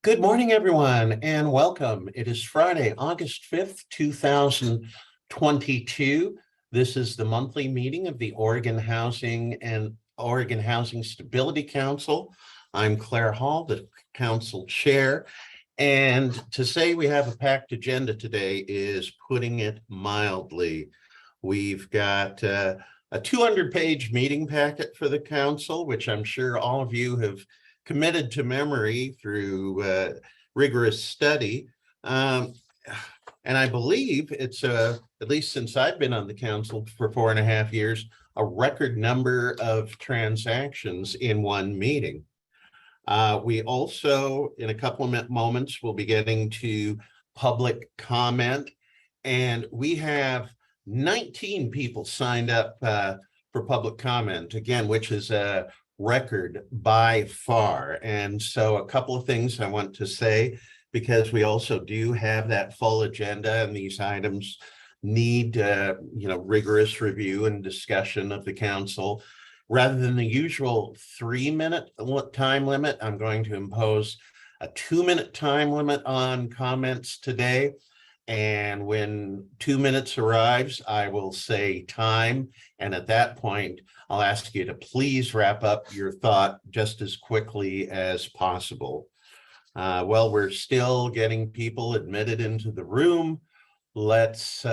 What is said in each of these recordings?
Good morning, everyone, and welcome. It is Friday, August 5th, 2022. This is the monthly meeting of the Oregon Housing Stability Council. I'm Claire Hall, the council chair. And to say we have a packed agenda today is putting it mildly. We've got a 200-page meeting packet for the council, which I'm sure all of you have committed to memory through rigorous study. And I believe it's, at least since I've been on the council for 4.5 years, a record number of transactions in one meeting. We also, in a couple of moments, will be getting to public comment. And we have 19 people signed up for public comment, again, which is a record by far. And so a couple of things I want to say, because we also do have that full agenda, and these items need rigorous review and discussion of the council. Rather than the usual 3-minute time limit, I'm going to impose a 2-minute time limit on comments today. And when 2 minutes arrives, I will say time. And at that point, I'll ask you to please wrap up your thought just as quickly as possible. Well, we're still getting people admitted into the room. Let's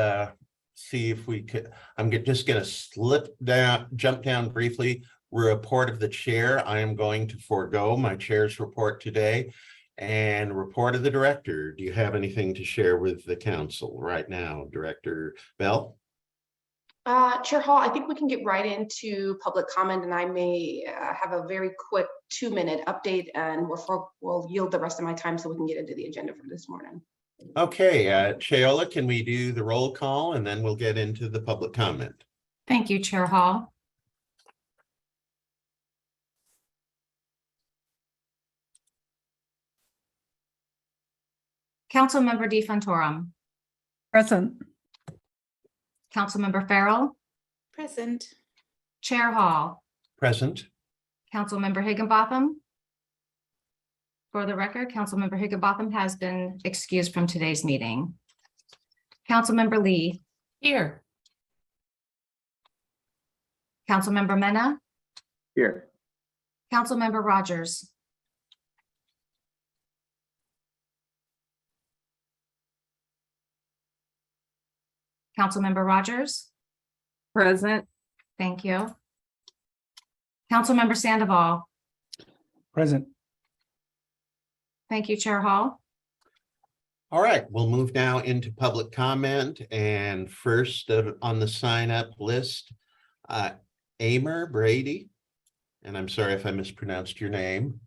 see if we could. I'm just going to jump down briefly. Report of the chair. I am going to forego my chair's report today. And report of the director. Do you have anything to share with the council right now, Director Bell? Chair Hall, I think we can get right into public comment, and I may have a very quick 2-minute update, and we'll yield the rest of my time so we can get into the agenda for this morning. Okay, Shayola, can we do the roll call, and then we'll get into the public comment? Thank you, Chair Hall. Councilmember DeFontorum. Present. Councilmember Farrell. Present. Chair Hall. Present. Councilmember Higginbotham. For the record, Councilmember Higginbotham has been excused from today's meeting. Councilmember Lee. Here. Councilmember Mena. Here. Councilmember Rogers. Councilmember Rogers. Present. Thank you. Councilmember Sandoval. Present. Thank you, Chair Hall. All right, we'll move now into public comment. And first on the sign up list, Amer Brady, and I'm sorry if I mispronounced your name.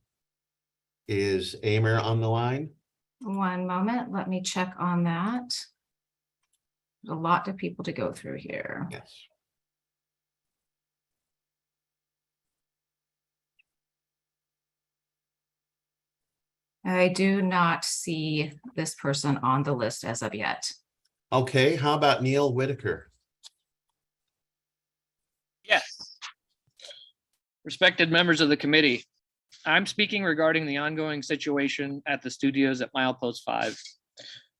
Is Amer on the line? One moment, let me check on that. A lot of people to go through here. Yes. I do not see this person on the list as of yet. Okay, how about Neil Whitaker? Yes. Respected members of the committee, I'm speaking regarding the ongoing situation at the studios at Milepost 5.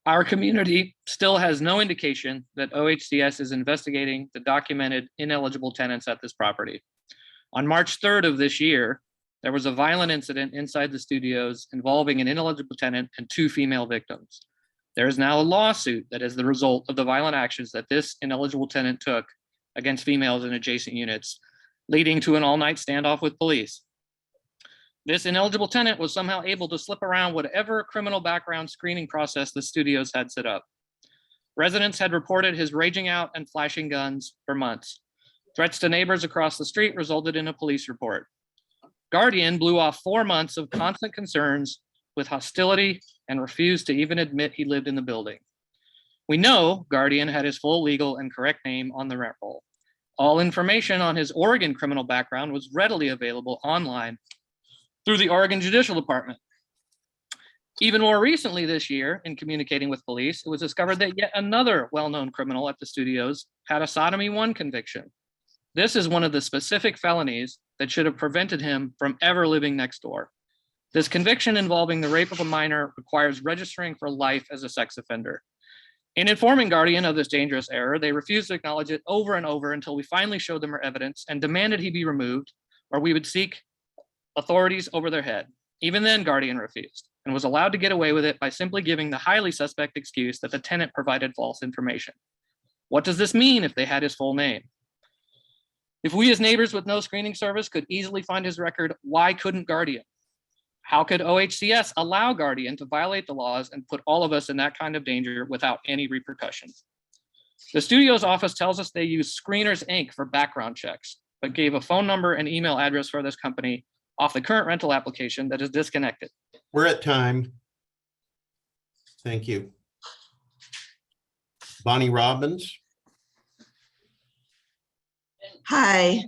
Our community still has no indication that OHCS is investigating the documented ineligible tenants at this property. On March 3rd of this year, there was a violent incident inside the studios involving an ineligible tenant and 2 female victims. There is now a lawsuit that is the result of the violent actions that this ineligible tenant took against females in adjacent units, leading to an all-night standoff with police. This ineligible tenant was somehow able to slip around whatever criminal background screening process the studios had set up. Residents had reported his raging out and flashing guns for months. Threats to neighbors across the street resulted in a police report. Guardian blew off 4 months of constant concerns with hostility and refused to even admit he lived in the building. We know Guardian had his full legal and correct name on the rent roll. All information on his Oregon criminal background was readily available online through the Oregon Judicial Department. Even more recently this year, in communicating with police, it was discovered that yet another well-known criminal at the studios had a sodomy 1 conviction. This is one of the specific felonies that should have prevented him from ever living next door. This conviction involving the rape of a minor requires registering for life as a sex offender. In informing Guardian of this dangerous error, they refused to acknowledge it over and over until we finally showed them our evidence and demanded he be removed, or we would seek authorities over their head. Even then, Guardian refused and was allowed to get away with it by simply giving the highly suspect excuse that the tenant provided false information. What does this mean if they had his full name? If we as neighbors with no screening service could easily find his record, why couldn't Guardian? How could OHCS allow Guardian to violate the laws and put all of us in that kind of danger without any repercussion? The studio's office tells us they use Screeners Inc. for background checks, but gave a phone number and email address for this company off the current rental application that is disconnected. We're at time. Thank you. Bonnie Robbins. Hi,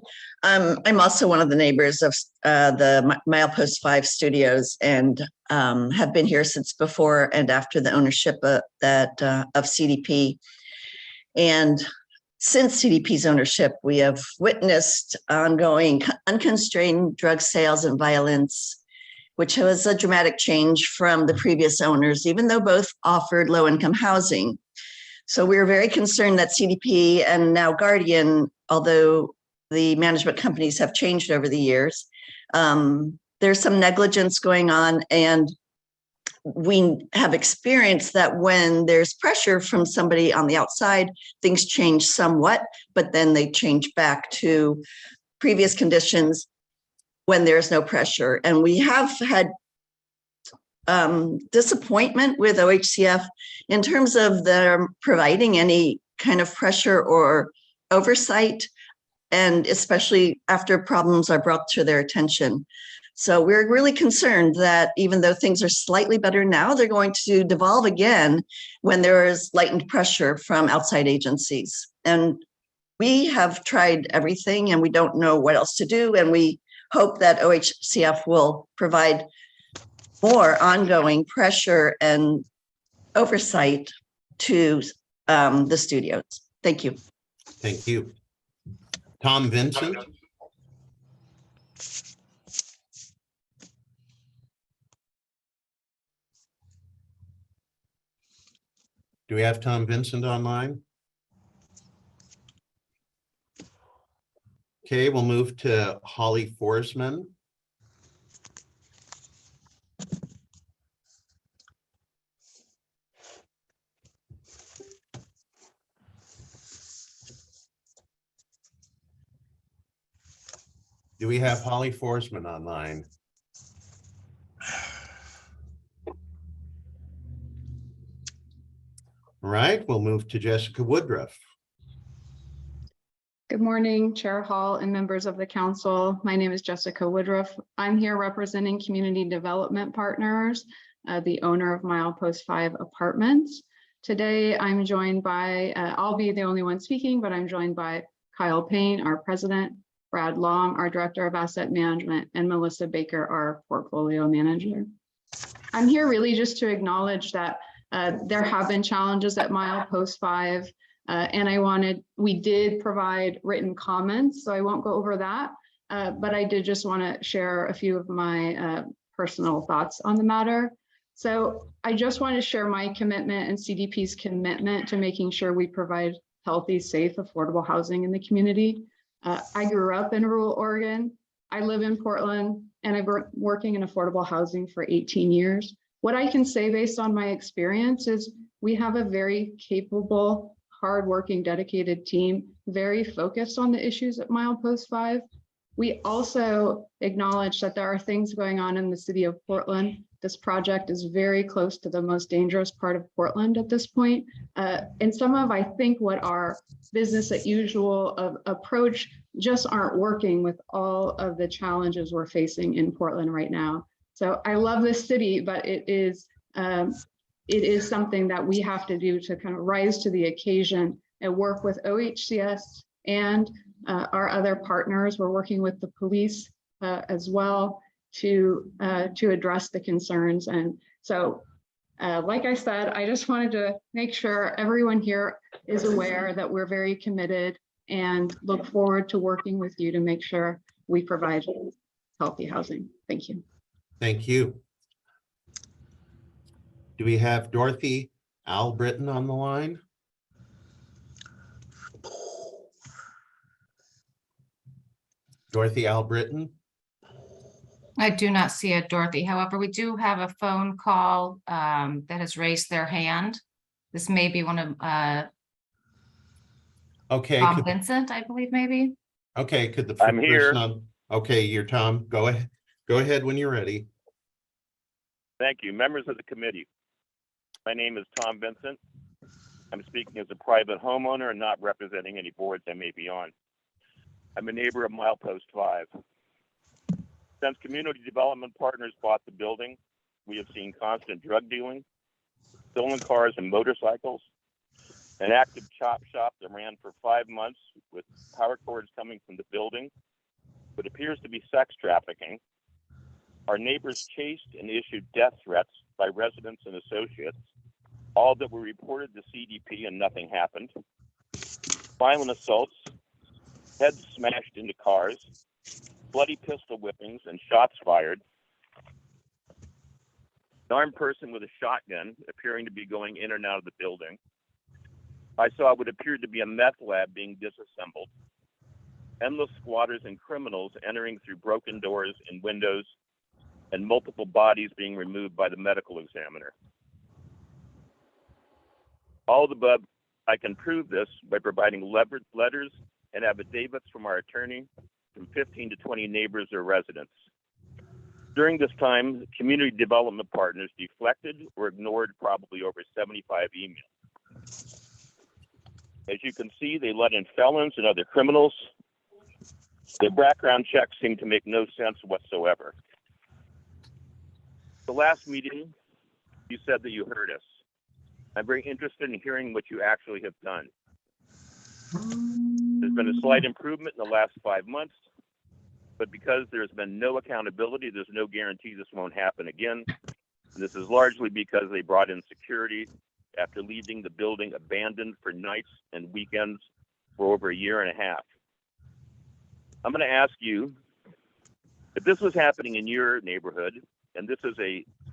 I'm also one of the neighbors of the Milepost 5 studios and have been here since before and after the ownership of CDP. And since CDP's ownership, we have witnessed ongoing unconstrained drug sales and violence, which was a dramatic change from the previous owners, even though both offered low-income housing. So we're very concerned that CDP and now Guardian, although the management companies have changed over the years, there's some negligence going on. And we have experienced that when there's pressure from somebody on the outside, things change somewhat, but then they change back to previous conditions when there's no pressure. And we have had disappointment with OHCF in terms of their providing any kind of pressure or oversight, and especially after problems are brought to their attention. So we're really concerned that even though things are slightly better now, they're going to devolve again when there is latent pressure from outside agencies. And we have tried everything and we don't know what else to do. And we hope that OHCF will provide more ongoing pressure and oversight to the studios. Thank you. Thank you. Tom Vincent. Do we have Tom Vincent online? Okay, we'll move to Holly Forsman. Do we have Holly Forsman online? All right, we'll move to Jessica Woodruff. Good morning, Chair Hall and members of the council. My name is Jessica Woodruff. I'm here representing Community Development Partners, the owner of Milepost 5 Apartments. Today, I'm joined by, I'll be the only one speaking, but I'm joined by Kyle Payne, our president, Brad Long, our director of asset management, and Melissa Baker, our portfolio manager. I'm here really just to acknowledge that there have been challenges at Milepost 5. And we did provide written comments, so I won't go over that, but I did just want to share a few of my personal thoughts on the matter. So I just want to share my commitment and CDP's commitment to making sure we provide healthy, safe, affordable housing in the community. I grew up in rural Oregon. I live in Portland, and I've been working in affordable housing for 18 years. What I can say based on my experience is we have a very capable, hardworking, dedicated team, very focused on the issues at Milepost 5. We also acknowledge that there are things going on in the city of Portland. This project is very close to the most dangerous part of Portland at this point. And some of, I think, what our business as usual approach just aren't working with all of the challenges we're facing in Portland right now. So I love this city, but it is something that we have to do to kind of rise to the occasion and work with OHCS and our other partners. We're working with the police as well to address the concerns. And so, like I said, I just wanted to make sure everyone here is aware that we're very committed and look forward to working with you to make sure we provide healthy housing. Thank you. Thank you. Do we have Dorothy Albritton on the line? Dorothy Albritton? I do not see it, Dorothy. However, we do have a phone call that has raised their hand. This may be one of Okay, Tom Vincent, I believe, maybe. okay, could the I'm here. person on, okay, you're Tom. Go ahead. Go ahead when you're ready. Thank you. Members of the committee. My name is Tom Vincent. I'm speaking as a private homeowner and not representing any boards I may be on. I'm a neighbor of Milepost 5. Since Community Development Partners bought the building, we have seen constant drug dealing, stolen cars and motorcycles, an active chop shop that ran for 5 months with power cords coming from the building, what appears to be sex trafficking. Our neighbors chased and issued death threats by residents and associates, all that were reported to CDP and nothing happened. Violent assaults, heads smashed into cars, bloody pistol whippings and shots fired. An armed person with a shotgun appearing to be going in and out of the building. I saw what appeared to be a meth lab being disassembled. Endless squatters and criminals entering through broken doors and windows, and multiple bodies being removed by the medical examiner. All of the above, I can prove this by providing letters and affidavits from our attorney from 15 to 20 neighbors or residents. During this time, Community Development Partners deflected or ignored probably over 75 emails. As you can see, they let in felons and other criminals. Their background checks seem to make no sense whatsoever. The last meeting, you said that you heard us. I'm very interested in hearing what you actually have done. There's been a slight improvement in the last 5 months, but because there's been no accountability, there's no guarantee this won't happen again. This is largely because they brought in security after leaving the building abandoned for nights and weekends for over 1.5 years. I'm going to ask you, if this was happening in your neighborhood, and this is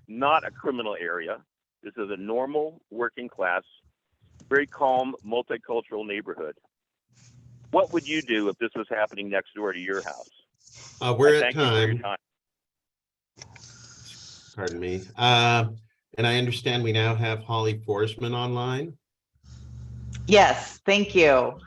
not a criminal area, this is a normal, working class, very calm, multicultural neighborhood, what would you do if this was happening next door to your house? We're at Thank you for your time. time. Pardon me. And I understand we now have Holly Forsman online. Yes, thank you.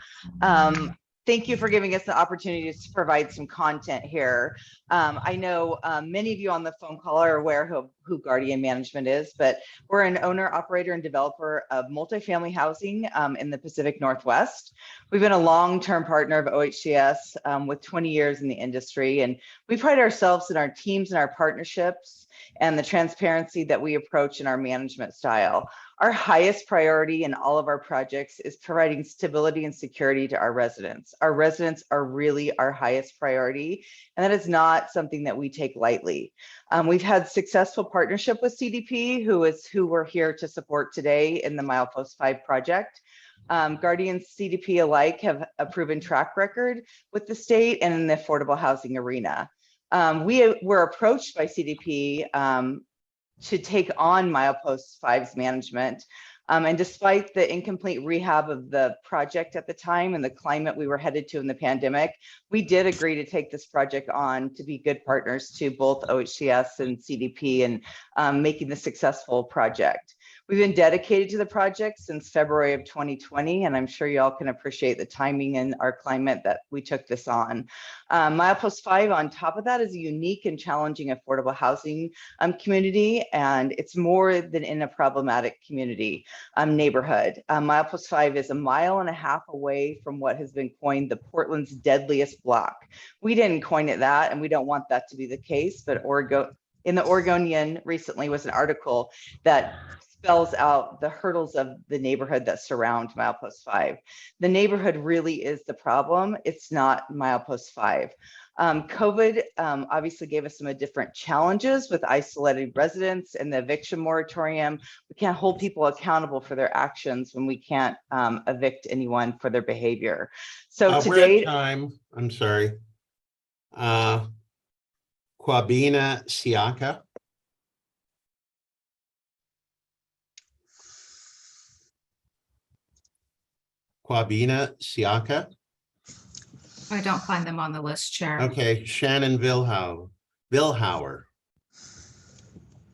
Thank you for giving us the opportunity to provide some content here. I know many of you on the phone call are aware who Guardian Management is, but we're an owner, operator, and developer of multifamily housing in the Pacific Northwest. We've been a long-term partner of OHCS with 20 years in the industry, and we pride ourselves in our teams and our partnerships and the transparency that we approach in our management style. Our highest priority in all of our projects is providing stability and security to our residents. Our residents are really our highest priority, and that is not something that we take lightly. We've had successful partnership with CDP, who we're here to support today in the Milepost 5 project. Guardian CDP alike have a proven track record with the state and in the affordable housing arena. We were approached by CDP to take on Milepost 5's management. And despite the incomplete rehab of the project at the time and the climate we were headed to in the pandemic, we did agree to take this project on to be good partners to both OHCS and CDP and making the successful project. We've been dedicated to the project since February of 2020, and I'm sure you all can appreciate the timing and our climate that we took this on. Milepost 5, on top of that, is a unique and challenging affordable housing community, and it's more than in a problematic community neighborhood. Milepost 5 is 1.5 miles away from what has been coined the Portland's deadliest block. We didn't coin it that, and we don't want that to be the case, but in the Oregonian recently was an article that spells out the hurdles of the neighborhood that surround Milepost 5. The neighborhood really is the problem. It's not Milepost 5. COVID obviously gave us some different challenges with isolated residents and the eviction moratorium. We can't hold people accountable for their actions when we can't evict anyone for their behavior. So We're today, at time. I'm sorry. Kwabena Siaka. Kwabena Siaka. I don't find them on the list, Chair. Okay, Shannon Vilhauer.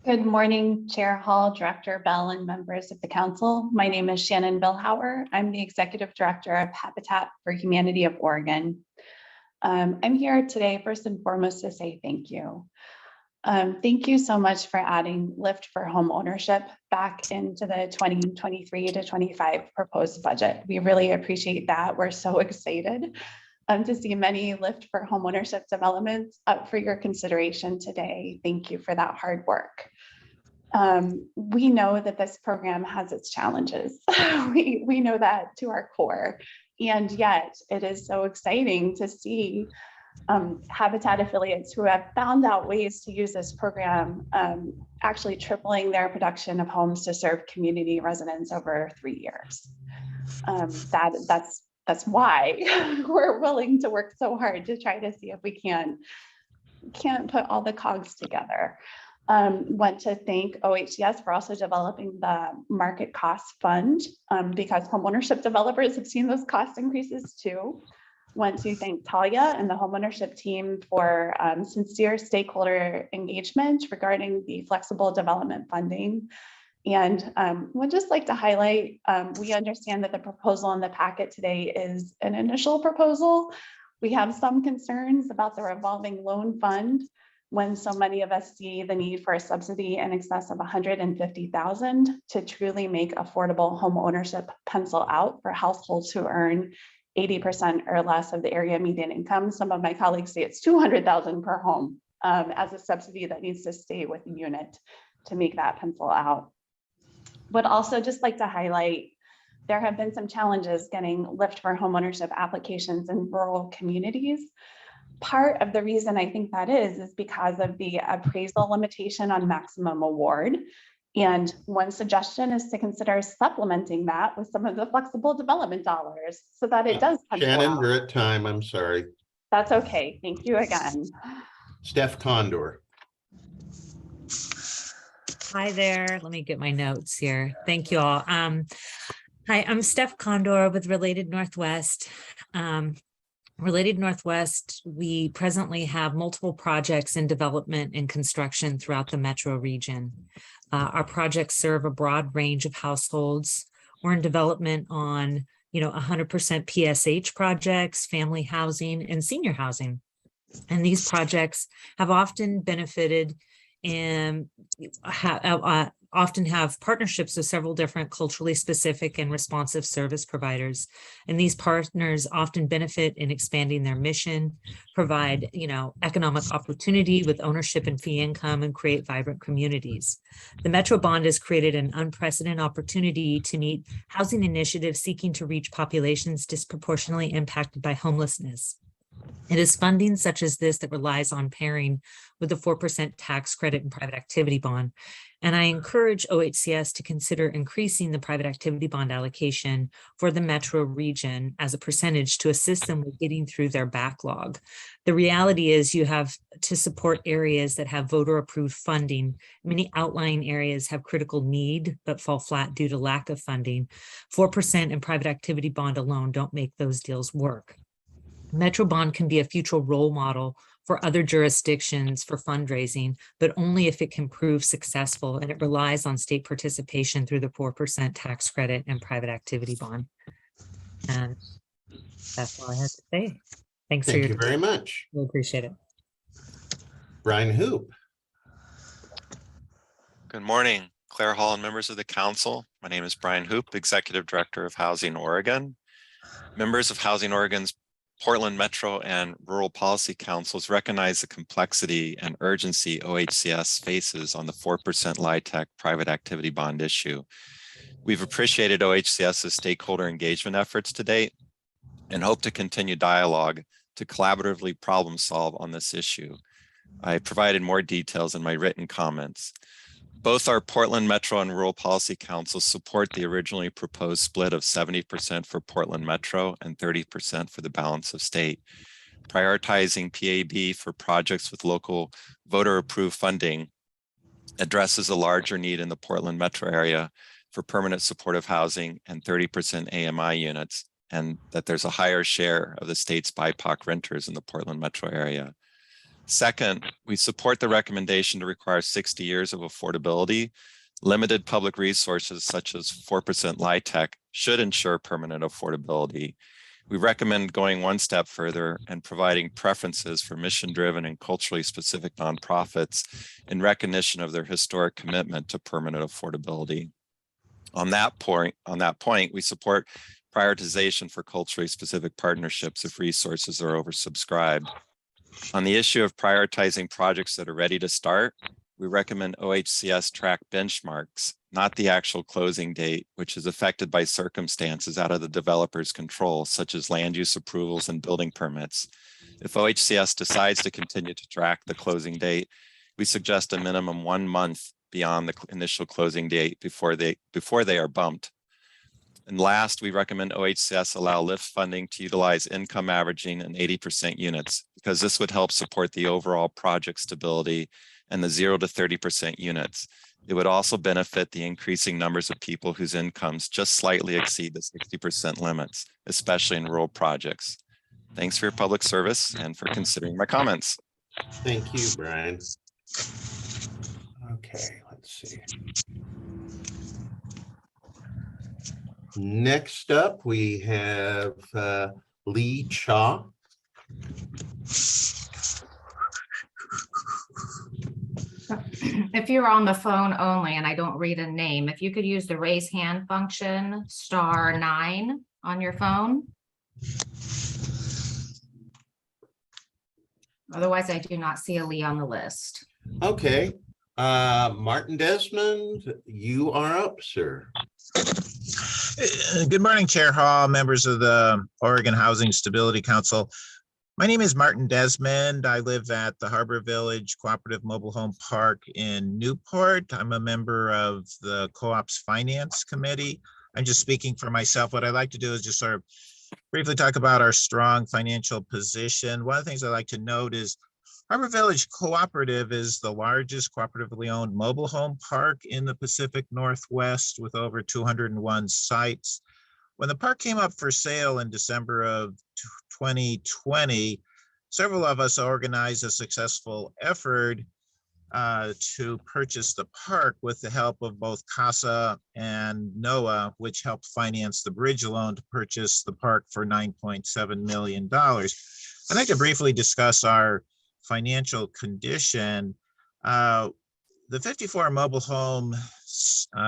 Good morning, Chair Hall, Director Bell, and members of the council. My name is Shannon Vilhauer. I'm the Executive Director of Habitat for Humanity of Oregon. I'm here today first and foremost to say thank you. Thank you so much for adding Lift for Home Ownership back into the 2023 to 25 proposed budget. We really appreciate that. We're so excited to see many Lift for Home Ownership developments up for your consideration today. Thank you for that hard work. We know that this program has its challenges. we know that to our core, and yet it is so exciting to see Habitat affiliates who have found out ways to use this program, actually tripling their production of homes to serve community residents over 3 years. That's why we're willing to work so hard to try to see if we can't put all the cogs together. Want to thank OHCS for also developing the market cost fund because homeownership developers have seen those cost increases too. Want to thank Talia and the homeownership team for sincere stakeholder engagement regarding the flexible development funding. And would just like to highlight, we understand that the proposal in the packet today is an initial proposal. We have some concerns about the revolving loan fund when so many of us see the need for a subsidy in excess of $150,000 to truly make affordable home ownership pencil out for households who earn 80% or less of the area median income. Some of my colleagues say it's $200,000 per home as a subsidy that needs to stay with the unit to make that pencil out. Would also just like to highlight, there have been some challenges getting Lift for Homeownership applications in rural communities. Part of the reason I think that is because of the appraisal limitation on maximum award. And one suggestion is to consider supplementing that with some of the flexible development dollars so that it does. Shannon, we're at time. I'm sorry. That's okay. Thank you again. Steph Condor. Hi there. Let me get my notes here. Thank you all. Hi, I'm Steph Condor with Related Northwest. Related Northwest, we presently have multiple projects in development and construction throughout the metro region. Our projects serve a broad range of households. We're in development on, 100% PSH projects, family housing, and senior housing. And these projects have often benefited and often have partnerships with several different culturally specific and responsive service providers. And these partners often benefit in expanding their mission, provide, economic opportunity with ownership and fee income, and create vibrant communities. The Metro Bond has created an unprecedented opportunity to meet housing initiatives seeking to reach populations disproportionately impacted by homelessness. It is funding such as this that relies on pairing with the 4% tax credit and private activity bond. And I encourage OHCS to consider increasing the private activity bond allocation for the metro region as a percentage to assist them with getting through their backlog. The reality is you have to support areas that have voter approved funding. Many outlying areas have critical need but fall flat due to lack of funding. 4% and private activity bond alone don't make those deals work. Metro Bond can be a future role model for other jurisdictions for fundraising, but only if it can prove successful, and it relies on state participation through the 4% tax credit and private activity bond. And that's all I have to say. Thanks Thank you very much. We appreciate it. Brian Hoop. Good morning, Claire Hall and members of the council. My name is Brian Hoop, Executive Director of Housing Oregon. Members of Housing Oregon's Portland Metro and Rural Policy Councils recognize the complexity and urgency OHCS faces on the 4% LIHTC private activity bond issue. We've appreciated OHCS's stakeholder engagement efforts to date and hope to continue dialogue to collaboratively problem solve on this issue. I provided more details in my written comments. Both our Portland Metro and Rural Policy Councils support the originally proposed split of 70% for Portland Metro and 30% for the balance of state. Prioritizing PAB for projects with local voter-approved funding addresses a larger need in the Portland Metro area for permanent supportive housing and 30% AMI units and that there's a higher share of the state's BIPOC renters in the Portland metro area. Second, we support the recommendation to require 60 years of affordability. Limited public resources such as 4% LIHTC should ensure permanent affordability. We recommend going one step further and providing preferences for mission-driven and culturally specific nonprofits in recognition of their historic commitment to permanent affordability. On that point, we support prioritization for culturally specific partnerships if resources are oversubscribed. On the issue of prioritizing projects that are ready to start, we recommend OHCS track benchmarks, not the actual closing date, which is affected by circumstances out of the developer's control, such as land use approvals and building permits. If OHCS decides to continue to track the closing date, we suggest a minimum 1 month beyond the initial closing date before they are bumped. And last, we recommend OHCS allow LIFT funding to utilize income averaging in 80% units, because this would help support the overall project stability and the 0 to 30% units. It would also benefit the increasing numbers of people whose incomes just slightly exceed the 60% limits, especially in rural projects. Thanks for your public service and for considering my comments. Thank you, Brian. Okay, let's see. Next up, we have Lee Cha. If you're on the phone only and I don't read a name, if you could use the raise hand function, *9 on your phone. Otherwise, I do not see a Lee on the list. Okay, Martin Desmond, you are up, sir. Good morning, Chair Hall, members of the Oregon Housing Stability Council. My name is Martin Desmond. I live at the Harbor Village Cooperative Mobile Home Park in Newport. I'm a member of the Co-op's Finance Committee. I'm just speaking for myself. What I'd like to do is just sort of briefly talk about our strong financial position. One of the things I like to note is Harbor Village Cooperative is the largest cooperatively owned mobile home park in the Pacific Northwest with over 201 sites. When the park came up for sale in December of 2020, several of us organized a successful effort to purchase the park with the help of both CASA and NOAA, which helped finance the bridge loan to purchase the park for $9.7 million. I'd like to briefly discuss our financial condition. The 54 mobile home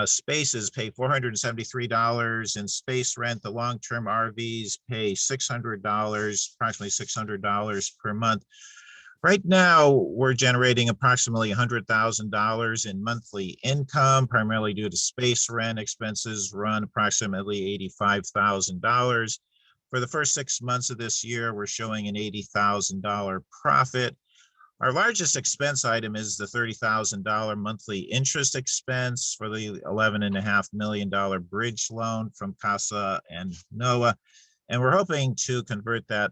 spaces pay $473 in space rent. The long-term RVs pay $600, approximately $600 per month. Right now, we're generating approximately $100,000 in monthly income, primarily due to space rent. Expenses run approximately $85,000. For the first 6 months of this year, we're showing an $80,000 profit. Our largest expense item is the $30,000 monthly interest expense for the $11.5 million bridge loan from CASA and NOAA. And we're hoping to convert that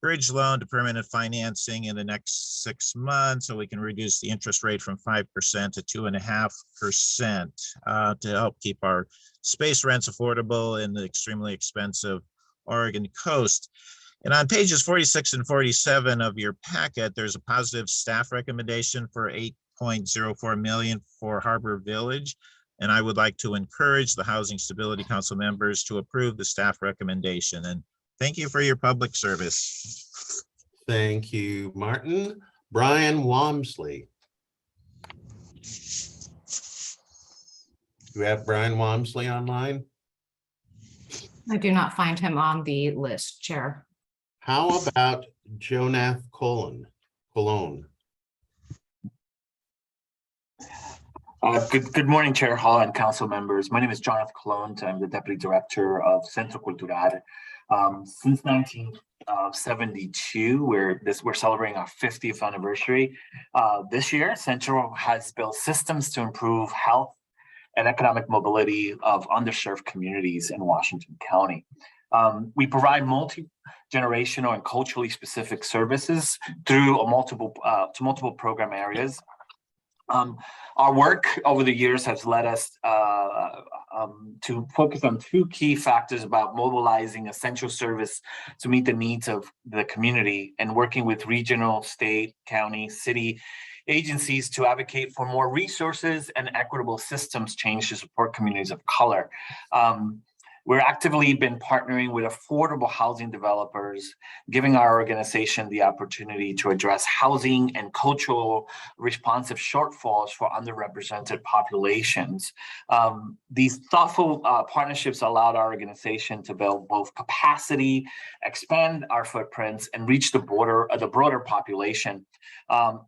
bridge loan to permanent financing in the next 6 months so we can reduce the interest rate from 5% to 2.5% to help keep our space rents affordable in the extremely expensive Oregon coast. And on pages 46 and 47 of your packet, there's a positive staff recommendation for $8.04 million for Harbor Village. And I would like to encourage the Housing Stability Council members to approve the staff recommendation. And thank you for your public service. Thank you, Martin. Brian Walmsley. Do you have Brian Walmsley online? I do not find him on the list, Chair. How about Jonath Colon? Good morning, Chair Hall and council members. My name is Jonath Colon. I'm the Deputy Director of Centro Cultural. Since 1972, we're celebrating our 50th anniversary. This year, Centro has built systems to improve health and economic mobility of underserved communities in Washington County. We provide multi-generational and culturally specific services through multiple program areas. Our work over the years has led us to focus on two key factors about mobilizing essential service to meet the needs of the community and working with regional, state, county, city agencies to advocate for more resources and equitable systems change to support communities of color. We're actively been partnering with affordable housing developers, giving our organization the opportunity to address housing and cultural responsive shortfalls for underrepresented populations. These thoughtful partnerships allowed our organization to build both capacity, expand our footprints, and reach the broader population.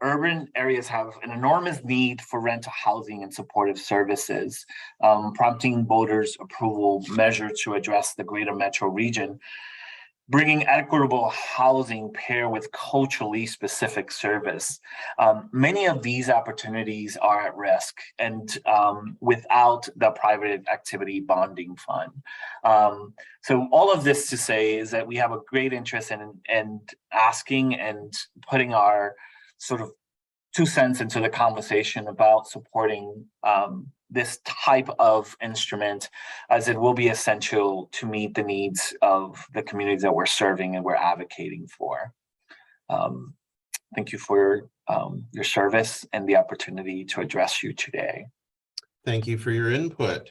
Urban areas have an enormous need for rental housing and supportive services, prompting voters' approval measures to address the greater metro region. Bringing equitable housing pair with culturally specific service. Many of these opportunities are at risk and without the private activity bonding fund. So all of this to say is that we have a great interest in asking and putting our sort of 2 cents into the conversation about supporting this type of instrument, as it will be essential to meet the needs of the communities that we're serving and we're advocating for. Thank you for your service and the opportunity to address you today. Thank you for your input.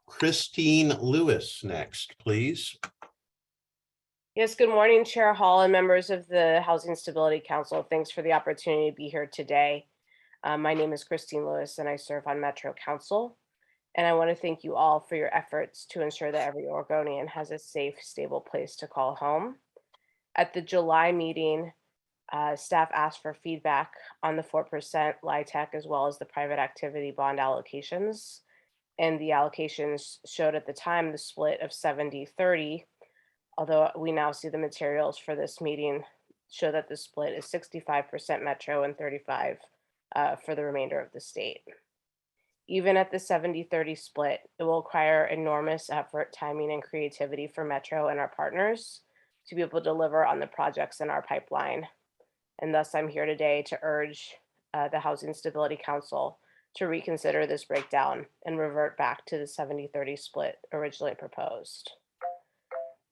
Christine Lewis next, please. Yes, good morning, Chair Hall and members of the Housing Stability Council. Thanks for the opportunity to be here today. My name is Christine Lewis and I serve on Metro Council. And I want to thank you all for your efforts to ensure that every Oregonian has a safe, stable place to call home. At the July meeting, staff asked for feedback on the 4% LIHTC as well as the private activity bond allocations. And the allocations showed at the time the split of 70-30. Although we now see the materials for this meeting show that the split is 65% Metro and 35% for the remainder of the state. Even at the 70-30 split, it will require enormous effort, timing, and creativity for Metro and our partners to be able to deliver on the projects in our pipeline. And thus, I'm here today to urge the Housing Stability Council to reconsider this breakdown and revert back to the 70-30 split originally proposed.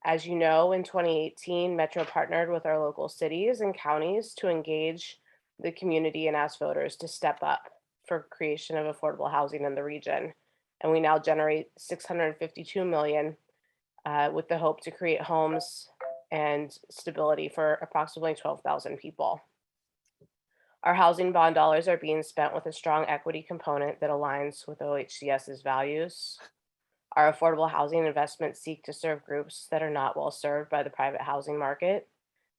As you know, in 2018, Metro partnered with our local cities and counties to engage the community and ask voters to step up for creation of affordable housing in the region. And we now generate $652 million with the hope to create homes and stability for approximately 12,000 people. Our housing bond dollars are being spent with a strong equity component that aligns with OHCS's values. Our affordable housing investments seek to serve groups that are not well served by the private housing market.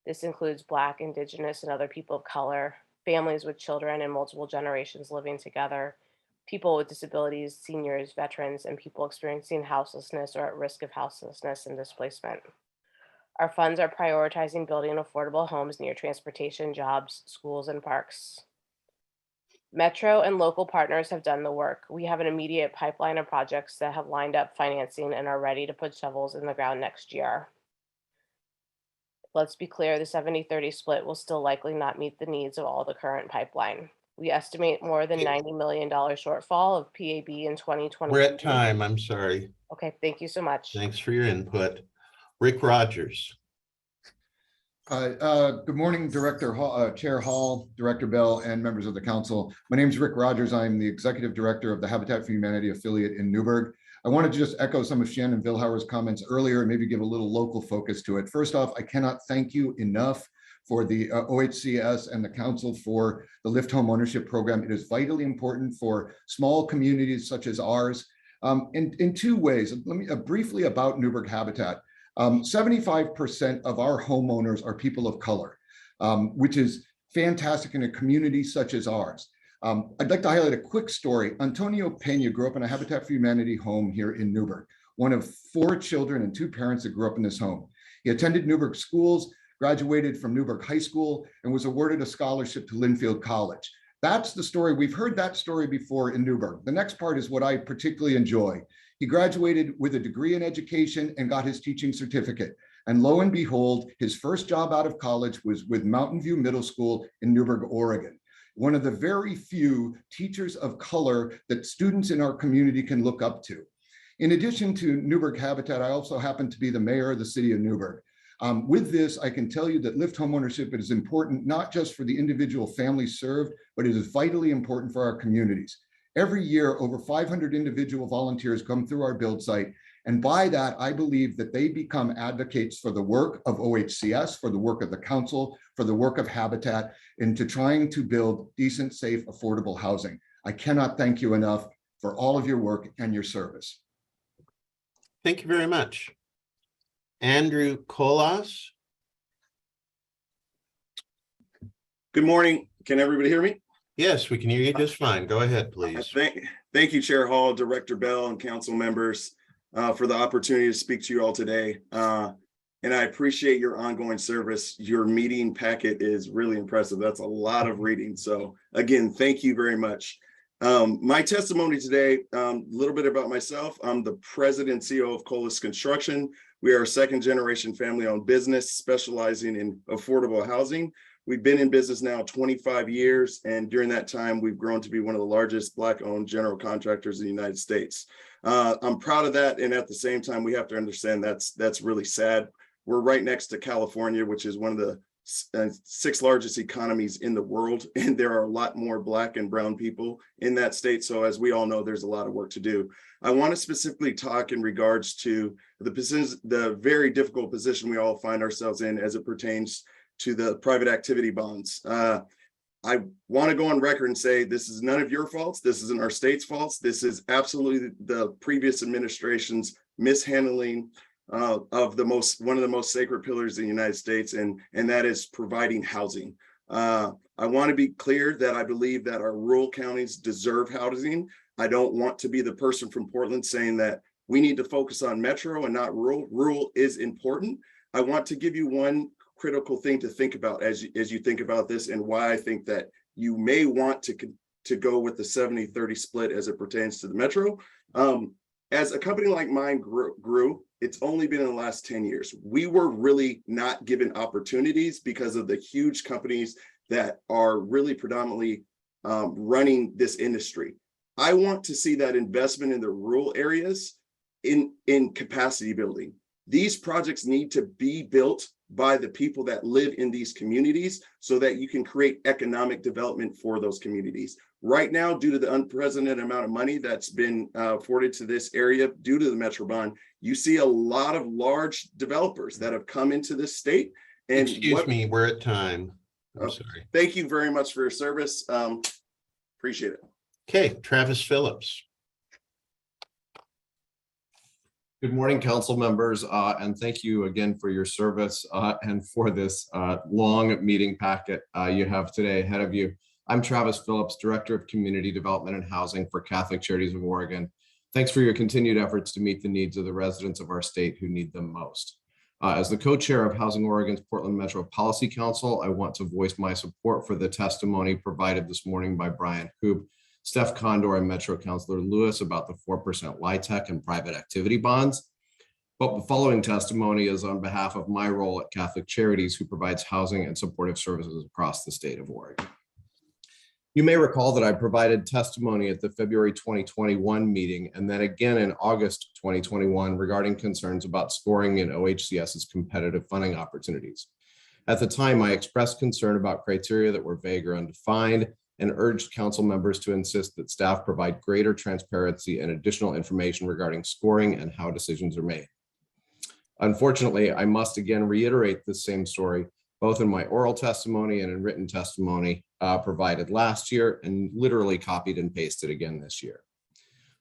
This includes Black, Indigenous, and other people of color, families with children and multiple generations living together, people with disabilities, seniors, veterans, and people experiencing houselessness or at risk of houselessness and displacement. Our funds are prioritizing building affordable homes near transportation, jobs, schools, and parks. Metro and local partners have done the work. We have an immediate pipeline of projects that have lined up financing and are ready to put shovels in the ground next year. Let's be clear, the 70-30 split will still likely not meet the needs of all the current pipeline. We estimate more than $90 million shortfall of PAB in 2020. We're at time, I'm sorry. Okay, thank you so much. Thanks for your input. Rick Rogers. Good morning, Chair Hall, Director Bell, and members of the council. My name is Rick Rogers. I'm the Executive Director of the Habitat for Humanity affiliate in Newburgh. I wanted to just echo some of Shannon Vilhauer's comments earlier and maybe give a little local focus to it. First off, I cannot thank you enough for the OHCS and the council for the Lift Home Ownership Program. It is vitally important for small communities such as ours in two ways. Let me briefly about Newburgh Habitat. 75% of our homeowners are people of color, which is fantastic in a community such as ours. I'd like to highlight a quick story. Antonio Pena grew up in a Habitat for Humanity home here in Newburgh, one of 4 children and 2 parents that grew up in this home. He attended Newburgh schools, graduated from Newburgh High School, and was awarded a scholarship to Linfield College. That's the story. We've heard that story before in Newburgh. The next part is what I particularly enjoy. He graduated with a degree in education and got his teaching certificate. And lo and behold, his first job out of college was with Mountain View Middle School in Newburgh, Oregon. one of the very few teachers of color that students in our community can look up to. In addition to Newburgh Habitat, I also happen to be the mayor of the city of Newburgh. With this, I can tell you that Lift homeownership is important, not just for the individual families served, but it is vitally important for our communities. Every year, over 500 individual volunteers come through our build site. And by that, I believe that they become advocates for the work of OHCS, for the work of the council, for the work of Habitat, into trying to build decent, safe, affordable housing. I cannot thank you enough for all of your work and your service. Thank you very much. Andrew Colas. Good morning. Can everybody hear me? Yes, we can hear you just fine. Go ahead, please. Thank you, Chair Hall, Director Bell, and council members for the opportunity to speak to you all today. And I appreciate your ongoing service. Your meeting packet is really impressive. That's a lot of reading. So again, thank you very much. My testimony today, a little bit about myself. I'm the president and CEO of Colas Construction. We are a second generation family owned business specializing in affordable housing. We've been in business now 25 years, and during that time, we've grown to be one of the largest Black-owned general contractors in the United States. I'm proud of that, and at the same time, we have to understand that's really sad. We're right next to California, which is one of the 6th largest economies in the world, and there are a lot more Black and brown people in that state. So as we all know, there's a lot of work to do. I want to specifically talk in regards to the very difficult position we all find ourselves in as it pertains to the private activity bonds. I want to go on record and say this is none of your faults. This isn't our state's faults. This is absolutely the previous administration's mishandling of one of the most sacred pillars in the United States, and that is providing housing. I want to be clear that I believe that our rural counties deserve housing. I don't want to be the person from Portland saying that we need to focus on metro and not rural. Rural is important. I want to give you one critical thing to think about as you think about this, and why I think that you may want to go with the 70-30 split as it pertains to the metro. As a company like mine grew, it's only been in the last 10 years. We were really not given opportunities because of the huge companies that are really predominantly running this industry. I want to see that investment in the rural areas in capacity building. These projects need to be built by the people that live in these communities so that you can create economic development for those communities. Right now, due to the unprecedented amount of money that's been afforded to this area due to the Metro Bond, you see a lot of large developers that have come into this state. And excuse me, we're at time. I'm sorry. Thank you very much for your service. Appreciate it. Okay, Travis Phillips. Good morning, council members, and thank you again for your service and for this long meeting packet you have today ahead of you. I'm Travis Phillips, Director of Community Development and Housing for Catholic Charities of Oregon. Thanks for your continued efforts to meet the needs of the residents of our state who need them most. As the co-chair of Housing Oregon's Portland Metro Policy Council, I want to voice my support for the testimony provided this morning by Brian Hoop, Steph Condor, and Metro Councilor Lewis about the 4% LIHTC and private activity bonds. But the following testimony is on behalf of my role at Catholic Charities, who provides housing and supportive services across the state of Oregon. You may recall that I provided testimony at the February 2021 meeting and then again in August 2021 regarding concerns about scoring in OHCS's competitive funding opportunities. At the time, I expressed concern about criteria that were vague or undefined and urged council members to insist that staff provide greater transparency and additional information regarding scoring and how decisions are made. Unfortunately, I must again reiterate this same story, both in my oral testimony and in written testimony provided last year and literally copied and pasted again this year.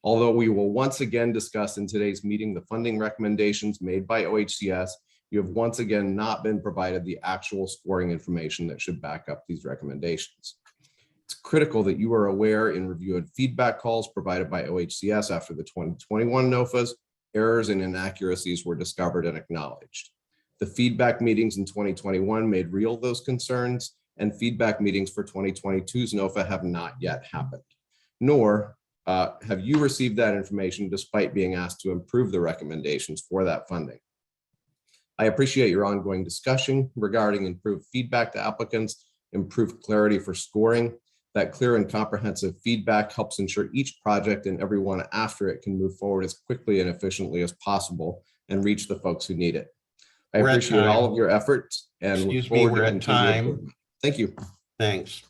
Although we will once again discuss in today's meeting the funding recommendations made by OHCS, you have once again not been provided the actual scoring information that should back up these recommendations. It's critical that you are aware in review and feedback calls provided by OHCS after the 2021 NOFAs, errors and inaccuracies were discovered and acknowledged. The feedback meetings in 2021 made real those concerns, and feedback meetings for 2022's NOFA have not yet happened. Nor have you received that information despite being asked to improve the recommendations for that funding. I appreciate your ongoing discussion regarding improved feedback to applicants, improved clarity for scoring, That clear and comprehensive feedback helps ensure each project and everyone after it can move forward as quickly and efficiently as possible and reach the folks who need it. I We're at appreciate all time. of your efforts and look Excuse me, forward we're to at continued time. improvement. Thank you. Thanks.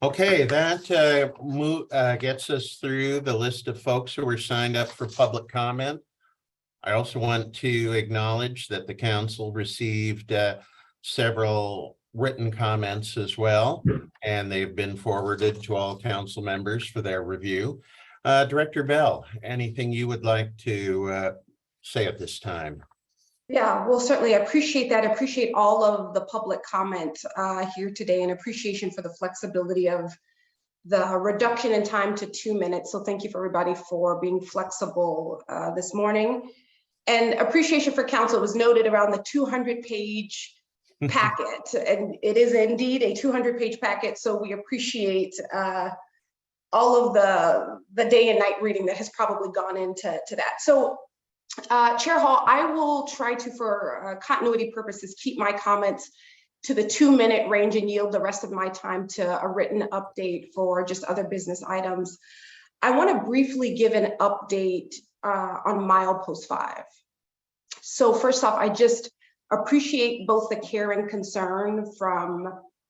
Okay, that gets us through the list of folks who were signed up for public comment. I also want to acknowledge that the council received several written comments as well, and they've been forwarded to all council members for their review. Director Bell, anything you would like to say at this time? Yeah, well, certainly I appreciate that. I appreciate all of the public comment here today, and appreciation for the flexibility of the reduction in time to 2 minutes. So thank you for everybody for being flexible this morning. And appreciation for council. It was noted around the 200-page packet, and it is indeed a 200-page packet. So we appreciate all of the day and night reading that has probably gone into that. So Chair Hall, I will try to, for continuity purposes, keep my comments to the 2-minute range and yield the rest of my time to a written update for just other business items. I want to briefly give an update on Milepost 5. So first off, I just appreciate both the care and concern from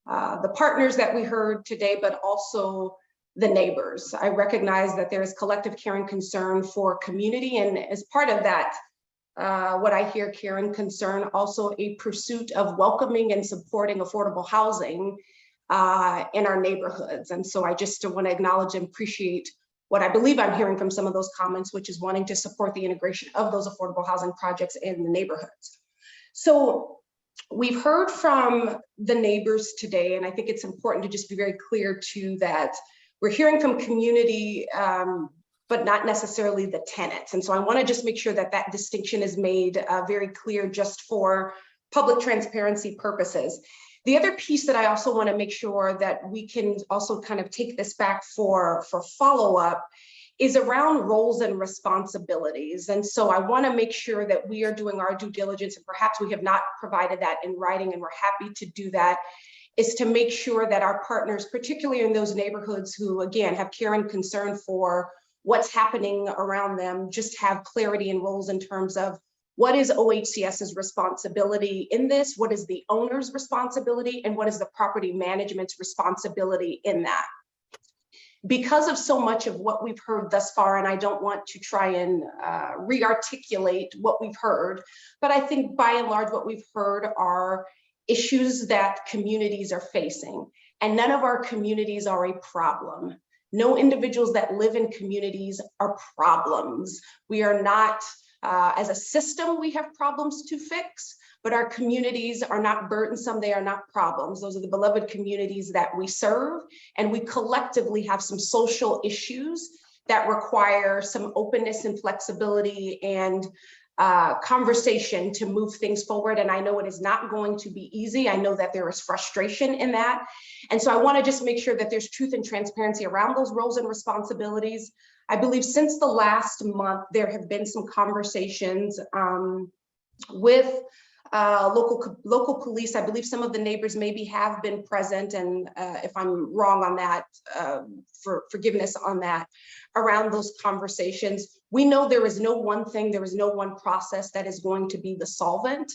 the partners that we heard today, but also the neighbors. I recognize that there is collective care and concern for community, and as part of that, what I hear, care and concern, also a pursuit of welcoming and supporting affordable housing in our neighborhoods. And so I just want to acknowledge and appreciate what I believe I'm hearing from some of those comments, which is wanting to support the integration of those affordable housing projects in the neighborhoods. So we've heard from the neighbors today, and I think it's important to just be very clear too that we're hearing from community, but not necessarily the tenants. And so I want to just make sure that that distinction is made very clear just for public transparency purposes. The other piece that I also want to make sure that we can also kind of take this back for follow-up is around roles and responsibilities. And so I want to make sure that we are doing our due diligence, and perhaps we have not provided that in writing, and we're happy to do that, is to make sure that our partners, particularly in those neighborhoods who, again, have care and concern for what's happening around them, just have clarity in roles in terms of what is OHCS's responsibility in this, what is the owner's responsibility, and what is the property management's responsibility in that. Because of so much of what we've heard thus far, and I don't want to try and re-articulate what we've heard, but I think by and large what we've heard are issues that communities are facing, and none of our communities are a problem. No individuals that live in communities are problems. We are not, as a system, we have problems to fix, but our communities are not burdensome. They are not problems. Those are the beloved communities that we serve, and we collectively have some social issues that require some openness and flexibility and conversation to move things forward. And I know it is not going to be easy. I know that there is frustration in that. And so I want to just make sure that there's truth and transparency around those roles and responsibilities. I believe since the last month, there have been some conversations with local police. I believe some of the neighbors maybe have been present, and if I'm wrong on that, for forgiveness on that, around those conversations. We know there is no one thing, there is no one process that is going to be the solvent.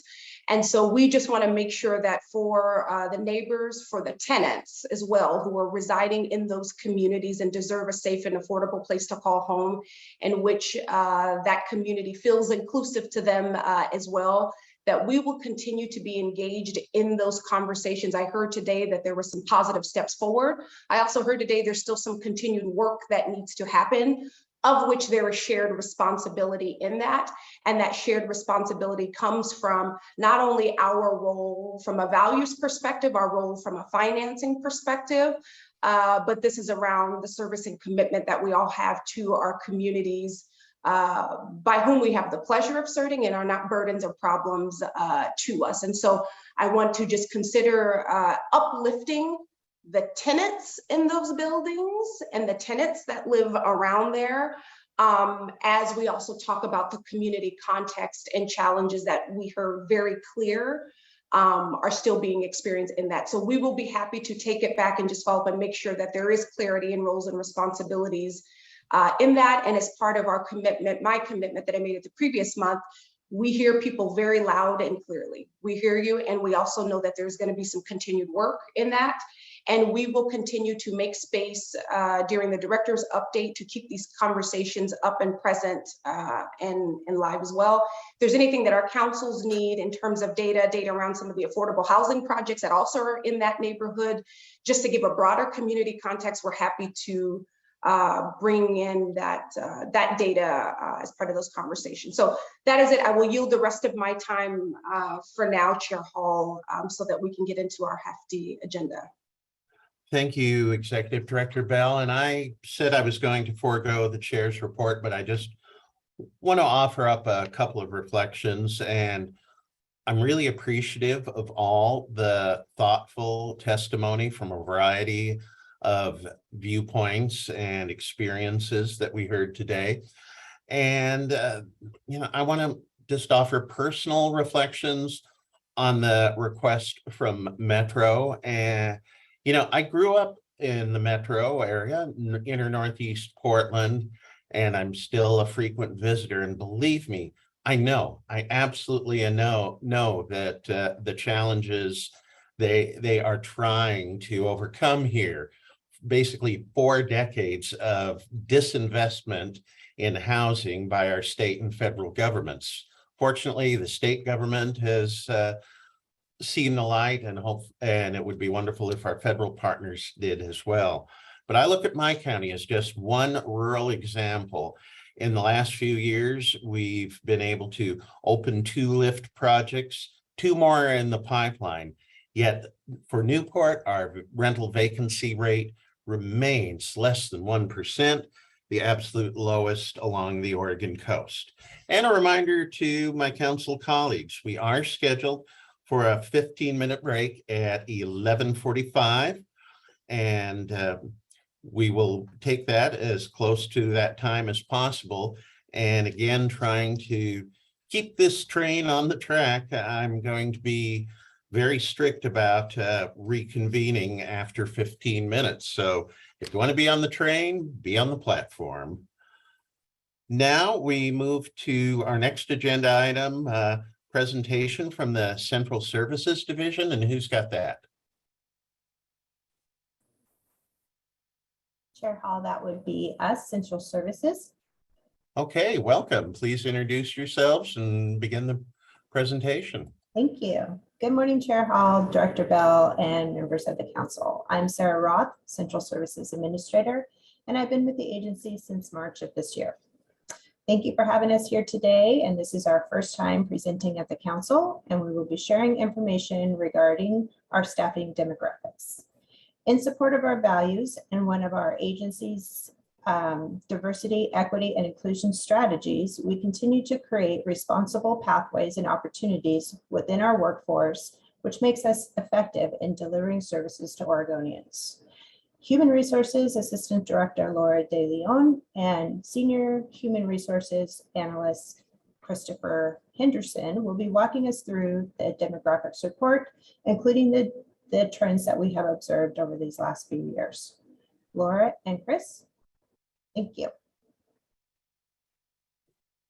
And so we just want to make sure that for the neighbors, for the tenants as well, who are residing in those communities and deserve a safe and affordable place to call home, in which that community feels inclusive to them as well, that we will continue to be engaged in those conversations. I heard today that there were some positive steps forward. I also heard today there's still some continued work that needs to happen, of which there is shared responsibility in that. And that shared responsibility comes from not only our role from a values perspective, our role from a financing perspective, but this is around the service and commitment that we all have to our communities, by whom we have the pleasure of serving and are not burdens or problems to us. And so I want to just consider uplifting the tenants in those buildings and the tenants that live around there, as we also talk about the community context and challenges that we heard very clear are still being experienced in that. So we will be happy to take it back and just follow up and make sure that there is clarity in roles and responsibilities in that. And as part of our commitment, my commitment that I made at the previous month, we hear people very loud and clearly. We hear you, and we also know that there's going to be some continued work in that. And we will continue to make space during the director's update to keep these conversations up and present and live as well. If there's anything that our councils need in terms of data around some of the affordable housing projects that also are in that neighborhood, just to give a broader community context, we're happy to bring in that data as part of those conversations. So that is it. I will yield the rest of my time for now, Chair Hall, so that we can get into our hefty agenda. Thank you, Executive Director Bell. And I said I was going to forego the chair's report, but I just want to offer up a couple of reflections. And I'm really appreciative of all the thoughtful testimony from a variety of viewpoints and experiences that we heard today. And, I want to just offer personal reflections on the request from Metro. And I grew up in the metro area, inner Northeast Portland, and I'm still a frequent visitor. And believe me, I absolutely know that the challenges they are trying to overcome here, basically 4 decades of disinvestment in housing by our state and federal governments. Fortunately, the state government has seen the light, and it would be wonderful if our federal partners did as well. But I look at my county as just one rural example. In the last few years, we've been able to open 2 lift projects, 2 more are in the pipeline. Yet for Newport, our rental vacancy rate remains less than 1%, the absolute lowest along the Oregon coast. And a reminder to my council colleagues, we are scheduled for a 15-minute break at 11:45, and we will take that as close to that time as possible. And again, trying to keep this train on the track, I'm going to be very strict about reconvening after 15 minutes. So if you want to be on the train, be on the platform. Now we move to our next agenda item, presentation from the Central Services Division. And who's got that? Chair Hall, that would be us, Central Services. Okay, welcome. Please introduce yourselves and begin the presentation. Thank you. Good morning, Chair Hall, Director Bell, and members of the council. I'm Sarah Roth, Central Services Administrator, and I've been with the agency since March of this year. Thank you for having us here today, and this is our first time presenting at the council, and we will be sharing information regarding our staffing demographics. In support of our values and one of our agency's diversity, equity, and inclusion strategies, we continue to create responsible pathways and opportunities within our workforce, which makes us effective in delivering services to Oregonians. Human Resources Assistant Director Laura De Leon and Senior Human Resources Analyst Christopher Henderson will be walking us through the demographics report, including the trends that we have observed over these last few years. Laura and Chris, thank you.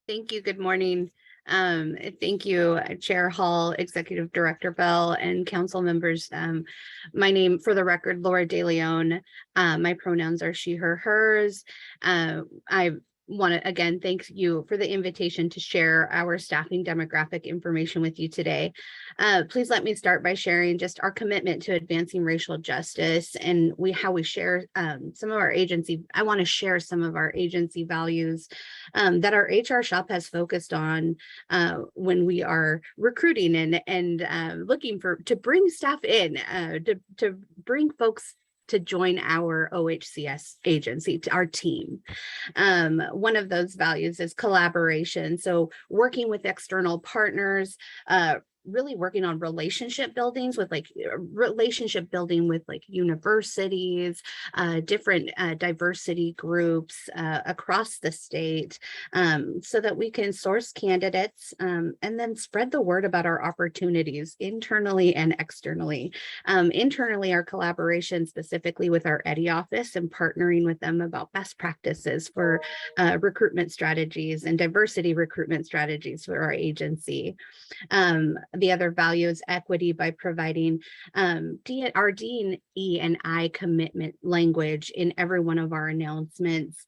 Thank you. Good morning. Thank you, Chair Hall, Executive Director Bell, and council members. My name, for the record, Laura De Leon. My pronouns are she, her, hers. I want to again thank you for the invitation to share our staffing demographic information with you today. Please let me start by sharing just our commitment to advancing racial justice and how we share some of our agency. I want to share some of our agency values that our HR shop has focused on when we are recruiting and looking to bring staff in, to bring folks to join our OHCS agency, to our team. One of those values is collaboration. So working with external partners, really working on relationship buildings with relationship building with universities, different diversity groups across the state, so that we can source candidates and then spread the word about our opportunities internally and externally. Internally, our collaboration specifically with our EDI office and partnering with them about best practices for recruitment strategies and diversity recruitment strategies for our agency. The other value is equity by providing our D&E and I commitment language in every one of our announcements,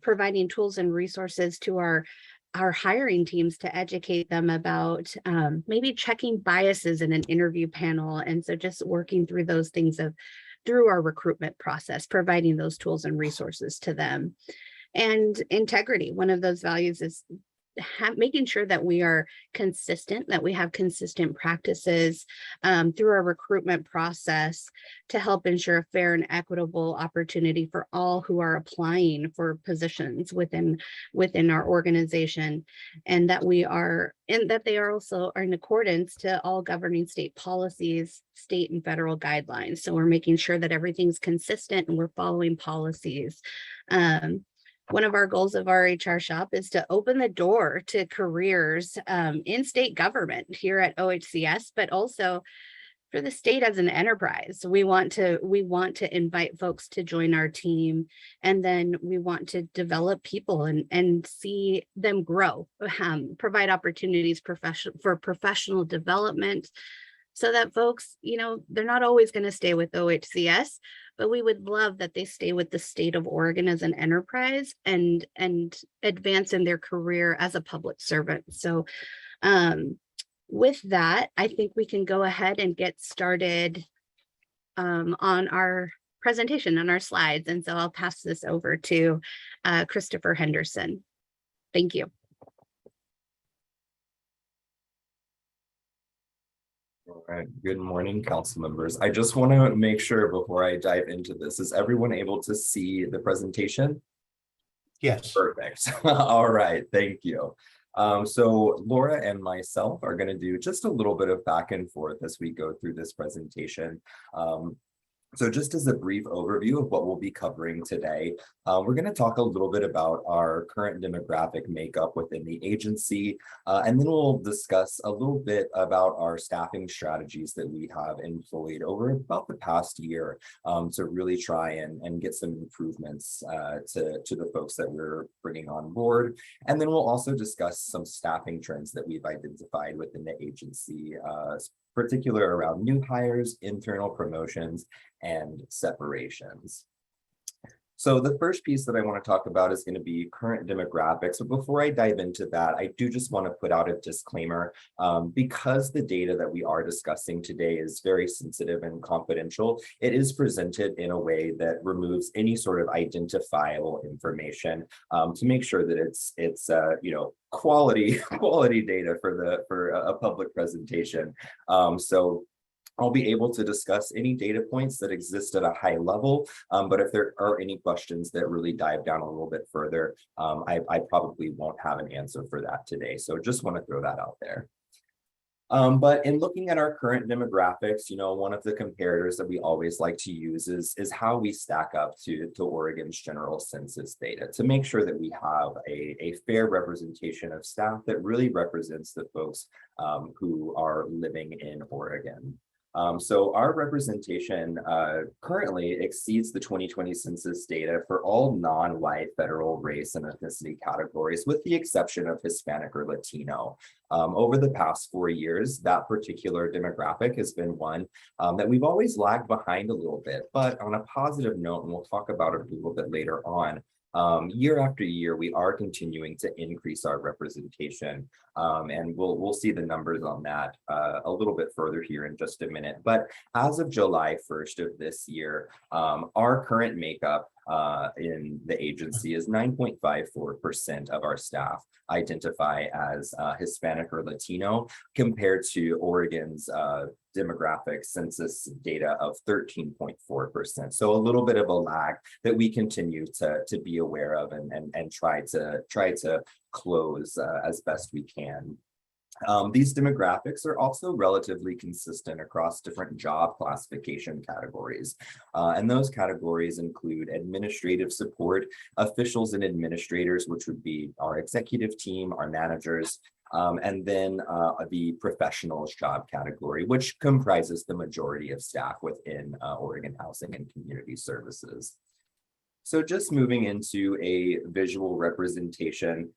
providing tools and resources to our hiring teams to educate them about maybe checking biases in an interview panel. And so just working through those things through our recruitment process, providing those tools and resources to them. And integrity, one of those values is making sure that we are consistent, that we have consistent practices through our recruitment process to help ensure a fair and equitable opportunity for all who are applying for positions within our organization, and that they are also in accordance to all governing state policies, state and federal guidelines. So we're making sure that everything's consistent and we're following policies. One of our goals of our HR shop is to open the door to careers in state government here at OHCS, but also for the state as an enterprise. We want to invite folks to join our team, and then we want to develop people and see them grow, provide opportunities for professional development, so that folks, they're not always going to stay with OHCS, but we would love that they stay with the state of Oregon as an enterprise and advance in their career as a public servant. So with that, I think we can go ahead and get started on our presentation, on our slides. And so I'll pass this over to Christopher Henderson. Thank you. All right. Good morning, council members. I just want to make sure before I dive into this, is everyone able to see the presentation? Yes. Perfect. All right. Thank you. So Laura and myself are going to do just a little bit of back and forth as we go through this presentation. So just as a brief overview of what we'll be covering today, we're going to talk a little bit about our current demographic makeup within the agency, and then we'll discuss a little bit about our staffing strategies that we have employed over about the past year to really try and get some improvements to the folks that we're bringing on board. And then we'll also discuss some staffing trends that we've identified within the agency, particular around new hires, internal promotions, and separations. So the first piece that I want to talk about is going to be current demographics. But before I dive into that, I do just want to put out a disclaimer. Because the data that we are discussing today is very sensitive and confidential, it is presented in a way that removes any sort of identifiable information to make sure that it's quality data for a public presentation. So I'll be able to discuss any data points that exist at a high level, but if there are any questions that really dive down a little bit further, I probably won't have an answer for that today. So just want to throw that out there. But in looking at our current demographics, one of the comparators that we always like to use is how we stack up to Oregon's general census data to make sure that we have a fair representation of staff that really represents the folks who are living in Oregon. So our representation currently exceeds the 2020 census data for all non-white federal race and ethnicity categories, with the exception of Hispanic or Latino. Over the past 4 years, that particular demographic has been one that we've always lagged behind a little bit, but on a positive note, and we'll talk about it a little bit later on, year after year, we are continuing to increase our representation, and we'll see the numbers on that a little bit further here in just a minute. But as of July 1st of this year, our current makeup in the agency is 9.54% of our staff identify as Hispanic or Latino, compared to Oregon's demographic census data of 13.4%. So a little bit of a lag that we continue to be aware of and try to close as best we can. These demographics are also relatively consistent across different job classification categories. And those categories include administrative support, officials and administrators, which would be our executive team, our managers, and then the professionals job category, which comprises the majority of staff within Oregon Housing and Community Services. So just moving into a visual representation,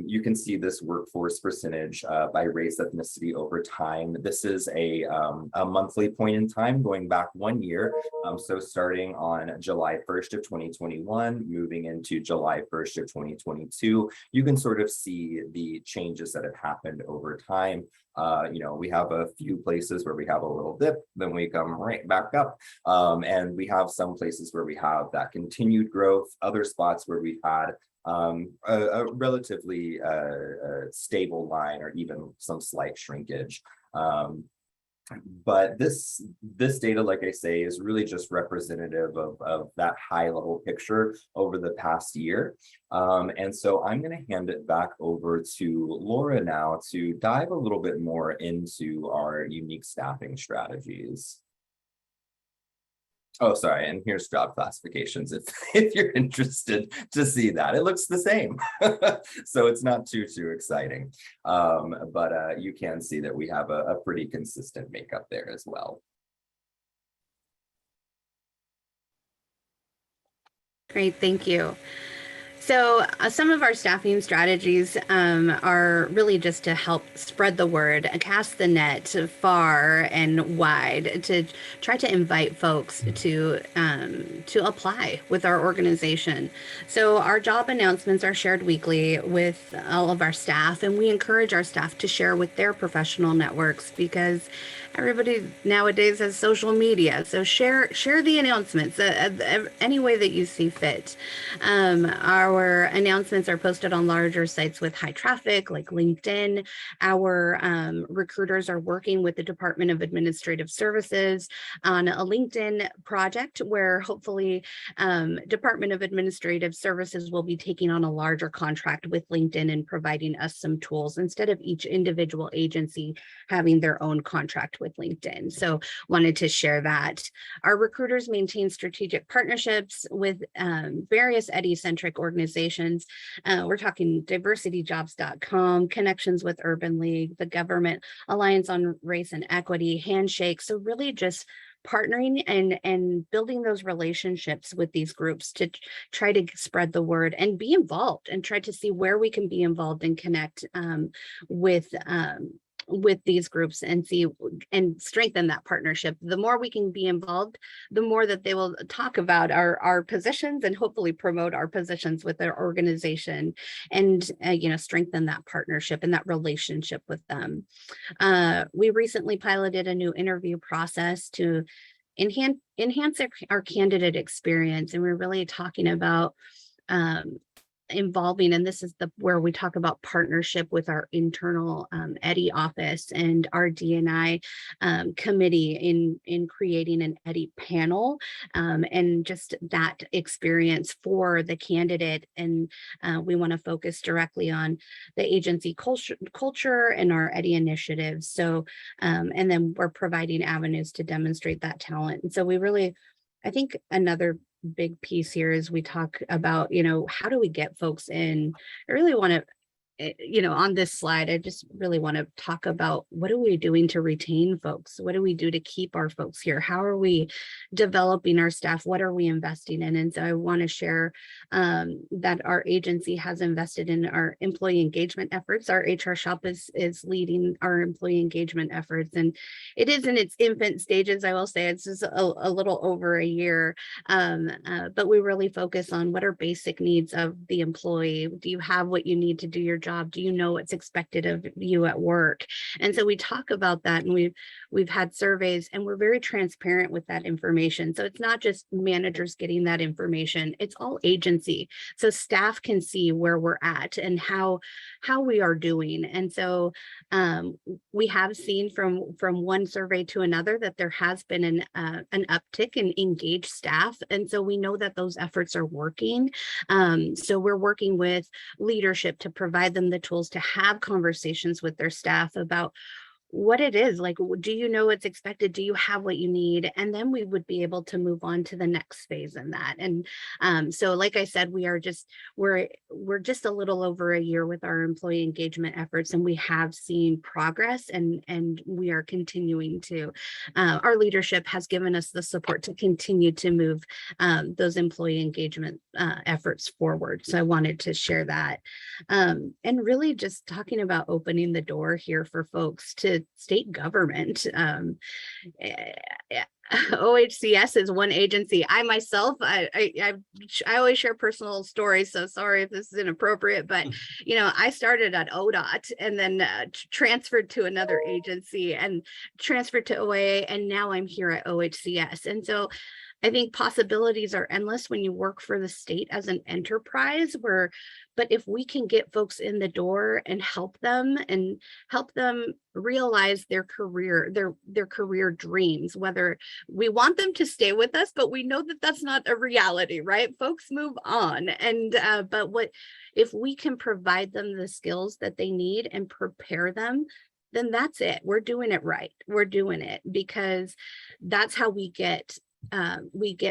you can see this workforce percentage by race, ethnicity over time. This is a monthly point in time going back 1 year. So starting on July 1st of 2021, moving into July 1st of 2022, you can sort of see the changes that have happened over time. We have a few places where we have a little dip, then we come right back up. And we have some places where we have that continued growth, other spots where we've had a relatively stable line or even some slight shrinkage. But this data, like I say, is really just representative of that high level picture over the past year. And so I'm going to hand it back over to Laura now to dive a little bit more into our unique staffing strategies. Oh, sorry, and here's job classifications if you're interested to see that. It looks the same, so it's not too exciting. But you can see that we have a pretty consistent makeup there as well. Great, thank you. So some of our staffing strategies are really just to help spread the word, cast the net far and wide to try to invite folks to apply with our organization. So our job announcements are shared weekly with all of our staff, and we encourage our staff to share with their professional networks because everybody nowadays has social media. So share the announcements any way that you see fit. Our announcements are posted on larger sites with high traffic like LinkedIn. Our recruiters are working with the Department of Administrative Services on a LinkedIn project where hopefully Department of Administrative Services will be taking on a larger contract with LinkedIn and providing us some tools instead of each individual agency having their own contract with LinkedIn. So wanted to share that. Our recruiters maintain strategic partnerships with various EDI-centric organizations. We're talking diversityjobs.com, connections with Urban League, the Government Alliance on Race and Equity, Handshake. So really just partnering and building those relationships with these groups to try to spread the word and be involved and try to see where we can be involved and connect with these groups and see and strengthen that partnership. The more we can be involved, the more that they will talk about our positions and hopefully promote our positions with their organization and strengthen that partnership and that relationship with them. We recently piloted a new interview process to enhance our candidate experience, and we're really talking about involving, and this is where we talk about partnership with our internal EDI office and our D&I committee in creating an EDI panel and just that experience for the candidate. And we want to focus directly on the agency culture and our EDI initiatives. So, and then we're providing avenues to demonstrate that talent. And so we really, I think another big piece here is we talk about, how do we get folks in? I really want to, on this slide, I just really want to talk about what are we doing to retain folks? What do we do to keep our folks here? How are we developing our staff? What are we investing in? And so I want to share that our agency has invested in our employee engagement efforts. Our HR shop is leading our employee engagement efforts, and it is in its infant stages. I will say it's just a little over a year, but we really focus on what are basic needs of the employee. Do you have what you need to do your job? Do you know what's expected of you at work? And so we talk about that, and we've had surveys, and we're very transparent with that information. So it's not just managers getting that information, it's all agency. So staff can see where we're at and how we are doing. And so we have seen from one survey to another that there has been an uptick in engaged staff. And so we know that those efforts are working. So we're working with leadership to provide them them the tools to have conversations with their staff about what it is like. Do you know what's expected? Do you have what you need? And then we would be able to move on to the next phase in that. And so like I said, we're just a little over a year with our employee engagement efforts, and we have seen progress, and we are continuing to, our leadership has given us the support to continue to move those employee engagement efforts forward. So I wanted to share that. And really just talking about opening the door here for folks to state government. OHCS is one agency. I myself, I always share personal stories, so sorry if this is inappropriate, but you know, I started at ODOT and then transferred to another agency and transferred to OAA, and now I'm here at OHCS. And so I think possibilities are endless when you work for the state as an enterprise, but if we can get folks in the door and help them realize their career dreams, whether we want them to stay with us, but we know that that's not a reality, right? Folks move on. And but if we can provide them the skills that they need and prepare them, then that's it. We're doing it right. We're doing it because that's how we get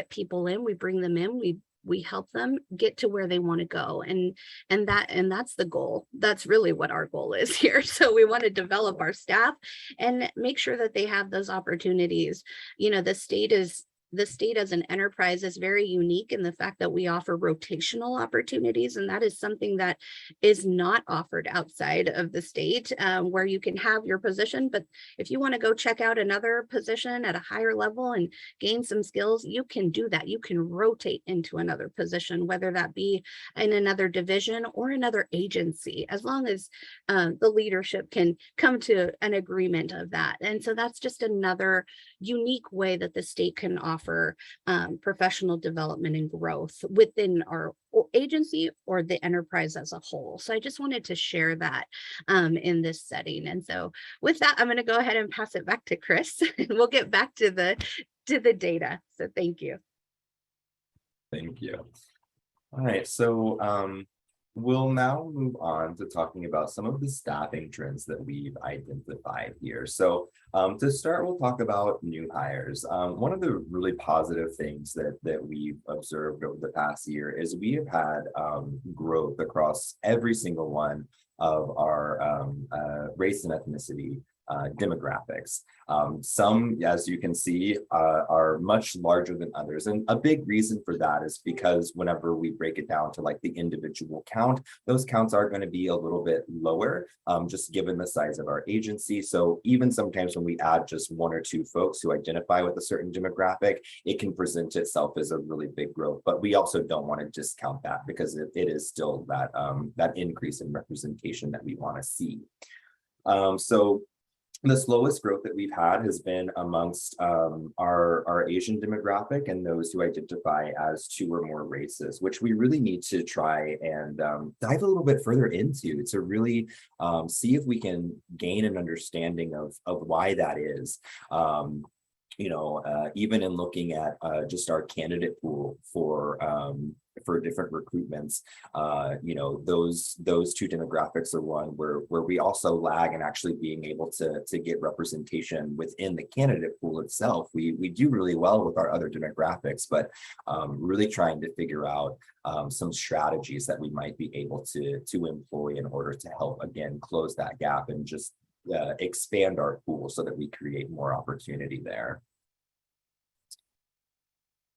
people in, we bring them in, we help them get to where they want to go. And that's the goal. That's really what our goal is here. So we want to develop our staff and make sure that they have those opportunities. You know, the state as an enterprise is very unique in the fact that we offer rotational opportunities, and that is something that is not offered outside of the state, where you can have your position, but if you want to go check out another position at a higher level and gain some skills, you can do that. You can rotate into another position, whether that be in another division or another agency, as long as the leadership can come to an agreement of that. And so that's just another unique way that the state can offer professional development and growth within our agency or the enterprise as a whole. So I just wanted to share that in this setting. And so with that, I'm going to go ahead and pass it back to Chris, and we'll get back to the data. So thank you. Thank you. All right, so we'll now move on to talking about some of the staffing trends that we've identified here. So to start, we'll talk about new hires. One of the really positive things that we've observed over the past year is we have had growth across every single one of our race and ethnicity demographics. Some, as you can see, are much larger than others. And a big reason for that is because whenever we break it down to like the individual count, those counts are going to be a little bit lower, just given the size of our agency. So even sometimes when we add just one or two folks who identify with a certain demographic, it can present itself as a really big growth. But we also don't want to discount that because it is still that, that increase in representation that we want to see. So the slowest growth that we've had has been amongst our Asian demographic and those who identify as two or more races, which we really need to try and dive a little bit further into to really see if we can gain an understanding of why that is. You know, even in looking at just our candidate pool for different recruitments, you know, those two demographics are one where we also lag in actually being able to get representation within the candidate pool itself. We do really well with our other demographics, but really trying to figure out some strategies that we might be able to employ in order to help, again, close that gap and just expand our pool so that we create more opportunity there.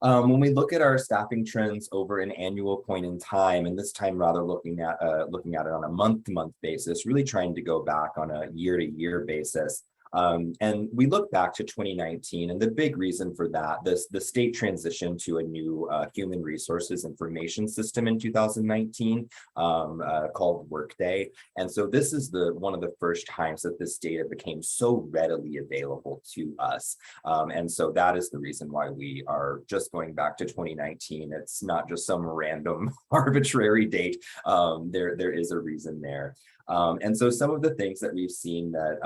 When we look at our staffing trends over an annual point in time, and this time rather looking at it on a month-to-month basis, really trying to go back on a year-to-year basis. And we look back to 2019, and the big reason for that, the state transitioned to a new human resources information system in 2019 called Workday. And so this is one of the first times that this data became so readily available to us. And so that is the reason why we are just going back to 2019. It's not just some random arbitrary date. There is a reason there. And so some of the things that we've seen that,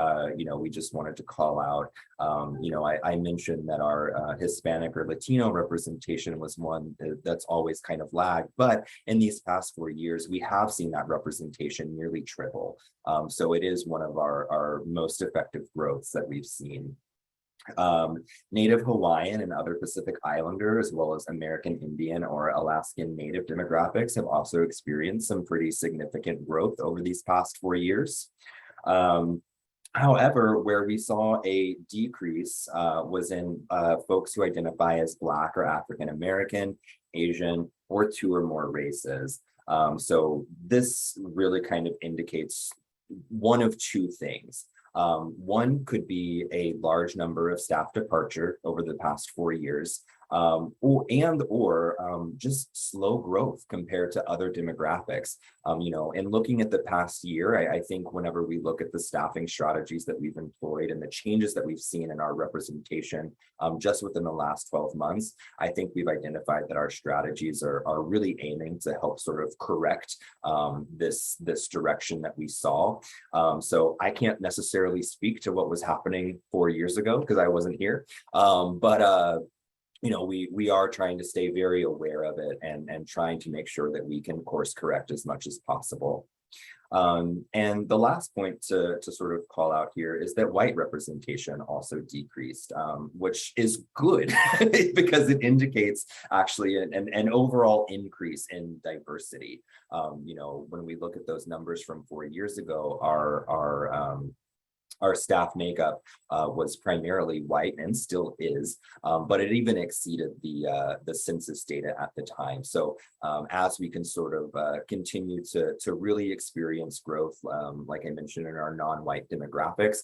we just wanted to call out, I mentioned that our Hispanic or Latino representation was one that's always kind of lagged, but in these past 4 years, we have seen that representation nearly triple. So it is one of our most effective growths that we've seen. Native Hawaiian and other Pacific Islander, as well as American Indian or Alaskan Native demographics have also experienced some pretty significant growth over these past 4 years. However, where we saw a decrease was in folks who identify as Black or African American, Asian, or 2 or more races. So this really kind of indicates one of 2 things. One could be a large number of staff departure over the past 4 years, or just slow growth compared to other demographics. And looking at the past year, I think whenever we look at the staffing strategies that we've employed and the changes that we've seen in our representation just within the last 12 months, I think we've identified that our strategies are really aiming to help sort of correct this direction that we saw. So I can't necessarily speak to what was happening 4 years ago because I wasn't here, but we are trying to stay very aware of it and trying to make sure that we can course correct as much as possible. And the last point to sort of call out here is that white representation also decreased, which is good because it indicates actually an overall increase in diversity. When we look at those numbers from 4 years ago, our staff makeup was primarily white and still is, but it even exceeded the census data at the time. So as we can sort of continue to really experience growth, like I mentioned in our non-white demographics,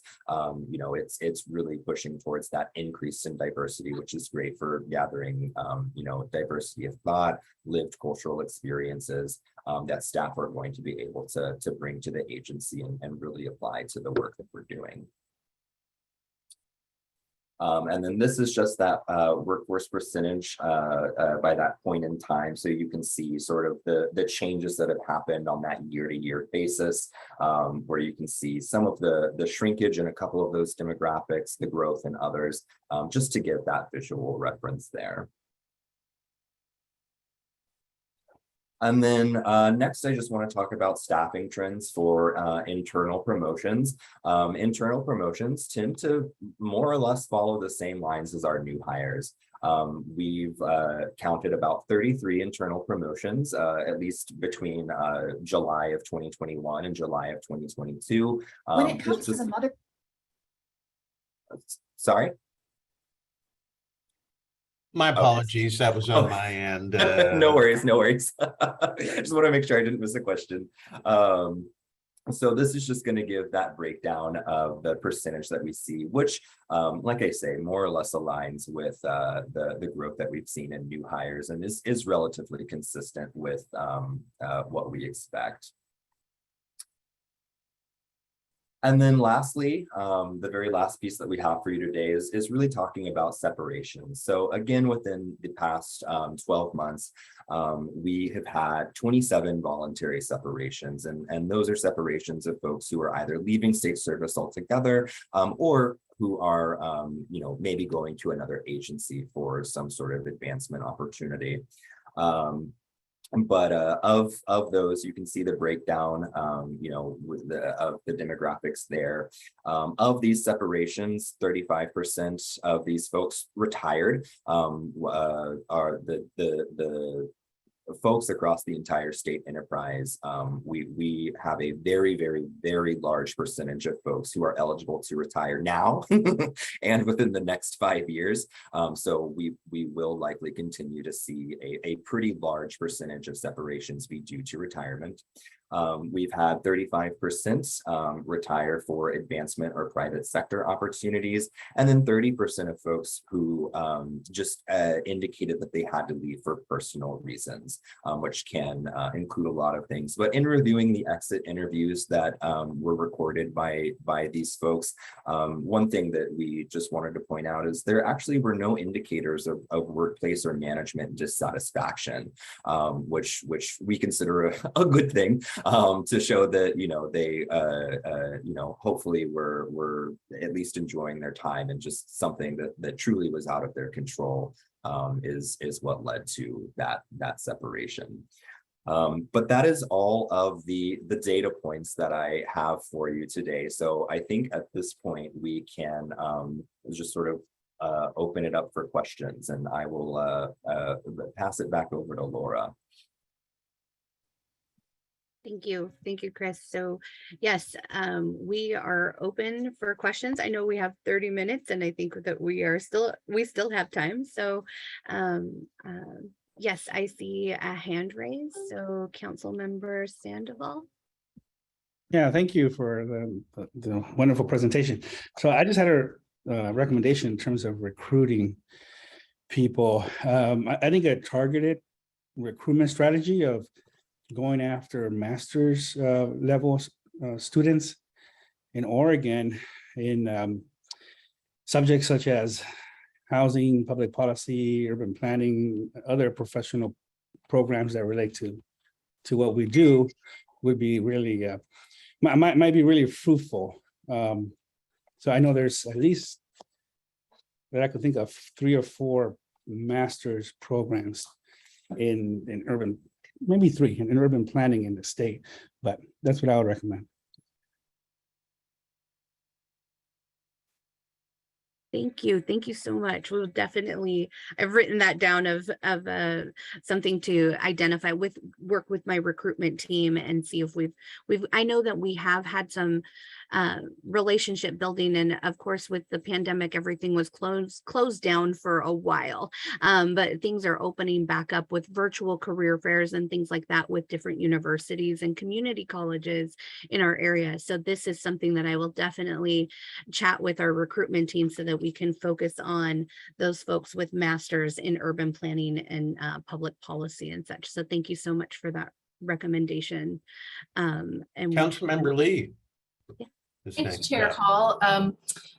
it's really pushing towards that increase in diversity, which is great for gathering, diversity of thought, lived cultural experiences that staff are going to be able to bring to the agency and really apply to the work that we're doing. And then this is just that workforce percentage by that point in time. So you can see sort of the changes that have happened on that year-to-year basis, where you can see some of the shrinkage in a couple of those demographics, the growth in others, just to give that visual reference there. And then next, I just want to talk about staffing trends for internal promotions. Internal promotions tend to more or less follow the same lines as our new hires. We've counted about 33 internal promotions, at least between July of 2021 and July of 2022. When it comes to the mother. Sorry? My apologies, that was on my end. No worries, no worries. I just want to make sure I didn't miss a question. So this is just going to give that breakdown of the percentage that we see, which, like I say, more or less aligns with the growth that we've seen in new hires and is relatively consistent with what we expect. And then lastly, the very last piece that we have for you today is really talking about separations. So again, within the past 12 months, we have had 27 voluntary separations, and those are separations of folks who are either leaving state service altogether or who are, maybe going to another agency for some sort of advancement opportunity. But of those, you can see the breakdown, with of the demographics there. Of these separations, 35% of these folks retired. Are the folks across the entire state enterprise. We have a very, very, very large percentage of folks who are eligible to retire now and within the next 5 years. So we will likely continue to see a pretty large percentage of separations be due to retirement. We've had 35% retire for advancement or private sector opportunities, and then 30% of folks who just indicated that they had to leave for personal reasons, which can include a lot of things. But in reviewing the exit interviews that were recorded by these folks, one thing that we just wanted to point out is there actually were no indicators of workplace or management dissatisfaction, which we consider a good thing. to show that, they, hopefully were at least enjoying their time, and just something that truly was out of their control is what led to that separation. But that is all of the data points that I have for you today. So I think at this point we can just sort of open it up for questions, and I will pass it back over to Laura. Thank you. Thank you, Chris. So yes, we are open for questions. I know we have 30 minutes and I think that we still have time. So yes, I see a hand raised. So Councilmember Sandoval. Yeah, thank you for the wonderful presentation. So I just had a recommendation in terms of recruiting people. I think a targeted recruitment strategy of going after master's level students in Oregon in subjects such as housing, public policy, urban planning, other professional programs that relate to what we do would be really might be really fruitful. So I know there's at least that I could think of 3 or 4 master's programs in urban, maybe 3 in urban planning in the state, but that's what I would recommend. Thank you. Thank you so much. We'll definitely, I've written that down of something to identify work with my recruitment team and see if I know that we have had some relationship building, and of course with the pandemic, everything was closed down for a while. But things are opening back up with virtual career fairs and things like that with different universities and community colleges in our area. So this is something that I will definitely chat with our recruitment team so that we can focus on those folks with masters in urban planning and public policy and such. So thank you so much for that recommendation. And Councilmember Lee. Yeah. Thanks, Chair Hall.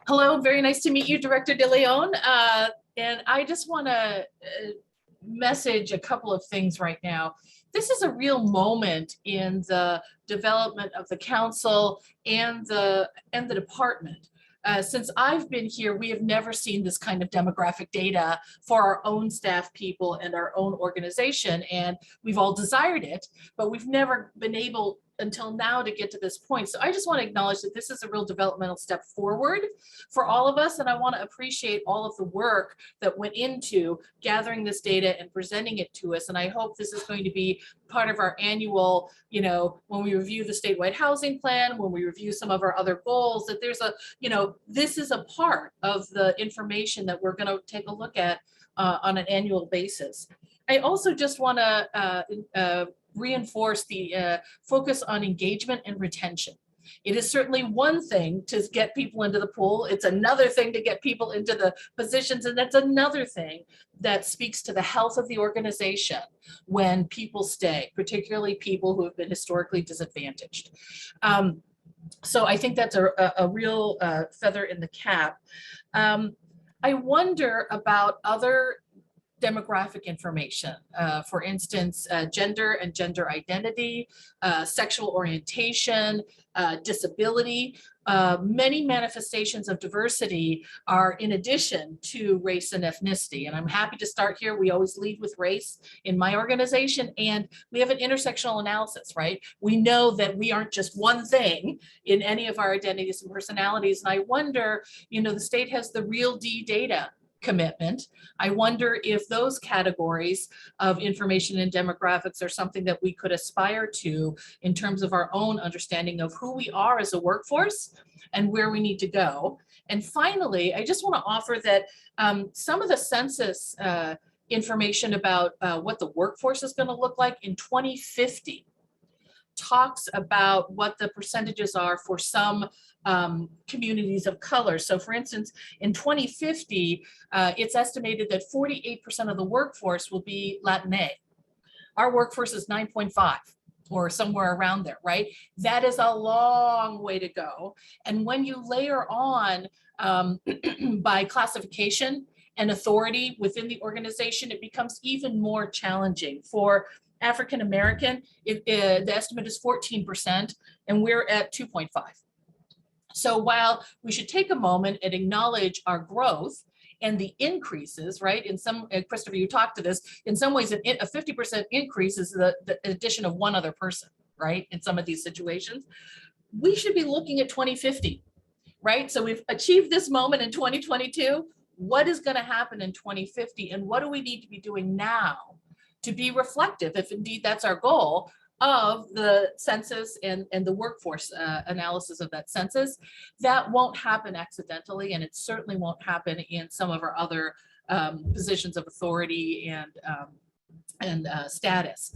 Hello, very nice to meet you, Director De Leon. And I just want to message a couple of things right now. This is a real moment in the development of the council and the department. Since I've been here, we have never seen this kind of demographic data for our own staff people and our own organization. And we've all desired it, but we've never been able until now to get to this point. So I just want to acknowledge that this is a real developmental step forward for all of us. And I want to appreciate all of the work that went into gathering this data and presenting it to us. And I hope this is going to be part of our annual, when we review the statewide housing plan, when we review some of our other goals, that there's this is a part of the information that we're going to take a look at on an annual basis. I also just want to reinforce the focus on engagement and retention. It is certainly one thing to get people into the pool. It's another thing to get people into the positions. And that's another thing that speaks to the health of the organization when people stay, particularly people who have been historically disadvantaged. So I think that's a real feather in the cap. I wonder about other demographic information, for instance, gender and gender identity, sexual orientation, disability. Many manifestations of diversity are in addition to race and ethnicity. And I'm happy to start here. We always lead with race in my organization, and we have an intersectional analysis, right? We know that we aren't just one thing in any of our identities and personalities. And I wonder, the state has the Real D data commitment. I wonder if those categories of information and demographics are something that we could aspire to in terms of our own understanding of who we are as a workforce and where we need to go. And finally, I just want to offer that some of the census information about what the workforce is going to look like in 2050 talks about what the percentages are for some communities of color. So for instance, in 2050, it's estimated that 48% of the workforce will be Latinx. Our workforce is 9.5 or somewhere around there, right? That is a long way to go. And when you layer on by classification and authority within the organization, it becomes even more challenging for African American, the estimate is 14%, and we're at 2.5. So while we should take a moment and acknowledge our growth and the increases, right? In some, Christopher, you talked to this, in some ways, a 50% increase is the addition of one other person, right? In some of these situations, we should be looking at 2050, right? So we've achieved this moment in 2022. What is going to happen in 2050? And what do we need to be doing now to be reflective, if indeed that's our goal, of the census and the workforce analysis of that census? That won't happen accidentally, and it certainly won't happen in some of our other positions of authority and status.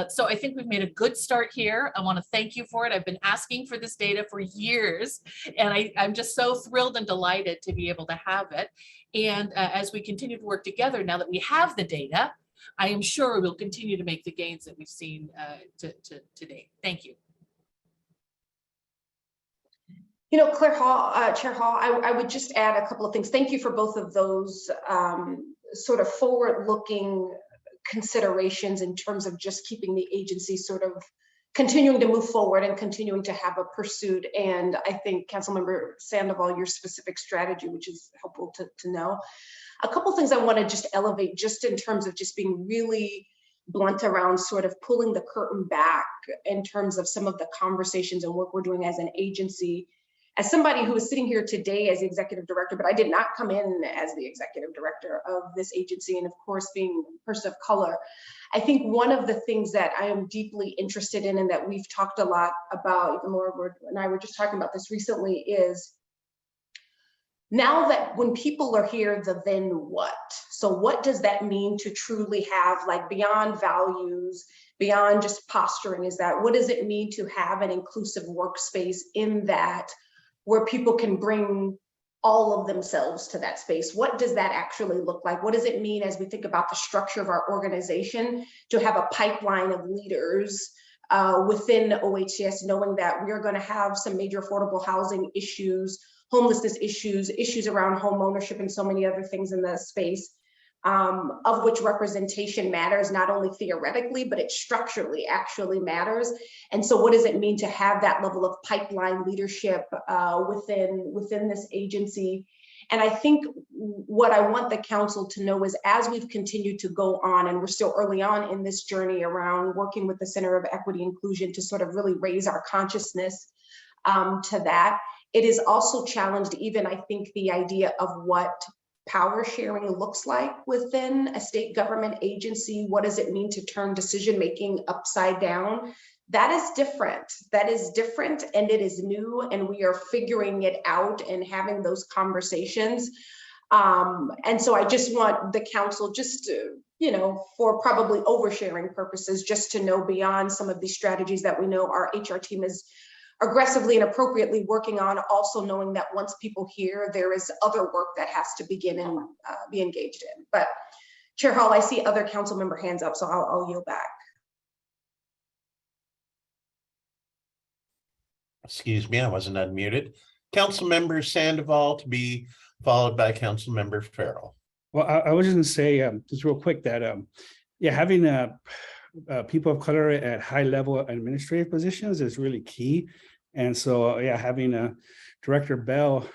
So I think we've made a good start here. I want to thank you for it. I've been asking for this data for years, and I'm just so thrilled and delighted to be able to have it. And as we continue to work together, now that we have the data, I am sure we'll continue to make the gains that we've seen to date. Thank you. You know, Chair Hall, I would just add a couple of things. Thank you for both of those sort of forward-looking considerations in terms of just keeping the agency sort of continuing to move forward and continuing to have a pursuit. And I think Councilmember Sandoval, your specific strategy, which is helpful to know. A couple things I want to just elevate, just in terms of just being really blunt around sort of pulling the curtain back in terms of some of the conversations and work we're doing as an agency. As somebody who is sitting here today as the executive director, but I did not come in as the executive director of this agency, and of course being a person of color, I think one of the things that I am deeply interested in and that we've talked a lot about, even Laura and I were just talking about this recently, is now that when people are here, the then what? So what does that mean to truly have, like, beyond values, beyond just posturing, is that what does it mean to have an inclusive workspace in that where people can bring all of themselves to that space? What does that actually look like? What does it mean as we think about the structure of our organization to have a pipeline of leaders within OHCS, knowing that we're going to have some major affordable housing issues, homelessness issues, issues around home ownership, and so many other things in the space, of which representation matters, not only theoretically, but it structurally actually matters. And so what does it mean to have that level of pipeline leadership within this agency? And I think what I want the council to know is, as we've continued to go on, and we're still early on in this journey around working with the Center of Equity Inclusion to sort of really raise our consciousness to that, it is also challenged even, I think, the idea of what power sharing looks like within a state government agency. What does it mean to turn decision-making upside down? That is different. That is different, and it is new, and we are figuring it out and having those conversations. And so I just want the council just to, you know, for probably oversharing purposes, just to know beyond some of these strategies that we know our HR team is aggressively and appropriately working on, also knowing that once people hear, there is other work that has to begin and be engaged in. But Chair Hall, I see other council member hands up, so I'll yield back. Excuse me, I wasn't unmuted. Councilmember Sandoval to be followed by Councilmember Farrell. Well, I was just going to say, just real quick, that yeah, having people of color at high level administrative positions is really key. And so, yeah, having Director Bell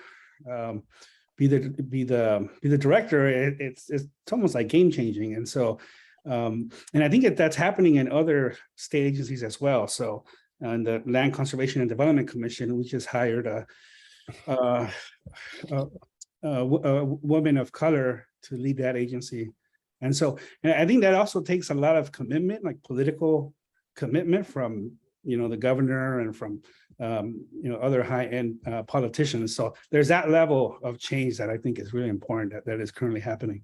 be the director, it's almost like game changing. And so, and I think that's happening in other state agencies as well. So, and the Land Conservation and Development Commission, we just hired a woman of color to lead that agency. And so, and I think that also takes a lot of commitment, like political commitment from, you know, the governor and from, you know, other high-end politicians. So there's that level of change that I think is really important that is currently happening.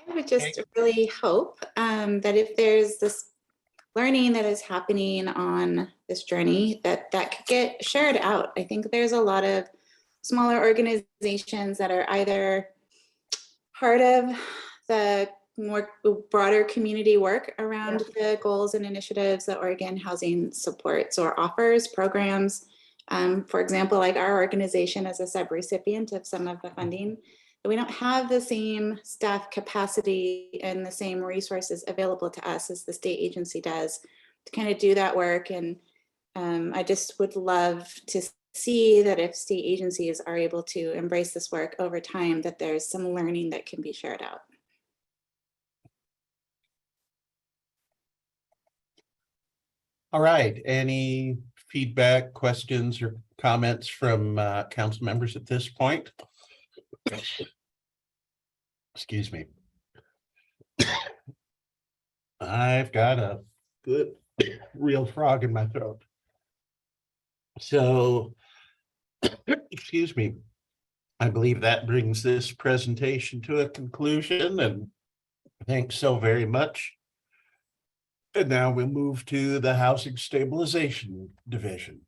I would just really hope that if there's this learning that is happening on this journey, that could get shared out. I think there's a lot of smaller organizations that are either part of the more broader community work around the goals and initiatives that Oregon Housing supports or offers programs. For example, like our organization as a subrecipient of some of the funding we don't have the same staff capacity and the same resources available to us as the state agency does to kind of do that work. And I just would love to see that if state agencies are able to embrace this work over time, that there's some learning that can be shared out. All right, any feedback, questions, or comments from council members at this point? Excuse me. I've got a good real frog in my throat. So, excuse me. I believe that brings this presentation to a conclusion, and thanks so very much. And now we'll move to the Housing Stabilization Division.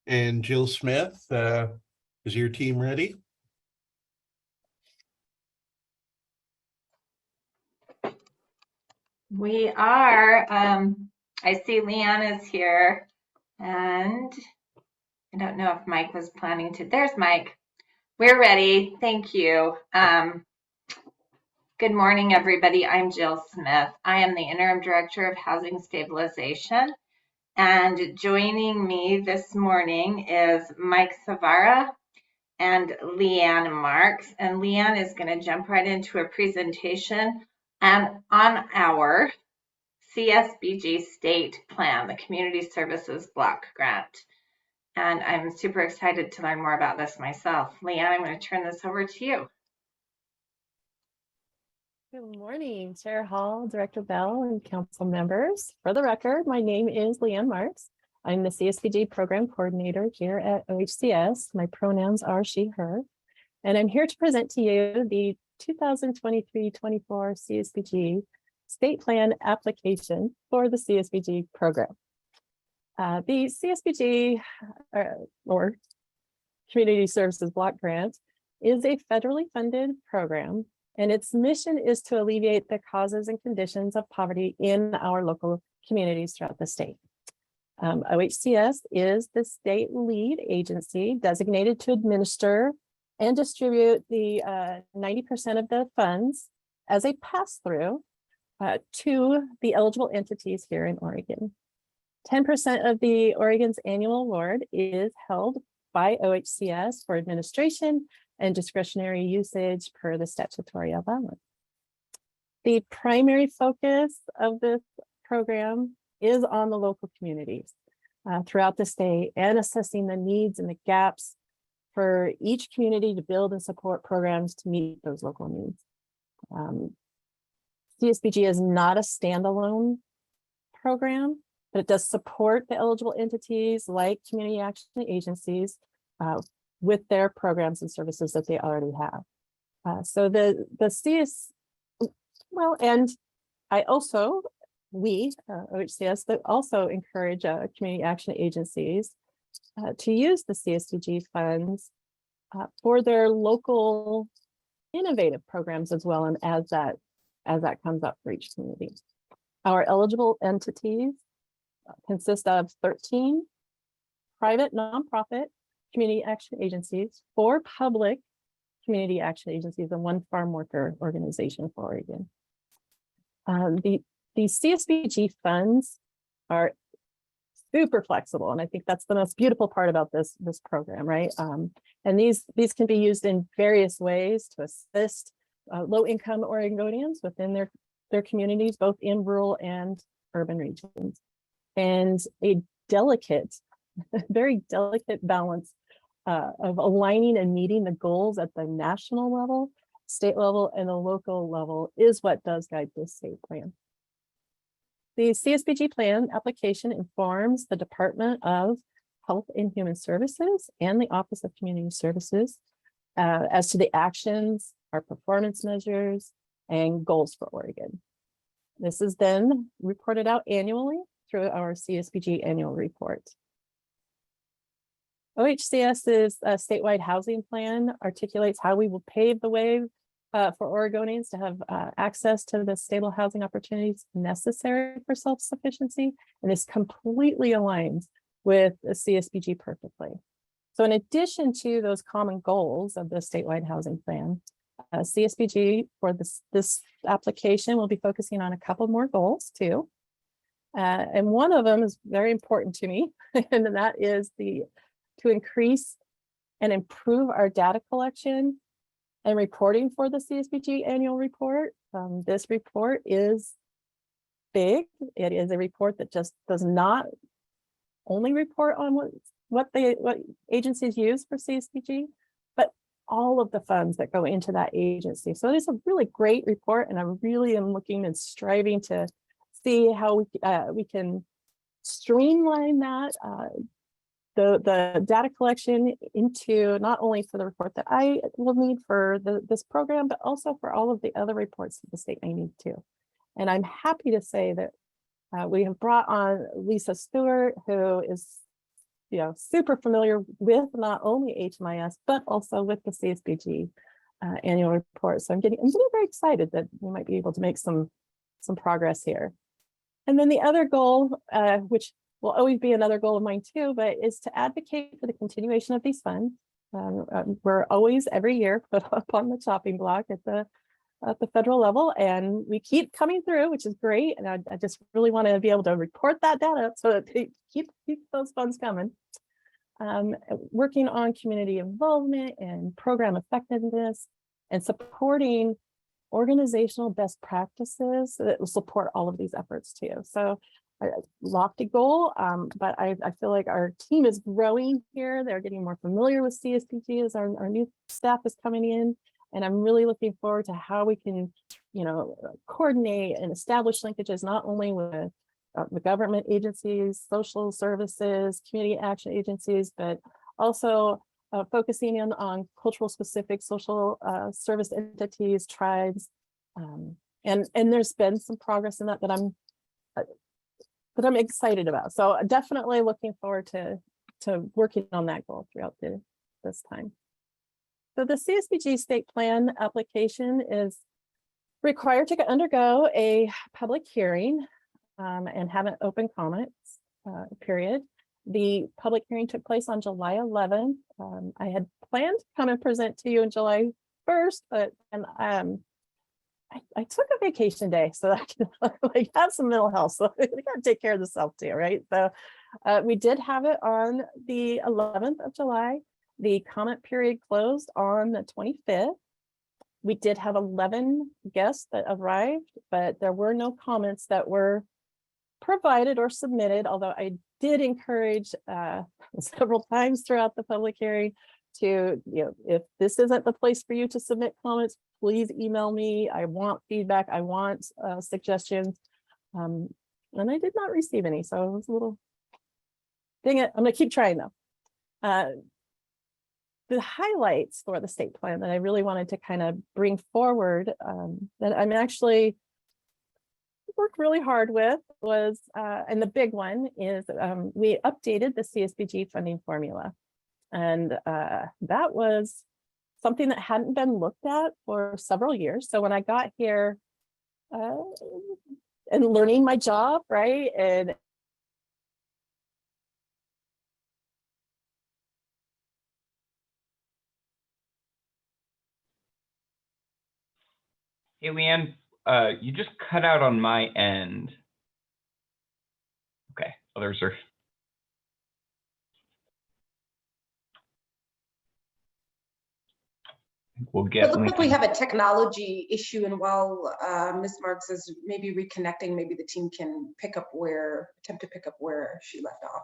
And Jill Smith, is your team ready? We are. I see Leanne is here, and I don't know if Mike was planning to. There's Mike. We're ready. Thank you. Good morning, everybody. I'm Jill Smith. I am the Interim Director of Housing Stabilization. And joining me this morning is Mike Savara and Leanne Marks. And Leanne is going to jump right into a presentation on our CSBG state plan, the Community Services Block Grant. And I'm super excited to learn more about this myself. Leanne, I'm going to turn this over to you. Good morning, Chair Hall, Director Bell, and council members. For the record, my name is Leanne Marks. I'm the CSBG Program Coordinator here at OHCS. My pronouns are she, her. And I'm here to present to you the 2023-24 CSBG State Plan application for the CSBG program. The CSBG, or Community Services Block Grant, is a federally funded program, and its mission is to alleviate the causes and conditions of poverty in our local communities throughout the state. OHCS is the state lead agency designated to administer and distribute the 90% of the funds as a pass-through to the eligible entities here in Oregon. 10% of the Oregon's annual award is held by OHCS for administration and discretionary usage per the statutory allowance. The primary focus of this program is on the local communities throughout the state and assessing the needs and the gaps for each community to build and support programs to meet those local needs. CSBG is not a standalone program, but it does support the eligible entities like community action agencies with their programs and services that they already have. So the CS, well, and I also, OHCS, that also encourage community action agencies to use the CSBG funds for their local innovative programs as well, and as that comes up for each community. Our eligible entities consist of 13 private nonprofit community action agencies, 4 public community action agencies, and 1 farm worker organization for Oregon. The CSBG funds are super flexible, and I think that's the most beautiful part about this program, right? And these can be used in various ways to assist low-income Oregonians within their communities, both in rural and urban regions. And a delicate, very delicate balance of aligning and meeting the goals at the national level, state level, and the local level is what does guide this state plan. The CSBG plan application informs the Department of Health and Human Services and the Office of Community Services as to the actions, our performance measures, and goals for Oregon. This is then reported out annually through our CSBG annual report. OHCS's statewide housing plan articulates how we will pave the way for Oregonians to have access to the stable housing opportunities necessary for self-sufficiency. And this completely aligns with the CSBG perfectly. So in addition to those common goals of the statewide housing plan, CSBG for this application will be focusing on a couple more goals too. And one of them is very important to me, and that is to increase and improve our data collection and reporting for the CSBG annual report. This report is big. It is a report that just does not only report on what agencies use for CSBG, but all of the funds that go into that agency. So it is a really great report, and I really am looking and striving to see how we can streamline that, the data collection into not only for the report that I will need for this program, but also for all of the other reports that the state may need too. And I'm happy to say that we have brought on Lisa Stewart, who is super familiar with not only HMIS, but also with the CSBG annual report. So I'm getting very excited that we might be able to make some progress here. And then the other goal, which will always be another goal of mine too, but is to advocate for the continuation of these funds. We're always every year put up on the chopping block at the federal level, and we keep coming through, which is great. And I just really want to be able to report that data so that they keep those funds coming. Working on community involvement and program effectiveness and supporting organizational best practices that will support all of these efforts too. So lofty goal, but I feel like our team is growing here. They're getting more familiar with CSBG as our new staff is coming in. And I'm really looking forward to how we can, coordinate and establish linkages, not only with the government agencies, social services, community action agencies, but also focusing in on cultural specific social service entities, tribes. And there's been some progress in that I'm excited about. So definitely looking forward to working on that goal throughout this time. So the CSBG state plan application is required to undergo a public hearing and have an open comments period. The public hearing took place on July 11th. I had planned to come and present to you on July 1st, but I took a vacation day so I can have some mental health. So I gotta take care of the self too, right? So we did have it on the 11th of July. The comment period closed on the 25th. We did have 11 guests that arrived, but there were no comments that were provided or submitted, although I did encourage several times throughout the public hearing to, if this isn't the place for you to submit comments, please email me. I want feedback. I want suggestions. And I did not receive any, so it was a little, dang it, I'm gonna keep trying though. The highlights for the state plan that I really wanted to kind of bring forward that I'm actually worked really hard with was, and the big one is we updated the CSBG funding formula. And that was something that hadn't been looked at for several years. So when I got here and learning my job, right, and hey, Leanne, you just cut out on my end. Okay, others are. We'll get. It looks like we have a technology issue, and while Ms. Marks is maybe reconnecting, maybe the team can attempt to pick up where she left off.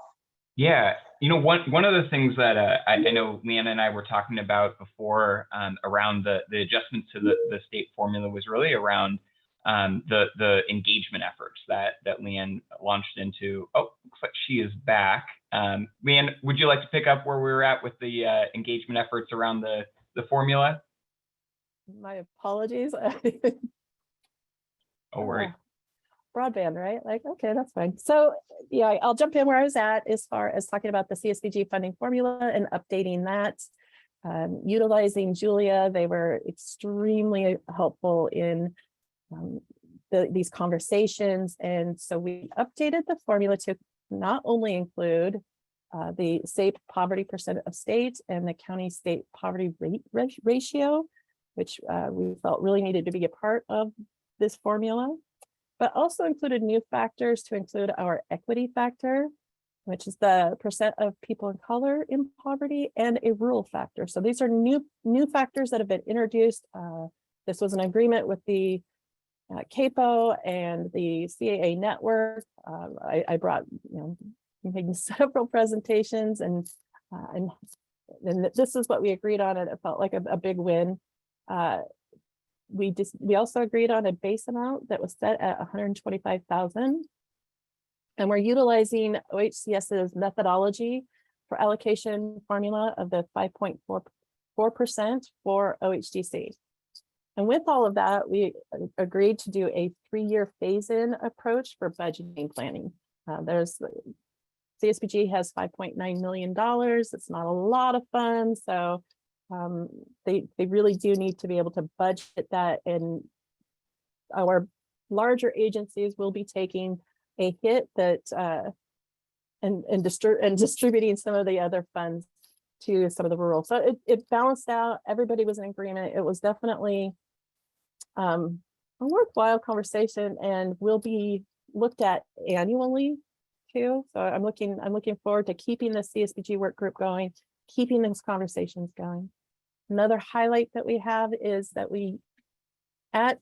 Yeah, one of the things that I know Leanna and I were talking about before around the adjustments to the state formula was really around the engagement efforts that Leanne launched into. Oh, looks like she is back. Leanne, would you like to pick up where we were at with the engagement efforts around the formula? My apologies. Oh, worry. Broadband, right? Okay, that's fine. So yeah, I'll jump in where I was at as far as talking about the CSBG funding formula and updating that. Utilizing Julia, they were extremely helpful in these conversations. And so we updated the formula to not only include the state poverty percent of state and the county state poverty rate ratio, which we felt really needed to be a part of this formula, but also included new factors to include our equity factor, which is the percent of people of color in poverty, and a rural factor. So these are new factors that have been introduced. This was an agreement with the CAPO and the CAA network. I brought, making several presentations, and this is what we agreed on, and it felt like a big win. We also agreed on a base amount that was set at 125,000. And we're utilizing OHCS's methodology for allocation formula of the 5.44% for OHDC. And with all of that, we agreed to do a 3-year phase-in approach for budgeting planning. CSBG has $5.9 million. It's not a lot of funds, so they really do need to be able to budget that, and our larger agencies will be taking a hit that and distributing some of the other funds to some of the rural. So it balanced out. Everybody was in agreement. It was definitely a worthwhile conversation, and will be looked at annually too. So I'm looking forward to keeping the CSBG work group going, keeping those conversations going. Another highlight that we have is that we at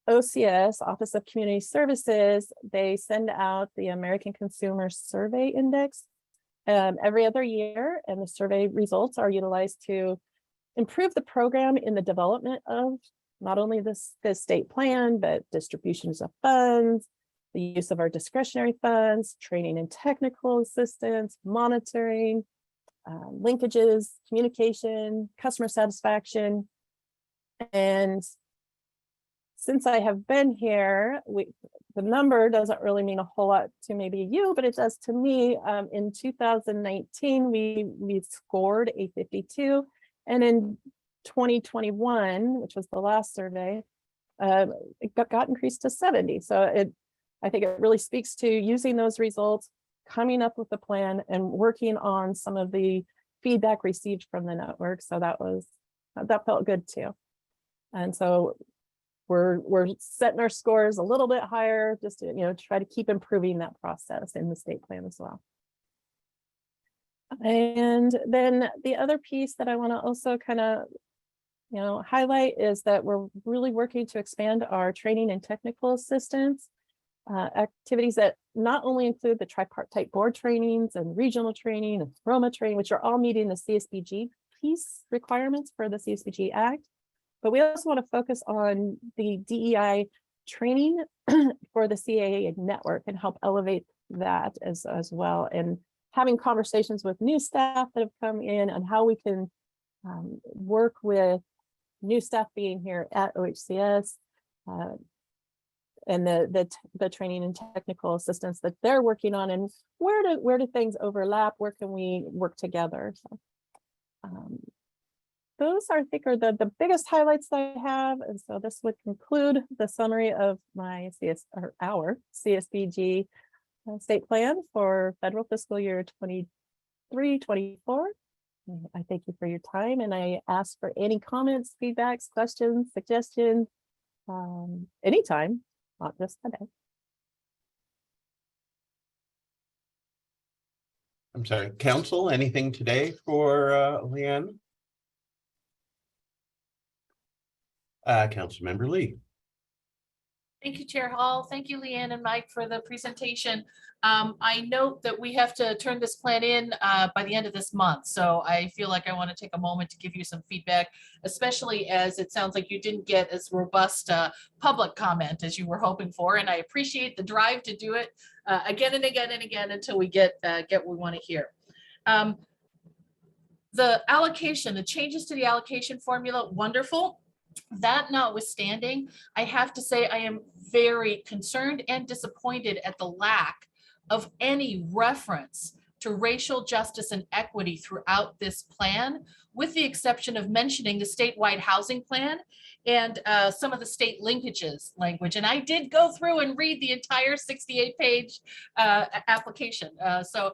OCS, Office of Community Services, they send out the American Consumer Survey Index every other year, and the survey results are utilized to improve the program in the development of not only the state plan, but distributions of funds, the use of our discretionary funds, training and technical assistance, monitoring, linkages, communication, customer satisfaction. And since I have been here, the number doesn't really mean a whole lot to maybe you, but it does to me. In 2019, we scored a 52, and in 2021, which was the last survey, it got increased to 70. So I think it really speaks to using those results, coming up with a plan, and working on some of the feedback received from the network. So that felt good too. And so we're setting our scores a little bit higher, just to try to keep improving that process in the state plan as well. And then the other piece that I want to also kind of highlight is that we're really working to expand our training and technical assistance activities that not only include the tripartite board trainings and regional training and Roma training, which are all meeting the CSBG piece requirements for the CSBG Act, but we also want to focus on the DEI training for the CAA network and help elevate that as well, and having conversations with new staff that have come in on how we can work with new staff being here at OHCS, and the training and technical assistance that they're working on, and where do things overlap? Where can we work together? So, those are, I think, are the biggest highlights that I have. And so this would conclude the summary of my our CSBG state plan for federal fiscal year 23-24. I thank you for your time, and I ask for any comments, feedbacks, questions, suggestions, anytime, not just today. I'm sorry, council, anything today for Leanne? Councilmember Lee. Thank you, Chair Hall. Thank you, Leanne and Mike, for the presentation. I note that we have to turn this plan in by the end of this month. So I feel like I want to take a moment to give you some feedback, especially as it sounds like you didn't get as robust public comment as you were hoping for. And I appreciate the drive to do it again and again and again until we get what we want to hear. The allocation, the changes to the allocation formula, wonderful. That notwithstanding, I have to say I am very concerned and disappointed at the lack of any reference to racial justice and equity throughout this plan, with the exception of mentioning the statewide housing plan and some of the state linkages language. And I did go through and read the entire 68-page application. So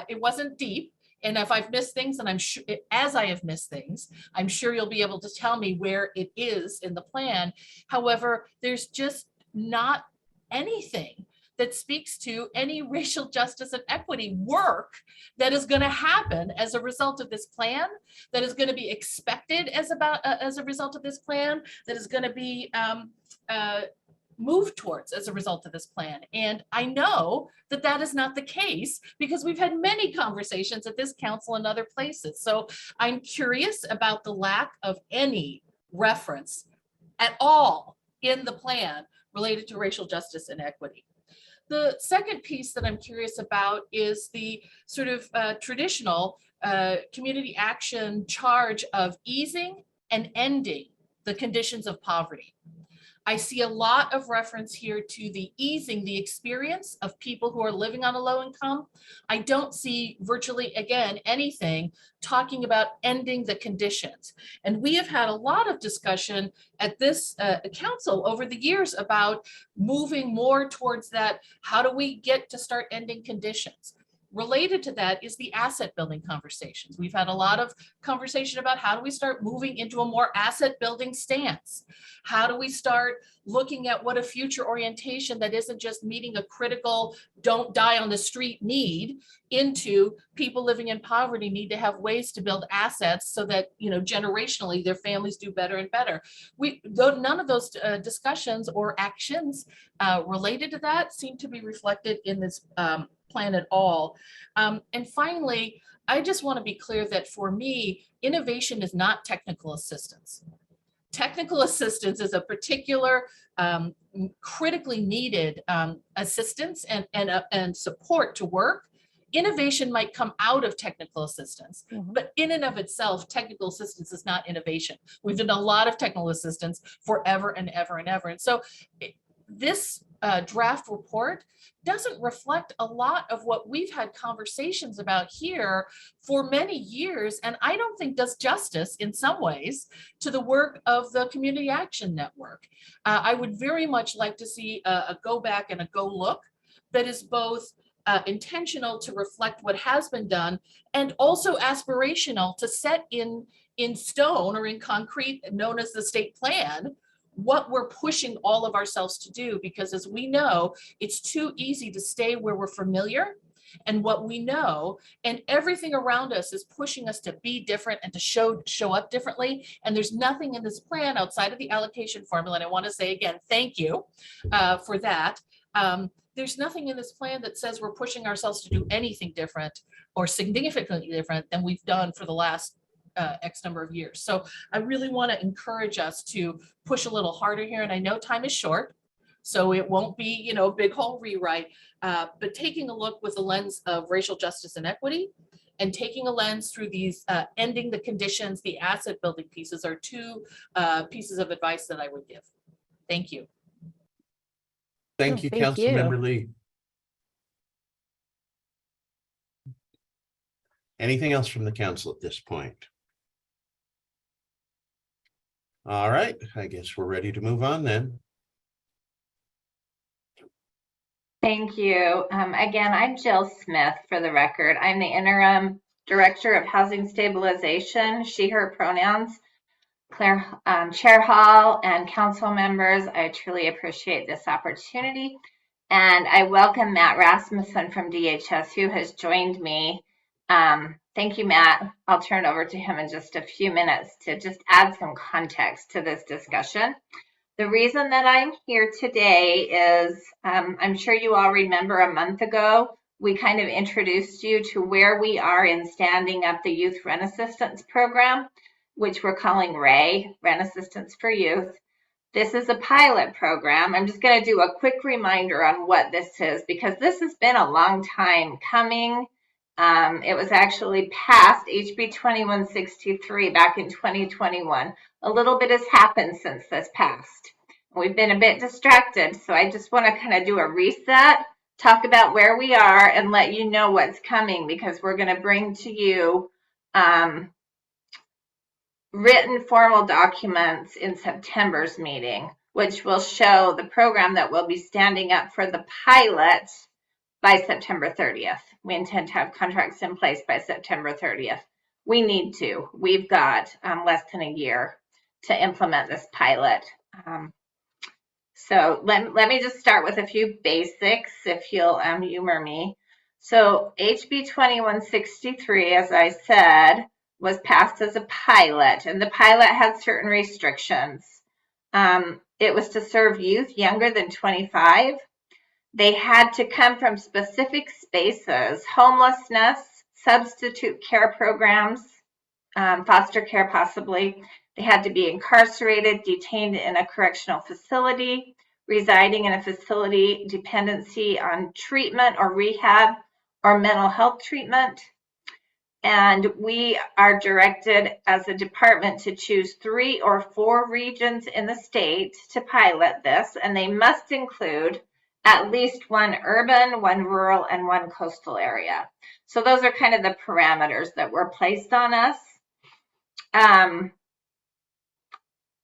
it wasn't deep. And if I've missed things, and I'm sure, as I have missed things, I'm sure you'll be able to tell me where it is in the plan. However, there's just not anything that speaks to any racial justice and equity work that is going to happen as a result of this plan, that is going to be expected as a result of this plan, that is going to be move towards as a result of this plan. And I know that that is not the case because we've had many conversations at this council and other places. So I'm curious about the lack of any reference at all in the plan related to racial justice and equity. The second piece that I'm curious about is the sort of traditional community action charge of easing and ending the conditions of poverty. I see a lot of reference here to the easing the experience of people who are living on a low income. I don't see virtually, again, anything talking about ending the conditions. And we have had a lot of discussion at this council over the years about moving more towards that. How do we get to start ending conditions? Related to that is the asset building conversations. We've had a lot of conversation about how do we start moving into a more asset building stance? How do we start looking at what a future orientation that isn't just meeting a critical don't die on the street need into people living in poverty need to have ways to build assets so that, you know, generationally their families do better and better. None of those discussions or actions related to that seem to be reflected in this plan at all. And finally, I just want to be clear that for me, innovation is not technical assistance. Technical assistance is a particular critically needed assistance and support to work. Innovation might come out of technical assistance, but in and of itself, technical assistance is not innovation. We've done a lot of technical assistance forever and ever and ever. And so this draft report doesn't reflect a lot of what we've had conversations about here for many years, and I don't think does justice in some ways to the work of the Community Action Network. I would very much like to see a go back and a go look that is both intentional to reflect what has been done and also aspirational to set in stone or in concrete, known as the state plan, what we're pushing all of ourselves to do, because as we know, it's too easy to stay where we're familiar and what we know, and everything around us is pushing us to be different and to show up differently. And there's nothing in this plan outside of the allocation formula. And I want to say again, thank you for that. There's nothing in this plan that says we're pushing ourselves to do anything different or significantly different than we've done for the last X number of years. So I really want to encourage us to push a little harder here. And I know time is short, so it won't be, you know, a big whole rewrite, but taking a look with the lens of racial justice and equity and taking a lens through these ending the conditions, the asset building pieces are two pieces of advice that I would give. Thank you. Thank you, Councilmember Lee. Anything else from the council at this point? All right, I guess we're ready to move on then. Thank you. Again, I'm Jill Smith for the record. I'm the interim director of housing stabilization, she, her pronouns. Chair Hall and council members, I truly appreciate this opportunity. And I welcome Matt Rasmussen from DHS, who has joined me. Thank you, Matt. I'll turn it over to him in just a few minutes to just add some context to this discussion. The reason that I'm here today is I'm sure you all remember a month ago, we kind of introduced you to where we are in standing up the Youth Rent Assistance Program, which we're calling RAY, Rent Assistance for Youth. This is a pilot program. I'm just going to do a quick reminder on what this is, because this has been a long time coming. It was actually passed, HB 2163, back in 2021. A little bit has happened since this passed. We've been a bit distracted, so I just want to kind of do a reset talk about where we are, and let you know what's coming, because we're going to bring to you written formal documents in September's meeting, which will show the program that we'll be standing up for the pilot by September 30th. We intend to have contracts in place by September 30th. We need to. We've got less than a year to implement this pilot. So let me just start with a few basics, if you'll humor me. So HB 2163, as I said, was passed as a pilot, and the pilot had certain restrictions. It was to serve youth younger than 25. They had to come from specific spaces: homelessness, substitute care programs, foster care possibly. They had to be incarcerated, detained in a correctional facility, residing in a facility dependency on treatment or rehab or mental health treatment. And we are directed as a department to choose 3 or 4 regions in the state to pilot this, and they must include at least 1 urban, 1 rural, and 1 coastal area. So those are kind of the parameters that were placed on us.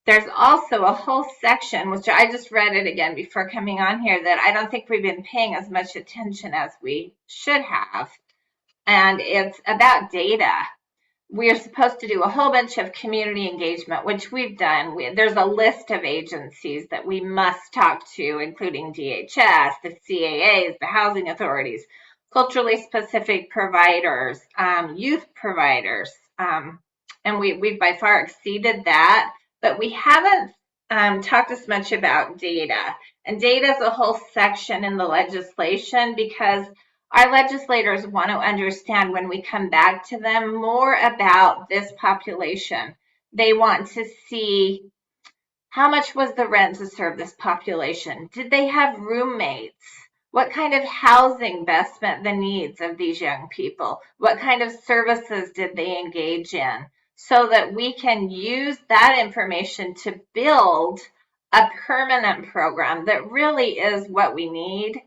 There's also a whole section, which I just read it again before coming on here, that I don't think we've been paying as much attention as we should have. And it's about data. We are supposed to do a whole bunch of community engagement, which we've done. There's a list of agencies that we must talk to, including DHS, the CAAs, the housing authorities, culturally specific providers, youth providers. And we've by far exceeded that, but we haven't talked as much about data. And data is a whole section in the legislation, because our legislators want to understand, when we come back to them, more about this population. They want to see, how much was the rent to serve this population? Did they have roommates? What kind of housing best met the needs of these young people? What kind of services did they engage in? So that we can use that information to build a permanent program that really is what we need.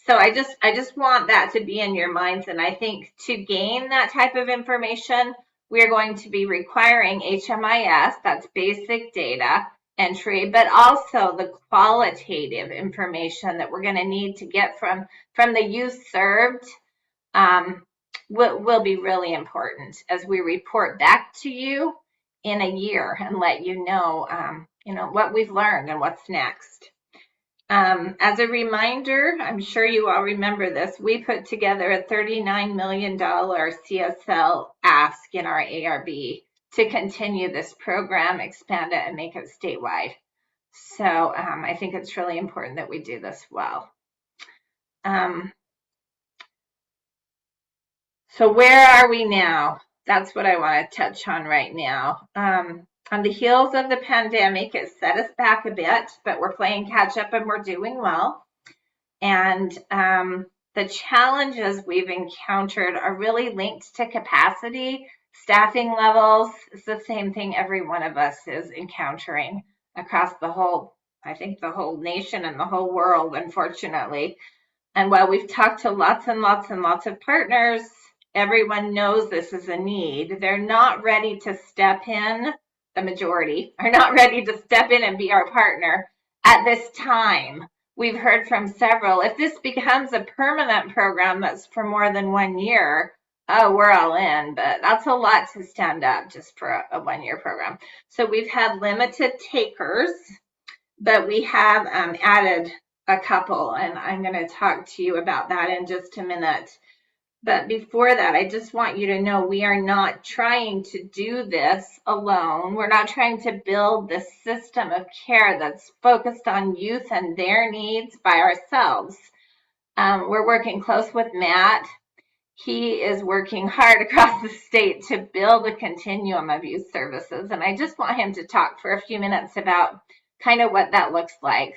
So I just want that to be in your minds. And I think to gain that type of information, we are going to be requiring HMIS, that's basic data entry, but also the qualitative information that we're going to need to get from the youth served will be really important as we report back to you in a year and let you know, what we've learned and what's next. As a reminder, I'm sure you all remember this, we put together a $39 million CSL ask in our ARB to continue this program, expand it, and make it statewide. So I think it's really important that we do this well. So where are we now? That's what I want to touch on right now. On the heels of the pandemic, it set us back a bit, but we're playing catch up and we're doing well. And the challenges we've encountered are really linked to capacity, staffing levels. It's the same thing every one of us is encountering across the whole, I think the whole nation and the whole world, unfortunately. And while we've talked to lots and lots and lots of partners, everyone knows this is a need. They're not ready to step in. The majority are not ready to step in and be our partner at this time. We've heard from several, if this becomes a permanent program that's for more than 1 year, oh, we're all in, but that's a lot to stand up just for a 1-year program. So we've had limited takers, but we have added a couple, and I'm going to talk to you about that in just a minute. But before that, I just want you to know we are not trying to do this alone. We're not trying to build this system of care that's focused on youth and their needs by ourselves. We're working close with Matt. He is working hard across the state to build a continuum of youth services. And I just want him to talk for a few minutes about kind of what that looks like.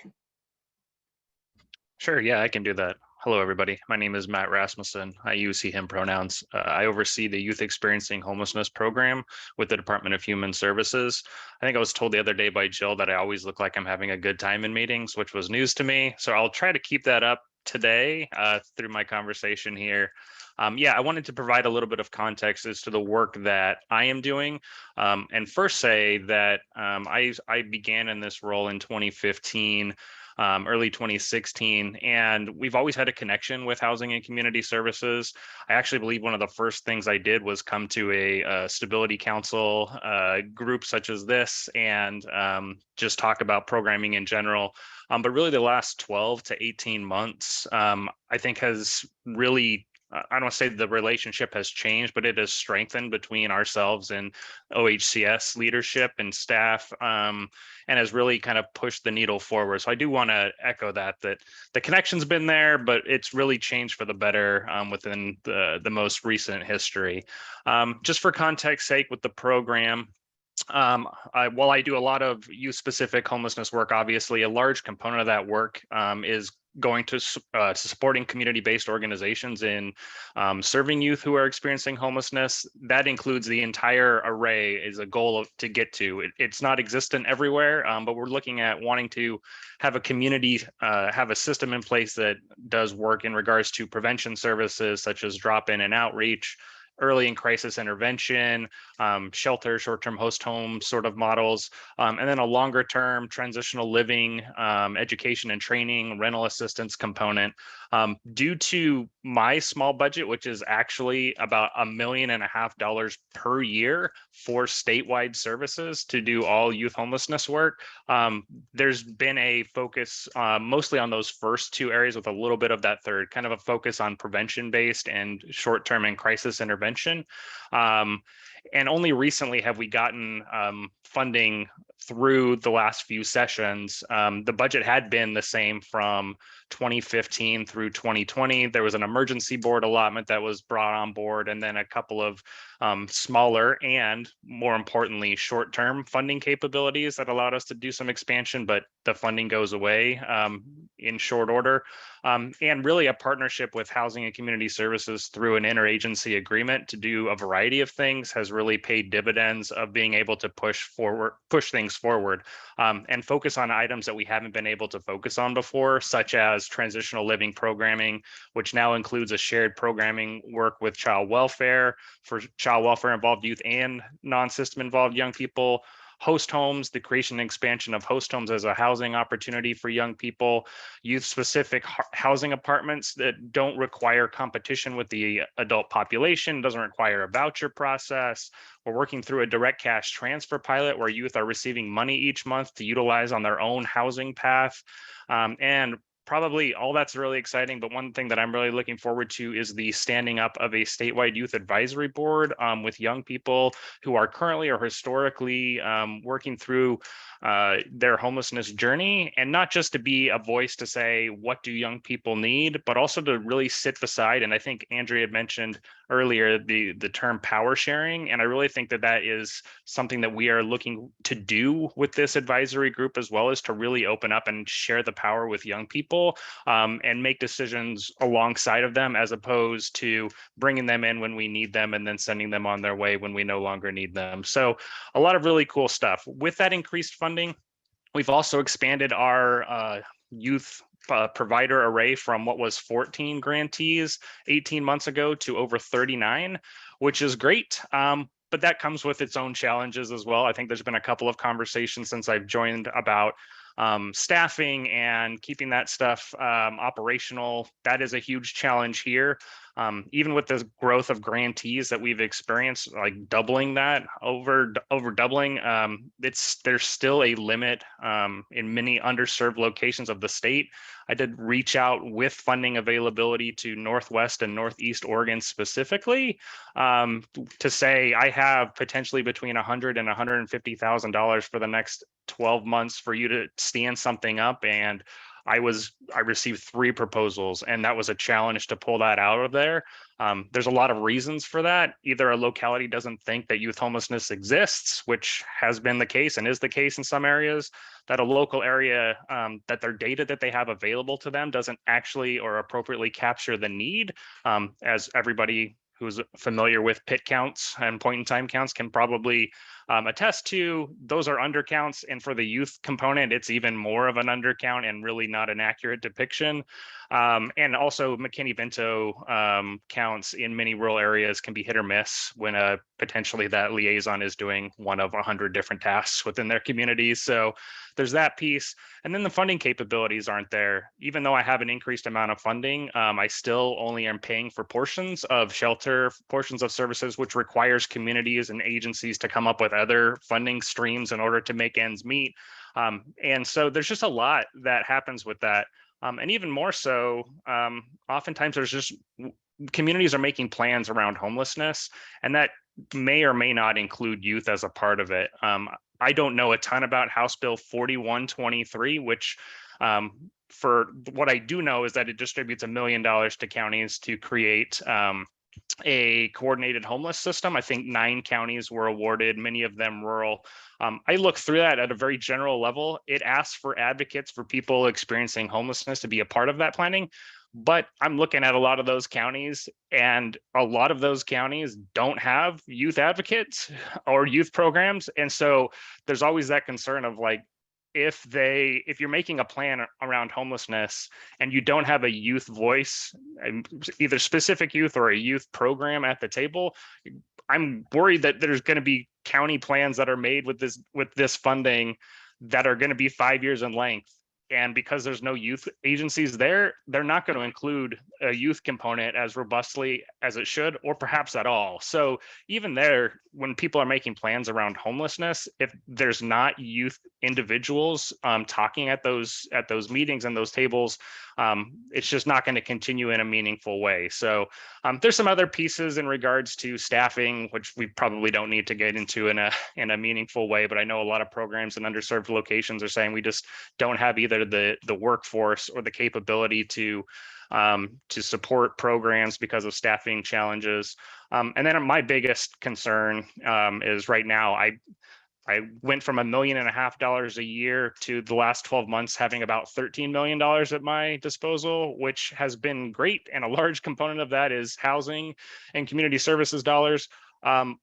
Sure, yeah, I can do that. Hello, everybody. My name is Matt Rasmussen. I use he, him pronouns. I oversee the Youth Experiencing Homelessness program with the Department of Human Services. I think I was told the other day by Jill that I always look like I'm having a good time in meetings, which was news to me. So I'll try to keep that up today through my conversation here. Yeah, I wanted to provide a little bit of context as to the work that I am doing, and first say that I began in this role in 2015. Early 2016, and we've always had a connection with housing and community services. I actually believe one of the first things I did was come to a stability council group such as this and just talk about programming in general. But really the last 12 to 18 months, I think has really, I don't want to say the relationship has changed, but it has strengthened between ourselves and OHCS leadership and staff, and has really kind of pushed the needle forward. So I do want to echo that the connection's been there, but it's really changed for the better within the most recent history. Just for context sake with the program, while I do a lot of youth-specific homelessness work, obviously a large component of that work is going to supporting community-based organizations in serving youth who are experiencing homelessness. That includes the entire array is a goal to get to. It's not existent everywhere, but we're looking at wanting to have a community, have a system in place that does work in regards to prevention services such as drop-in and outreach, early and crisis intervention, shelter, short-term host home sort of models, and then a longer term transitional living, education and training, rental assistance component. Due to my small budget, which is actually about $1.5 million per year for statewide services to do all youth homelessness work, there's been a focus mostly on those first two areas with a little bit of that third, kind of a focus on prevention-based and short-term and crisis intervention. And only recently have we gotten funding through the last few sessions. The budget had been the same from 2015 through 2020. There was an emergency board allotment that was brought on board, and then a couple of smaller and, more importantly, short-term funding capabilities that allowed us to do some expansion, but the funding goes away in short order. And really a partnership with Housing and Community Services through an interagency agreement to do a variety of things has really paid dividends of being able to push things forward and focus on items that we haven't been able to focus on before, such as transitional living programming, which now includes a shared programming work with child welfare for child welfare involved youth and non-system involved young people. Host homes, the creation and expansion of host homes as a housing opportunity for young people, youth-specific housing apartments that don't require competition with the adult population, doesn't require a voucher process. We're working through a direct cash transfer pilot where youth are receiving money each month to utilize on their own housing path. And probably all that's really exciting, but one thing that I'm really looking forward to is the standing up of a statewide youth advisory board with young people who are currently or historically working through their homelessness journey, and not just to be a voice to say, what do young people need, but also to really sit beside. And I think Andrea had mentioned earlier the term power sharing. And I really think that that is something that we are looking to do with this advisory group, as well as to really open up and share the power with young people and make decisions alongside of them, as opposed to bringing them in when we need them and then sending them on their way when we no longer need them. So a lot of really cool stuff. With that increased funding, we've also expanded our youth provider array from what was 14 grantees 18 months ago to over 39, which is great. But that comes with its own challenges as well. I think there's been a couple of conversations since I've joined about staffing and keeping that stuff operational. That is a huge challenge here. Even with the growth of grantees that we've experienced, like doubling that, over doubling, there's still a limit in many underserved locations of the state. I did reach out with funding availability to Northwest and Northeast Oregon specifically to say I have potentially between $100,000 and $150,000 for the next 12 months for you to stand something up. And I received 3 proposals, and that was a challenge to pull that out of there. There's a lot of reasons for that. Either a locality doesn't think that youth homelessness exists, which has been the case and is the case in some areas, that a local area, that their data that they have available to them doesn't actually or appropriately capture the need. As everybody who's familiar with PIT counts and point in time counts can probably attest to, those are undercounts. And for the youth component, it's even more of an undercount and really not an accurate depiction. And also McKinney-Vento counts in many rural areas can be hit or miss when potentially that liaison is doing one of 100 different tasks within their communities. So there's that piece. And then the funding capabilities aren't there. Even though I have an increased amount of funding, I still only am paying for portions of shelter, portions of services, which requires communities and agencies to come up with other funding streams in order to make ends meet. And so there's just a lot that happens with that. And even more so, oftentimes there's just communities are making plans around homelessness, and that may or may not include youth as a part of it. I don't know a ton about House Bill 4123, which for what I do know is that it distributes $1 million to counties to create a coordinated homeless system. I think 9 counties were awarded, many of them rural. I look through that at a very general level. It asks for advocates for people experiencing homelessness to be a part of that planning. But I'm looking at a lot of those counties, and a lot of those counties don't have youth advocates or youth programs. And so there's always that concern of like, if you're making a plan around homelessness and you don't have a youth voice, either specific youth or a youth program at the table, I'm worried that there's going to be county plans that are made with this funding that are going to be 5 years in length. And because there's no youth agencies there, they're not going to include a youth component as robustly as it should, or perhaps at all. So even there, when people are making plans around homelessness, if there's not youth individuals talking at those meetings and those tables, it's just not going to continue in a meaningful way. So there's some other pieces in regards to staffing, which we probably don't need to get into in a meaningful way. But I know a lot of programs in underserved locations are saying we just don't have either the workforce or the capability to support programs because of staffing challenges. And then my biggest concern is right now, I went from $1.5 million a year to the last 12 months having about $13 million at my disposal, which has been great. And a large component of that is housing and community services dollars.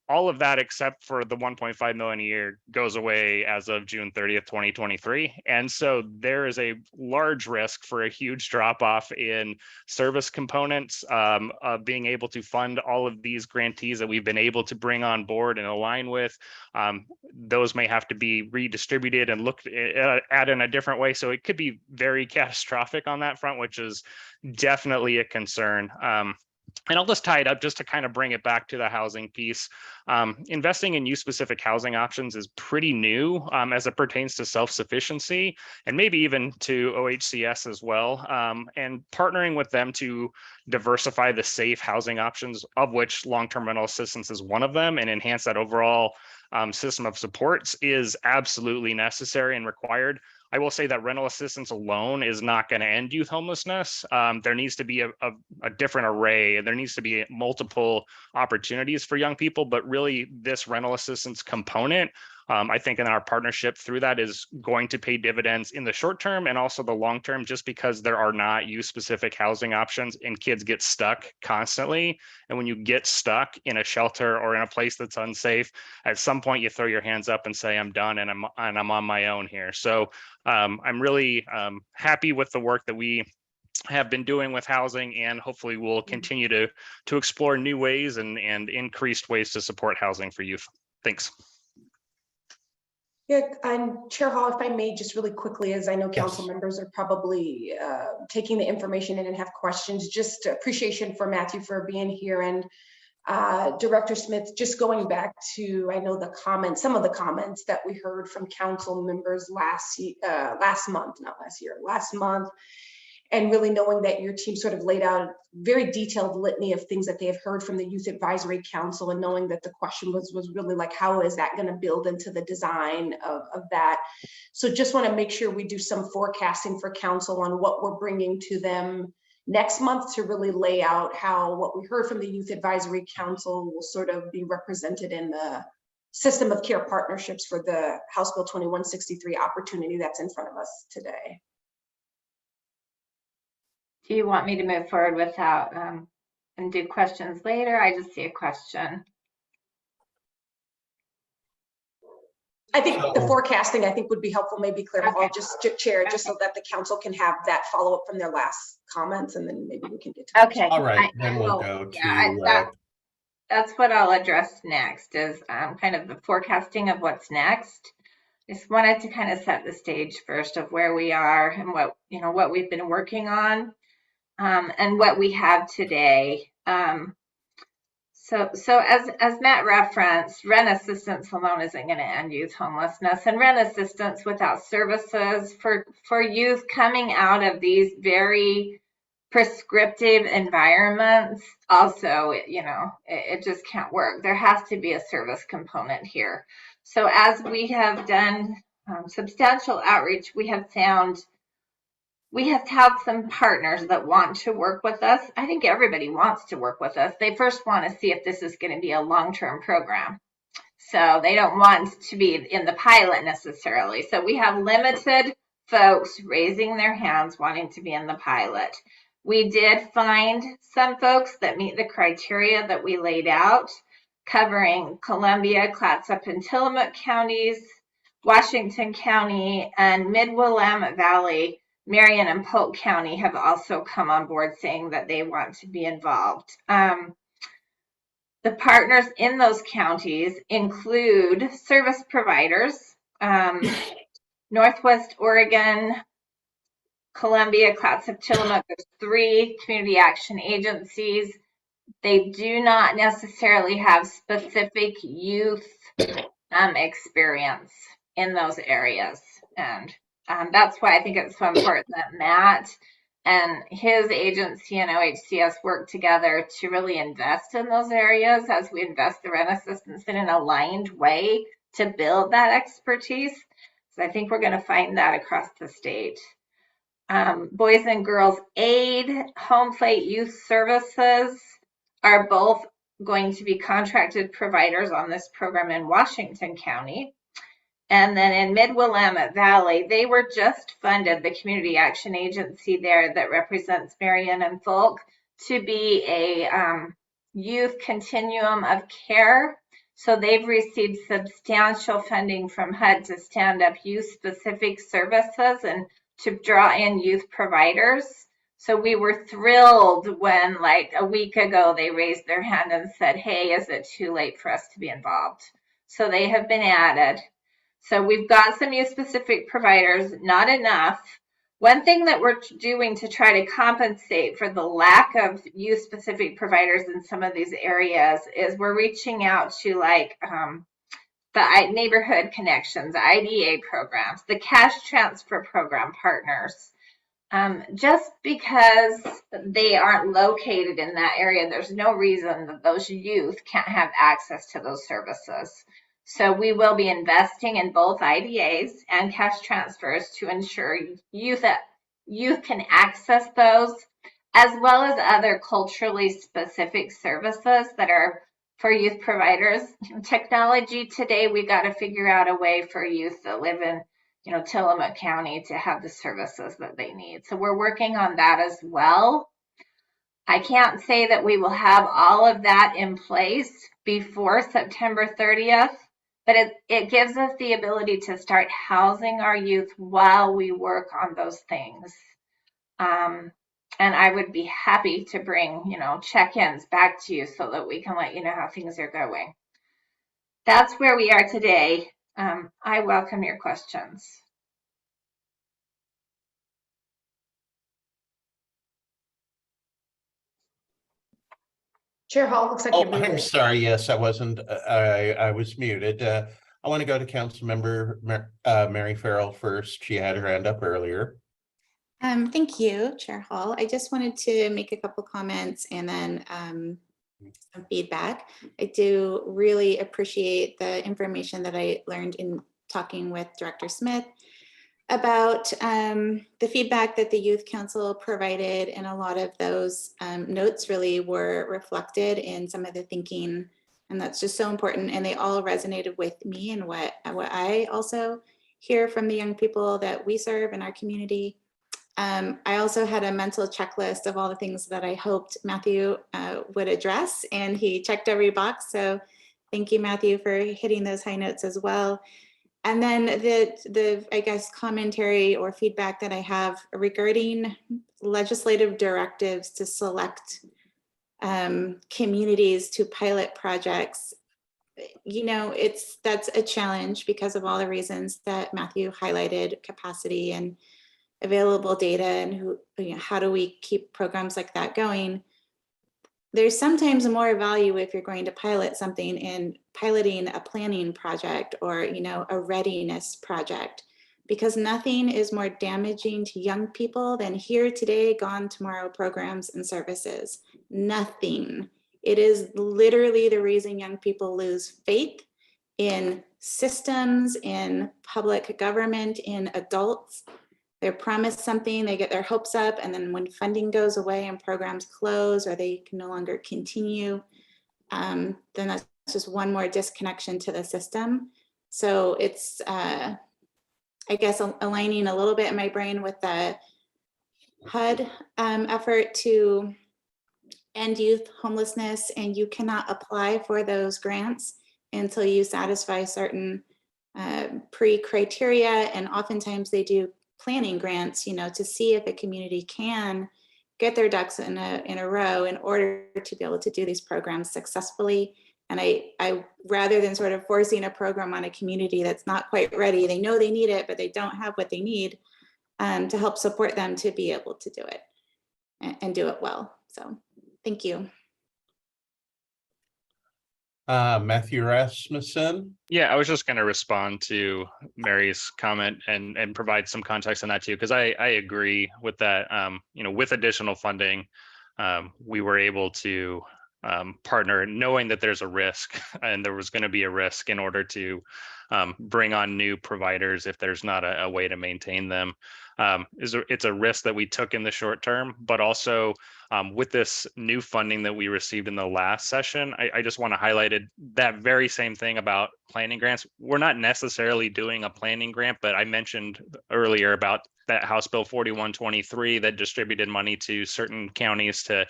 All of that, except for the $1.5 million a year, goes away as of June 30th, 2023. And so there is a large risk for a huge drop off in service components of being able to fund all of these grantees that we've been able to bring on board and align with. Those may have to be redistributed and looked at in a different way. So it could be very catastrophic on that front, which is definitely a concern. And I'll just tie it up just to kind of bring it back to the housing piece. Investing in youth-specific housing options is pretty new as it pertains to self-sufficiency and maybe even to OHCS as well. And partnering with them to diversify the safe housing options, of which long-term rental assistance is one of them, and enhance that overall system of supports is absolutely necessary and required. I will say that rental assistance alone is not going to end youth homelessness. There needs to be a different array. There needs to be multiple opportunities for young people, but really this rental assistance component, I think in our partnership through that is going to pay dividends in the short term and also the long term, just because there are not youth specific housing options and kids get stuck constantly. And when you get stuck in a shelter or in a place that's unsafe, at some point you throw your hands up and say, I'm done and I'm on my own here. So I'm really happy with the work that we have been doing with housing, and hopefully we'll continue to explore new ways and increased ways to support housing for youth. Thanks. Yeah, and Chair Hall, if I may, just really quickly, as I know council members are probably taking the information in and have questions, just appreciation for Matthew for being here, and Director Smith, just going back to, I know the comments, some of the comments that we heard from council members last month, and really knowing that your team sort of laid out a very detailed litany of things that they have heard from the Youth Advisory Council, and knowing that the question was really like, how is that going to build into the design of that? So just want to make sure we do some forecasting for council on what we're bringing to them next month to really lay out how what we heard from the Youth Advisory Council will sort of be represented in the system of care partnerships for the House Bill 2163 opportunity that's in front of us today. Do you want me to move forward without and do questions later? I just see a question. I think the So- forecasting, I think would be helpful, maybe Claire Hall, just to chair, just so that the council can have that follow up from their last comments, and then maybe we can get to. Okay. All right, I then we'll will- go yeah, to, that's what I'll address next is kind of the forecasting of what's next. Just wanted to kind of set the stage first of where we are and what we've been working on and what we have today. So as Matt referenced, rent assistance alone isn't going to end youth homelessness, and rent assistance without services for youth coming out of these very prescriptive environments also, it just can't work. There has to be a service component here. So as we have done substantial outreach, we have had some partners that want to work with us. I think everybody wants to work with us. They first want to see if this is going to be a long-term program. So they don't want to be in the pilot necessarily. So we have limited folks raising their hands wanting to be in the pilot. We did find some folks that meet the criteria that we laid out, covering Columbia, Clatsop, and Tillamook counties, Washington County, and Mid-Willamette Valley. Marion and Polk County have also come on board saying that they want to be involved. The partners in those counties include service providers, Northwest Oregon, Columbia, Clatsop, Tillamook. There's 3 community action agencies. They do not necessarily have specific youth experience in those areas. And that's why I think it's so important that Matt and his agency and OHCS work together to really invest in those areas as we invest the rent assistance in an aligned way to build that expertise. So I think we're going to find that across the state. Boys and Girls Aid, Home Plate Youth Services are both going to be contracted providers on this program in Washington County. And then in Mid-Willamette Valley, they were just funded, the community action agency there that represents Marion and Folk, to be a youth continuum of care. So they've received substantial funding from HUD to stand up youth-specific services and to draw in youth providers. So we were thrilled when, like a week ago, they raised their hand and said, hey, is it too late for us to be involved? So they have been added. So we've got some youth-specific providers, not enough. One thing that we're doing to try to compensate for the lack of youth-specific providers in some of these areas is we're reaching out to the neighborhood connections, IDA programs, the cash transfer program partners. Just because they aren't located in that area, there's no reason that those youth can't have access to those services. So we will be investing in both IDAs and cash transfers to ensure youth can access those, as well as other culturally specific services that are for youth providers. Technology today, we got to figure out a way for youth that live in Tillamook County to have the services that they need. So we're working on that as well. I can't say that we will have all of that in place before September 30th, but it gives us the ability to start housing our youth while we work on those things. And I would be happy to bring, check-ins back to you so that we can let you know how things are going. That's where we are today. I welcome your questions. Chair Hall, looks like you're I'm muted. sorry. Yes, I wasn't. I was muted. I want to go to Councilmember Mary Farrell first. She had her hand up earlier. Thank you, Chair Hall. I just wanted to make a couple comments and then some feedback. I do really appreciate the information that I learned in talking with Director Smith about the feedback that the Youth Council provided, and a lot of those notes really were reflected in some of the thinking, and that's just so important, and they all resonated with me and what I also hear from the young people that we serve in our community. I also had a mental checklist of all the things that I hoped Matthew would address, and he checked every box. So thank you, Matthew, for hitting those high notes as well. And then I guess, commentary or feedback that I have regarding legislative directives to select communities to pilot projects. You know, that's a challenge because of all the reasons that Matthew highlighted: capacity and available data, and how do we keep programs like that going? There's sometimes more value if you're going to pilot something in piloting a planning project or, a readiness project, because nothing is more damaging to young people than here today, gone tomorrow programs and services. Nothing. It is literally the reason young people lose faith in systems, in public government, in adults. They're promised something, they get their hopes up, and then when funding goes away and programs close or they can no longer continue, then that's just one more disconnection to the system. So it's, I guess, aligning a little bit in my brain with the HUD effort to end youth homelessness, and you cannot apply for those grants until you satisfy certain pre-criteria, and oftentimes they do planning grants, to see if a community can get their ducks in a row in order to be able to do these programs successfully. And I rather than sort of forcing a program on a community that's not quite ready, they know they need it, but they don't have what they need, to help support them to be able to do it and do it well. So thank you. Matthew Rasmussen. Yeah, I was just going to respond to Mary's comment and provide some context on that too, because I agree with that. With additional funding, we were able to partner, knowing that there's a risk, and there was going to be a risk in order to bring on new providers if there's not a way to maintain them. It's a risk that we took in the short term, but also with this new funding that we received in the last session, I just want to highlight that very same thing about planning grants. We're not necessarily doing a planning grant, but I mentioned earlier about that House Bill 4123 that distributed money to certain counties to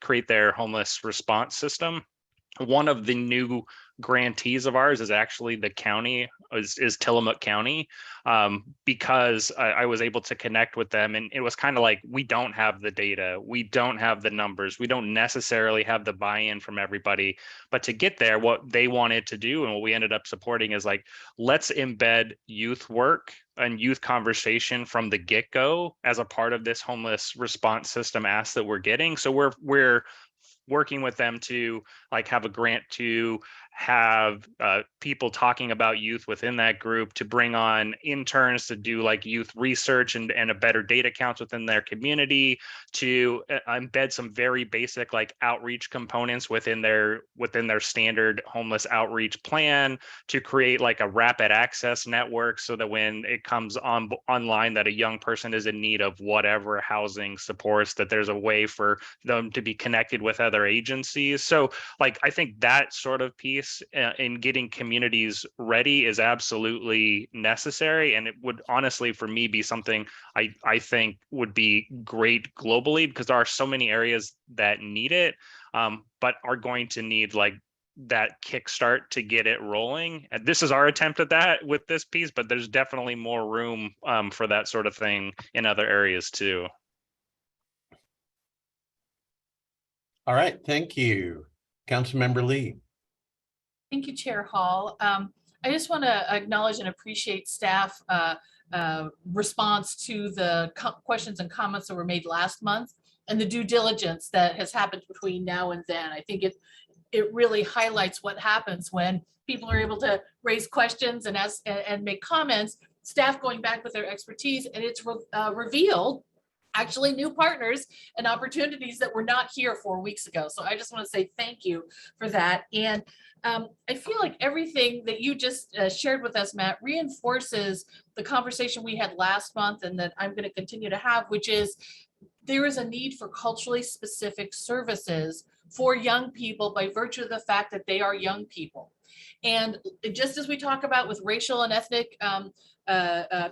create their homeless response system. One of the new grantees of ours is actually the county, is Tillamook County, because I was able to connect with them, and it was kind of like, we don't have the data, we don't have the numbers, we don't necessarily have the buy-in from everybody, but to get there, what they wanted to do and what we ended up supporting is like, let's embed youth work and youth conversation from the get-go as a part of this homeless response system ask that we're getting. So we're working with them to like have a grant to have people talking about youth within that group, to bring on interns to do like youth research and a better data counts within their community, to embed some very basic like outreach components within their standard homeless outreach plan, to create like a rapid access network so that when it comes online that a young person is in need of whatever housing supports, that there's a way for them to be connected with other agencies. So like, I think that sort of piece in getting communities ready is absolutely necessary, and it would honestly for me be something I think would be great globally, because there are so many areas that need it, but are going to need like that kickstart to get it rolling. And this is our attempt at that with this piece, but there's definitely more room for that sort of thing in other areas too. All right, thank you. Councilmember Lee. Thank you, Chair Hall. I just want to acknowledge and appreciate staff response to the questions and comments that were made last month, and the due diligence that has happened between now and then. I think it really highlights what happens when people are able to raise questions and ask and make comments, staff going back with their expertise, and it's revealed actually new partners and opportunities that were not here 4 weeks ago. So I just want to say thank you for that. And I feel like everything that you just shared with us, Matt, reinforces the conversation we had last month and that I'm going to continue to have, which is there is a need for culturally specific services for young people by virtue of the fact that they are young people. And just as we talk about with racial and ethnic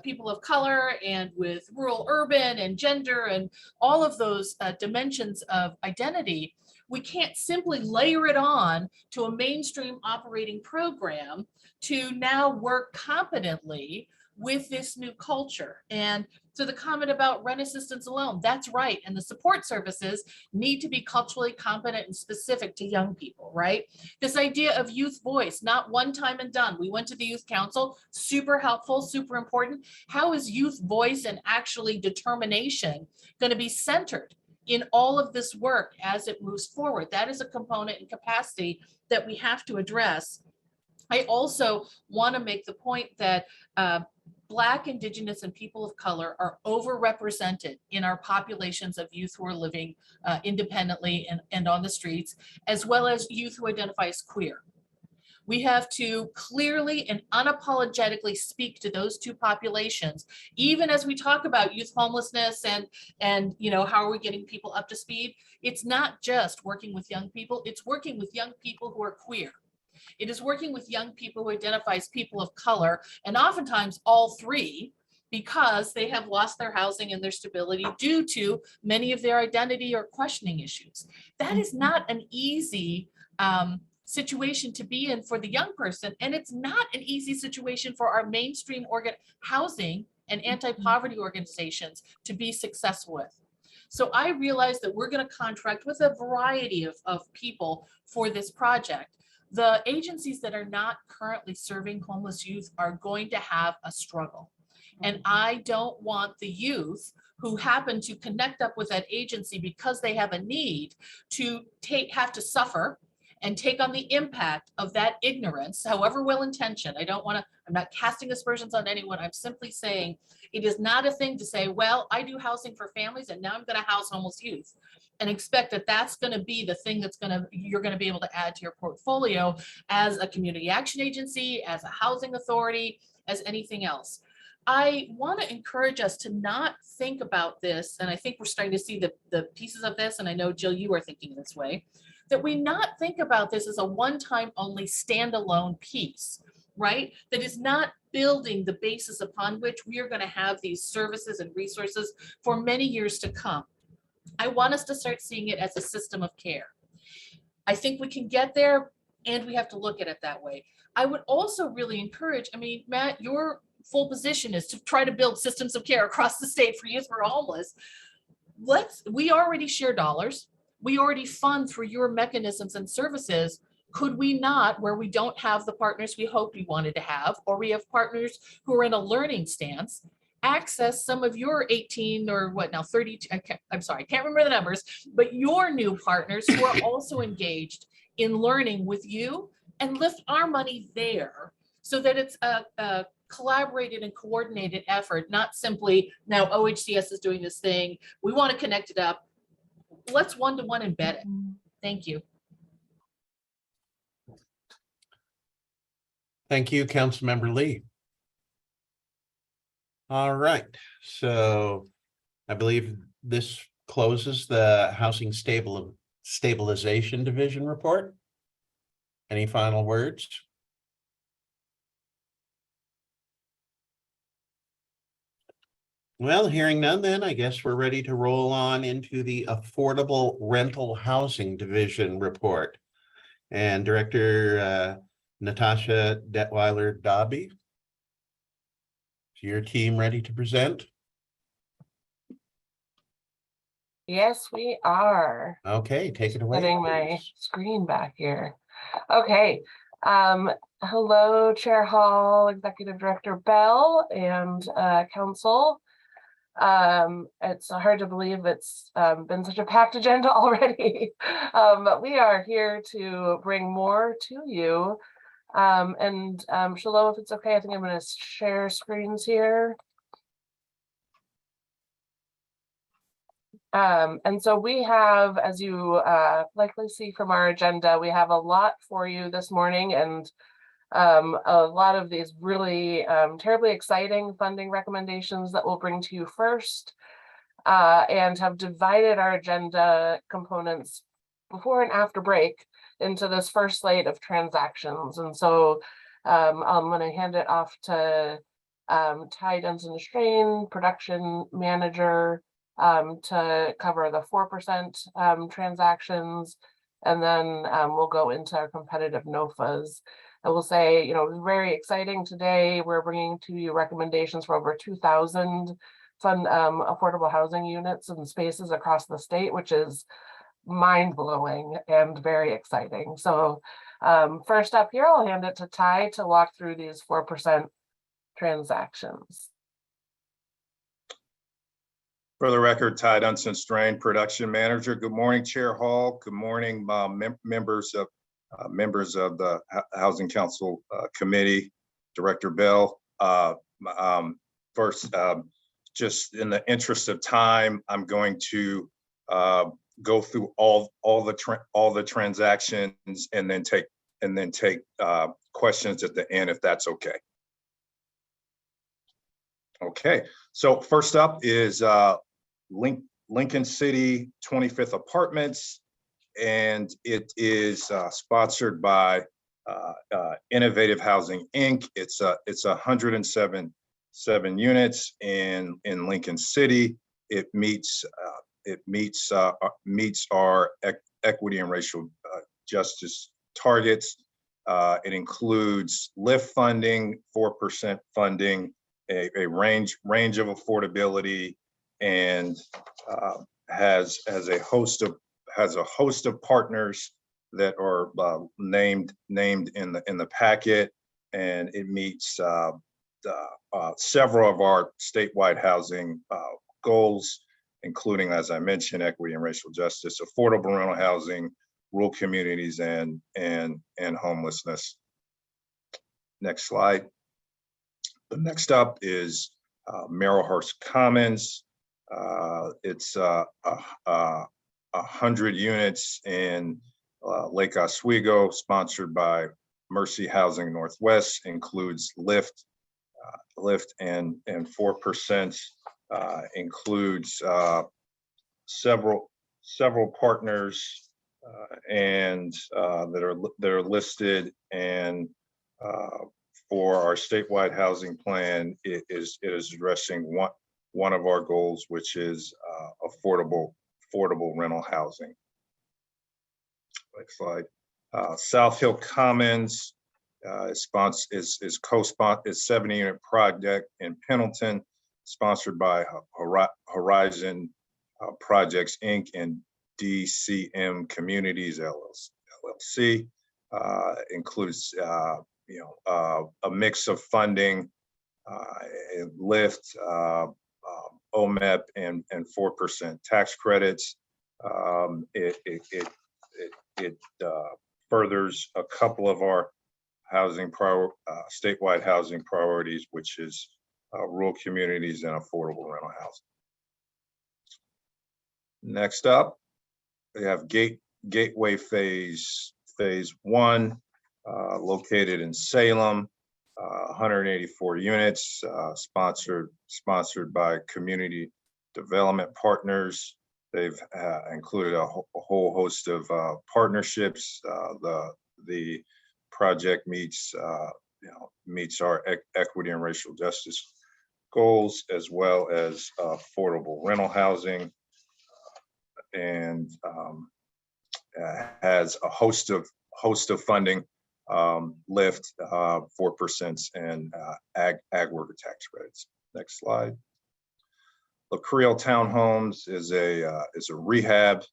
people of color, and with rural, urban, and gender, and all of those dimensions of identity, We can't simply layer it on to a mainstream operating program to now work competently with this new culture. And so the comment about rent assistance alone, that's right. And the support services need to be culturally competent and specific to young people, right? This idea of youth voice, not one time and done. We went to the youth council, super helpful, super important. How is youth voice and actually determination going to be centered in all of this work as it moves forward? That is a component and capacity that we have to address. I also want to make the point that Black, Indigenous, and people of color are overrepresented in our populations of youth who are living independently and on the streets, as well as youth who identify as queer. We have to clearly and unapologetically speak to those two populations, even as we talk about youth homelessness and you know, how are we getting people up to speed? It's not just working with young people, it's working with young people who are queer. It is working with young people who identify as people of color, and oftentimes all three, because they have lost their housing and their stability due to many of their identity or questioning issues. That is not an easy situation to be in for the young person, and it's not an easy situation for our mainstream housing and anti-poverty organizations to be successful with. So I realize that we're going to contract with a variety of people for this project. The agencies that are not currently serving homeless youth are going to have a struggle. And I don't want the youth who happen to connect up with that agency because they have a need to have to suffer and take on the impact of that ignorance, however well-intentioned. I'm not casting aspersions on anyone. I'm simply saying it is not a thing to say, well, I do housing for families and now I'm going to house homeless youth, and expect that that's going to be the thing you're going to be able to add to your portfolio as a community action agency, as a housing authority, as anything else. I want to encourage us to not think about this, and I think we're starting to see the pieces of this, and I know, Jill, you are thinking this way, that we not think about this as a one-time only standalone piece, right? That is not building the basis upon which we are going to have these services and resources for many years to come. I want us to start seeing it as a system of care. I think we can get there, and we have to look at it that way. I would also really encourage, I mean, Matt, your full position is to try to build systems of care across the state for youth who are homeless. We already share dollars. We already fund through your mechanisms and services. Could we not, where we don't have the partners we hoped we wanted to have, or we have partners who are in a learning stance, access some of your 18 or what now 30, I'm sorry, I can't remember the numbers, but your new partners who are also engaged in learning with you, and lift our money there so that it's a collaborated and coordinated effort, not simply now OHCS is doing this thing, we want to connect it up. Let's one-to-one embed it. Thank you. Thank you, Councilmember Lee. All right, so I believe this closes the Housing Stabilization Division report. Any final words? Well, hearing none, then I guess we're ready to roll on into the Affordable Rental Housing Division report. And Director Natasha Detweiler-Dobby, is your team ready to present? Yes, we are. Okay, take it away. Getting my please. screen back here. Okay. Hello, Chair Hall, Executive Director Bell, and Council. It's hard to believe it's been such a packed agenda already, but we are here to bring more to you. Shalom, if it's okay, I think I'm going to share screens here. And so we have, as you likely see from our agenda, we have a lot for you this morning, and a lot of these really terribly exciting funding recommendations that we'll bring to you first, and have divided our agenda components before and after break into this first slate of transactions. And so I'm going to hand it off to Ty Denson-Strain, production manager, to cover the 4% transactions, And then we'll go into our competitive NOFAs. I will say, you know, very exciting today. We're bringing to you recommendations for over 2,000 affordable housing units and spaces across the state, which is mind-blowing and very exciting. So first up here, I'll hand it to Ty to walk through these 4% transactions. For the record, Ty Dunson Strain, Production Manager. Good morning, Chair Hall. Good morning, members of the Housing Council Committee, Director Bell. First, just in the interest of time, I'm going to go through all the transactions and then take questions at the end, if that's okay. Okay, so first up is Lincoln City 25th Apartments, and it is sponsored by Innovative Housing Inc. It's 107 units in Lincoln City. It meets our equity and racial justice targets. It includes LIFT funding, 4% funding, a range of affordability, and has a host of partners that are named in the packet, and it meets several of our statewide housing goals, including, as I mentioned, equity and racial justice, affordable rental housing, rural communities, and homelessness. Next slide. The next up is Merrell Commons. It's 100 units in Lake Oswego, sponsored by Mercy Housing Northwest, includes LIFT and 4%, includes several partners and that are listed, and for our statewide housing plan, it is addressing one of our goals, which is affordable rental housing. Next slide. South Hill Commons is co-sponsored, is 70-unit project in Pendleton, sponsored by Horizon Projects Inc. and DCM Communities LLC. Includes a mix of funding, LIFT, OMEP, and 4% tax credits. It furthers a couple of our statewide housing priorities, which is rural communities and affordable rental housing. Next up, we have Gateway Phase 1, located in Salem, 184 units, sponsored by Community Development Partners. They've included a whole host of partnerships. The project meets our equity and racial justice goals, as well as affordable rental housing, and has a host of funding, LIFT, 4%, and ag worker tax credits. Next slide. La Creole Townhomes is a rehab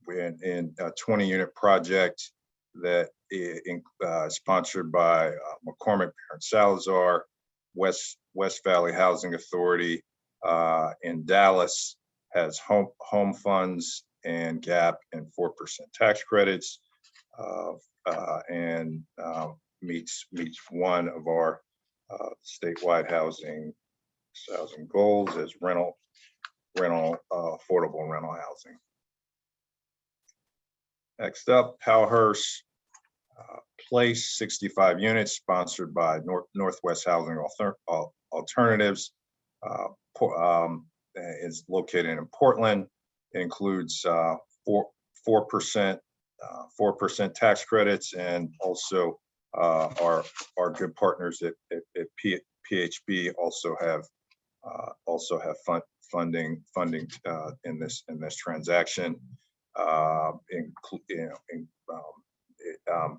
in a 20-unit project that is sponsored by McCormick Parent Salazar, West Valley Housing Authority in Dallas, has home funds and GAP and 4% tax credits, and meets one of our statewide housing goals as affordable rental housing. Next up, Powhurst Place, 65 units, sponsored by Northwest Housing Alternatives. Is located in Portland. It includes 4% tax credits, and also our good partners at PHB also have funding in this transaction.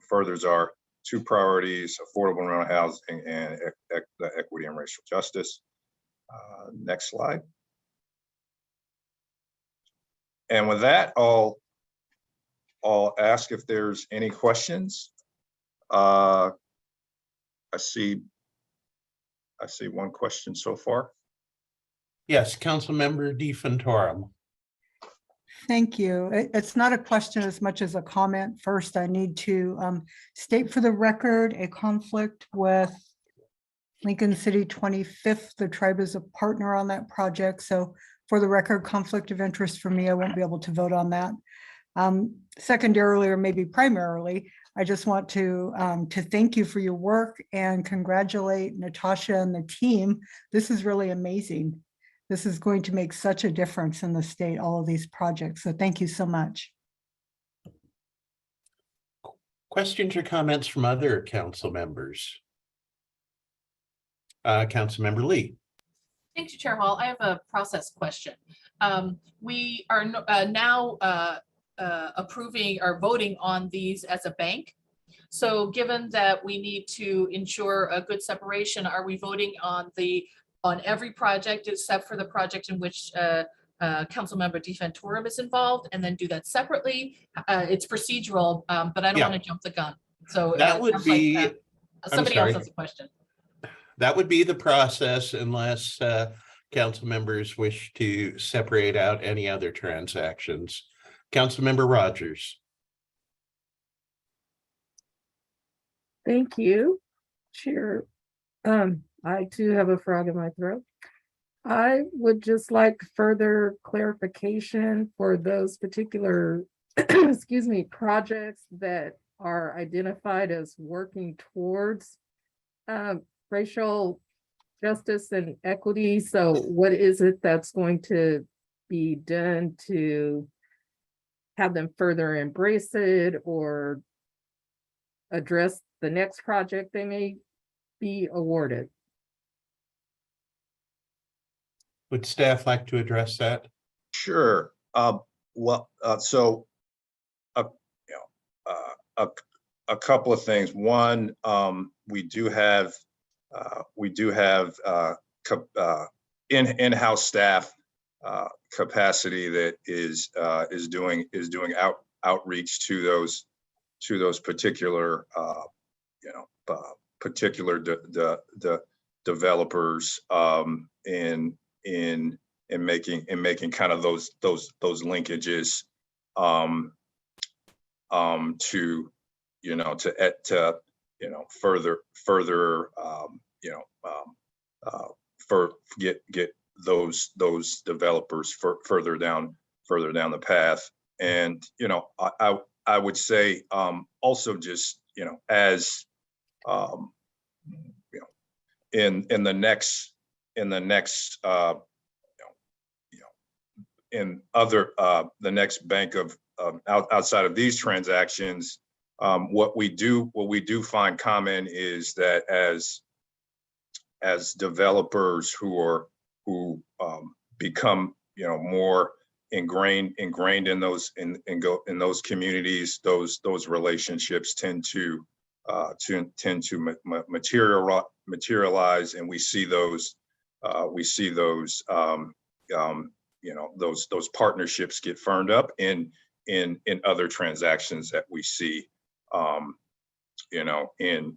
furthers our two priorities: affordable rental housing and equity and racial justice. Next slide. And with that, I'll ask if there's any questions. I see one question so far. Yes, Councilmember DeFontorum. Thank you. It's not a question as much as a comment. First, I need to state for the record a conflict with Lincoln City 25th. The tribe is a partner on that project. So for the record, conflict of interest for me, I won't be able to vote on that. Secondarily, or maybe primarily, I just want to thank you for your work and congratulate Natasha and the team. This is really amazing. This is going to make such a difference in the state, all of these projects. So thank you so much. Questions or comments from other council members? Councilmember Lee. Thank you, Chair Hall. I have a process question. We are now approving or voting on these as a bank. So given that we need to ensure a good separation, are we voting on every project except for the project in which Councilmember DeFontorum is involved, and then do that separately? It's procedural, but I don't want to jump the gun. So that would be, like, somebody else has a question. That would be the process unless council members wish to separate out any other transactions. Councilmember Rogers. Thank you, Chair. I too have a frog in my throat. I would just like further clarification for those particular, excuse me, projects that are identified as working towards racial justice and equity. So what is it that's going to be done to have them further embrace it or address the next project they may be awarded? Would staff like to address that? Sure. So a couple of things. One, we do have in-house staff capacity that is doing outreach to those particular particular developers in making kind of those linkages to get those developers further down the path. And I would say also just as in the next the next bank of outside of these transactions, what we do find common is that as developers who become more ingrained in those communities, those relationships tend to materialize, and we see those those partnerships get firmed up in other transactions that we see in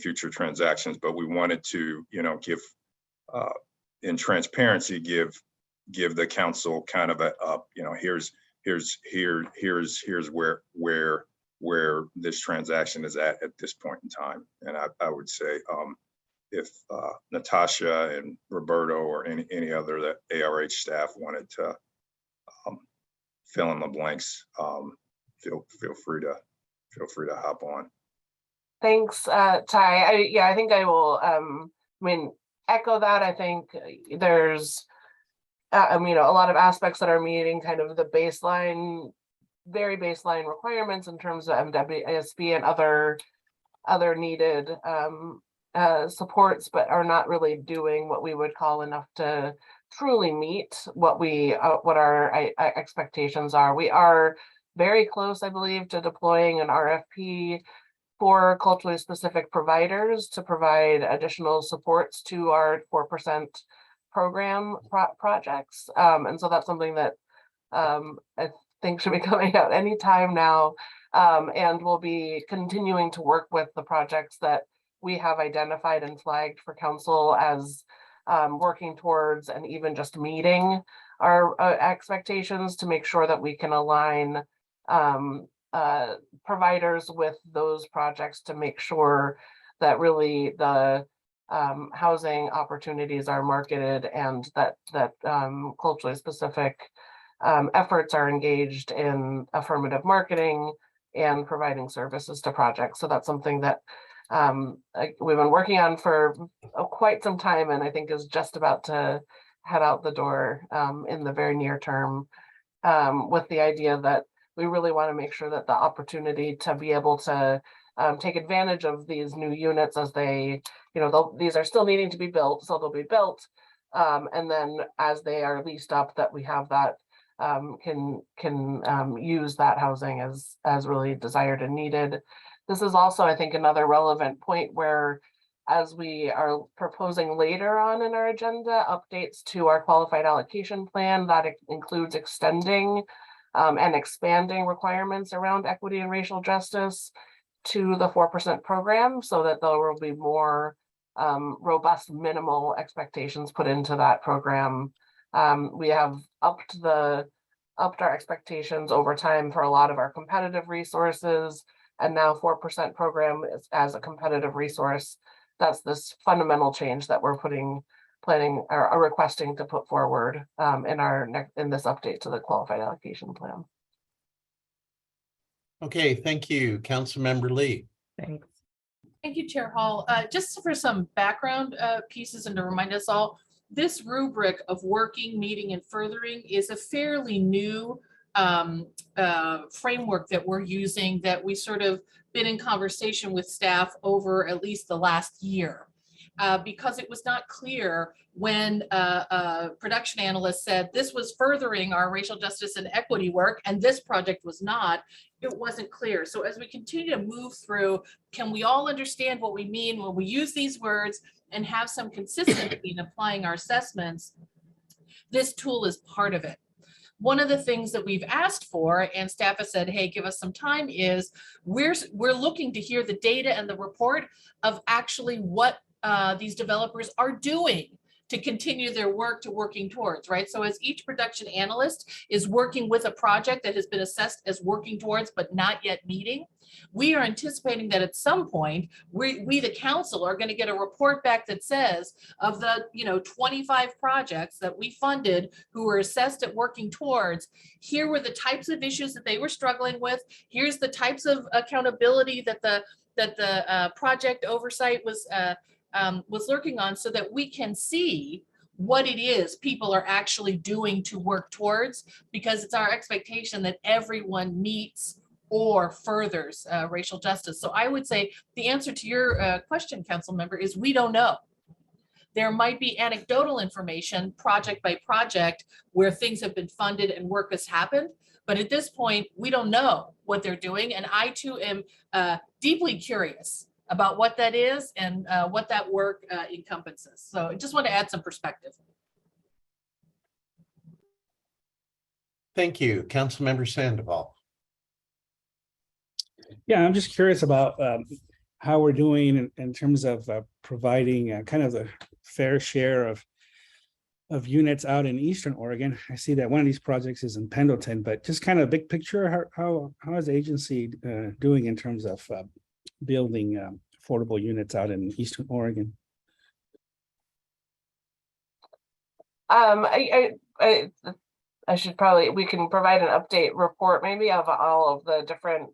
future transactions. But we wanted to give in transparency give the council kind of a here's where this transaction is at this point in time. And I would say if Natasha and Roberto or any other that ARH staff wanted to fill in the blanks, feel free to hop on. Thanks, Ty. I think I will echo that. I think there's a lot of aspects that are meeting kind of the very baseline requirements in terms of MWSB and other needed supports, but are not really doing what we would call enough to truly meet what our expectations are. We are very close, I believe, to deploying an RFP for culturally specific providers to provide additional supports to our 4% program projects. And so that's something that I think should be coming out anytime now. And we'll be continuing to work with the projects that we have identified and flagged for council as working towards and even just meeting our expectations to make sure that we can align providers with those projects to make sure that really the housing opportunities are marketed and that culturally specific efforts are engaged in affirmative marketing and providing services to projects. So that's something that we've been working on for quite some time, and I think is just about to head out the door in the very near term, with the idea that we really want to make sure that the opportunity to be able to take advantage of these new units as they, these are still needing to be built, so they'll be built. And then as they are leased up, that we have that can use that housing as really desired and needed. This is also, I think, another relevant point where, as we are proposing later on in our agenda, updates to our qualified allocation plan that includes extending and expanding requirements around equity and racial justice to the 4% program, so that there will be more robust minimal expectations put into that program. We have upped our expectations over time for a lot of our competitive resources, and now 4% program is as a competitive resource. That's this fundamental change that we're planning or requesting to put forward in this update to the qualified allocation plan. Okay, thank you, Councilmember Lee. Thanks. Thank you, Chair Hall. Just for some background pieces and to remind us all, this rubric of working, meeting, and furthering is a fairly new framework that we're using, that we sort of been in conversation with staff over at least the last year. Because it was not clear when production analyst said this was furthering our racial justice and equity work and this project was not, it wasn't clear. So as we continue to move through, can we all understand what we mean when we use these words and have some consistency in applying our assessments? This tool is part of it. One of the things that we've asked for, and staff has said, hey, give us some time, is we're looking to hear the data and the report of actually what these developers are doing to continue their work to working towards, right? So as each production analyst is working with a project that has been assessed as working towards but not yet meeting, we are anticipating that at some point, we the council are going to get a report back that says of the 25 projects that we funded who were assessed at working towards, here were the types of issues that they were struggling with. Here's the types of accountability that the project oversight was lurking on, so that we can see what it is people are actually doing to work towards, because it's our expectation that everyone meets or furthers racial justice. So I would say the answer to your question, council member, is we don't know. There might be anecdotal information project by project where things have been funded and work has happened. But at this point, we don't know what they're doing. And I too am deeply curious about what that is and what that work encompasses. So I just want to add some perspective. Thank you, Councilmember Sandoval. Yeah, I'm just curious about how we're doing in terms of providing kind of the fair share of units out in Eastern Oregon. I see that one of these projects is in Pendleton, but just kind of big picture, how is the agency doing in terms of building affordable units out in Eastern Oregon? I should probably, we can provide an update report maybe of all of the different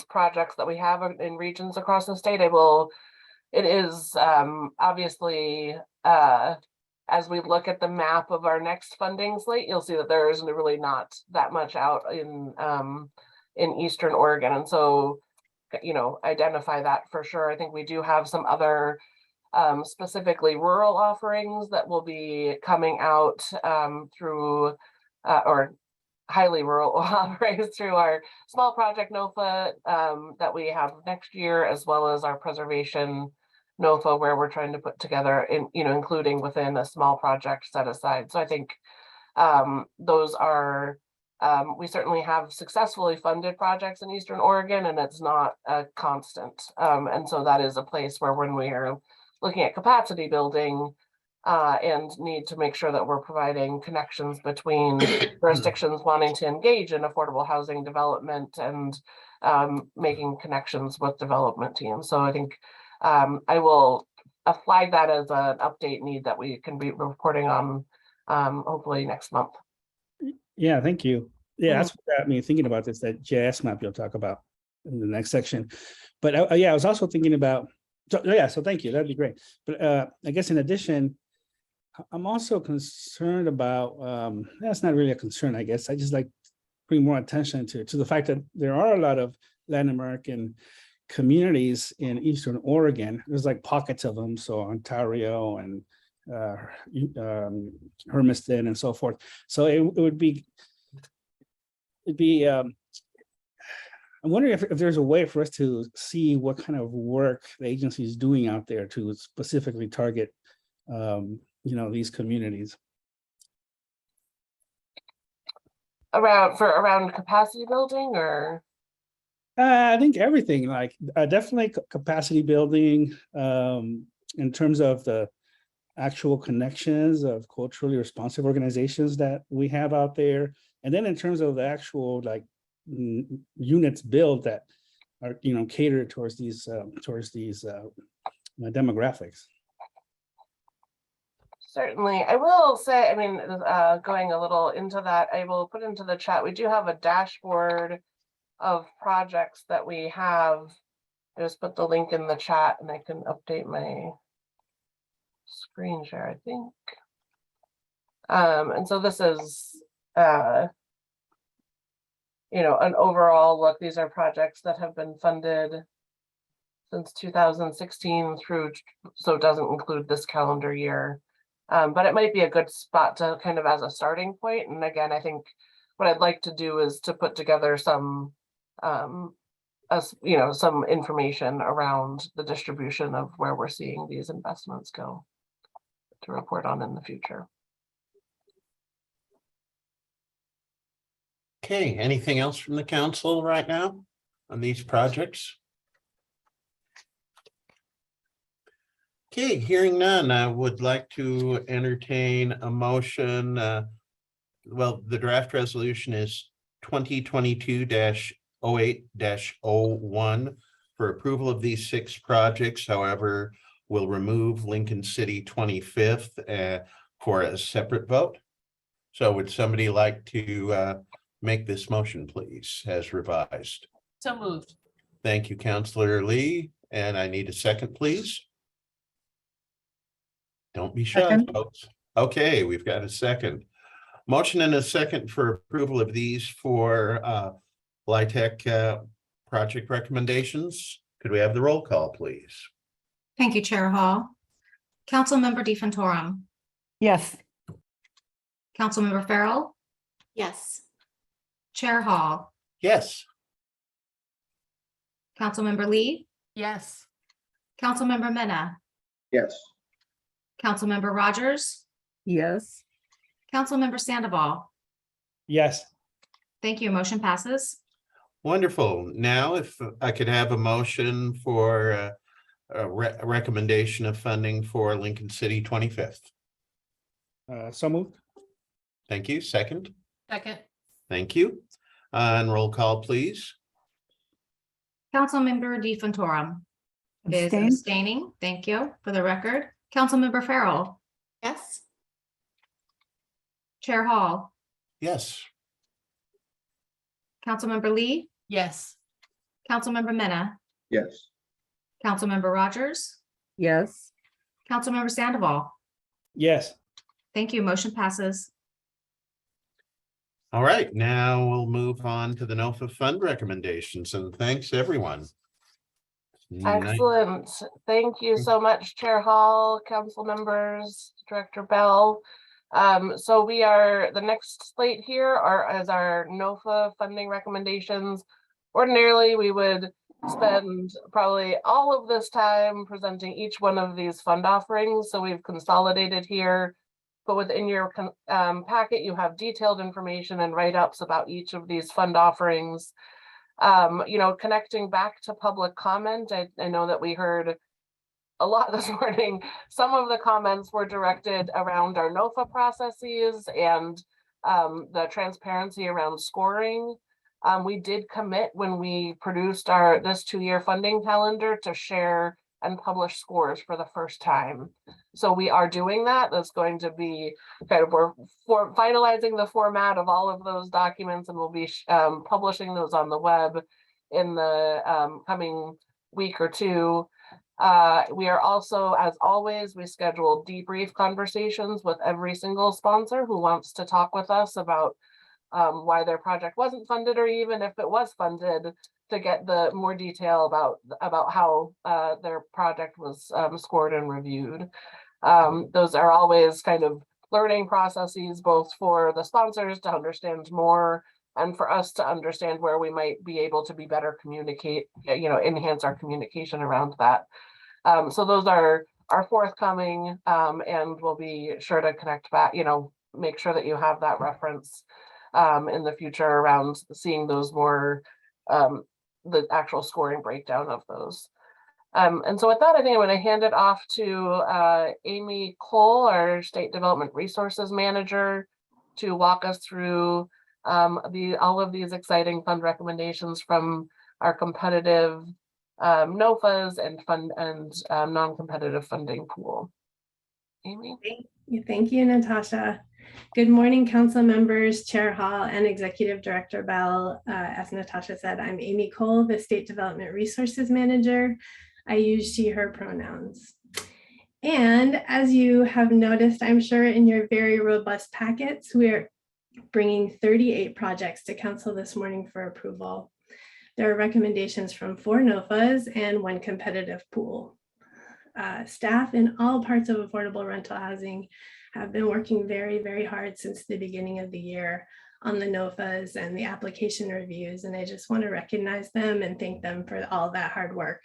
projects that we have in regions across the state. It is obviously, as we look at the map of our next funding slate, you'll see that there is really not that much out in Eastern Oregon. And so, identify that for sure. I think we do have some other specifically rural offerings that will be coming out through or highly rural areas through our small project NOFA that we have next year, as well as our preservation NOFA, where we're trying to put together, including within a small project set aside. So I think those are, we certainly have successfully funded projects in Eastern Oregon, and it's not a constant. And so that is a place where when we are looking at capacity building, and need to make sure that we're providing connections between jurisdictions wanting to engage in affordable housing development and making connections with development teams. So I think I will flag that as an update need that we can be reporting on hopefully next month. Yeah, thank you. Yeah, that's what got me thinking about this, that GIS map you'll talk about in the next section. But yeah, I was also thinking about, so thank you, that'd be great. But I guess in addition, I'm also concerned about, that's not really a concern, I guess. I just like bring more attention to the fact that there are a lot of Latin American communities in Eastern Oregon. There's like pockets of them, so Ontario and Hermiston and so forth. So it'd be I'm wondering if there's a way for us to see what kind of work the agency is doing out there to specifically target these communities. Around capacity building, or I think everything, like definitely capacity building in terms of the actual connections of culturally responsive organizations that we have out there, and then in terms of the actual like units built that are catered towards these demographics. Certainly. I will say, I mean, going a little into that, I will put into the chat, we do have a dashboard of projects that we have. I just put the link in the chat and I can update my screen share, I think. And so this is, an overall look. These are projects that have been funded since 2016 through, so it doesn't include this calendar year. But it might be a good spot to kind of as a starting point. And again, I think what I'd like to do is to put together some, some information around the distribution of where we're seeing these investments go to report on in the future. Okay, anything else from the council right now on these projects? Okay, hearing none, I would like to entertain a motion. Well, the draft resolution is 2022-08-01 for approval of these 6 projects. However, we'll remove Lincoln City 25th for a separate vote. So would somebody like to make this motion, please, as revised? So moved. Thank you, Councillor Lee. And I need a second, please. Don't be shy, folks. Okay, we've got a second. Motion and a second for approval of these for LIHTC project recommendations. Could we have the roll call, please? Thank you, Chair Hall. Councilmember DeFantorum. Yes. Councilmember Farrell. Yes. Chair Hall. Yes. Councilmember Lee. Yes. Councilmember Mena. Yes. Councilmember Rogers. Yes. Councilmember Sandoval. Yes. Thank you. Motion passes. Wonderful. Now, if I could have a motion for a recommendation of funding for Lincoln City 25th. So moved. Thank you. Second. Second. Thank you. And roll call, please. Councilmember DeFantorum is Abstain. abstaining. Thank you. For the record. Councilmember Farrell. Yes. Chair Hall. Yes. Councilmember Lee. Yes. Councilmember Mena. Yes. Councilmember Rogers. Yes. Councilmember Sandoval. Yes. Thank you. Motion passes. All right, now we'll move on to the NOFA fund recommendations, and thanks, everyone. Excellent. Thank you so much, Chair Hall, council members, Director Bell. So we are, the next slate here are as our NOFA funding recommendations. Ordinarily, we would spend probably all of this time presenting each one of these fund offerings. So we've consolidated here, but within your packet, you have detailed information and write-ups about each of these fund offerings. You know, connecting back to public comment, I know that we heard a lot this morning. Some of the comments were directed around our NOFA processes and the transparency around scoring. We did commit when we produced this 2-year funding calendar to share and publish scores for the first time. So we are doing that. That's going to be kind of, we're finalizing the format of all of those documents, and we'll be publishing those on the web in the coming week or two. We are also, as always, we schedule debrief conversations with every single sponsor who wants to talk with us about why their project wasn't funded, or even if it was funded, to get the more detail about how their project was scored and reviewed. Those are always kind of learning processes, both for the sponsors to understand more and for us to understand where we might be able to be better communicate, you know, enhance our communication around that. So those are forthcoming, and we'll be sure to connect back, you know, make sure that you have that reference in the future around seeing those more, the actual scoring breakdown of those. And so with that, I think I'm going to hand it off to Amy Cole, our State Development Resources Manager, to walk us through all of these exciting fund recommendations from our competitive NOFAs and non-competitive funding pool. Amy? Thank you, Natasha. Good morning, council members, Chair Hall, and Executive Director Bell. As Natasha said, I'm Amy Cole, the State Development Resources Manager. I use she, her pronouns. And as you have noticed, I'm sure in your very robust packets, we're bringing 38 projects to council this morning for approval. There are recommendations from 4 NOFAs and 1 competitive pool. Staff in all parts of affordable rental housing have been working very, very hard since the beginning of the year on the NOFAs and the application reviews. And I just want to recognize them and thank them for all that hard work.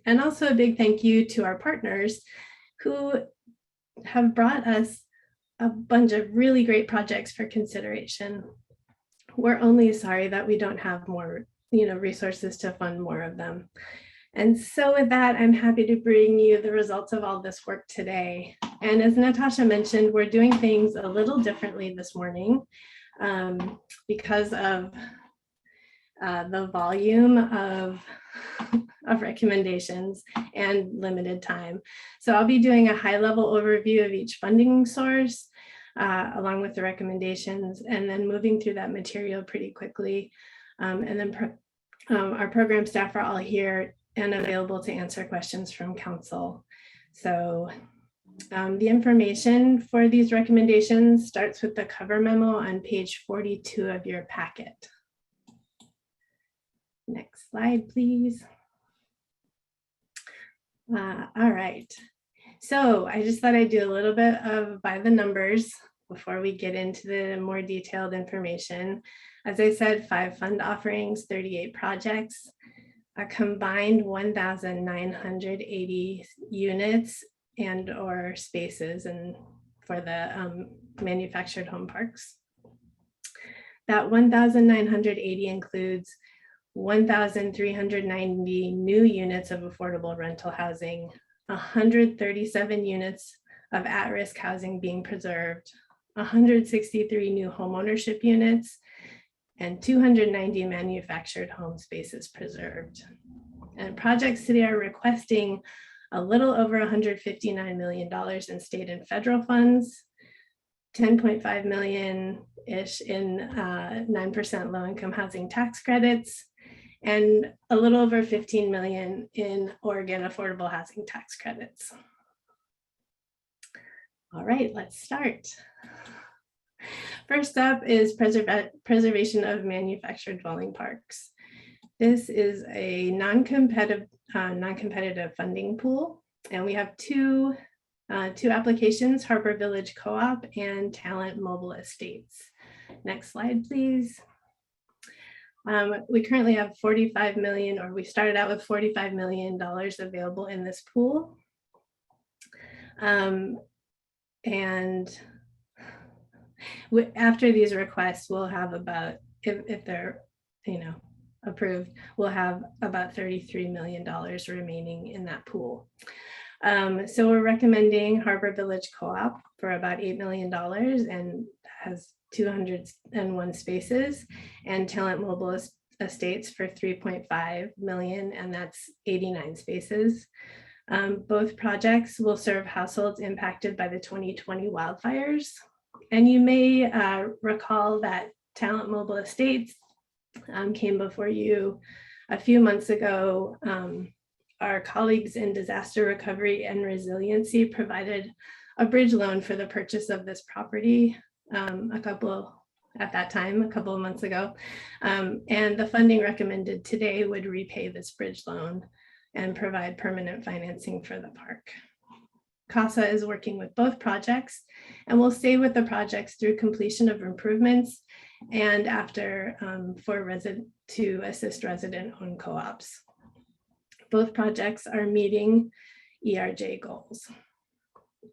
And also a big thank you to our partners who have brought us a bunch of really great projects for consideration. We're only sorry that we don't have more, you know, resources to fund more of them. And so with that, I'm happy to bring you the results of all this work today. And as Natasha mentioned, we're doing things a little differently this morning because of the volume of recommendations and limited time. So I'll be doing a high-level overview of each funding source along with the recommendations, and then moving through that material pretty quickly. And then our program staff are all here and available to answer questions from council. So the information for these recommendations starts with the cover memo on page 42 of your packet. Next slide, please. All right. So I just thought I'd do a little bit of by the numbers before we get into the more detailed information. As I said, 5 fund offerings, 38 projects, a combined 1,980 units and or spaces and for the manufactured home parks. That 1,980 includes 1,390 new units of affordable rental housing, 137 units of at-risk housing being preserved, 163 new homeownership units, and 290 manufactured home spaces preserved. And projects today are requesting a little over $159 million in state and federal funds, 10.5 million-ish in 9% low-income housing tax credits, and a little over 15 million in Oregon affordable housing tax credits. All right, let's start. First up is preservation of manufactured dwelling parks. This is a non-competitive funding pool, and we have 2 2 applications, Harbor Village Co-op and Talent Mobile Estates. Next slide, please. We currently have 45 million, or we started out with $45 million available in this pool. After these requests, we'll have about, if they're, approved, we'll have about $33 million remaining in that pool. So we're recommending Harbor Village Co-op for about $8 million and has 201 spaces, and Talent Mobile Estates for 3.5 million, and that's 89 spaces. Both projects will serve households impacted by the 2020 wildfires. And you may recall that Talent Mobile Estates came before you a few months ago. Our colleagues in disaster recovery and resiliency provided a bridge loan for the purchase of this property a couple of months ago. And the funding recommended today would repay this bridge loan and provide permanent financing for the park. CASA is working with both projects and will stay with the projects through completion of improvements and after to assist resident-owned co-ops. Both projects are meeting ERJ goals.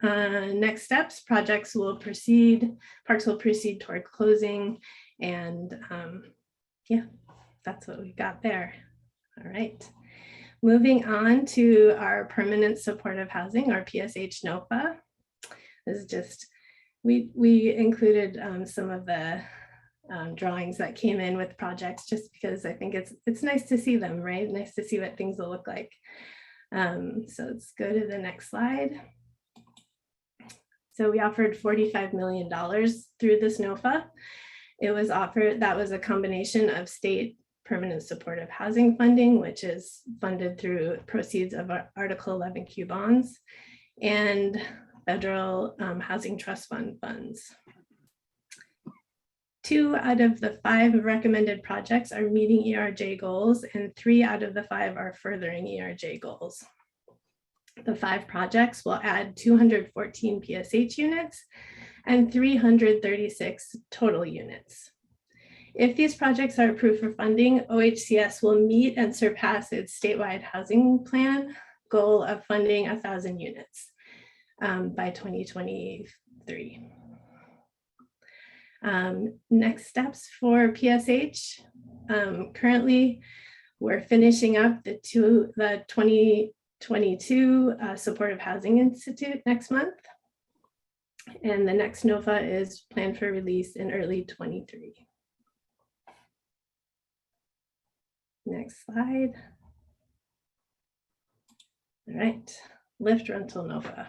Next steps, parks will proceed toward closing, and yeah, that's what we got there. All right. Moving on to our permanent supportive housing, our PSH NOFA. This is just, we included some of the drawings that came in with projects just because I think it's nice to see them, right? Nice to see what things will look like. So let's go to the next slide. So we offered $45 million through this NOFA. It was offered, that was a combination of state permanent supportive housing funding, which is funded through proceeds of our Article 11Q bonds, and federal housing trust fund funds. 2 out of the 5 recommended projects are meeting ERJ goals, and 3 out of the 5 are furthering ERJ goals. The 5 projects will add 214 PSH units and 336 total units. If these projects are approved for funding, OHCS will meet and surpass its statewide housing plan goal of funding 1,000 units by 2023. Next steps for PSH. Currently, we're finishing up the 2022 Supportive Housing Institute next month. And the next NOFA is planned for release in early 23. Next slide. All right, lift rental NOFA.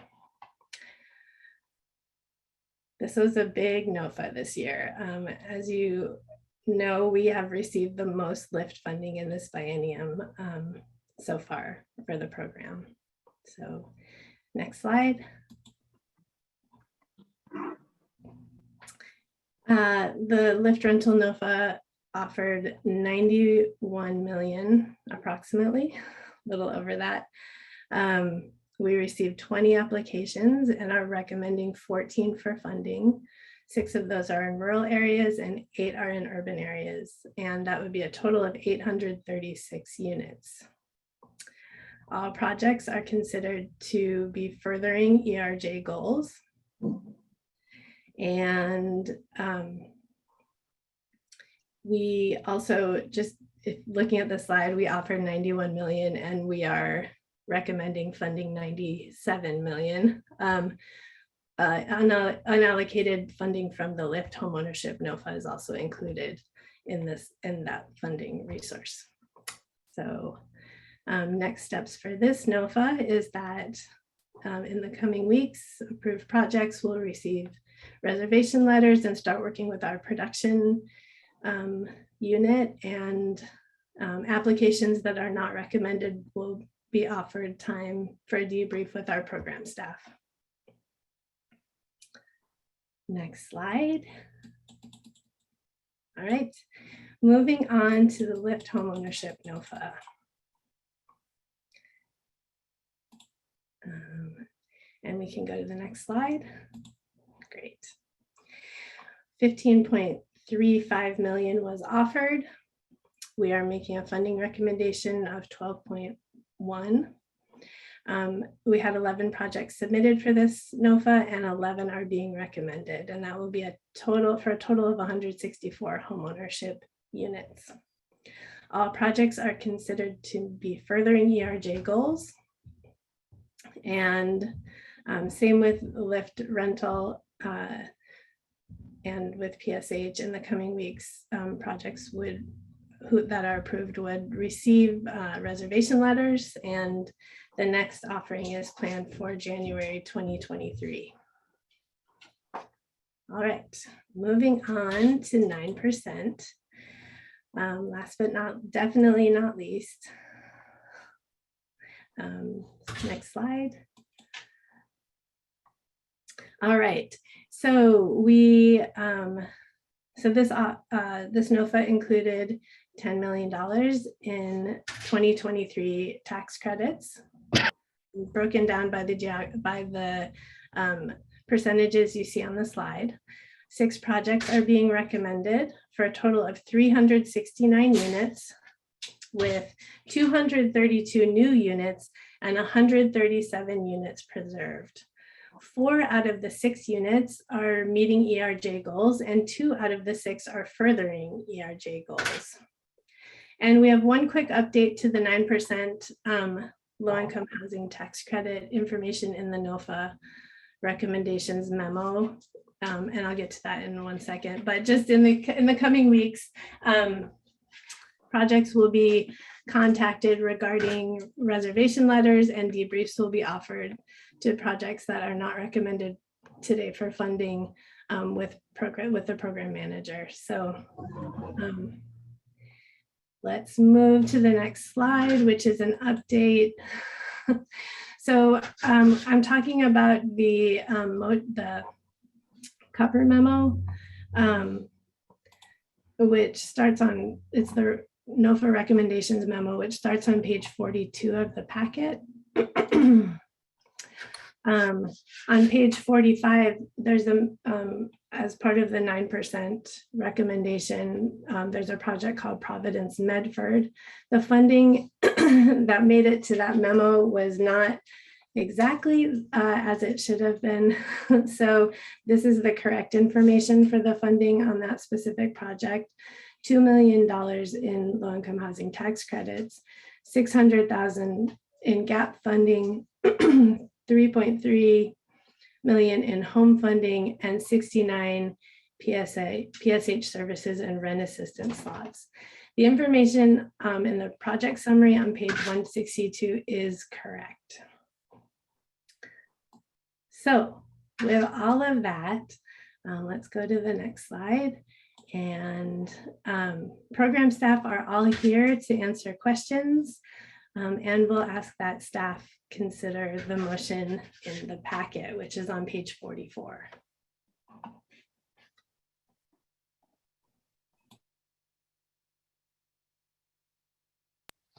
This was a big NOFA this year. As you know, we have received the most lift funding in this biennium so far for the program. So next slide. The lift rental NOFA offered 91 million approximately, a little over that. We received 20 applications and are recommending 14 for funding. 6 of those are in rural areas and 8 are in urban areas. And that would be a total of 836 units. All projects are considered to be furthering ERJ goals. And we also, just looking at the slide, we offered 91 million and we are recommending funding 97 million. Unallocated funding from the LIFT homeownership NOFA is also included in that funding resource. So next steps for this NOFA is that in the coming weeks, approved projects will receive reservation letters and start working with our production unit, and applications that are not recommended will be offered time for a debrief with our program staff. Next slide. All right, moving on to the LIFT homeownership NOFA. And we can go to the next slide. Great. 15.35 million was offered. We are making a funding recommendation of 12.1. We had 11 projects submitted for this NOFA and 11 are being recommended, and that will be a total of 164 homeownership units. All projects are considered to be furthering ERJ goals. And same with lift rental and with PSH. In the coming weeks, projects that are approved would receive reservation letters, and the next offering is planned for January 2023. All right, moving on to 9%. Last but definitely not least. Next slide. All right, so this NOFA included $10 million in 2023 tax credits, broken down by the percentages you see on the slide. 6 projects are being recommended for a total of 369 units, with 232 new units and 137 units preserved. 4 out of the 6 units are meeting ERJ goals, and 2 out of the 6 are furthering ERJ goals. And we have one quick update to the 9% low-income housing tax credit information in the NOFA recommendations memo. And I'll get to that in 1 second, but just in the coming weeks, projects will be contacted regarding reservation letters, and debriefs will be offered to projects that are not recommended today for funding with the program manager. So let's move to the next slide, which is an update. So I'm talking about the cover memo, which starts on, it's the NOFA recommendations memo, which starts on page 42 of the packet. On page 45, there's as part of the 9% recommendation, there's a project called Providence Medford. The funding that made it to that memo was not exactly as it should have been. So this is the correct information for the funding on that specific project. $2 million in low-income housing tax credits, $600,000 in GAP funding, 3.3 million in home funding, and 69 PSH services and rent assistance slots. The information in the project summary on page 162 is correct. So with all of that, let's go to the next slide. And program staff are all here to answer questions, and we'll ask that staff consider the motion in the packet, which is on page 44.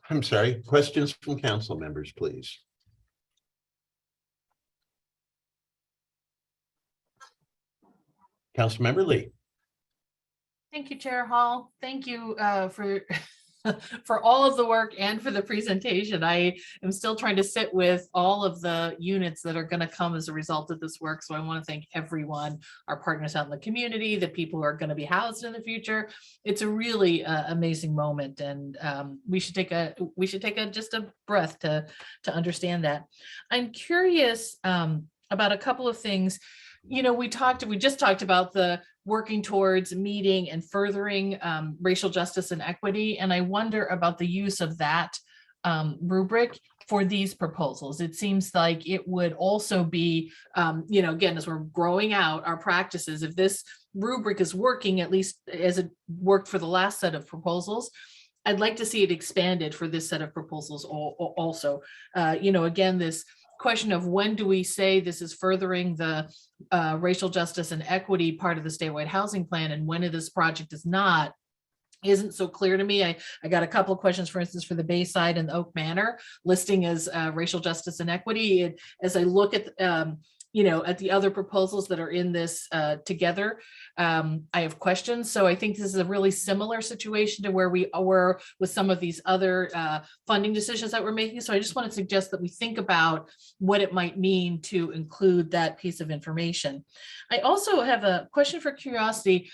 I'm sorry, questions from council members, please. Councilmember Lee. Thank you, Chair Hall. Thank you for all of the work and for the presentation. I am still trying to sit with all of the units that are going to come as a result of this work. So I want to thank everyone, our partners out in the community, the people who are going to be housed in the future. It's a really amazing moment, and we should take just a breath to understand that. I'm curious about a couple of things. You know, we just talked about the working towards meeting and furthering racial justice and equity. And I wonder about the use of that rubric for these proposals. It seems like it would also be, you know, again, as we're growing out our practices, if this rubric is working, at least as it worked for the last set of proposals, I'd like to see it expanded for this set of proposals also. You know, again, this question of when do we say this is furthering the racial justice and equity part of the statewide housing plan, and when this project is not, isn't so clear to me. I got a couple of questions, for instance, for the Bayside and Oak Manor listing as racial justice and equity. And as I look at, at the other proposals that are in this together, I have questions. So I think this is a really similar situation to where we were with some of these other funding decisions that we're making. So I just want to suggest that we think about what it might mean to include that piece of information. I also have a question for curiosity.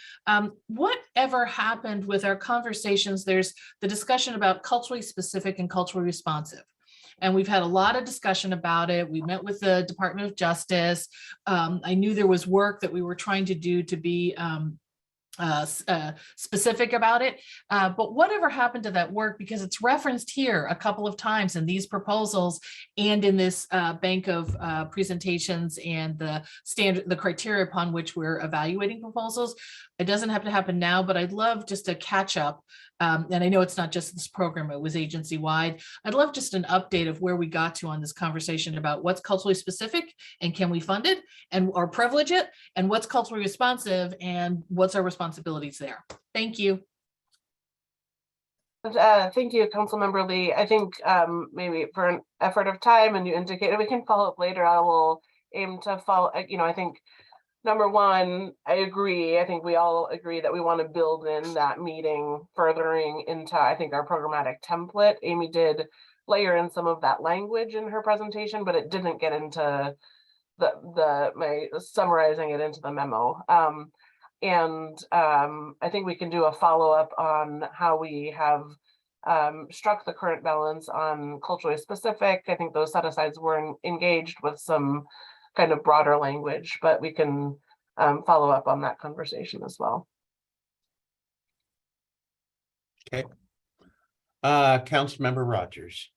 Whatever happened with our conversations? There's the discussion about culturally specific and culturally responsive. And we've had a lot of discussion about it. We met with the Department of Justice. I knew there was work that we were trying to do to be specific about it. But whatever happened to that work, because it's referenced here a couple of times in these proposals and in this bank of presentations and the criteria upon which we're evaluating proposals. It doesn't have to happen now, but I'd love just a catch up. And I know it's not just this program, it was agency wide. I'd love just an update of where we got to on this conversation about what's culturally specific and can we fund it and or privilege it, and what's culturally responsive and what's our responsibilities there. Thank you. Thank you, Councilmember Lee. I think maybe for an effort of time, and you indicated we can follow up later, I will aim to follow, I think number one, I agree. I think we all agree that we want to build in that meeting furthering into, I think, our programmatic template. Amy did layer in some of that language in her presentation, but it didn't get into my summarizing it into the memo. I think we can do a follow-up on how we have struck the current balance on culturally specific. I think those set-asides were engaged with some kind of broader language, but we can follow up on that conversation as well. Okay. Councilmember Rogers.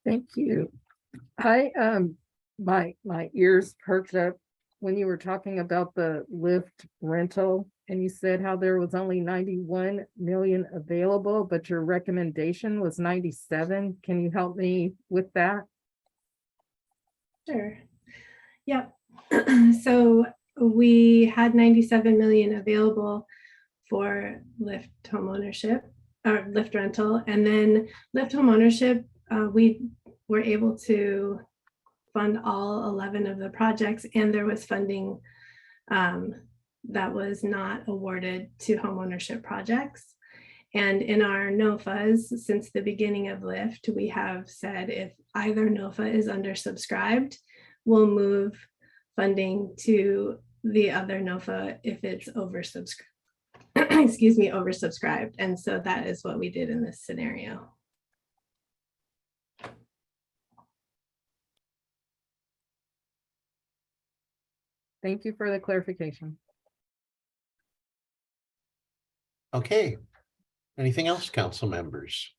Thank you. My ears perked up when you were talking about the lift rental, and you said how there was only 91 million available, but your recommendation was 97. Can you help me with that? Sure. Yep. So we had 97 million available for Lyft homeownership or Lyft rental, and then Lyft homeownership, we were able to fund all 11 of the projects, and there was funding that was not awarded to homeownership projects. And in our NOFAs, since the beginning of Lyft, we have said if either NOFA is undersubscribed, we'll move funding to the other NOFA if it's oversubscribed. Excuse me, oversubscribed. And so that is what we did in this scenario. Thank you for the clarification. Okay. Anything else, council members?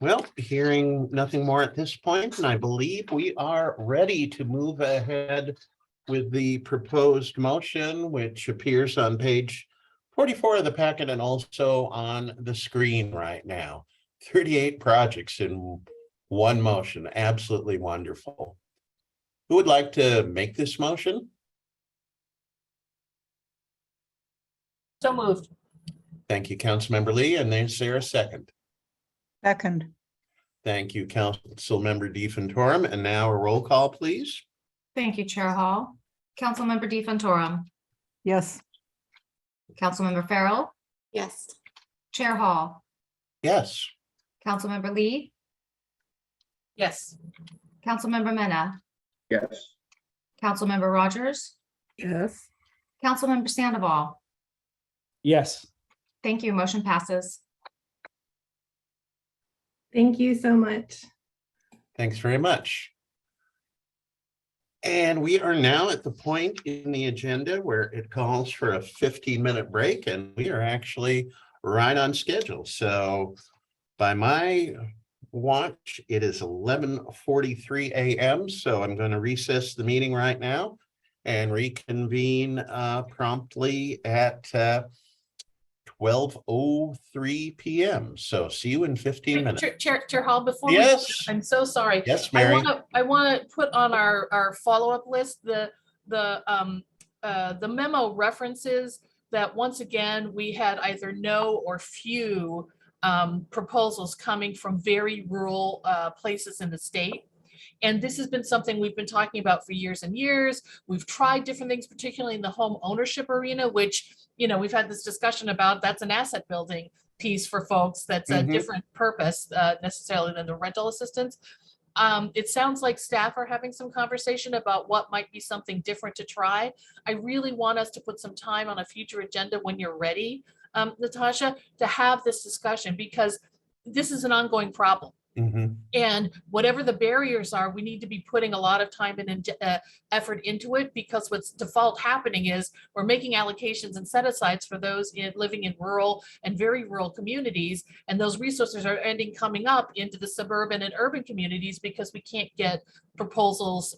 Well, hearing nothing more at this point, and I believe we are ready to move ahead with the proposed motion, which appears on page 44 of the packet and also on the screen right now. 38 projects in one motion. Absolutely wonderful. Who would like to make this motion? So moved. Thank you, Councilmember Lee. And is there a second? Second. Thank you, Councilmember DeFontorum. And now a roll call, please. Thank you, Chair Hall. Councilmember DeFontorum. Yes. Councilmember Farrell. Yes. Chair Hall. Yes. Councilmember Lee. Yes. Councilmember Mena. Yes. Councilmember Rogers. Yes. Councilmember Sandoval. Yes. Thank you. Motion passes. Thank you so much. Thanks very much. And we are now at the point in the agenda where it calls for a 15-minute break, and we are actually right on schedule. So by my watch, it is 11:43 a.m. So I'm going to recess the meeting right now and reconvene promptly at 12:03 p.m. So see you in 15 minutes. Chair Hall, before Yes. I'm so sorry. Yes, Mary. I want to put on our follow-up list the memo references that once again, we had either no or few proposals coming from very rural places in the state. And this has been something we've been talking about for years and years. We've tried different things, particularly in the home ownership arena, which, you know, we've had this discussion about. That's an asset building piece for folks. That's a different purpose necessarily than the rental assistance. It sounds like staff are having some conversation about what might be something different to try. I really want us to put some time on a future agenda when you're ready, Natasha, to have this discussion, because this is an ongoing problem. And whatever the barriers are, we need to be putting a lot of time and effort into it, because what's default happening is we're making allocations and set asides for those living in rural and very rural communities. And those resources are coming up into the suburban and urban communities because we can't get proposals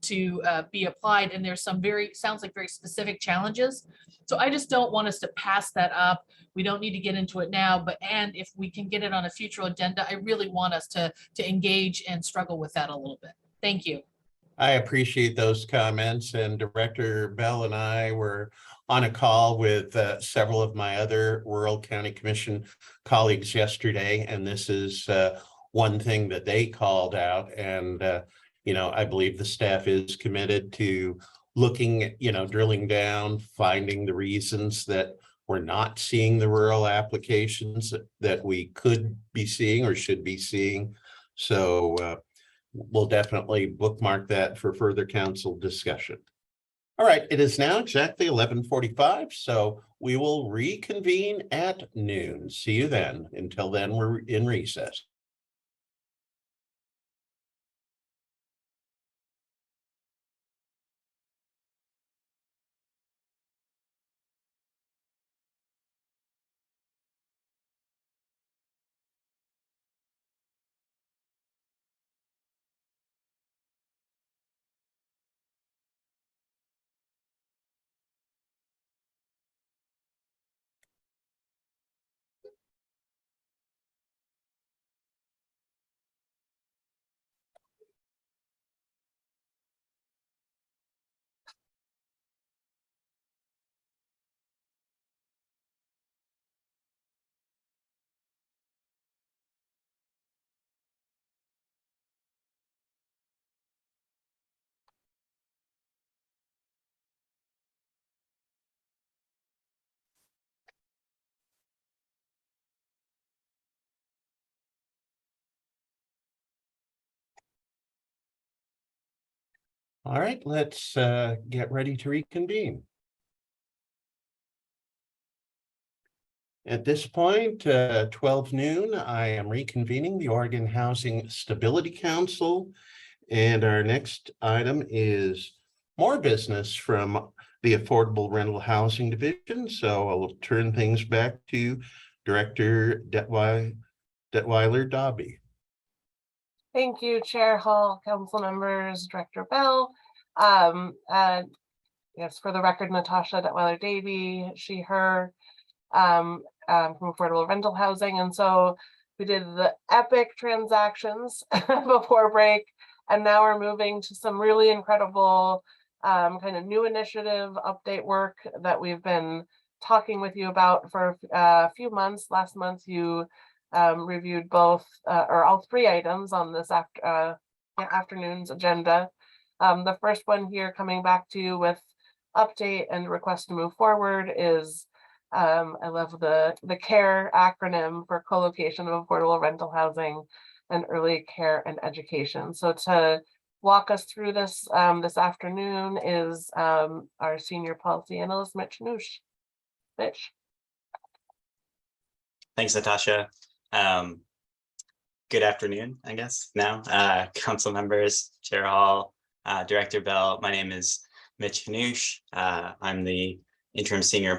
to be applied. And there's some sounds like very specific challenges. So I just don't want us to pass that up. We don't need to get into it now, and if we can get it on a future agenda, I really want us to engage and struggle with that a little bit. Thank you. I appreciate those comments, and Director Bell and I were on a call with several of my other rural county commission colleagues yesterday, and this is one thing that they called out. And you know, I believe the staff is committed to looking, you know, drilling down, finding the reasons that we're not seeing the rural applications that we could be seeing or should be seeing. So we'll definitely bookmark that for further council discussion. All right, it is now exactly 11:45, so we will reconvene at noon. See you then. Until then, we're in recess. All right, let's get ready to reconvene. At this point, 12 noon, I am reconvening the Oregon Housing Stability Council. And our next item is more business from the Affordable Rental Housing Division. So I'll turn things back to Director Detweiler-Dobby. Thank you, Chair Hall, council members, Director Bell. Yes, for the record, Natasha Detweiler-Davy, she, her, from Affordable Rental Housing. And so we did the epic transactions before break, and now we're moving to some really incredible kind of new initiative update work that we've been talking with you about for a few months. Last month, you reviewed both or all three items on this afternoon's agenda. The first one here coming back to you with update and request to move forward is, I love the CARE acronym for co-location of affordable rental housing and early care and education. So to walk us through this this afternoon is our senior policy analyst, Mitch Noosh. Mitch. Thanks, Natasha. Good afternoon, I guess now, council members, Chair Hall, Director Bell. My name is Mitch Noosh. I'm the interim senior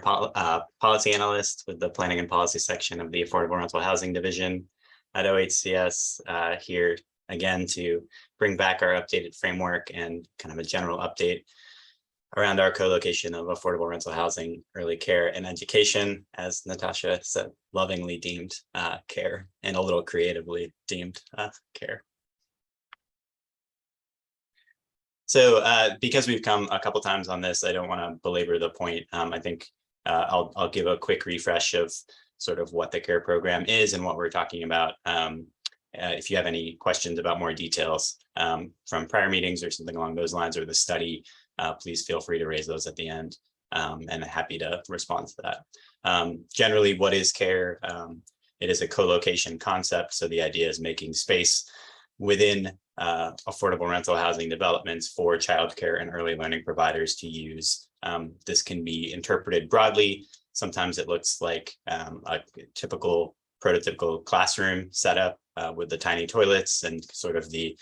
policy analyst with the planning and policy section of the Affordable Rental Housing Division at OHCS, here again to bring back our updated framework and kind of a general update around our co-location of affordable rental housing, early care, and education, as Natasha said, lovingly deemed care, and a little creatively deemed care. So because we've come a couple times on this, I don't want to belabor the point. I think I'll give a quick refresh of sort of what the CARE program is and what we're talking about. If you have any questions about more details from prior meetings or something along those lines, or the study, please feel free to raise those at the end, and I'm happy to respond to that. Generally, what is CARE? It is a co-location concept. So the idea is making space within affordable rental housing developments for childcare and early learning providers to use. This can be interpreted broadly. Sometimes it looks like a typical prototypical classroom setup with the tiny toilets and sort of the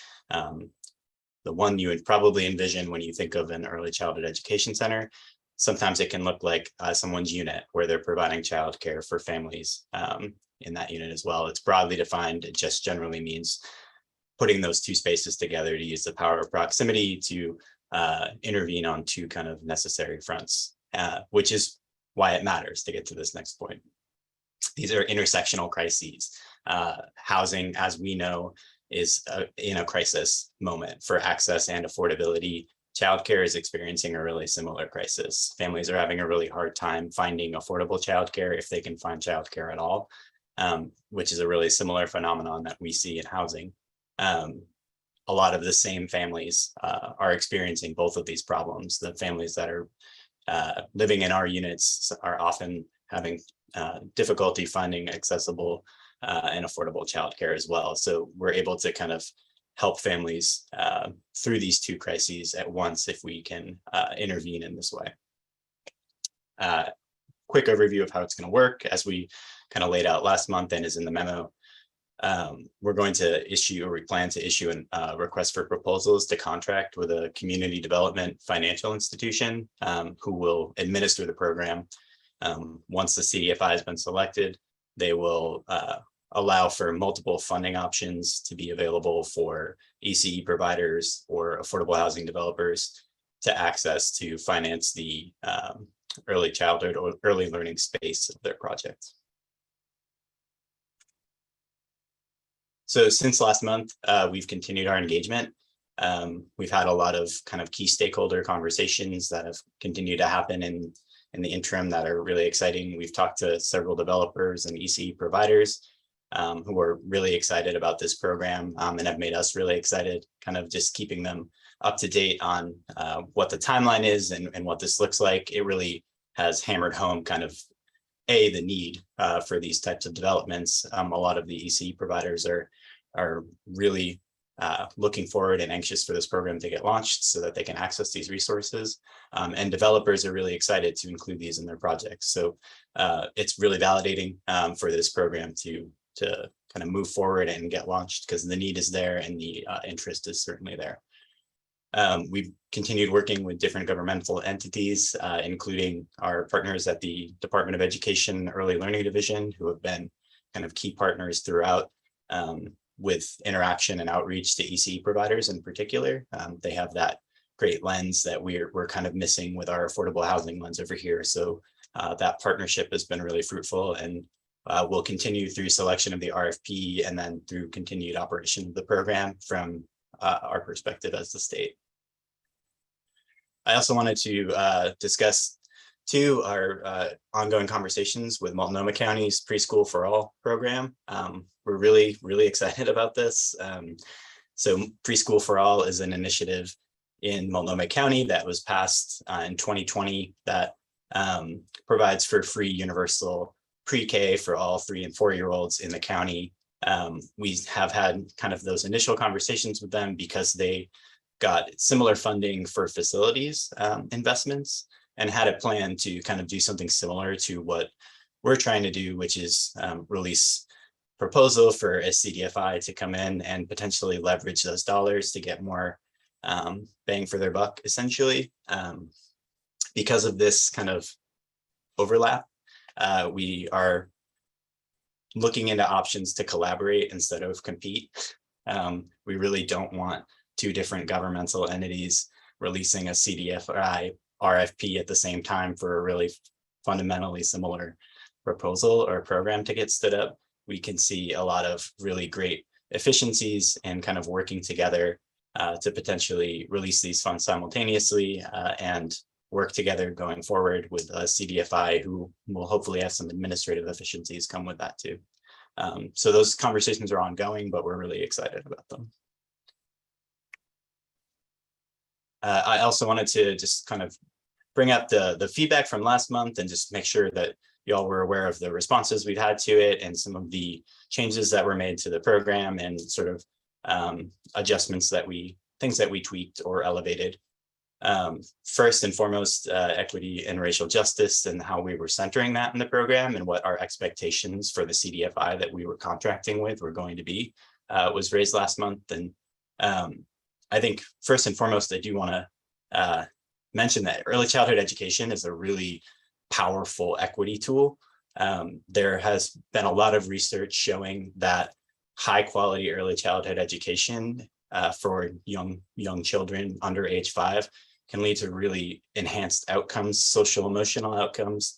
one you would probably envision when you think of an early childhood education center. Sometimes it can look like someone's unit where they're providing childcare for families in that unit as well. It's broadly defined. It just generally means putting those two spaces together to use the power of proximity to intervene on two kind of necessary fronts, which is why it matters to get to this next point. These are intersectional crises. Housing, as we know, is in a crisis moment for access and affordability. Childcare is experiencing a really similar crisis. Families are having a really hard time finding affordable childcare, if they can find childcare at all, which is a really similar phenomenon that we see in housing. A lot of the same families are experiencing both of these problems. The families that are living in our units are often having difficulty finding accessible and affordable childcare as well. So we're able to kind of help families through these two crises at once if we can intervene in this way. Quick overview of how it's going to work, as we kind of laid out last month and is in the memo. We're going to issue, or we plan to issue, a request for proposals to contract with a community development financial institution who will administer the program. Once the CDFI has been selected, they will allow for multiple funding options to be available for ECE providers or affordable housing developers to access to finance the early childhood or early learning space of their projects. So since last month, we've continued our engagement. We've had a lot of kind of key stakeholder conversations that have continued to happen in the interim that are really exciting. We've talked to several developers and ECE providers who are really excited about this program and have made us really excited, kind of just keeping them up to date on what the timeline is and what this looks like. It really has hammered home kind of the need for these types of developments. A lot of the ECE providers are really looking forward and anxious for this program to get launched so that they can access these resources. And developers are really excited to include these in their projects. So it's really validating for this program to kind of move forward and get launched, because the need is there and the interest is certainly there. We've continued working with different governmental entities, including our partners at the Department of Education Early Learning Division, who have been kind of key partners throughout with interaction and outreach to ECE providers in particular. They have that great lens that we're kind of missing with our affordable housing lens over here. So that partnership has been really fruitful, and we'll continue through selection of the RFP and then through continued operation of the program from our perspective as the state. I also wanted to discuss too our ongoing conversations with Multnomah County's Preschool for All program. We're really, really excited about this. So Preschool for All is an initiative in Multnomah County that was passed in 2020 that provides for free universal pre-K for all 3- and 4-year-olds in the county. We have had kind of those initial conversations with them because they got similar funding for facilities investments and had a plan to kind of do something similar to what we're trying to do, which is release proposal for a CDFI to come in and potentially leverage those dollars to get more bang for their buck, essentially. Because of this kind of overlap, we are looking into options to collaborate instead of compete. We really don't want two different governmental entities releasing a CDFI RFP at the same time for a really fundamentally similar proposal or program to get stood up. We can see a lot of really great efficiencies and kind of working together to potentially release these funds simultaneously and work together going forward with CDFI, who will hopefully have some administrative efficiencies come with that too. So those conversations are ongoing, but we're really excited about them. I also wanted to just kind of bring up the feedback from last month and just make sure that y'all were aware of the responses we've had to it and some of the changes that were made to the program and sort of adjustments things that we tweaked or elevated. First and foremost, equity and racial justice and how we were centering that in the program and what our expectations for the CDFI that we were contracting with were going to be was raised last month. And I think first and foremost, I do want to mention that early childhood education is a really powerful equity tool. There has been a lot of research showing that high quality early childhood education for young children under age 5 can lead to really enhanced outcomes, social emotional outcomes,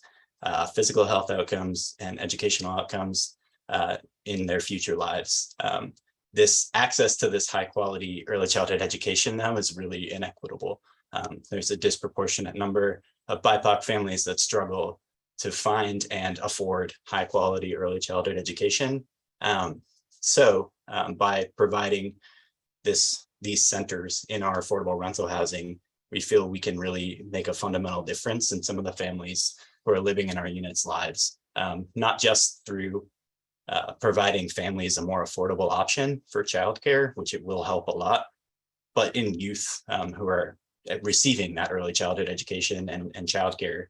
physical health outcomes, and educational outcomes in their future lives. This access to this high quality early childhood education now is really inequitable. There's a disproportionate number of BIPOC families that struggle to find and afford high quality early childhood education. So by providing these centers in our affordable rental housing, we feel we can really make a fundamental difference in some of the families who are living in our units' lives, not just through providing families a more affordable option for childcare, which it will help a lot, but in youth who are receiving that early childhood education and childcare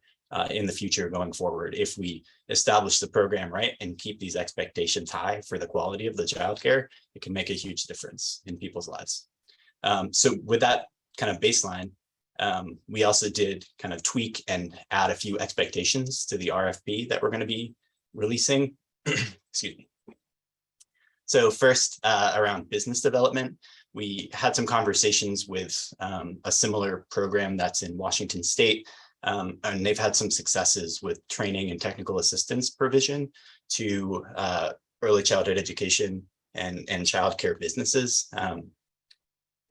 in the future going forward. If we establish the program right and keep these expectations high for the quality of the childcare, it can make a huge difference in people's lives. So with that kind of baseline, we also did kind of tweak and add a few expectations to the RFP that we're going to be releasing. Excuse me. So first, around business development, we had some conversations with a similar program that's in Washington State, and they've had some successes with training and technical assistance provision to early childhood education and childcare businesses.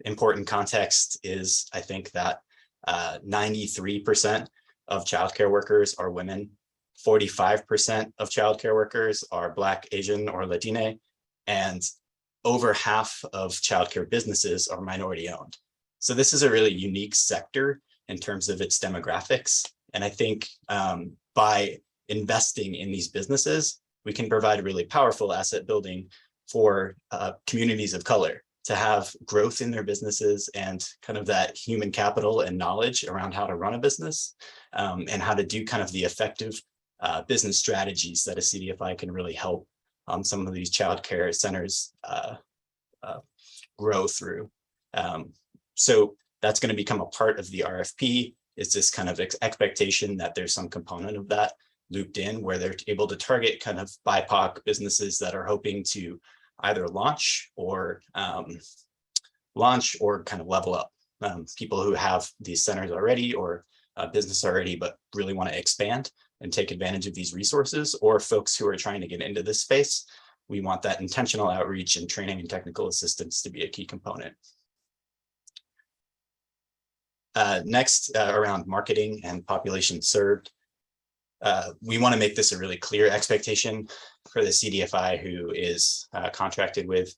Important context is, I think, that 93% of childcare workers are women, 45% of childcare workers are Black, Asian, or Latine, and over half of childcare businesses are minority owned. So this is a really unique sector in terms of its demographics. And I think by investing in these businesses, we can provide really powerful asset building for communities of color to have growth in their businesses and kind of that human capital and knowledge around how to run a business and how to do kind of the effective business strategies that a CDFI can really help some of these childcare centers grow through. So that's going to become a part of the RFP. Is this kind of expectation that there's some component of that looped in where they're able to target kind of BIPOC businesses that are hoping to either launch or kind of level up. People who have these centers already or business already, but really want to expand and take advantage of these resources, or folks who are trying to get into this space. We want that intentional outreach and training and technical assistance to be a key component. Next, around marketing and population served. We want to make this a really clear expectation for the CDFI who is contracted with.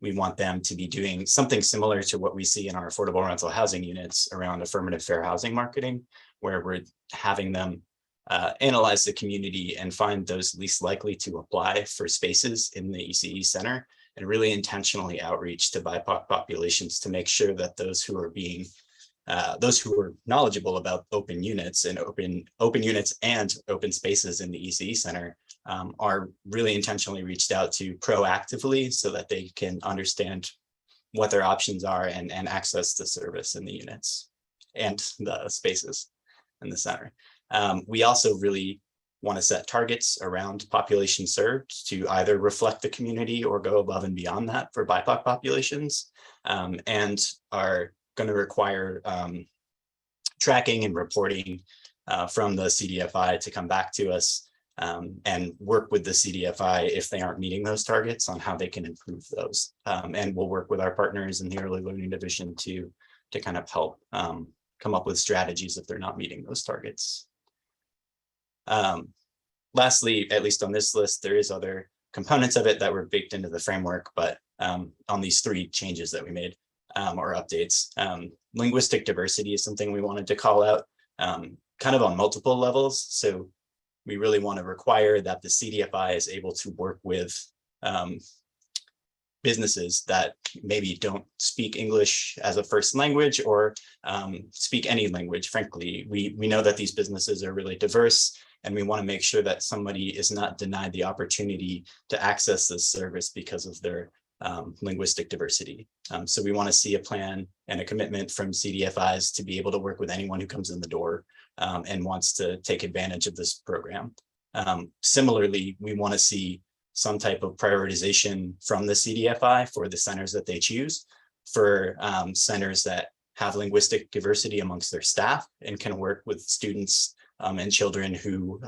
We want them to be doing something similar to what we see in our affordable rental housing units around affirmative fair housing marketing, where we're having them analyze the community and find those least likely to apply for spaces in the ECE center and really intentionally outreach to BIPOC populations to make sure that those who are knowledgeable about open units and open spaces in the ECE center are really intentionally reached out to proactively so that they can understand what their options are and access the service in the units and the spaces in the center. We also really want to set targets around population served to either reflect the community or go above and beyond that for BIPOC populations, and are going to require tracking and reporting from the CDFI to come back to us and work with the CDFI if they aren't meeting those targets on how they can improve those. And we'll work with our partners in the Early Learning Division to kind of help come up with strategies if they're not meeting those targets. Lastly, at least on this list, there is other components of it that were baked into the framework, but on these 3 changes that we made or updates, linguistic diversity is something we wanted to call out kind of on multiple levels. So we really want to require that the CDFI is able to work with businesses that maybe don't speak English as a first language or speak any language. Frankly, we know that these businesses are really diverse, and we want to make sure that somebody is not denied the opportunity to access this service because of their linguistic diversity. So we want to see a plan and a commitment from CDFIs to be able to work with anyone who comes in the door and wants to take advantage of this program. Similarly, we want to see some type of prioritization from the CDFI for the centers that they choose, for centers that have linguistic diversity amongst their staff and can work with students and children who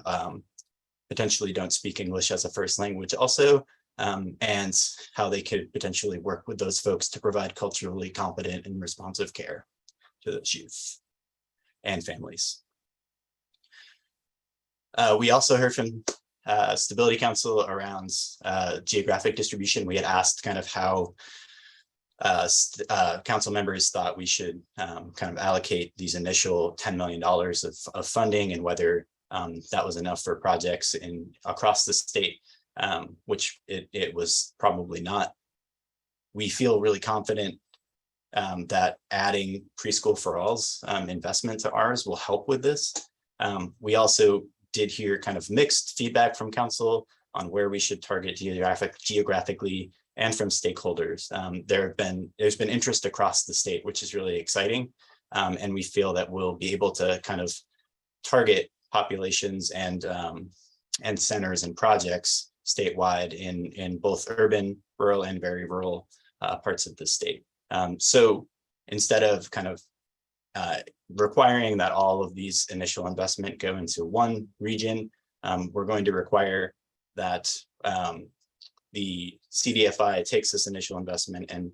potentially don't speak English as a first language also, and how they could potentially work with those folks to provide culturally competent and responsive care to those youth and families. We also heard from Stability Council around geographic distribution. We had asked kind of how council members thought we should kind of allocate these initial $10 million of funding, and whether that was enough for projects across the state, which it was probably not. We feel really confident that adding Preschool for All's investment to ours will help with this. We also did hear kind of mixed feedback from council on where we should target geographically and from stakeholders. There's been interest across the state, which is really exciting. And we feel that we'll be able to kind of target populations and centers and projects statewide in both urban, rural, and very rural parts of the state. So instead of kind of requiring that all of these initial investment go into one region, we're going to require that the CDFI takes this initial investment and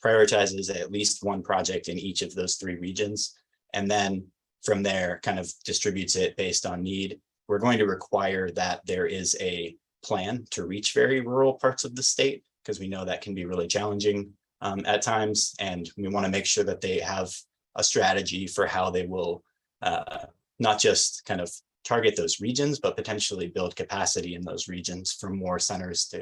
prioritizes at least one project in each of those 3 regions, and then from there kind of distributes it based on need. We're going to require that there is a plan to reach very rural parts of the state, because we know that can be really challenging at times, and we want to make sure that they have a strategy for how they will not just kind of target those regions, but potentially build capacity in those regions for more centers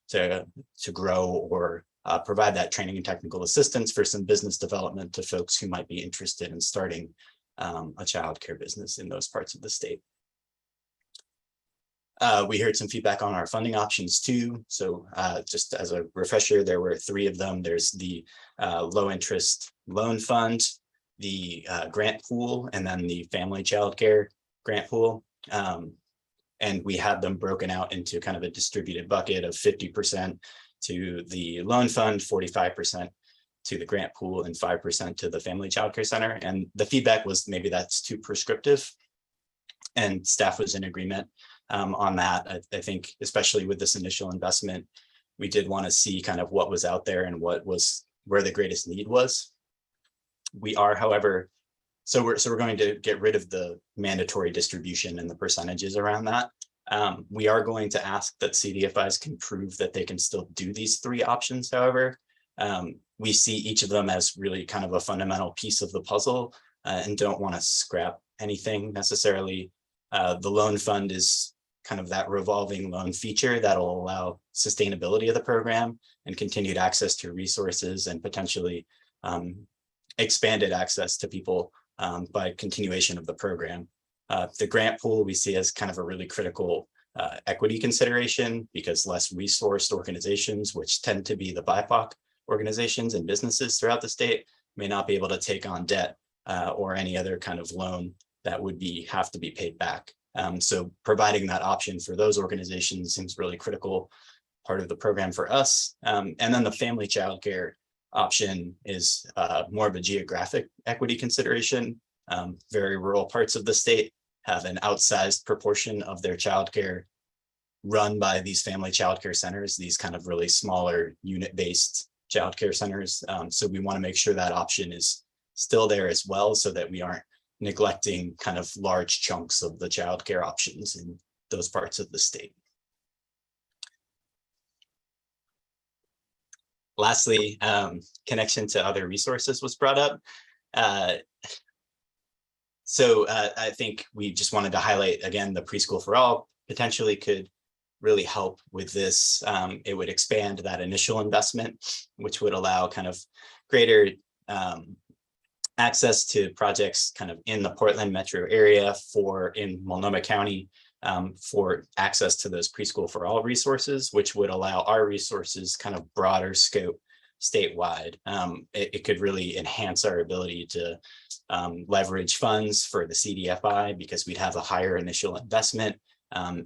to grow, or provide that training and technical assistance for some business development to folks who might be interested in starting a childcare business in those parts of the state. We heard some feedback on our funding options too. So just as a refresher, there were 3 of them. There's the low interest loan fund, the grant pool, and then the family childcare grant pool. And we had them broken out into kind of a distributed bucket of 50% to the loan fund, 45% to the grant pool, and 5% to the family childcare center. And the feedback was maybe that's too prescriptive, and staff was in agreement on that. I think especially with this initial investment, we did want to see kind of what was out there and where the greatest need was. We are, however, so we're going to get rid of the mandatory distribution and the percentages around that. We are going to ask that CDFIs can prove that they can still do these 3 options. However, we see each of them as really kind of a fundamental piece of the puzzle, and don't want to scrap anything necessarily. The loan fund is kind of that revolving loan feature that will allow sustainability of the program and continued access to resources, and potentially expanded access to people by continuation of the program. The grant pool we see as kind of a really critical equity consideration, because less resourced organizations, which tend to be the BIPOC organizations and businesses throughout the state, may not be able to take on debt or any other kind of loan that would have to be paid back. So providing that option for those organizations seems really critical part of the program for us. And then the family childcare option is more of a geographic equity consideration, very rural parts of the state. have an outsized proportion of their childcare run by these family childcare centers, these kind of really smaller unit-based childcare centers. So we want to make sure that option is still there as well, so that we aren't neglecting kind of large chunks of the childcare options in those parts of the state. Lastly, connection to other resources was brought up. So I think we just wanted to highlight again, the Preschool for All potentially could really help with this. It would expand that initial investment, which would allow kind of greater access to projects kind of in the Portland metro area in Multnomah County for access to those Preschool for All resources, which would allow our resources kind of broader scope statewide. It could really enhance our ability to leverage funds for the CDFI because we'd have a higher initial investment.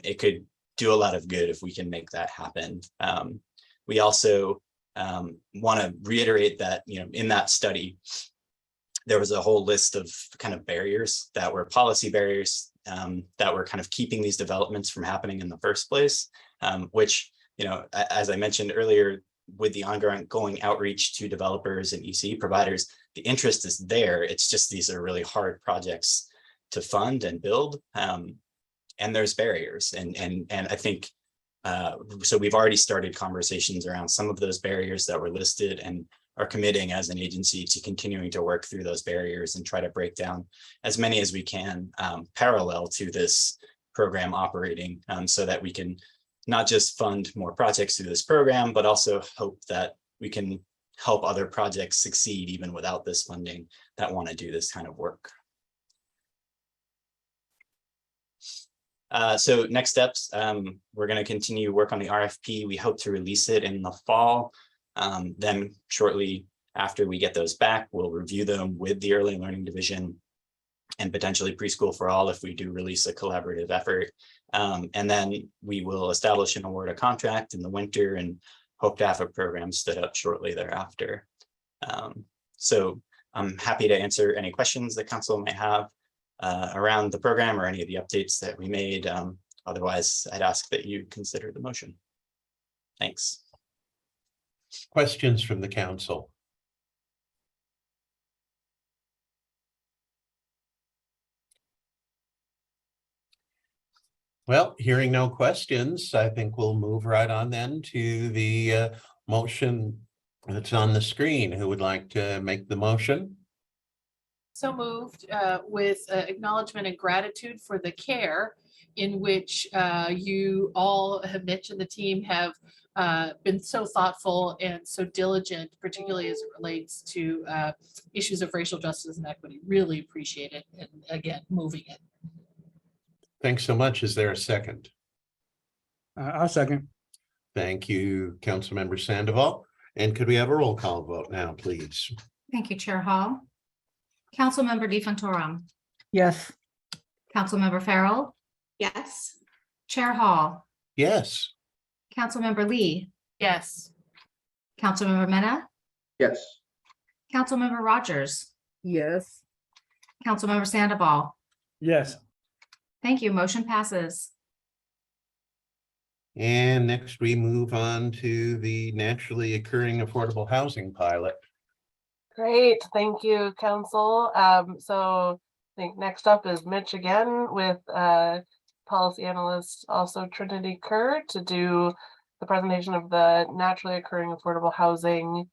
It could do a lot of good if we can make that happen. We also want to reiterate that, in that study, there was a whole list of kind of barriers that were policy barriers that were kind of keeping these developments from happening in the first place, which, as I mentioned earlier, with the ongoing outreach to developers and ECE providers, the interest is there. It's just these are really hard projects to fund and build, and there's barriers. And I think, so we've already started conversations around some of those barriers that were listed and are committing as an agency to continuing to work through those barriers and try to break down as many as we can parallel to this program operating, so that we can not just fund more projects through this program, but also hope that we can help other projects succeed even without this funding that want to do this kind of work. So next steps, we're going to continue work on the RFP. We hope to release it in the fall. Then shortly after we get those back, we'll review them with the Early Learning Division and potentially Preschool for All if we do release a collaborative effort. And then we will establish and award a contract in the winter and hope to have a program stood up shortly thereafter. So I'm happy to answer any questions the council might have around the program or any of the updates that we made. Otherwise, I'd ask that you consider the motion. Thanks. Questions from the council? Well, hearing no questions, I think we'll move right on then to the motion that's on the screen. Who would like to make the motion? So moved with acknowledgement and gratitude for the care in which you all have mentioned the team have been so thoughtful and so diligent, particularly as it relates to issues of racial justice and equity. Really appreciate it. And again, moving it. Thanks so much. Is there a second? I'll second. Thank you, Councilmember Sandoval. And could we have a roll call vote now, please? Thank you, Chair Hall. Councilmember DeFontorum. Yes. Councilmember Farrell. Yes. Chair Hall. Yes. Councilmember Lee. Yes. Councilmember Mena. Yes. Councilmember Rogers. Yes. Councilmember Sandoval. Yes. Thank you. Motion passes. And next we move on to the naturally occurring affordable housing pilot. Great, thank you, Council. So I think next up is Mitch again with policy analyst, also Trinity Kerr, to do the presentation of the naturally occurring affordable housing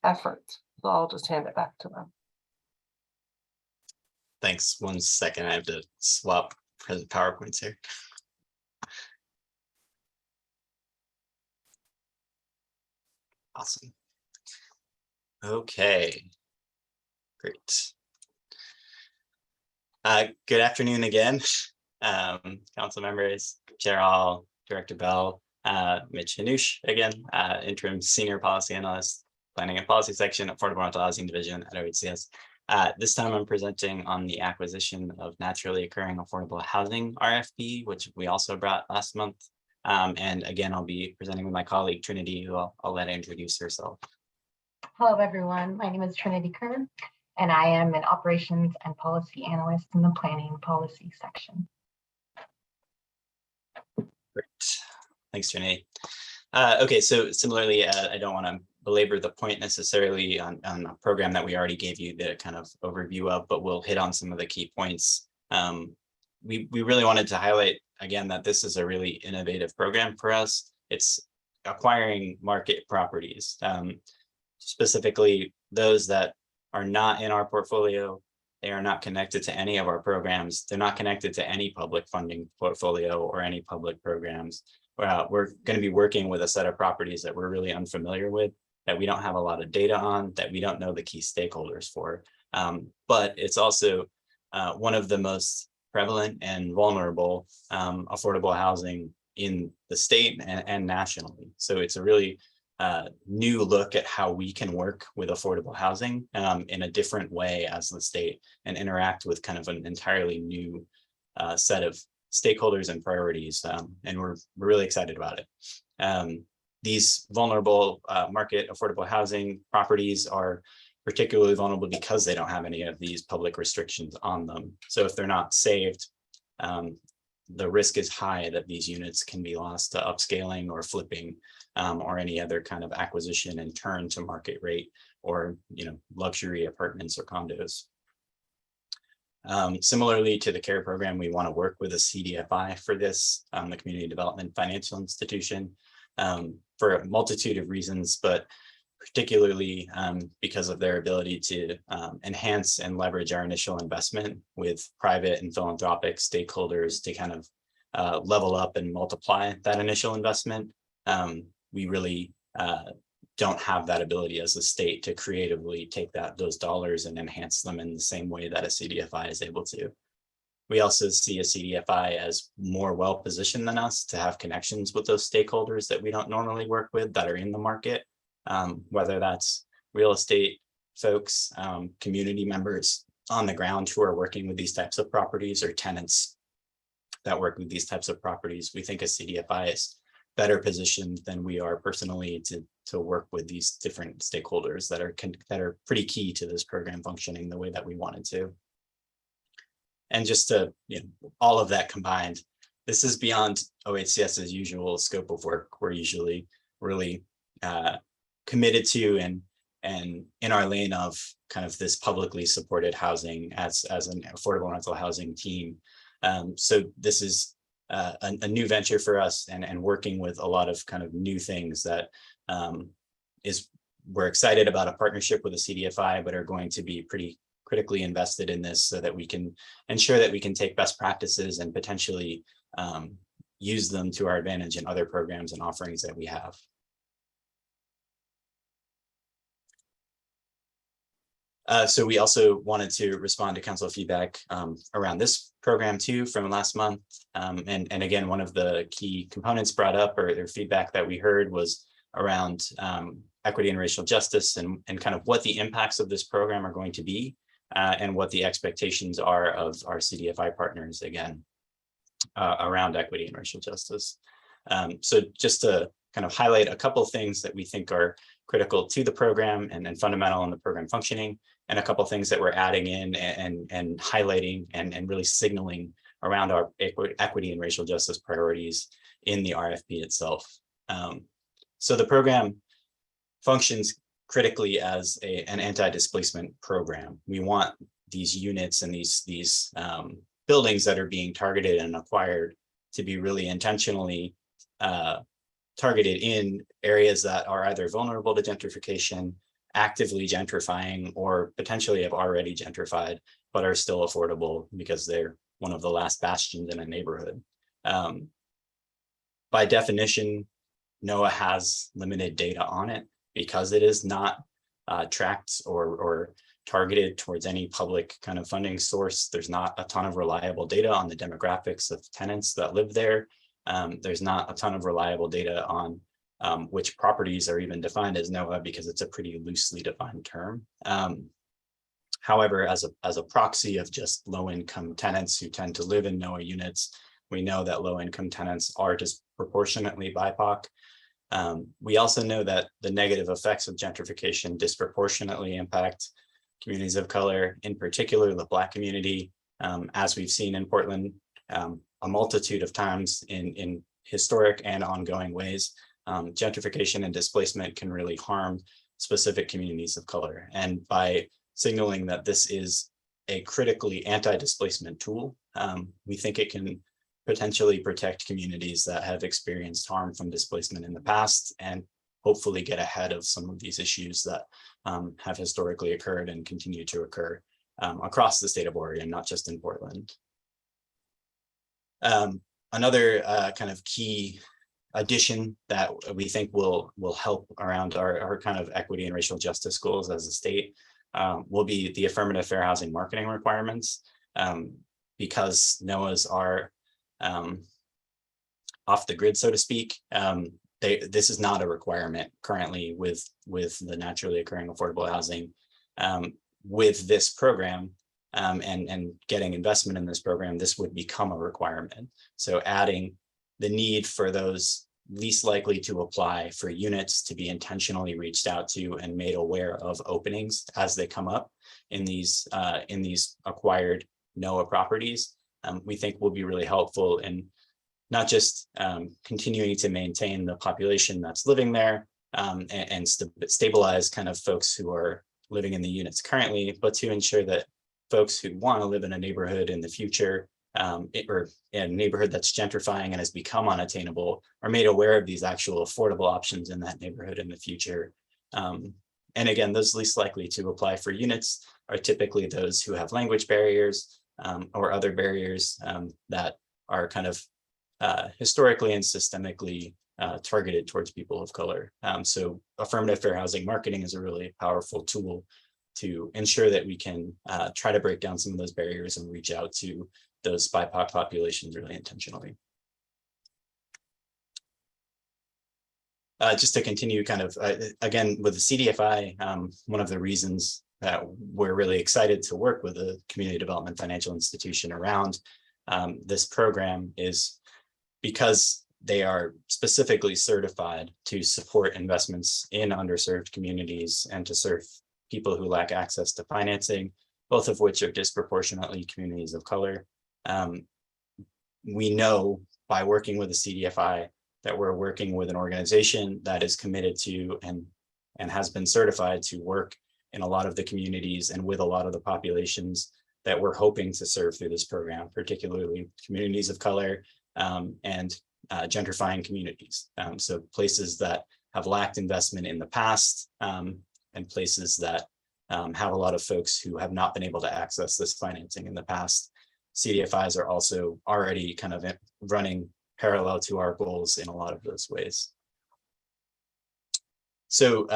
effort. So I'll just hand it back to them. Thanks. 1 second. I have to swap present PowerPoints here. Awesome. Okay. Great. Good afternoon again, council members, Chair Hall, Director Bell, Mitch Hanoush again, interim senior policy analyst, planning and policy section, affordable rental housing division at OHCS. This time I'm presenting on the acquisition of naturally occurring affordable housing RFP, which we also brought last month. And again, I'll be presenting with my colleague Trinity, who I'll let introduce herself. Hello, everyone. My name is Trinity Kerr, and I am an operations and policy analyst in the planning policy section. Great. Thanks, Renee. Okay, so similarly, I don't want to belabor the point necessarily on a program that we already gave you the kind of overview of, but we'll hit on some of the key points. We really wanted to highlight again that this is a really innovative program for us. It's acquiring market properties, specifically those that are not in our portfolio. They are not connected to any of our programs. They're not connected to any public funding portfolio or any public programs. We're going to be working with a set of properties that we're really unfamiliar with, that we don't have a lot of data on, that we don't know the key stakeholders for. But it's also one of the most prevalent and vulnerable affordable housing in the state and nationally. So it's a really new look at how we can work with affordable housing in a different way as the state and interact with kind of an entirely new set of stakeholders and priorities, and we're really excited about it. These vulnerable market affordable housing properties are particularly vulnerable because they don't have any of these public restrictions on them. So if they're not saved, the risk is high that these units can be lost to upscaling or flipping or any other kind of acquisition and turn to market rate or luxury apartments or condos. Similarly to the CARE program, we want to work with a CDFI for this, the Community Development Financial Institution, for a multitude of reasons, but particularly because of their ability to enhance and leverage our initial investment with private and philanthropic stakeholders to kind of level up and multiply that initial investment. We really don't have that ability as a state to creatively take those dollars and enhance them in the same way that a CDFI is able to. We also see a CDFI as more well-positioned than us to have connections with those stakeholders that we don't normally work with that are in the market, whether that's real estate folks, community members on the ground who are working with these types of properties, or tenants that work with these types of properties. We think a CDFI is better positioned than we are personally to work with these different stakeholders that are pretty key to this program functioning the way that we want it to. And just to, all of that combined, this is beyond OHCS's usual scope of work. We're usually really committed to and in our lane of kind of this publicly supported housing as an affordable rental housing team. So this is a new venture for us, and working with a lot of kind of new things that we're excited about a partnership with a CDFI, but are going to be pretty critically invested in this so that we can ensure that we can take best practices and potentially use them to our advantage in other programs and offerings that we have. So we also wanted to respond to council feedback around this program too from last month. And again, one of the key components brought up or their feedback that we heard was around equity and racial justice and kind of what the impacts of this program are going to be and what the expectations are of our CDFI partners, again, around equity and racial justice. So just to kind of highlight a couple of things that we think are critical to the program and fundamental in the program functioning, and a couple of things that we're adding in and highlighting and really signaling around our equity and racial justice priorities in the RFP itself. So the program functions critically as an anti-displacement program. We want these units and these buildings that are being targeted and acquired to be really intentionally targeted in areas that are either vulnerable to gentrification, actively gentrifying, or potentially have already gentrified, but are still affordable because they're one of the last bastions in a neighborhood. By definition, NOAA has limited data on it because it is not tracked or targeted towards any public kind of funding source. There's not a ton of reliable data on the demographics of tenants that live there. There's not a ton of reliable data on which properties are even defined as NOAA because it's a pretty loosely defined term. However, as a proxy of just low-income tenants who tend to live in NOAA units, we know that low-income tenants are disproportionately BIPOC. We also know that the negative effects of gentrification disproportionately impact communities of color, in particular the Black community, as we've seen in Portland a multitude of times in historic and ongoing ways. Gentrification and displacement can really harm specific communities of color. And by signaling that this is a critically anti-displacement tool, we think it can potentially protect communities that have experienced harm from displacement in the past and hopefully get ahead of some of these issues that have historically occurred and continue to occur across the state of Oregon, not just in Portland. Another kind of key addition that we think will help around our kind of equity and racial justice goals as a state will be the affirmative fair housing marketing requirements. Because NOAAs are off the grid, so to speak, this is not a requirement currently with the naturally occurring affordable housing. With this program and getting investment in this program, this would become a requirement. So adding the need for those least likely to apply for units to be intentionally reached out to and made aware of openings as they come up in these acquired NOAA properties, we think will be really helpful in not just continuing to maintain the population that's living there and stabilize kind of folks who are living in the units currently, but to ensure that folks who want to live in a neighborhood in the future or in a neighborhood that's gentrifying and has become unattainable are made aware of these actual affordable options in that neighborhood in the future. And again, those least likely to apply for units are typically those who have language barriers or other barriers that are kind of historically and systemically targeted towards people of color. So affirmative fair housing marketing is a really powerful tool to ensure that we can try to break down some of those barriers and reach out to those BIPOC populations really intentionally. Just to continue kind of, again, with the CDFI, one of the reasons that we're really excited to work with a community development financial institution around this program is because they are specifically certified to support investments in underserved communities and to serve people who lack access to financing, both of which are disproportionately communities of color. We know by working with the CDFI that we're working with an organization that is committed to and has been certified to work in a lot of the communities and with a lot of the populations that we're hoping to serve through this program, particularly communities of color and gentrifying communities. So places that have lacked investment in the past and places that have a lot of folks who have not been able to access this financing in the past. CDFIs are also already kind of running parallel to our goals in a lot of those ways. So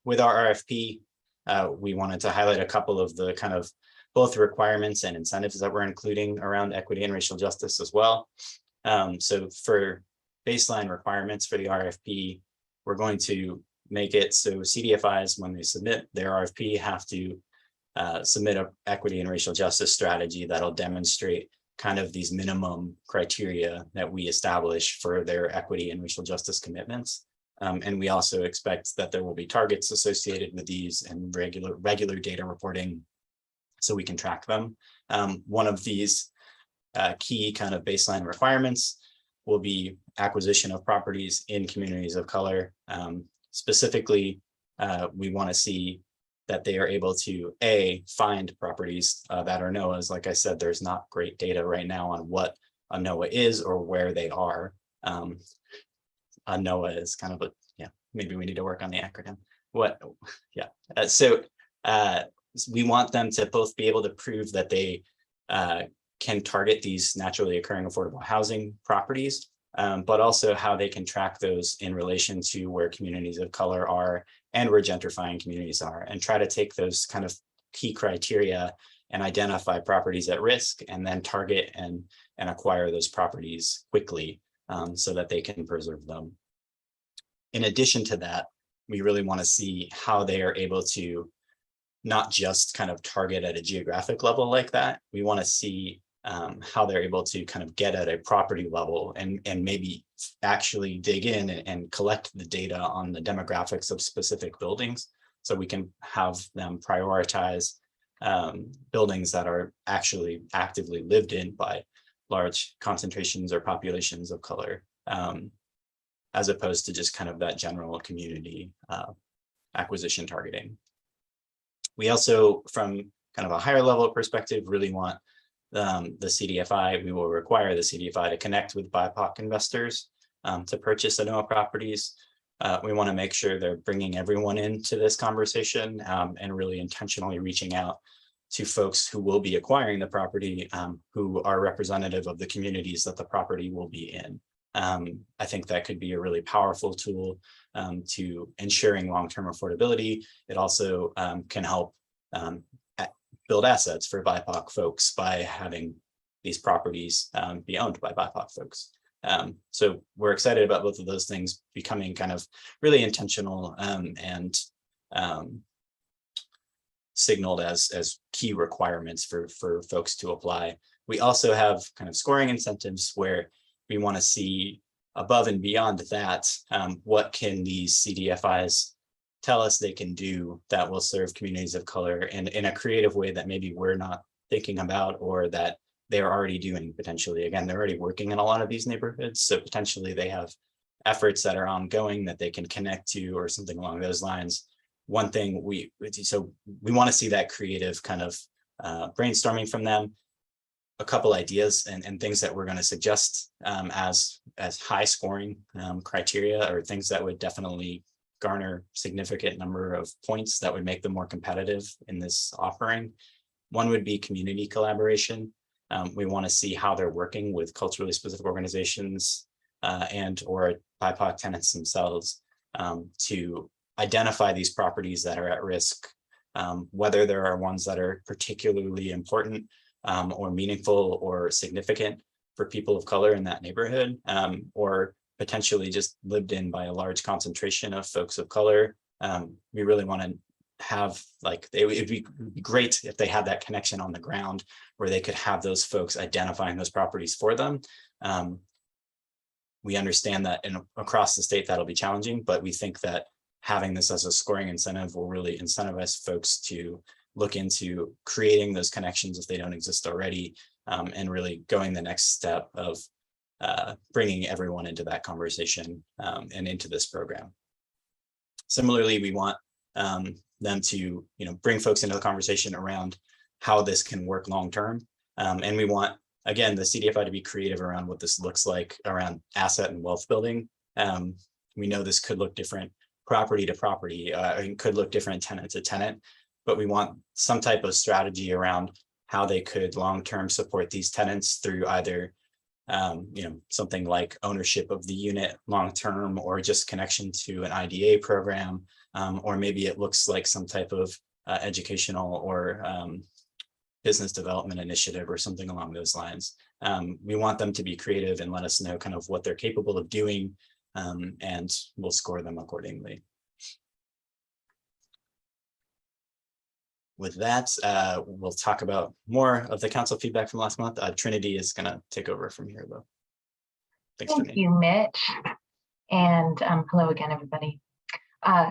with our RFP, we wanted to highlight a couple of the kind of both requirements and incentives that we're including around equity and racial justice as well. So for baseline requirements for the RFP, we're going to make it so CDFIs, when they submit their RFP, have to submit an equity and racial justice strategy that'll demonstrate kind of these minimum criteria that we establish for their equity and racial justice commitments. And we also expect that there will be targets associated with these and regular data reporting so we can track them. One of these key kind of baseline requirements will be acquisition of properties in communities of color. Specifically, we want to see that they are able to find properties that are NOAAs. Like I said, there's not great data right now on what a NOAA is or where they are. A NOAA is kind of a, maybe we need to work on the acronym. So we want them to both be able to prove that they can target these naturally occurring affordable housing properties, but also how they can track those in relation to where communities of color are and where gentrifying communities are, and try to take those kind of key criteria and identify properties at risk and then target and acquire those properties quickly so that they can preserve them. In addition to that, we really want to see how they are able to not just kind of target at a geographic level like that. We want to see how they're able to kind of get at a property level and maybe actually dig in and collect the data on the demographics of specific buildings so we can have them prioritize buildings that are actually actively lived in by large concentrations or populations of color, as opposed to just kind of that general community acquisition targeting. We also, from kind of a higher level perspective, really want the CDFI, we will require the CDFI to connect with BIPOC investors to purchase ANOA properties. We want to make sure they're bringing everyone into this conversation and really intentionally reaching out to folks who will be acquiring the property, who are representative of the communities that the property will be in. I think that could be a really powerful tool to ensuring long-term affordability. It also can help build assets for BIPOC folks by having these properties be owned by BIPOC folks. So we're excited about both of those things becoming kind of really intentional and signaled as key requirements for folks to apply. We also have kind of scoring incentives where we want to see above and beyond that, what can these CDFIs tell us they can do that will serve communities of color in a creative way that maybe we're not thinking about, or that they're already doing potentially. Again, they're already working in a lot of these neighborhoods, so potentially they have efforts that are ongoing that they can connect to or something along those lines. One thing we want to see that creative kind of brainstorming from them. A couple ideas and things that we're going to suggest as high scoring criteria, or things that would definitely garner significant number of points that would make them more competitive in this offering. One would be community collaboration. We want to see how they're working with culturally specific organizations and or BIPOC tenants themselves to identify these properties that are at risk, whether there are ones that are particularly important or meaningful or significant for people of color in that neighborhood, or potentially just lived in by a large concentration of folks of color. We really want to have, like, it'd be great if they had that connection on the ground where they could have those folks identifying those properties for them. We understand that across the state that'll be challenging, but we think that having this as a scoring incentive will really incentivize folks to look into creating those connections if they don't exist already, and really going the next step of bringing everyone into that conversation and into this program. Similarly, we want them to bring folks into the conversation around how this can work long term. And we want, again, the CDFI to be creative around what this looks like around asset and wealth building. We know this could look different property to property, it could look different tenant to tenant, but we want some type of strategy around how they could long-term support these tenants through either something like ownership of the unit long-term, or just connection to an IDA program, or maybe it looks like some type of educational or business development initiative or something along those lines. We want them to be creative and let us know kind of what they're capable of doing, and we'll score them accordingly. With that, we'll talk about more of the council feedback from last month. Trinity is going to take over from here, though. Thanks, Thank Trinity. you, Mitch. And hello again, everybody.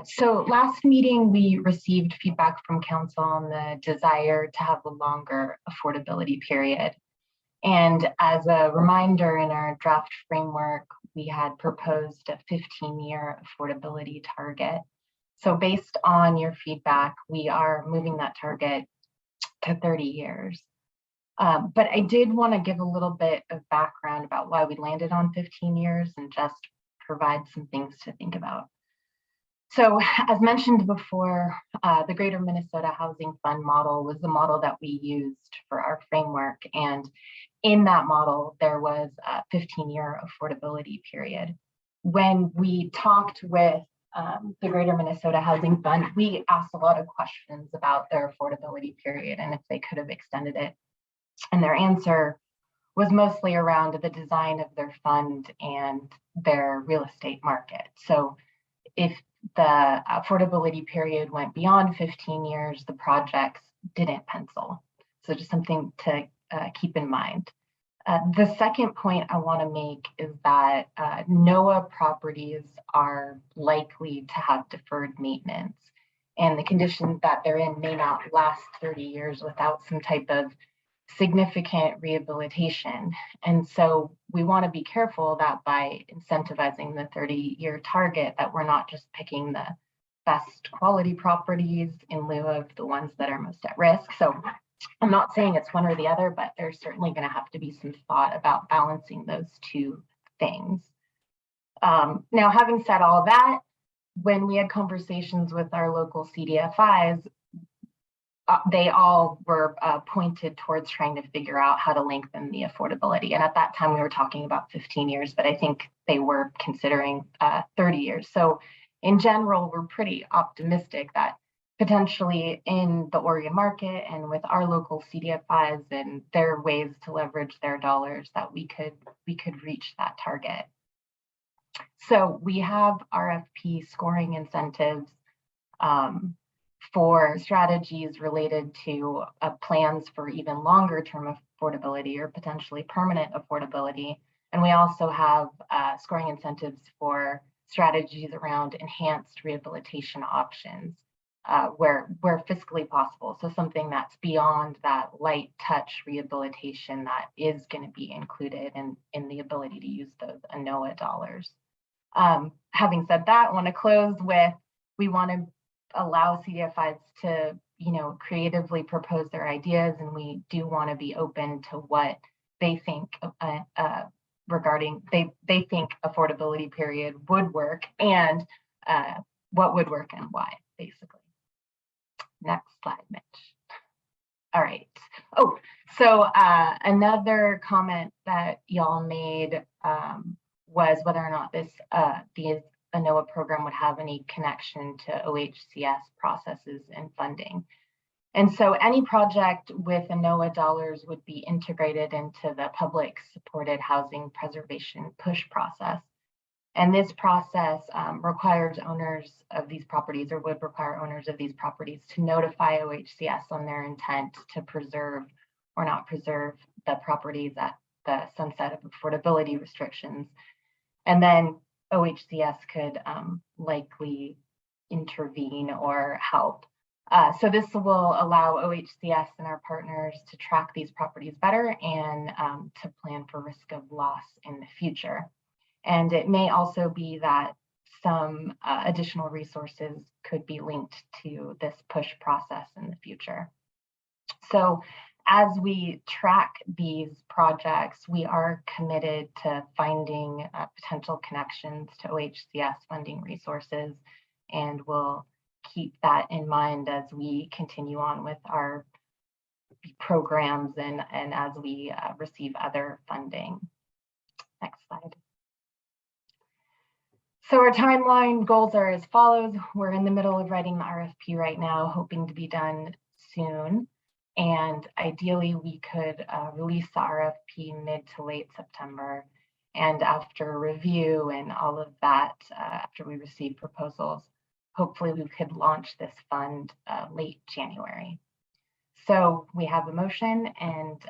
So last meeting, we received feedback from council on the desire to have a longer affordability period. And as a reminder, in our draft framework, we had proposed a 15-year affordability target. So based on your feedback, we are moving that target to 30 years. But I did want to give a little bit of background about why we landed on 15 years and just provide some things to think about. So as mentioned before, the Greater Minnesota Housing Fund model was the model that we used for our framework. And in that model, there was a 15-year affordability period. When we talked with the Greater Minnesota Housing Fund, we asked a lot of questions about their affordability period and if they could have extended it. And their answer was mostly around the design of their fund and their real estate market. So if the affordability period went beyond 15 years, the projects didn't pencil. So just something to keep in mind. The second point I want to make is that NOAA properties are likely to have deferred maintenance. and the condition that they're in may not last 30 years without some type of significant rehabilitation. And so we want to be careful that by incentivizing the 30-year target, that we're not just picking the best quality properties in lieu of the ones that are most at risk. So I'm not saying it's one or the other, but there's certainly going to have to be some thought about balancing those two things. Now, having said all that, when we had conversations with our local CDFIs, they all were pointed towards trying to figure out how to lengthen the affordability. And at that time, we were talking about 15 years, but I think they were considering 30 years. So in general, we're pretty optimistic that potentially in the Oregon market and with our local CDFIs and their ways to leverage their dollars, that we could reach that target. So we have RFP scoring incentives for strategies related to plans for even longer term affordability or potentially permanent affordability. And we also have scoring incentives for strategies around enhanced rehabilitation options where fiscally possible. So something that's beyond that light touch rehabilitation that is going to be included in the ability to use those ANOA dollars. Having said that, I want to close with, we want to allow CDFIs to, creatively propose their ideas, and we do want to be open to what they think regarding they think affordability period would work and what would work and why, basically. Next slide, Mitch. All right. Oh, so another comment that y'all made was whether or not the ANOA program would have any connection to OHCS processes and funding. And so any project with ANOA dollars would be integrated into the public supported housing preservation push process. And this process requires owners of these properties, or would require owners of these properties, to notify OHCS on their intent to preserve or not preserve the properties at the sunset of affordability restrictions. And then OHCS could likely intervene or help. So this will allow OHCS and our partners to track these properties better and to plan for risk of loss in the future. And it may also be that some additional resources could be linked to this push process in the future. So as we track these projects, we are committed to finding potential connections to OHCS funding resources, and we'll keep that in mind as we continue on with our programs and as we receive other funding. Next slide. So our timeline goals are as follows. We're in the middle of writing the RFP right now, hoping to be done soon. And ideally, we could release the RFP mid to late September. And after review and all of that, after we receive proposals, hopefully we could launch this fund late January. So we have a motion, and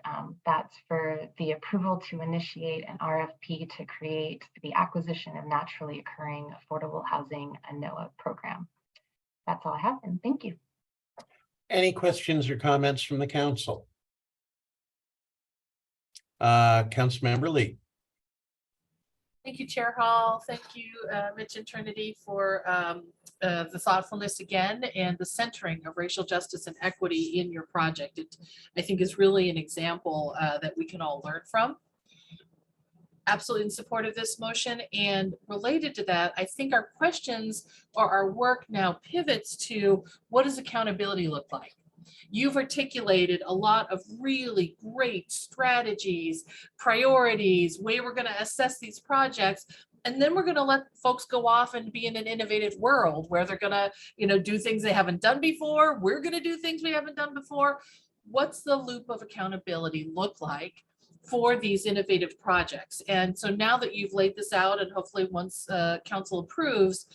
that's for the approval to initiate an RFP to create the acquisition of naturally occurring affordable housing ANOA program. That's all I have, and thank you. Any questions or comments from the council? Councilmember Lee. Thank you, Chair Hall. Thank you, Mitch and Trinity, for the thoughtfulness again and the centering of racial justice and equity in your project. It, I think, is really an example that we can all learn from. Absolutely in support of this motion, and related to that, I think our questions or our work now pivots to, what does accountability look like? You've articulated a lot of really great strategies, priorities, way we're going to assess these projects, and then we're going to let folks go off and be in an innovative world where they're going to, do things they haven't done before. We're going to do things we haven't done before. What's the loop of accountability look like for these innovative projects? And so now that you've laid this out, and hopefully once council approves,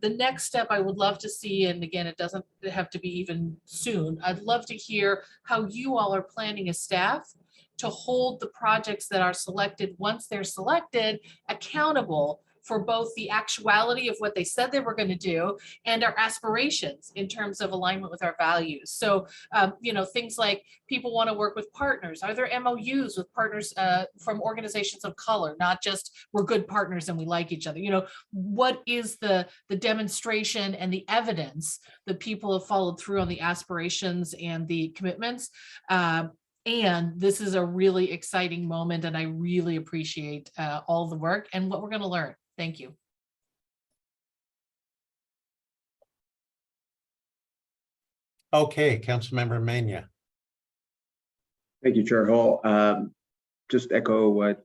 the next step I would love to see, and again, it doesn't have to be even soon, I'd love to hear how you all are planning as staff to hold the projects that are selected, once they're selected, accountable for both the actuality of what they said they were going to do and our aspirations in terms of alignment with our values. So, you know, things like people want to work with partners. Are there MOUs with partners from organizations of color, not just we're good partners and we like each other? You know, what is the demonstration and the evidence that people have followed through on the aspirations and the commitments? And this is a really exciting moment, and I really appreciate all the work and what we're going to learn. Thank you. Okay, Councilmember Mena. Thank you, Chair Hall. Just echo what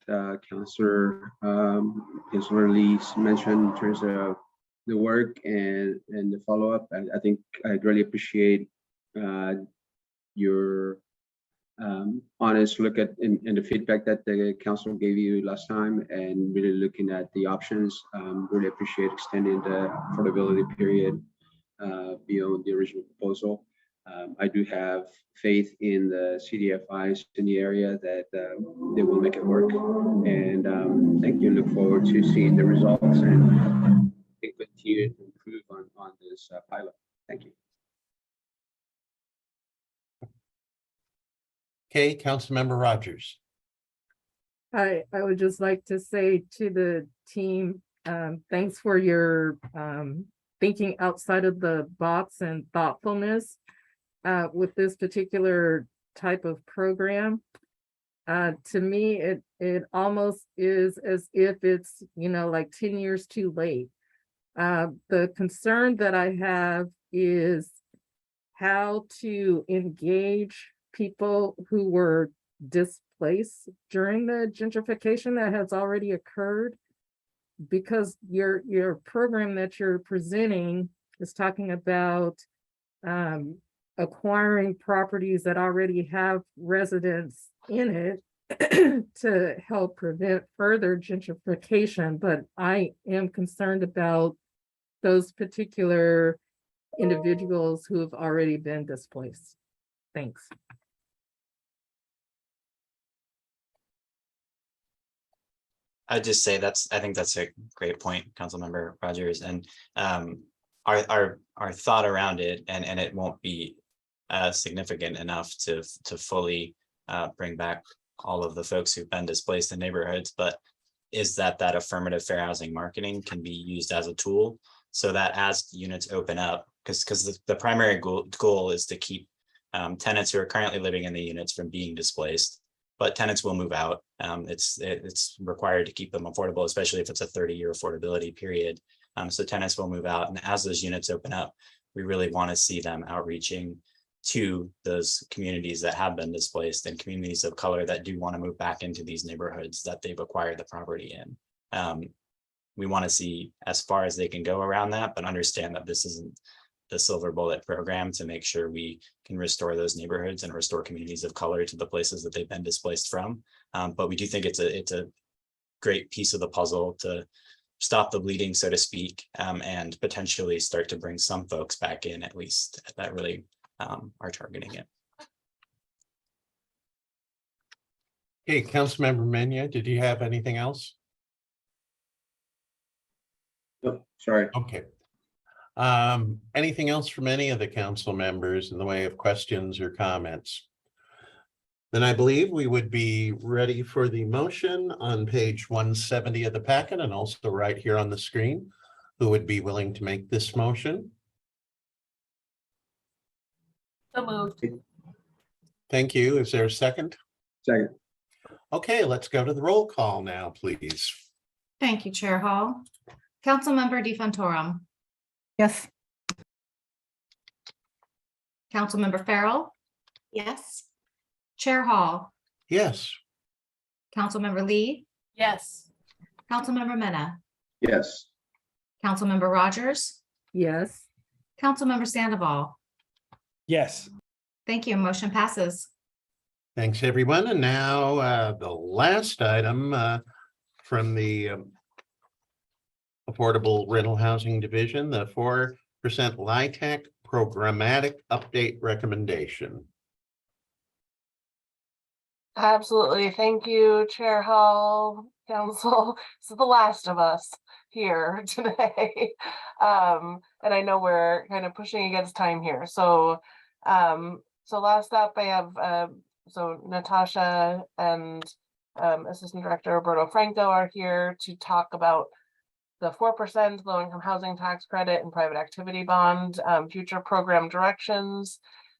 Councilor Lee mentioned in terms of the work and the follow-up. I think I really appreciate your honest look at and the feedback that the council gave you last time, and really looking at the options. Really appreciate extending the affordability period beyond the original proposal. I do have faith in the CDFIs in the area that they will make it work. And thank you. Look forward to seeing the results and continue to improve on this pilot. Thank you. Okay, Councilmember Rogers. I would just like to say to the team, thanks for your thinking outside of the box and thoughtfulness with this particular type of program. To me, it almost is as if it's, you know, like 10 years too late. The concern that I have is how to engage people who were displaced during the gentrification that has already occurred, because your program that you're presenting is talking about acquiring properties that already have residents in it to help prevent further gentrification. But I am concerned about those particular individuals who have already been displaced. Thanks. I'd just say I think that's a great point, Councilmember Rogers, and our thought around it, and it won't be significant enough to fully bring back all of the folks who've been displaced in neighborhoods, but is that affirmative fair housing marketing can be used as a tool, so that as units open up, because the primary goal is to keep tenants who are currently living in the units from being displaced. But tenants will move out. It's required to keep them affordable, especially if it's a 30-year affordability period. So tenants will move out. And as those units open up, we really want to see them outreaching to those communities that have been displaced and communities of color that do want to move back into these neighborhoods that they've acquired the property in. We want to see as far as they can go around that, but understand that this isn't the silver bullet program to make sure we can restore those neighborhoods and restore communities of color to the places that they've been displaced from. But we do think it's a great piece of the puzzle to stop the bleeding, so to speak, and potentially start to bring some folks back in, at least that really are targeting it. Okay, Councilmember Mena, did you have anything else? No, sorry. Okay. Anything else from any of the council members in the way of questions or comments? Then I believe we would be ready for the motion on page 170 of the packet, and also right here on the screen. Who would be willing to make this motion? So moved. Thank you. Is there a second? Second. Okay, let's go to the roll call now, please. Thank you, Chair Hall. Councilmember DeFontorum. Yes. Councilmember Farrell. Yes. Chair Hall. Yes. Councilmember Lee. Yes. Councilmember Mena. Yes. Councilmember Rogers. Yes. Councilmember Sandoval. Yes. Thank you. Motion passes. Thanks, everyone. And now the last item from the Affordable Rental Housing Division, the 4% LIHTC programmatic update recommendation. Absolutely. Thank you, Chair Hall, Council. This is the last of us here today. And I know we're kind of pushing against time here. So last up I have so Natasha and Assistant Director Roberto Franco are here to talk about the 4% low-income housing tax credit and private activity bond, future program directions.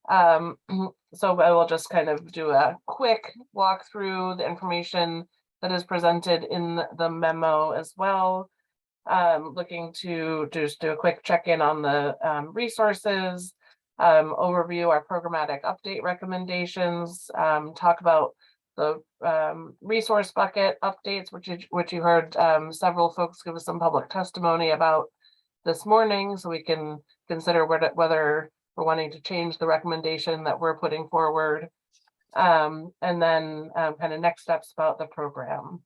So I will just kind of do a quick walk through the information that is presented in the memo as well. Looking to just do a quick check-in on the resources, overview our programmatic update recommendations, talk about the resource bucket updates, which you heard several folks give us some public testimony about this morning, so we can consider whether we're wanting to change the recommendation that we're putting forward, and then kind of next steps about the program.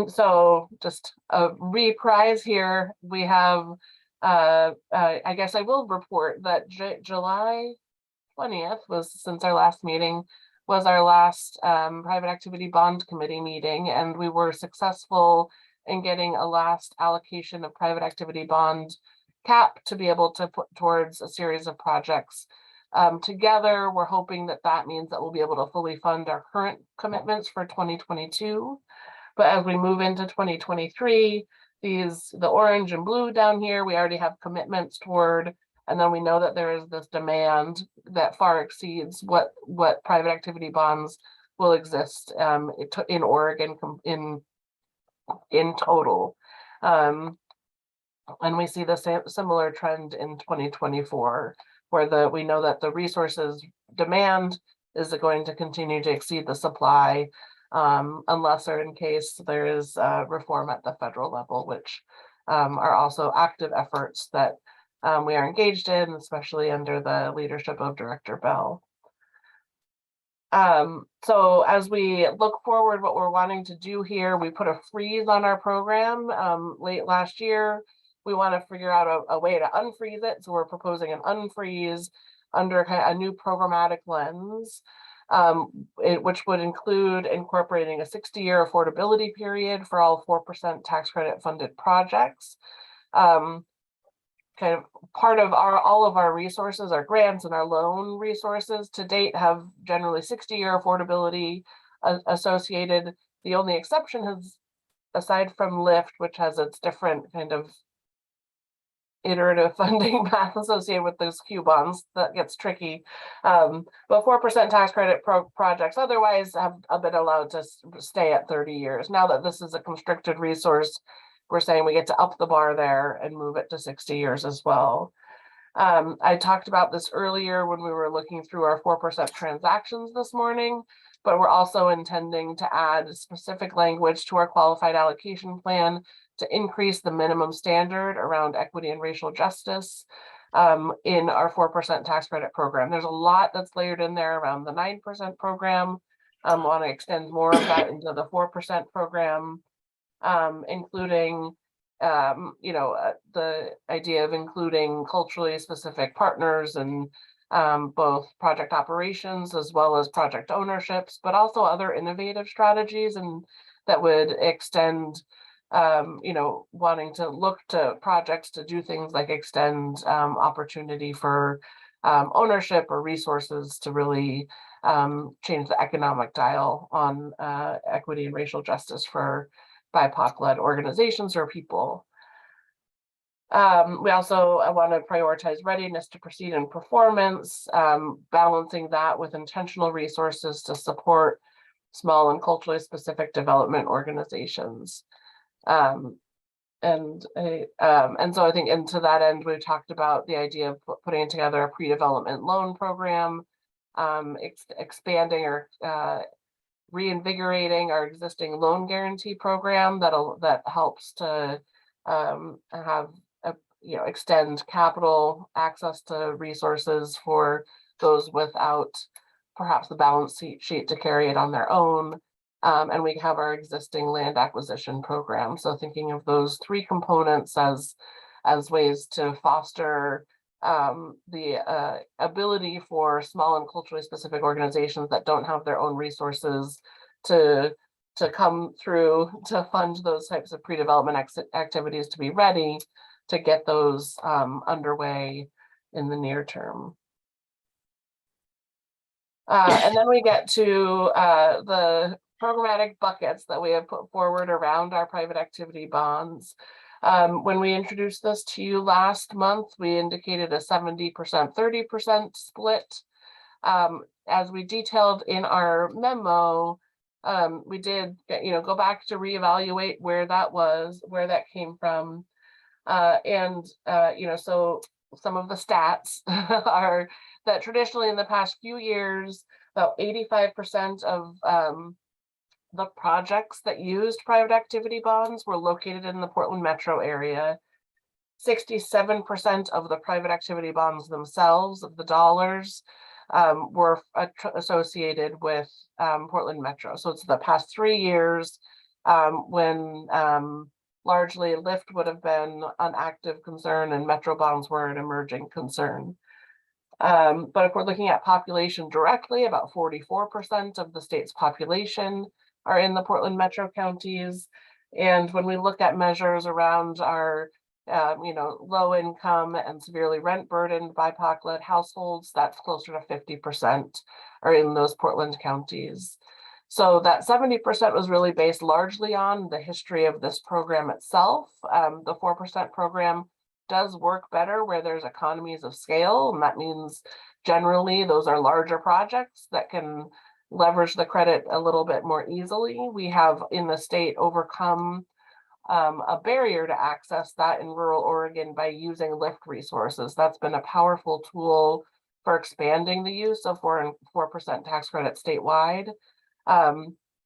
So just a reprise here, we have I guess I will report that July 20th was, since our last meeting, was our last private activity bond committee meeting, and we were successful in getting a last allocation of private activity bond cap to be able to put towards a series of projects. Together, we're hoping that that means that we'll be able to fully fund our current commitments for 2022. But as we move into 2023, the orange and blue down here, we already have commitments toward, and then we know that there is this demand that far exceeds what private activity bonds will exist in Oregon in total. And we see the similar trend in 2024, where we know that the resources demand is going to continue to exceed the supply, unless or in case there is reform at the federal level, which are also active efforts that we are engaged in, especially under the leadership of Director Bell. So as we look forward, what we're wanting to do here, we put a freeze on our program late last year. We want to figure out a way to unfreeze it. So we're proposing an unfreeze under a new programmatic lens, which would include incorporating a 60-year affordability period for all 4% tax credit funded projects. Kind of part of all of our resources, our grants and our loan resources to date have generally 60-year affordability associated. The only exception has, aside from LIFT, which has its different kind of iterative funding path associated with those Q bonds, that gets tricky. But 4% tax credit projects otherwise have been allowed to stay at 30 years. Now that this is a constricted resource, we're saying we get to up the bar there and move it to 60 years as well. I talked about this earlier when we were looking through our 4% transactions this morning, but we're also intending to add specific language to our qualified allocation plan to increase the minimum standard around equity and racial justice in our 4% tax credit program. There's a lot that's layered in there around the 9% program. I want to extend more of that into the 4% program. Including, the idea of including culturally specific partners and both project operations as well as project ownerships, but also other innovative strategies and that would extend, wanting to look to projects to do things like extend opportunity for ownership or resources to really change the economic dial on equity and racial justice for BIPOC-led organizations or people. We also want to prioritize readiness to proceed in performance, balancing that with intentional resources to support small and culturally specific development organizations. And so I think, and to that end, we talked about the idea of putting together a pre-development loan program, expanding or reinvigorating our existing loan guarantee program that helps to extend capital access to resources for those without perhaps the balance sheet to carry it on their own. And we have our existing land acquisition program. So thinking of those three components as ways to foster the ability for small and culturally specific organizations that don't have their own resources to come through to fund those types of pre-development activities to be ready to get those underway in the near term. And then we get to the programmatic buckets that we have put forward around our private activity bonds. When we introduced this to you last month, we indicated a 70%, 30% split. As we detailed in our memo, we did, go back to reevaluate where that was, where that came from. So some of the stats are that traditionally in the past few years, about 85% of the projects that used private activity bonds were located in the Portland metro area. 67% of the private activity bonds themselves, of the dollars, were associated with Portland metro. So it's the past 3 years when largely Lyft would have been an active concern and metro bonds were an emerging concern. But if we're looking at population directly, about 44% of the state's population are in the Portland metro counties. And when we look at measures around our low income and severely rent burdened BIPOC-led households, that's closer to 50% are in those Portland counties. So that 70% was really based largely on the history of this program itself. The 4% program does work better where there's economies of scale, and that means generally those are larger projects that can leverage the credit a little bit more easily. We have in the state overcome a barrier to access that in rural Oregon by using Lyft resources. That's been a powerful tool for expanding the use of 4% tax credit statewide.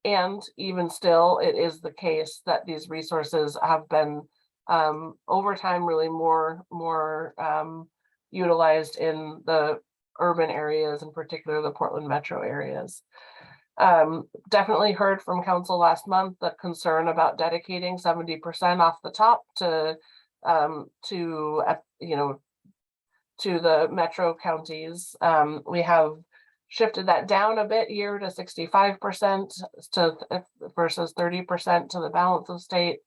And even still, it is the case that these resources have been over time really more utilized in the urban areas, in particular the Portland metro areas. Definitely heard from council last month the concern about dedicating 70% off the top to the metro counties. We have shifted that down a bit here to 65% versus 30% to the balance of state.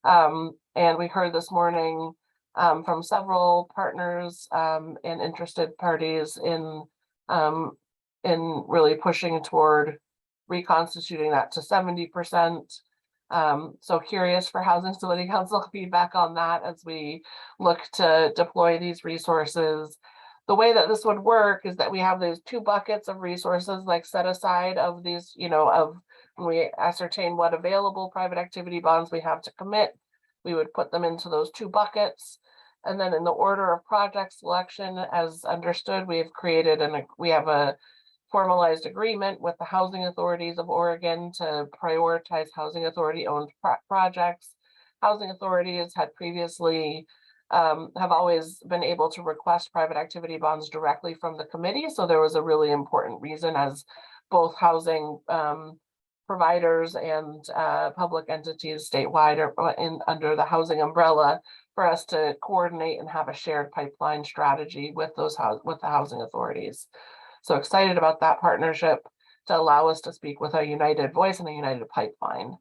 And we heard this morning from several partners and interested parties in really pushing toward reconstituting that to 70%. So curious for Housing Stability Council feedback on that as we look to deploy these resources. The way that this would work is that we have those 2 buckets of resources like set aside of these, of when we ascertain what available private activity bonds we have to commit, we would put them into those 2 buckets. And then in the order of project selection, as understood, we have created we have a formalized agreement with the housing authorities of Oregon to prioritize housing authority owned projects. Housing authorities had previously have always been able to request private activity bonds directly from the committee. So there was a really important reason as both housing providers and public entities statewide or under the housing umbrella for us to coordinate and have a shared pipeline strategy with the housing authorities. So excited about that partnership to allow us to speak with a united voice and a united pipeline.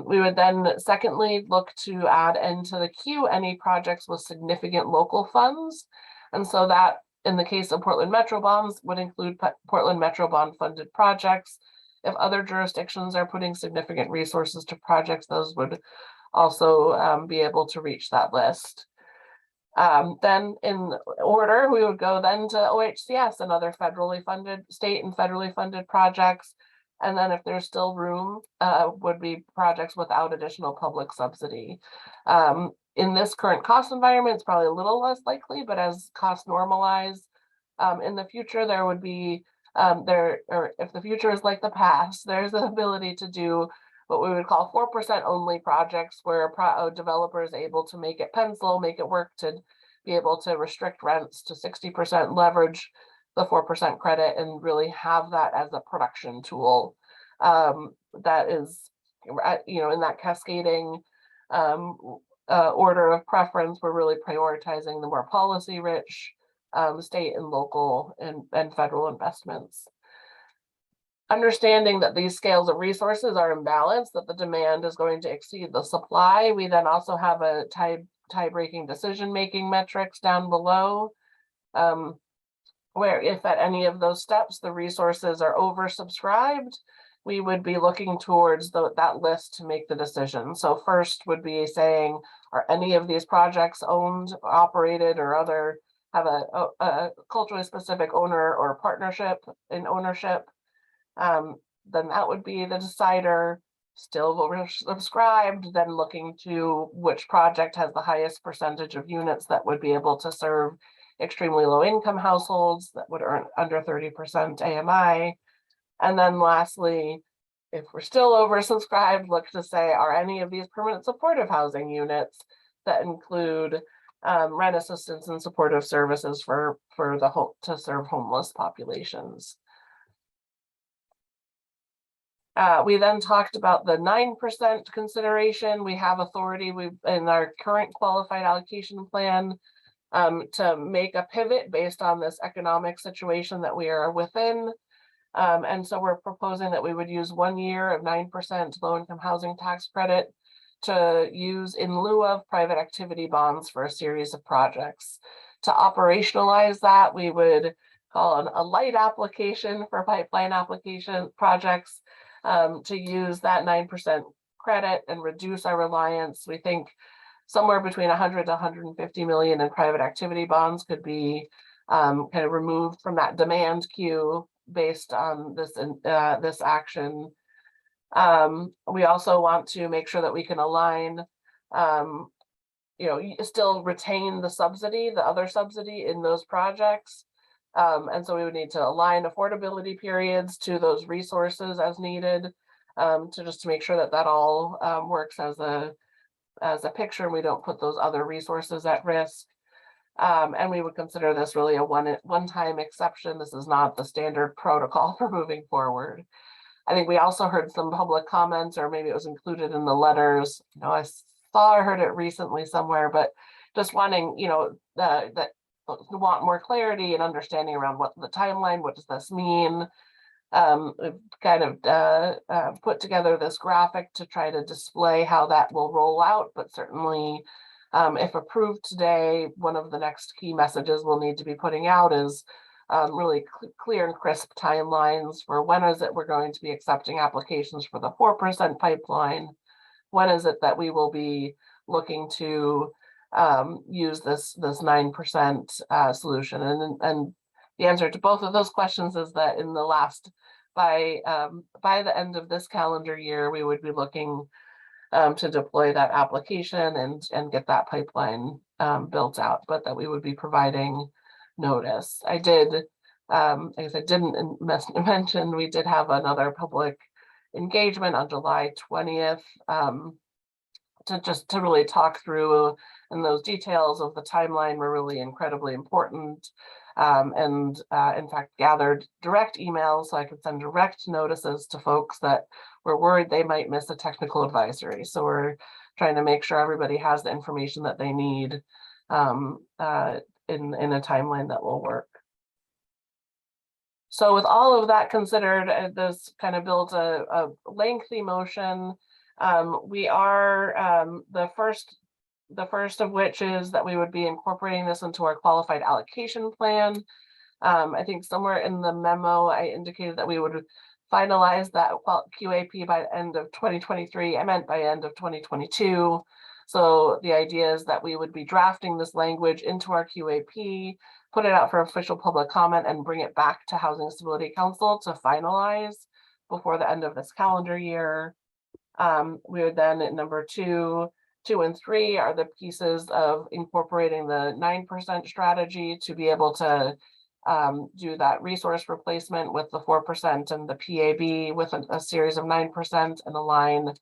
We would then secondly look to add into the queue any projects with significant local funds. And so that in the case of Portland Metro bonds would include Portland Metro bond funded projects. If other jurisdictions are putting significant resources to projects, those would also be able to reach that list. Then in order, we would go then to OHCS and other federally funded, state and federally funded projects. And then if there's still room, would be projects without additional public subsidy. In this current cost environment, it's probably a little less likely, but as costs normalize in the future, there would be, if the future is like the past, there's the ability to do what we would call 4% only projects where a developer is able to make it pencil, make it work to be able to restrict rents to 60%, leverage the 4% credit and really have that as a production tool that is, in that cascading order of preference, we're really prioritizing the more policy-rich state and local and federal investments. Understanding that these scales of resources are imbalanced, that the demand is going to exceed the supply, we then also have a tie-breaking decision-making metrics down below, where if at any of those steps the resources are oversubscribed, we would be looking towards that list to make the decision. So first would be saying, are any of these projects owned, operated, or other have a culturally specific owner or partnership in ownership? Then that would be the decider. Still oversubscribed, then looking to which project has the highest percentage of units that would be able to serve extremely low income households that would earn under 30% AMI. And then lastly, if we're still oversubscribed, look to say, are any of these permanent supportive housing units that include rent assistance and supportive services for the home to serve homeless populations. We then talked about the 9% consideration. We have authority in our current qualified allocation plan to make a pivot based on this economic situation that we are within. And so we're proposing that we would use 1 year of 9% low-income housing tax credit to use in lieu of private activity bonds for a series of projects. To operationalize that, we would call a light application for pipeline application projects to use that 9% credit and reduce our reliance. We think somewhere between 100 to 150 million in private activity bonds could be kind of removed from that demand queue based on this action. We also want to make sure that we can align, still retain the subsidy, the other subsidy in those projects. And so we would need to align affordability periods to those resources as needed, to make sure that all works as a picture. We don't put those other resources at risk. And we would consider this really a one-time exception. This is not the standard protocol for moving forward. I think we also heard some public comments, or maybe it was included in the letters. I heard it recently somewhere, but just wanting, that want more clarity and understanding around what the timeline, what does this mean? We've kind of put together this graphic to try to display how that will roll out, but certainly if approved today, one of the next key messages we'll need to be putting out is really clear and crisp timelines for when is it we're going to be accepting applications for the 4% pipeline. When is it that we will be looking to use this 9% solution? And the answer to both of those questions is that in the last, by the end of this calendar year, we would be looking to deploy that application and get that pipeline built out, but that we would be providing notice. I guess I didn't mention, we did have another public engagement on July 20th to really talk through, and those details of the timeline were really incredibly important. And in fact, gathered direct emails so I could send direct notices to folks that were worried they might miss a technical advisory. So we're trying to make sure everybody has the information that they need in a timeline that will work. So with all of that considered, this kind of builds a lengthy motion. We are the first of which is that we would be incorporating this into our qualified allocation plan. I think somewhere in the memo, I indicated that we would finalize that QAP by the end of 2023. I meant by end of 2022. So the idea is that we would be drafting this language into our QAP, put it out for official public comment, and bring it back to Housing Stability Council to finalize before the end of this calendar year. We would then at number 2 and 3 are the pieces of incorporating the 9% strategy to be able to do that resource replacement with the 4% and the PAB with a series of 9% and align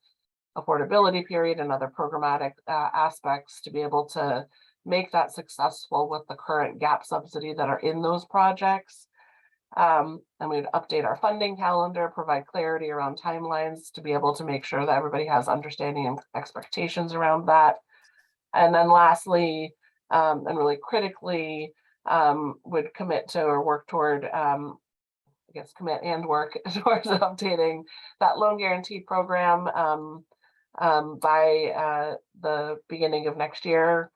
affordability period and other programmatic aspects to be able to make that successful with the current gap subsidy that are in those projects. And we'd update our funding calendar, provide clarity around timelines to be able to make sure that everybody has understanding and expectations around that. And then lastly, and really critically, would commit to or work toward, I guess commit and work towards updating that loan guarantee program by the beginning of next year.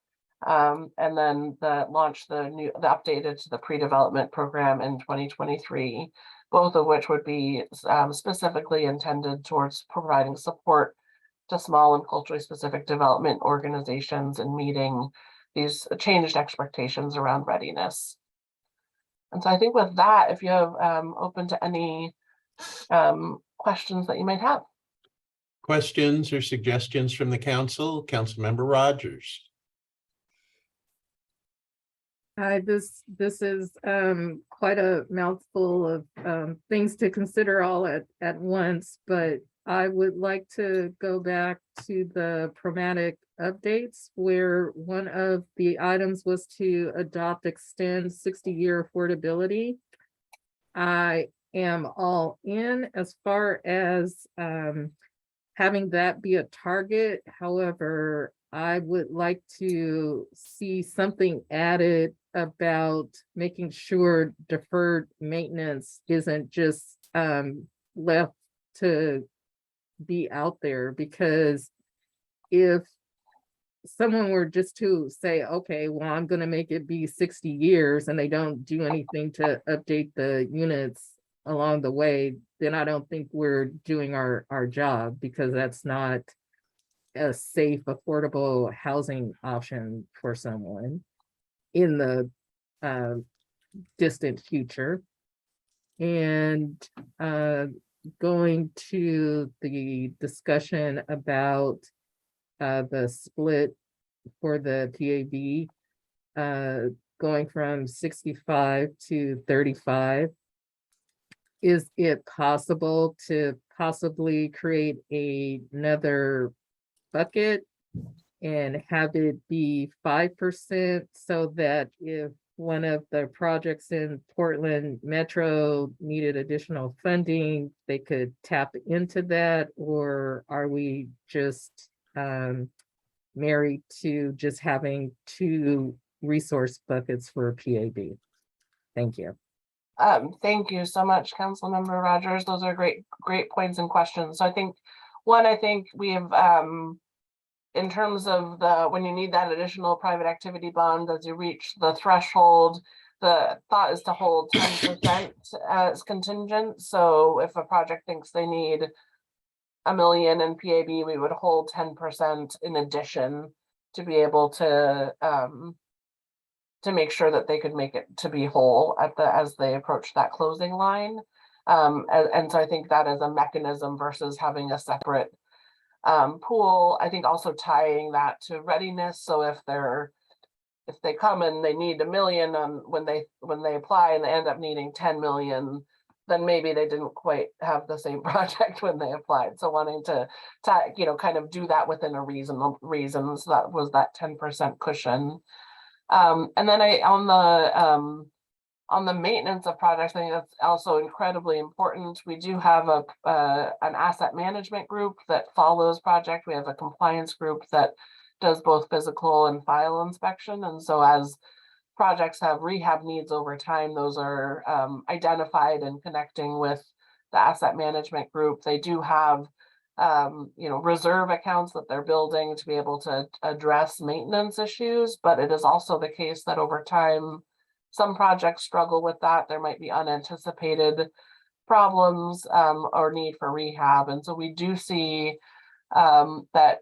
And then launch the updated to the pre-development program in 2023, both of which would be specifically intended towards providing support to small and culturally specific development organizations and meeting these changed expectations around readiness. And so I think with that, if you have open to any questions that you might have. Questions or suggestions from the council? Councilmember Rogers. This is quite a mouthful of things to consider all at once, but I would like to go back to the programmatic updates where one of the items was to extend 60-year affordability. I am all in as far as having that be a target. However, I would like to see something added about making sure deferred maintenance isn't just left to be out there, because if someone were just to say, okay, well, I'm going to make it be 60 years and they don't do anything to update the units along the way, then I don't think we're doing our job, because that's not a safe, affordable housing option for someone in the distant future. And going to the discussion about the split for the PAB, going from 65 to 35. Is it possible to possibly create another bucket and have it be 5% so that if one of the projects in Portland Metro needed additional funding, they could tap into that? Or are we just married to just having 2 resource buckets for PAB? Thank you. Thank you so much, Councilmember Rogers. Those are great points and questions. So I think we have in terms of when you need that additional private activity bond, as you reach the threshold, the thought is to hold 10% as contingent. So if a project thinks they need $1 million in PAB, we would hold 10% in addition to be able to make sure that they could make it to be whole as they approach that closing line. And so I think that is a mechanism versus having a separate pool. I think also tying that to readiness. So if they come and they need $1 million when they apply and they end up needing 10 million, then maybe they didn't quite have the same project when they applied. So wanting to kind of do that within a reasons, that was that 10% cushion. And then on the maintenance of projects, I think that's also incredibly important. We do have an asset management group that follows project. We have a compliance group that does both physical and file inspection. And so as projects have rehab needs over time, those are identified and connecting with the asset management group. They do have reserve accounts that they're building to be able to address maintenance issues, but it is also the case that over time, some projects struggle with that. There might be unanticipated problems or need for rehab. And so we do see that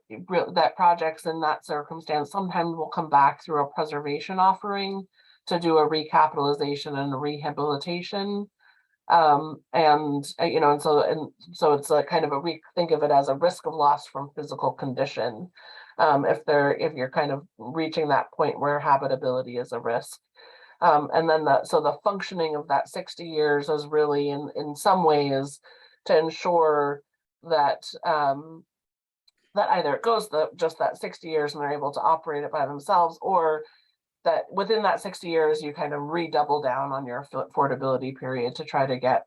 projects in that circumstance sometimes will come back through a preservation offering to do a recapitalization and a rehabilitation. And so it's a kind of think of it as a risk of loss from physical condition. If you're kind of reaching that point where habitability is a risk. And then the functioning of that 60 years is really in some ways to ensure that that either it goes just that 60 years and they're able to operate it by themselves, or that within that 60 years, you kind of redouble down on your affordability period to try to get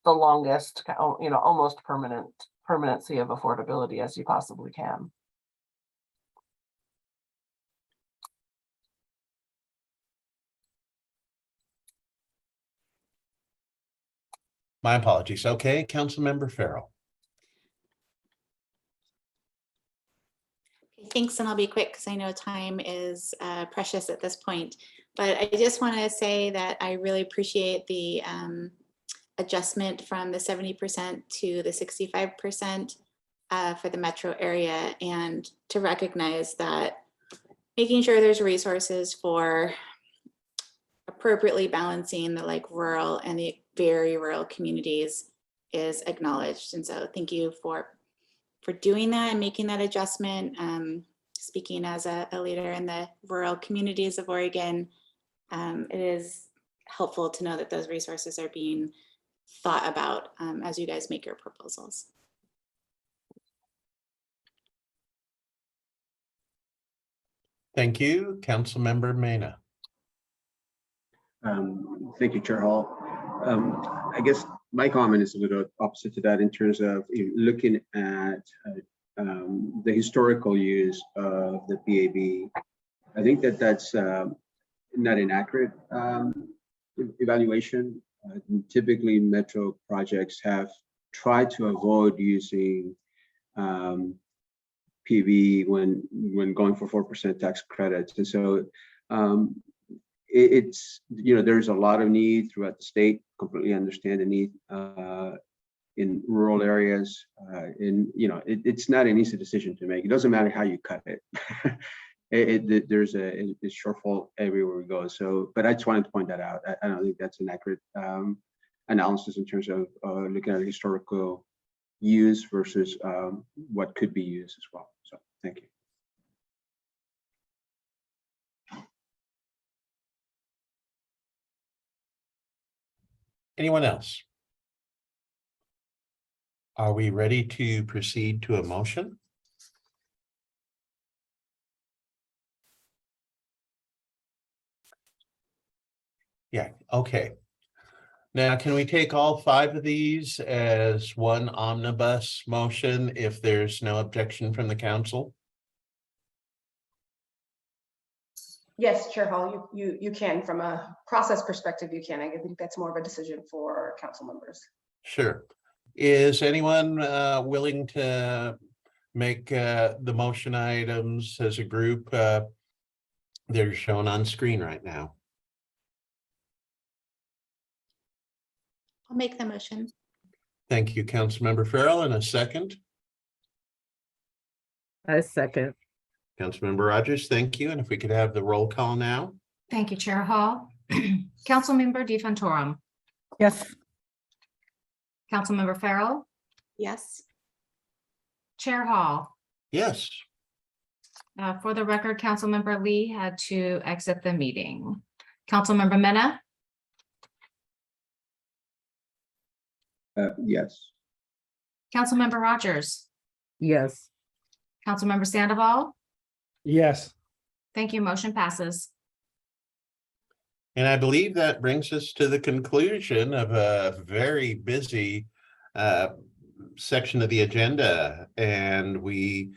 the longest, almost permanency of affordability as you possibly can. My apologies. Okay, Councilmember Farrell. Thanks, and I'll be quick because I know time is precious at this point. But I just want to say that I really appreciate the adjustment from the 70% to the 65% for the metro area, and to recognize that making sure there's resources for appropriately balancing the rural and the very rural communities is acknowledged. And so thank you for doing that and making that adjustment. Speaking as a leader in the rural communities of Oregon, it is helpful to know that those resources are being thought about as you guys make your proposals. Thank you, Councilmember Mena. Thank you, Chair Hall. I guess my comment is a little opposite to that in terms of looking at the historical use of the PAB. I think that that's not an accurate evaluation. Typically, metro projects have tried to avoid using PB when going for 4% tax credits, and so it's there's a lot of need throughout the state. Completely understand the need in rural areas. It's not an easy decision to make. It doesn't matter how you cut it. There's a shortfall everywhere we go. So, but I just wanted to point that out. I don't think that's an accurate analysis in terms of looking at historical use versus what could be used as well. So, thank you. Anyone else? Are we ready to proceed to a motion? Yeah, okay. Now, can we take all 5 of these as one omnibus motion if there's no objection from the council? Yes, Chair Hall, you can, from a process perspective, you can. I think that's more of a decision for council members. Sure. Is anyone willing to make the motion items as a group? They're shown on screen right now. I'll make the motion. Thank you, Councilmember Farrell. And a second? I second. Councilmember Rogers, thank you. And if we could have the roll call now. Thank you, Chair Hall. Councilmember DeFantorum. Yes. Councilmember Farrell. Yes. Chair Hall. Yes. For the record, Councilmember Lee had to exit the meeting. Councilmember Mena. Yes. Councilmember Rogers. Yes. Councilmember Sandoval. Yes. Thank you. Motion passes. And I believe that brings us to the conclusion of a very busy section of the agenda. And we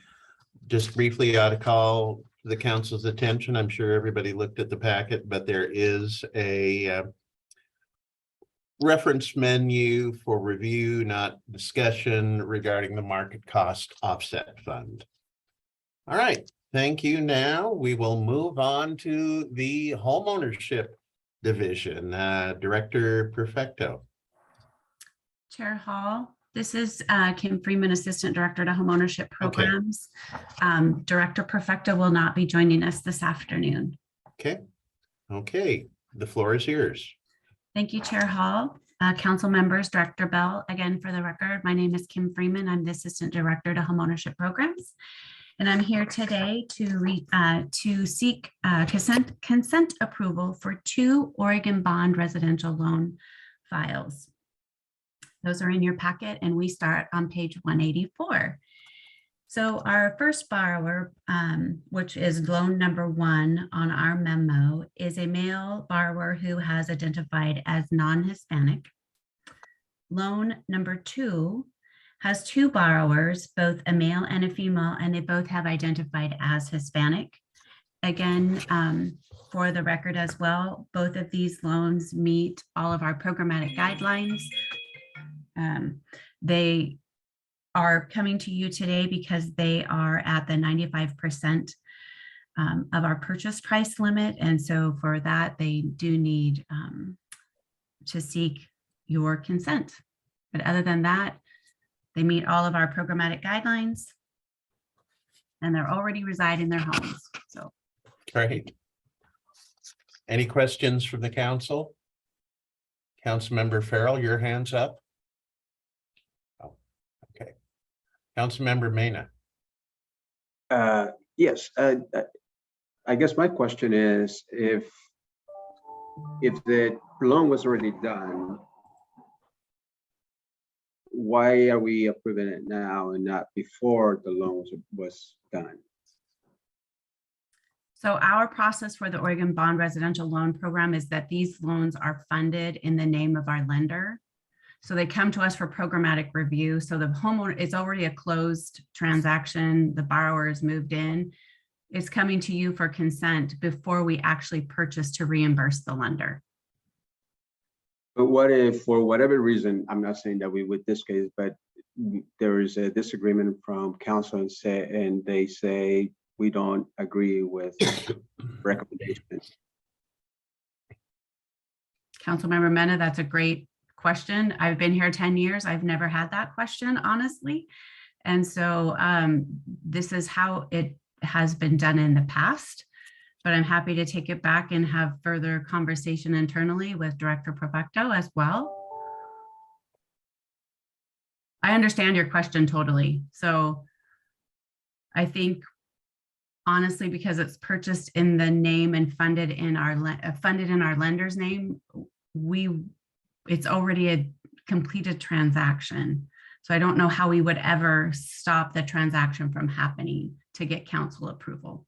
just briefly ought to call the council's attention. I'm sure everybody looked at the packet, but there is a reference menu for review, not discussion, regarding the market cost offset fund. All right, thank you. Now we will move on to the homeownership division. Director Perfecto. Chair Hall, this is Kim Freeman, Assistant Director to Homeownership Programs. Director Perfecto will not be joining us this afternoon. Okay, the floor is yours. Thank you, Chair Hall. Council members, Director Bell, again, for the record, my name is Kim Freeman. I'm the Assistant Director to Homeownership Programs. And I'm here today to seek consent approval for 2 Oregon bond residential loan files. Those are in your packet, and we start on page 184. So our first borrower, which is loan number 1 on our memo, is a male borrower who has identified as non-Hispanic. Loan number 2 has 2 borrowers, both a male and a female, and they both have identified as Hispanic. Again, for the record as well, both of these loans meet all of our programmatic guidelines. They are coming to you today because they are at the 95% of our purchase price limit. And so for that, they do need to seek your consent. But other than that, they meet all of our programmatic guidelines and they're already reside in their homes. So Great. Any questions from the council? Councilmember Farrell, your hand's up. Oh, okay. Councilmember Mena. Yes, I guess my question is if the loan was already done, why are we approving it now and not before the loan was done? So our process for the Oregon Bond Residential Loan Program is that these loans are funded in the name of our lender. So they come to us for programmatic review. So the homeowner, it's already a closed transaction. The borrower is moved in. It's coming to you for consent before we actually purchase to reimburse the lender. But what if, for whatever reason, I'm not saying that we would this case, but there is a disagreement from council and they say we don't agree with recommendations. Councilmember Mena, that's a great question. I've been here 10 years. I've never had that question, honestly. And so this is how it has been done in the past, but I'm happy to take it back and have further conversation internally with Director Provecto as well. I understand your question totally. So I think honestly, because it's purchased in the name and funded in our lender's name, it's already a completed transaction. So I don't know how we would ever stop the transaction from happening to get council approval.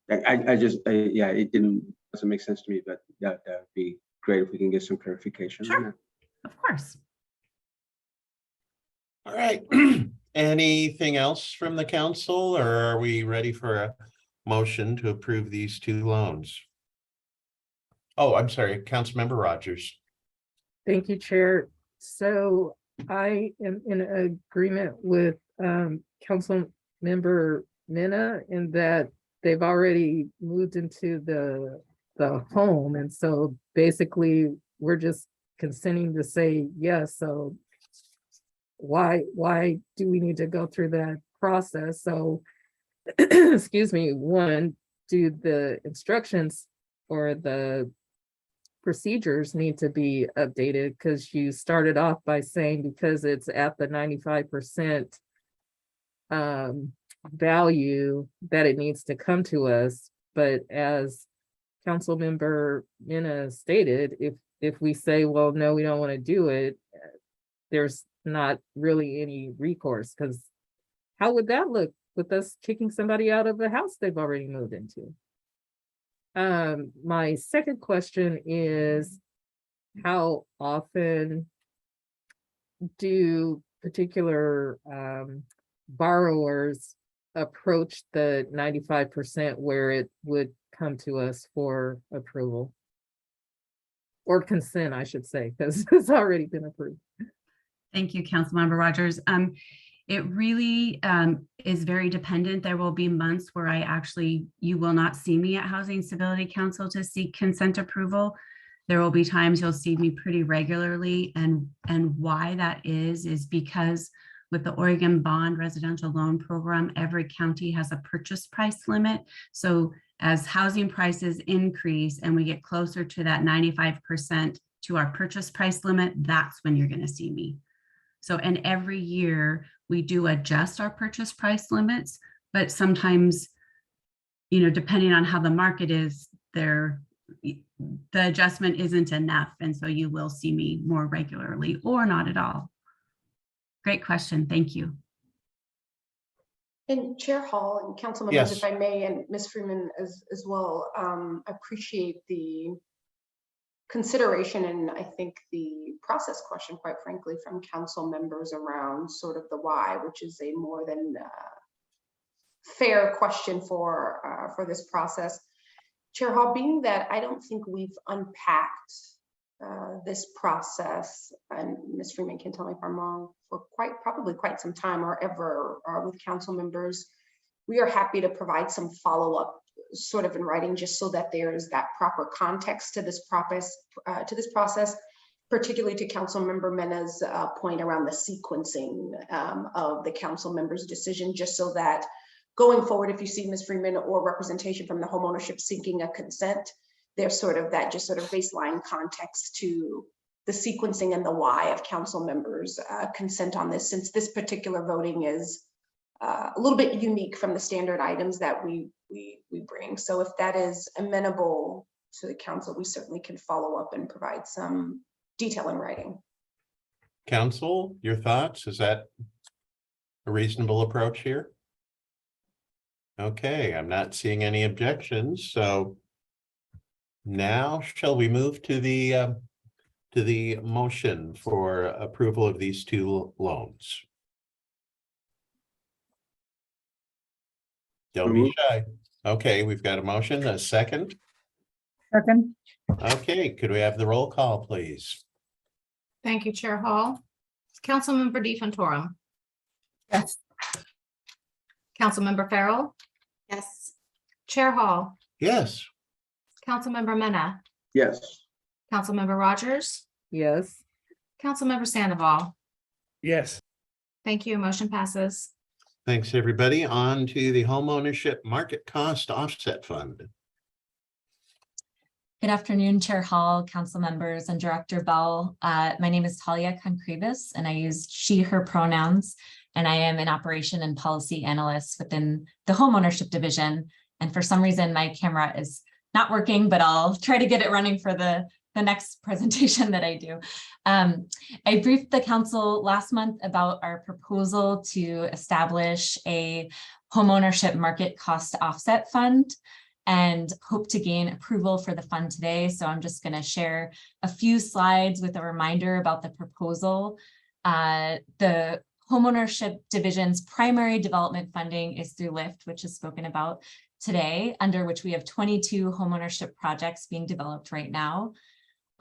Yeah, it doesn't make sense to me, but that would be great if we can get some clarification. Sure, of course. All right. Anything else from the council, or are we ready for a motion to approve these two loans? Oh, I'm sorry, Councilmember Rogers. Thank you, Chair. So I am in agreement with Council Member Mena in that they've already moved into the home. And so basically we're just consenting to say yes. So why do we need to go through that process? So excuse me, one, do the instructions or the procedures need to be updated? Because you started off by saying because it's at the 95% value that it needs to come to us. But as Councilmember Mena stated, if we say, well, no, we don't want to do it, there's not really any recourse, because how would that look with us kicking somebody out of the house they've already moved into? My second question is, how often do particular borrowers approach the 95% where it would come to us for approval? Or consent, I should say, because it's already been approved. Thank you, Councilmember Rogers. It really is very dependent. There will be months where you will not see me at Housing Stability Council to seek consent approval. There will be times you'll see me pretty regularly. And why that is because with the Oregon Bond Residential Loan Program, every county has a purchase price limit. So as housing prices increase and we get closer to that 95% to our purchase price limit, that's when you're going to see me. So, and every year we do adjust our purchase price limits, but sometimes, depending on how the market is, the adjustment isn't enough. And so you will see me more regularly or not at all. Great question. Thank you. And Chair Hall and council members, if I may, and Ms. Freeman as well, appreciate the consideration and I think the process question, quite frankly, from council members around sort of the why, which is a more than fair question for this process. Chair Hall, being that I don't think we've unpacked this process, and Ms. Freeman can tell me if I'm wrong, for probably quite some time, or ever with council members. We are happy to provide some follow-up sort of in writing, just so that there's that proper context to this process, particularly to Council Member Mena's point around the sequencing of the council member's decision, just so that going forward, if you see Ms. Freeman or representation from the homeownership seeking a consent, there's sort of that just sort of baseline context to the sequencing and the why of council members consent on this, since this particular voting is a little bit unique from the standard items that we bring. So if that is amenable to the council, we certainly can follow up and provide some detail in writing. Council, your thoughts? Is that a reasonable approach here? Okay, I'm not seeing any objections, so now shall we move to the motion for approval of these two loans? Don't be shy. Okay, we've got a motion, a second. Second. Okay, could we have the roll call, please? Thank you, Chair Hall. Councilmember DeFontorum. Yes. Councilmember Farrell. Yes. Chair Hall. Yes. Councilmember Mena. Yes. Councilmember Rogers. Yes. Councilmember Sandoval. Yes. Thank you. Motion passes. Thanks, everybody. On to the Homeownership Market Cost Offset Fund. Good afternoon, Chair Hall, council members, and Director Bell. My name is Talia Concrevis, and I use she, her pronouns, and I am an operation and policy analyst within the homeownership division. And for some reason, my camera is not working, but I'll try to get it running for the next presentation that I do. I briefed the council last month about our proposal to establish a homeownership market cost offset fund, and hope to gain approval for the fund today. So I'm just going to share a few slides with a reminder about the proposal. The homeownership division's primary development funding is through LIFT, which is spoken about today, under which we have 22 homeownership projects being developed right now.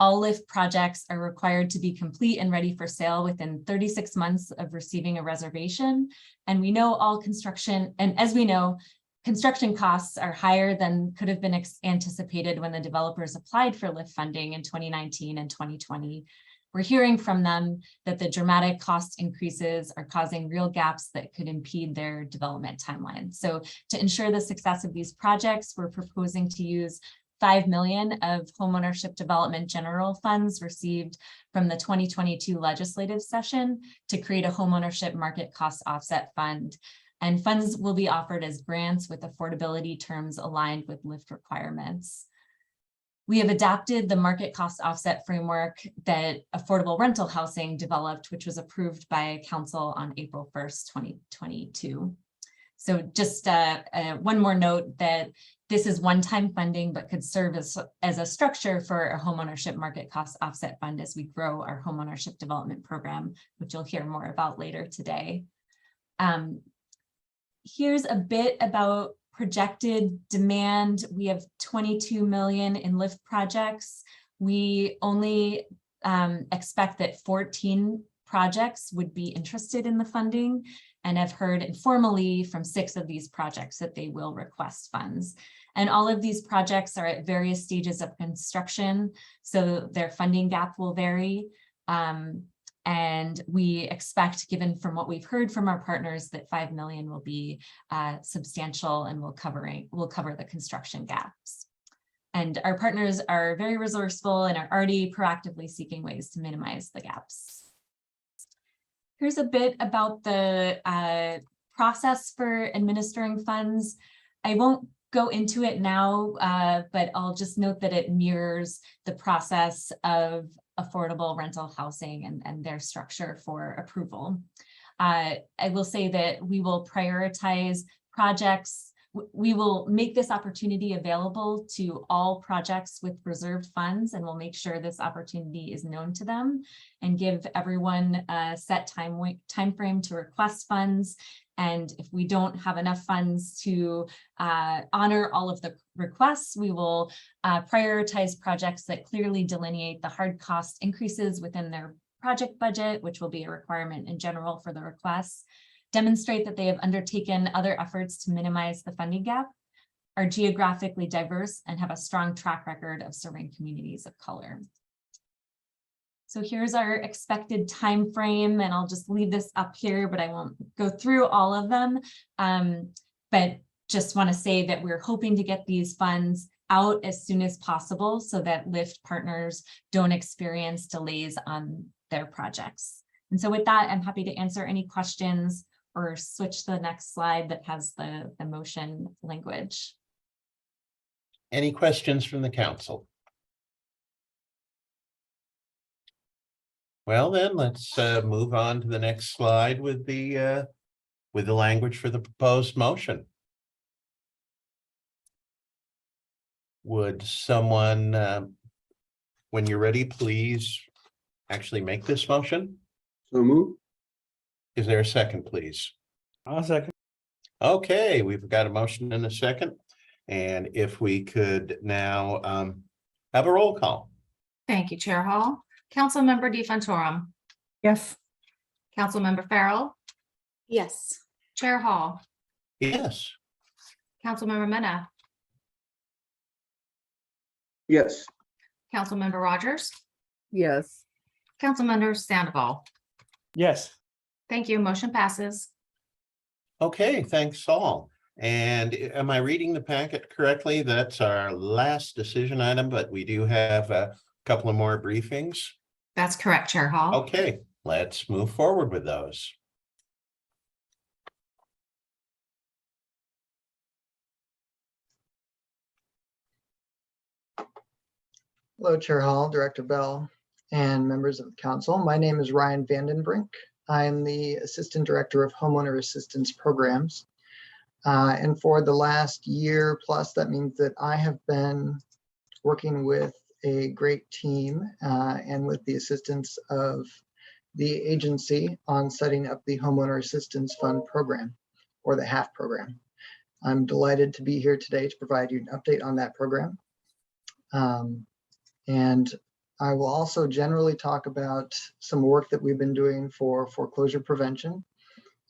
All LIFT projects are required to be complete and ready for sale within 36 months of receiving a reservation. And we know all construction, and as we know, construction costs are higher than could have been anticipated when the developers applied for LIFT funding in 2019 and 2020. We're hearing from them that the dramatic cost increases are causing real gaps that could impede their development timeline. So to ensure the success of these projects, we're proposing to use $5 million of homeownership development general funds received from the 2022 legislative session to create a homeownership market cost offset fund. And funds will be offered as grants with affordability terms aligned with LIFT requirements. We have adapted the market cost offset framework that Affordable Rental Housing developed, which was approved by Council on April 1st, 2022. So just one more note that this is one-time funding, but could serve as a structure for a homeownership market cost offset fund as we grow our homeownership development program, which you'll hear more about later today. Here's a bit about projected demand. We have 22 million in LIFT projects. We only expect that 14 projects would be interested in the funding, and have heard informally from 6 of these projects that they will request funds. And all of these projects are at various stages of construction, so their funding gap will vary. And we expect, given from what we've heard from our partners, that 5 million will be substantial and will cover the construction gaps. And our partners are very resourceful and are already proactively seeking ways to minimize the gaps. Here's a bit about the process for administering funds. I won't go into it now, but I'll just note that it mirrors the process of affordable rental housing and their structure for approval. I will say that we will prioritize projects we will make this opportunity available to all projects with reserved funds, and we'll make sure this opportunity is known to them and give everyone a set time frame to request funds. And if we don't have enough funds to honor all of the requests, we will prioritize projects that clearly delineate the hard cost increases within their project budget, which will be a requirement in general for the requests, demonstrate that they have undertaken other efforts to minimize the funding gap, are geographically diverse, and have a strong track record of serving communities of color. So here's our expected time frame, and I'll just leave this up here, but I won't go through all of them. But just want to say that we're hoping to get these funds out as soon as possible so that LIFT partners don't experience delays on their projects. And so with that, I'm happy to answer any questions or switch to the next slide that has the motion language. Any questions from the council? Well, then let's move on to the next slide with the language for the proposed motion. Would someone, when you're ready, please actually make this motion? So move. Is there a second, please? I'll second. Okay, we've got a motion and a second. And if we could now have a roll call. Thank you, Chair Hall. Councilmember DeFontorum. Yes. Councilmember Farrell. Yes. Chair Hall. Yes. Councilmember Mena. Yes. Councilmember Rogers. Yes. Councilmember Sandoval. Yes. Thank you. Motion passes. Okay, thanks all. And am I reading the packet correctly? That's our last decision item, but we do have a couple of more briefings. That's correct, Chair Hall. Okay, let's move forward with those. Hello, Chair Hall, Director Bell, and members of the council. My name is Ryan Vandenbrink. I'm the Assistant Director of Homeowner Assistance Programs. And for the last year plus, that means that I have been working with a great team and with the assistance of the agency on setting up the Homeowner Assistance Fund program, or the HAF program. I'm delighted to be here today to provide you an update on that program. And I will also generally talk about some work that we've been doing for foreclosure prevention,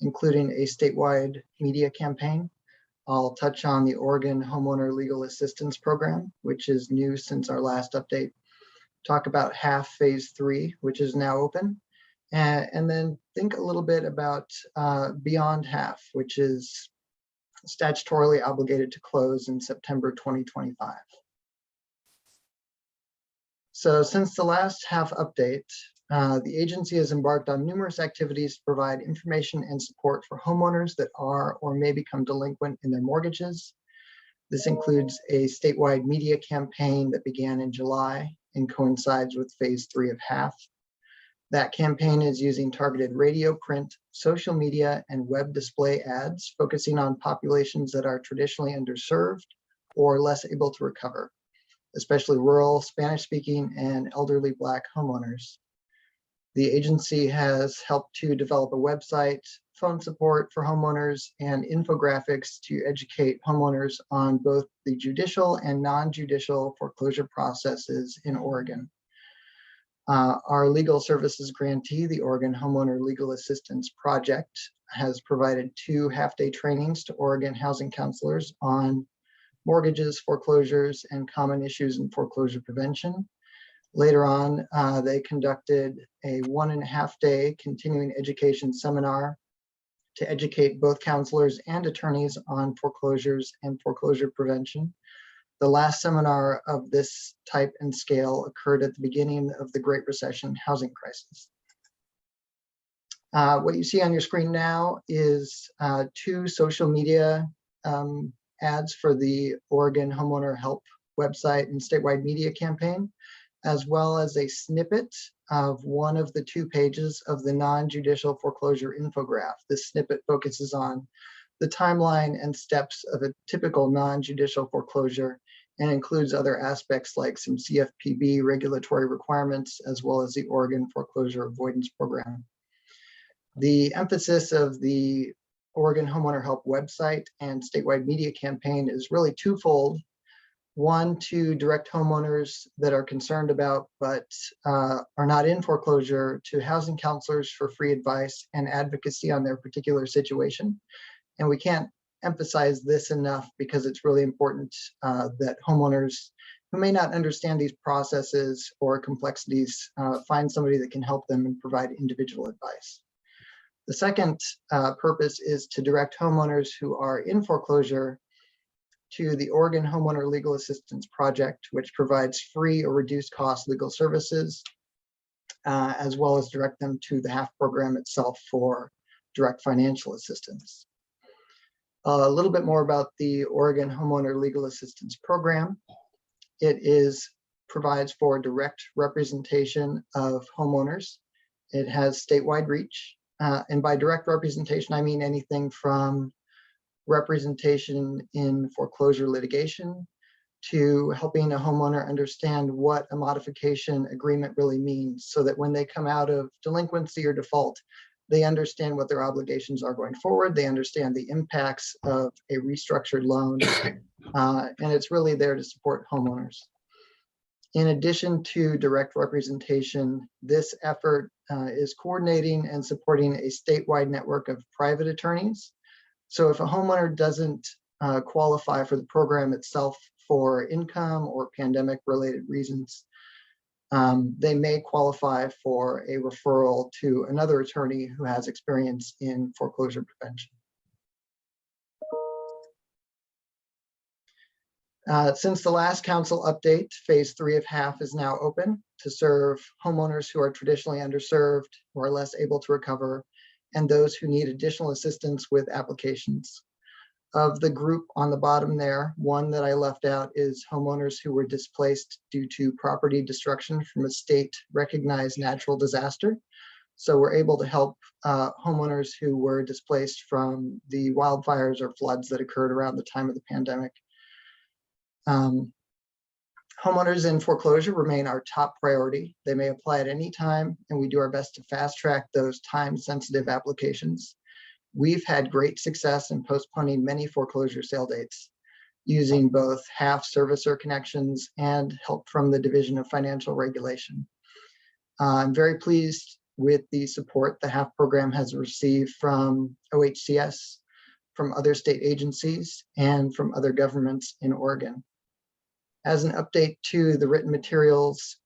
including a statewide media campaign. I'll touch on the Oregon Homeowner Legal Assistance Program, which is new since our last update. Talk about HAF Phase 3, which is now open. And then think a little bit about Beyond HAF, which is statutorily obligated to close in September 2025. So since the last HAF update, the agency has embarked on numerous activities to provide information and support for homeowners that are or may become delinquent in their mortgages. This includes a statewide media campaign that began in July and coincides with Phase 3 of HAF. That campaign is using targeted radio, print, social media, and web display ads, focusing on populations that are traditionally underserved or less able to recover, especially rural, Spanish-speaking, and elderly Black homeowners. The agency has helped to develop a website, phone support for homeowners, and infographics to educate homeowners on both the judicial and non-judicial foreclosure processes in Oregon. Our legal services grantee, the Oregon Homeowner Legal Assistance Project, has provided 2 half-day trainings to Oregon housing counselors on mortgages, foreclosures, and common issues in foreclosure prevention. Later on, they conducted a 1.5-day continuing education seminar to educate both counselors and attorneys on foreclosures and foreclosure prevention. The last seminar of this type and scale occurred at the beginning of the Great Recession housing crisis. What you see on your screen now is 2 social media ads for the Oregon Homeowner Help website and statewide media campaign, as well as a snippet of one of the 2 pages of the non-judicial foreclosure infograph. This snippet focuses on the timeline and steps of a typical non-judicial foreclosure and includes other aspects like some CFPB regulatory requirements, as well as the Oregon Foreclosure Avoidance Program. The emphasis of the Oregon Homeowner Help website and statewide media campaign is really twofold. One, to direct homeowners that are concerned about but are not in foreclosure to housing counselors for free advice and advocacy on their particular situation. And we can't emphasize this enough because it's really important that homeowners who may not understand these processes or complexities find somebody that can help them and provide individual advice. The second purpose is to direct homeowners who are in foreclosure to the Oregon Homeowner Legal Assistance Project, which provides free or reduced cost legal services, as well as direct them to the HAF program itself for direct financial assistance. A little bit more about the Oregon Homeowner Legal Assistance Program. It provides for direct representation of homeowners. It has statewide reach. And by direct representation, I mean anything from representation in foreclosure litigation to helping a homeowner understand what a modification agreement really means, so that when they come out of delinquency or default, they understand what their obligations are going forward. They understand the impacts of a restructured loan, and it's really there to support homeowners. In addition to direct representation, this effort is coordinating and supporting a statewide network of private attorneys. So if a homeowner doesn't qualify for the program itself for income or pandemic-related reasons, they may qualify for a referral to another attorney who has experience in foreclosure prevention. Since the last council update, phase 3 of HAF is now open to serve homeowners who are traditionally underserved, who are less able to recover, and those who need additional assistance with applications. Of the group on the bottom there, one that I left out is homeowners who were displaced due to property destruction from a state recognized natural disaster. So we're able to help homeowners who were displaced from the wildfires or floods that occurred around the time of the pandemic. Homeowners in foreclosure remain our top priority. They may apply at any time, and we do our best to fast track those time-sensitive applications. We've had great success in postponing many foreclosure sale dates using both HAF servicer connections and help from the Division of Financial Regulation. I'm very pleased with the support the HAF program has received from OHCS, from other state agencies, and from other governments in Oregon. As an update to the written materials,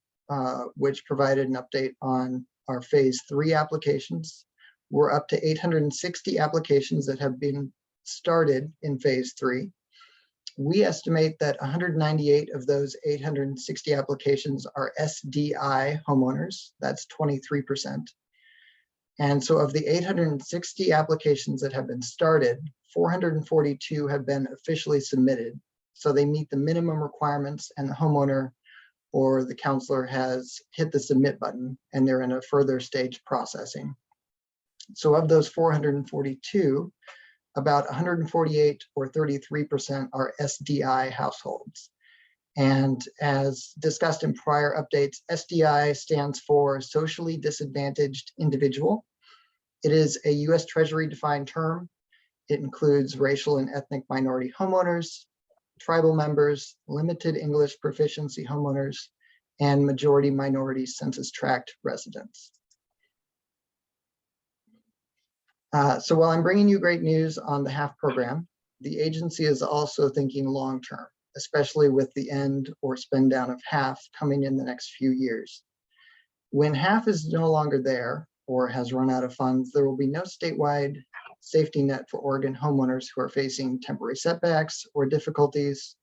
which provided an update on our phase 3 applications, we're up to 860 applications that have been started in phase 3. We estimate that 198 of those 860 applications are SDI homeowners. That's 23%. And so of the 860 applications that have been started, 442 have been officially submitted. So they meet the minimum requirements, and the homeowner or the counselor has hit the submit button and they're in a further stage processing. So of those 442, about 148 or 33% are SDI households. And as discussed in prior updates, SDI stands for socially disadvantaged individual. It is a US Treasury defined term. It includes racial and ethnic minority homeowners, tribal members, limited English proficiency homeowners, and majority minority census tract residents. So while I'm bringing you great news on the HAF program, the agency is also thinking long-term, especially with the end or spend down of HAF coming in the next few years. When HAF is no longer there or has run out of funds, there will be no statewide safety net for Oregon homeowners who are facing temporary setbacks or difficulties,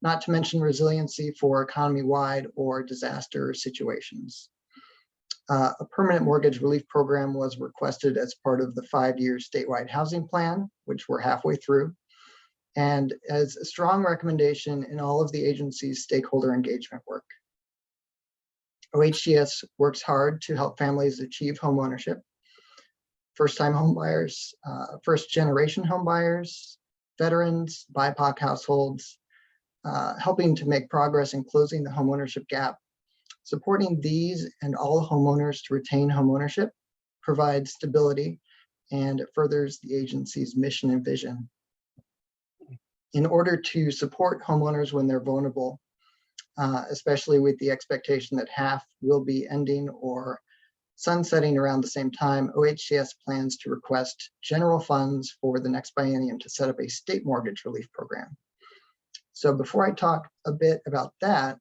not to mention resiliency for economy-wide or disaster situations. A permanent mortgage relief program was requested as part of the 5-year statewide housing plan, which we're halfway through, and as a strong recommendation in all of the agency's stakeholder engagement work. OHCS works hard to help families achieve homeownership. first-time homebuyers, first-generation homebuyers, veterans, BIPOC households, helping to make progress in closing the homeownership gap. Supporting these and all homeowners to retain homeownership provides stability, and it furthers the agency's mission and vision. In order to support homeowners when they're vulnerable, especially with the expectation that half will be ending or sunsetting around the same time, OHCS plans to request general funds for the next biennium to set up a state mortgage relief program. So before I talk a bit about that,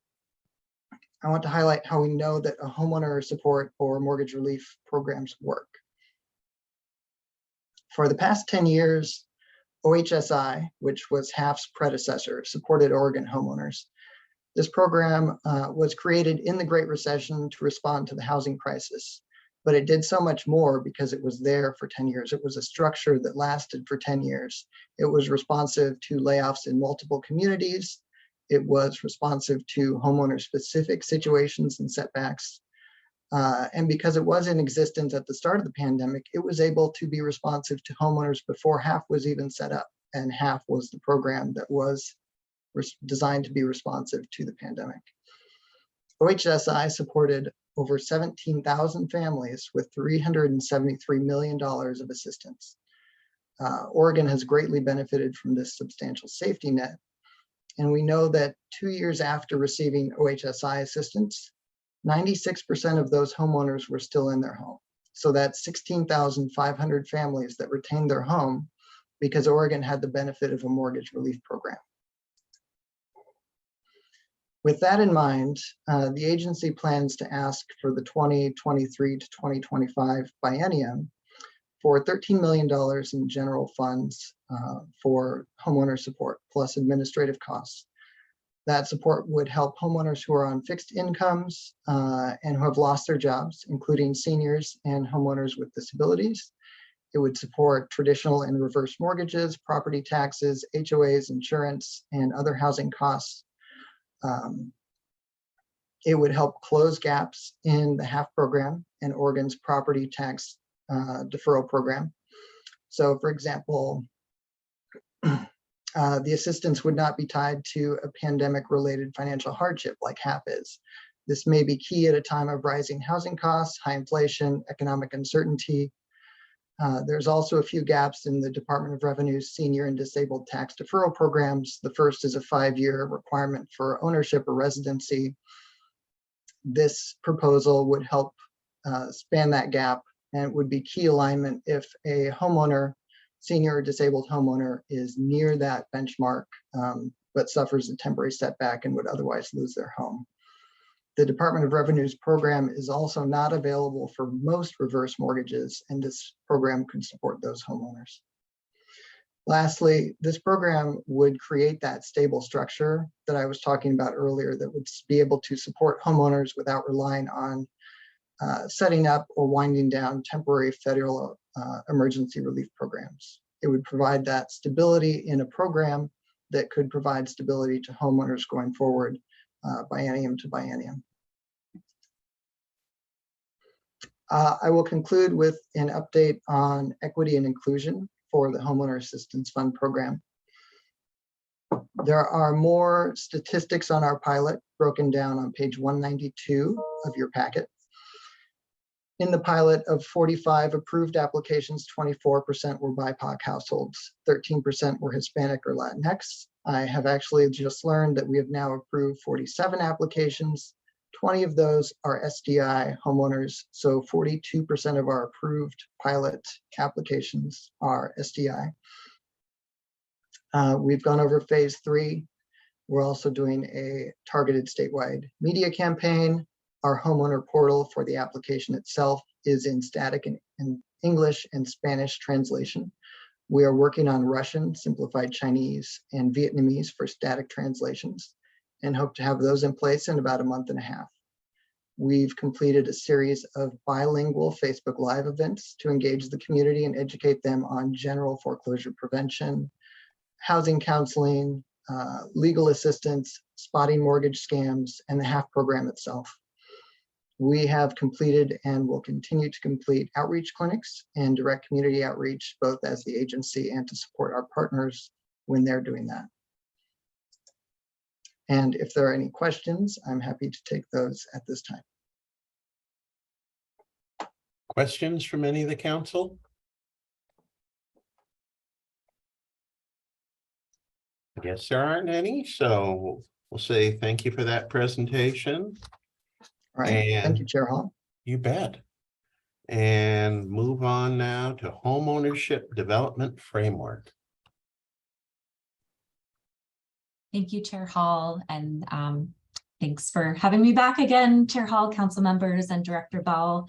I want to highlight how we know that a homeowner support or mortgage relief programs work. For the past 10 years, OHSI, which was HAF's predecessor, supported Oregon homeowners. This program was created in the Great Recession to respond to the housing crisis, but it did so much more because it was there for 10 years. It was a structure that lasted for 10 years. It was responsive to layoffs in multiple communities. It was responsive to homeowner-specific situations and setbacks. And because it was in existence at the start of the pandemic, it was able to be responsive to homeowners before HAF was even set up. And HAF was the program that was designed to be responsive to the pandemic. OHSI supported over 17,000 families with $373 million of assistance. Oregon has greatly benefited from this substantial safety net. And we know that 2 years after receiving OHSI assistance, 96% of those homeowners were still in their home. So that's 16,500 families that retained their home because Oregon had the benefit of a mortgage relief program. With that in mind, the agency plans to ask for the 2023 to 2025 biennium for $13 million in general funds for homeowner support plus administrative costs. That support would help homeowners who are on fixed incomes and who have lost their jobs, including seniors and homeowners with disabilities. It would support traditional and reverse mortgages, property taxes, HOAs, insurance, and other housing costs. It would help close gaps in the HAF program and Oregon's property tax deferral program. So for example, the assistance would not be tied to a pandemic-related financial hardship like HAF is. This may be key at a time of rising housing costs, high inflation, economic uncertainty. There's also a few gaps in the Department of Revenue's senior and disabled tax deferral programs. The first is a 5-year requirement for ownership or residency. This proposal would help span that gap, and it would be key alignment if a homeowner, senior or disabled homeowner, is near that benchmark, but suffers a temporary setback and would otherwise lose their home. The Department of Revenue's program is also not available for most reverse mortgages, and this program could support those homeowners. Lastly, this program would create that stable structure that I was talking about earlier that would be able to support homeowners without relying on setting up or winding down temporary federal emergency relief programs. It would provide that stability in a program that could provide stability to homeowners going forward biennium to biennium. I will conclude with an update on equity and inclusion for the Homeowner Assistance Fund program. There are more statistics on our pilot broken down on page 192 of your packet. In the pilot of 45 approved applications, 24% were BIPOC households, 13% were Hispanic or Latinx. I have actually just learned that we have now approved 47 applications. 20 of those are SDI homeowners, so 42% of our approved pilot applications are SDI. We've gone over phase 3. We're also doing a targeted statewide media campaign. Our homeowner portal for the application itself is in static and English and Spanish translation. We are working on Russian, simplified Chinese, and Vietnamese for static translations, and hope to have those in place in about a month and a half. We've completed a series of bilingual Facebook Live events to engage the community and educate them on general foreclosure prevention, housing counseling, legal assistance, spotting mortgage scams, and the HAF program itself. We have completed and will continue to complete outreach clinics and direct community outreach, both as the agency and to support our partners when they're doing that. And if there are any questions, I'm happy to take those at this time. Questions from any of the council? I guess there aren't any, so we'll say thank you for that presentation. All right, thank you, Chair Hall. You bet. And move on now to homeownership development framework. Thank you, Chair Hall, and thanks for having me back again, Chair Hall, council members, and Director Bell.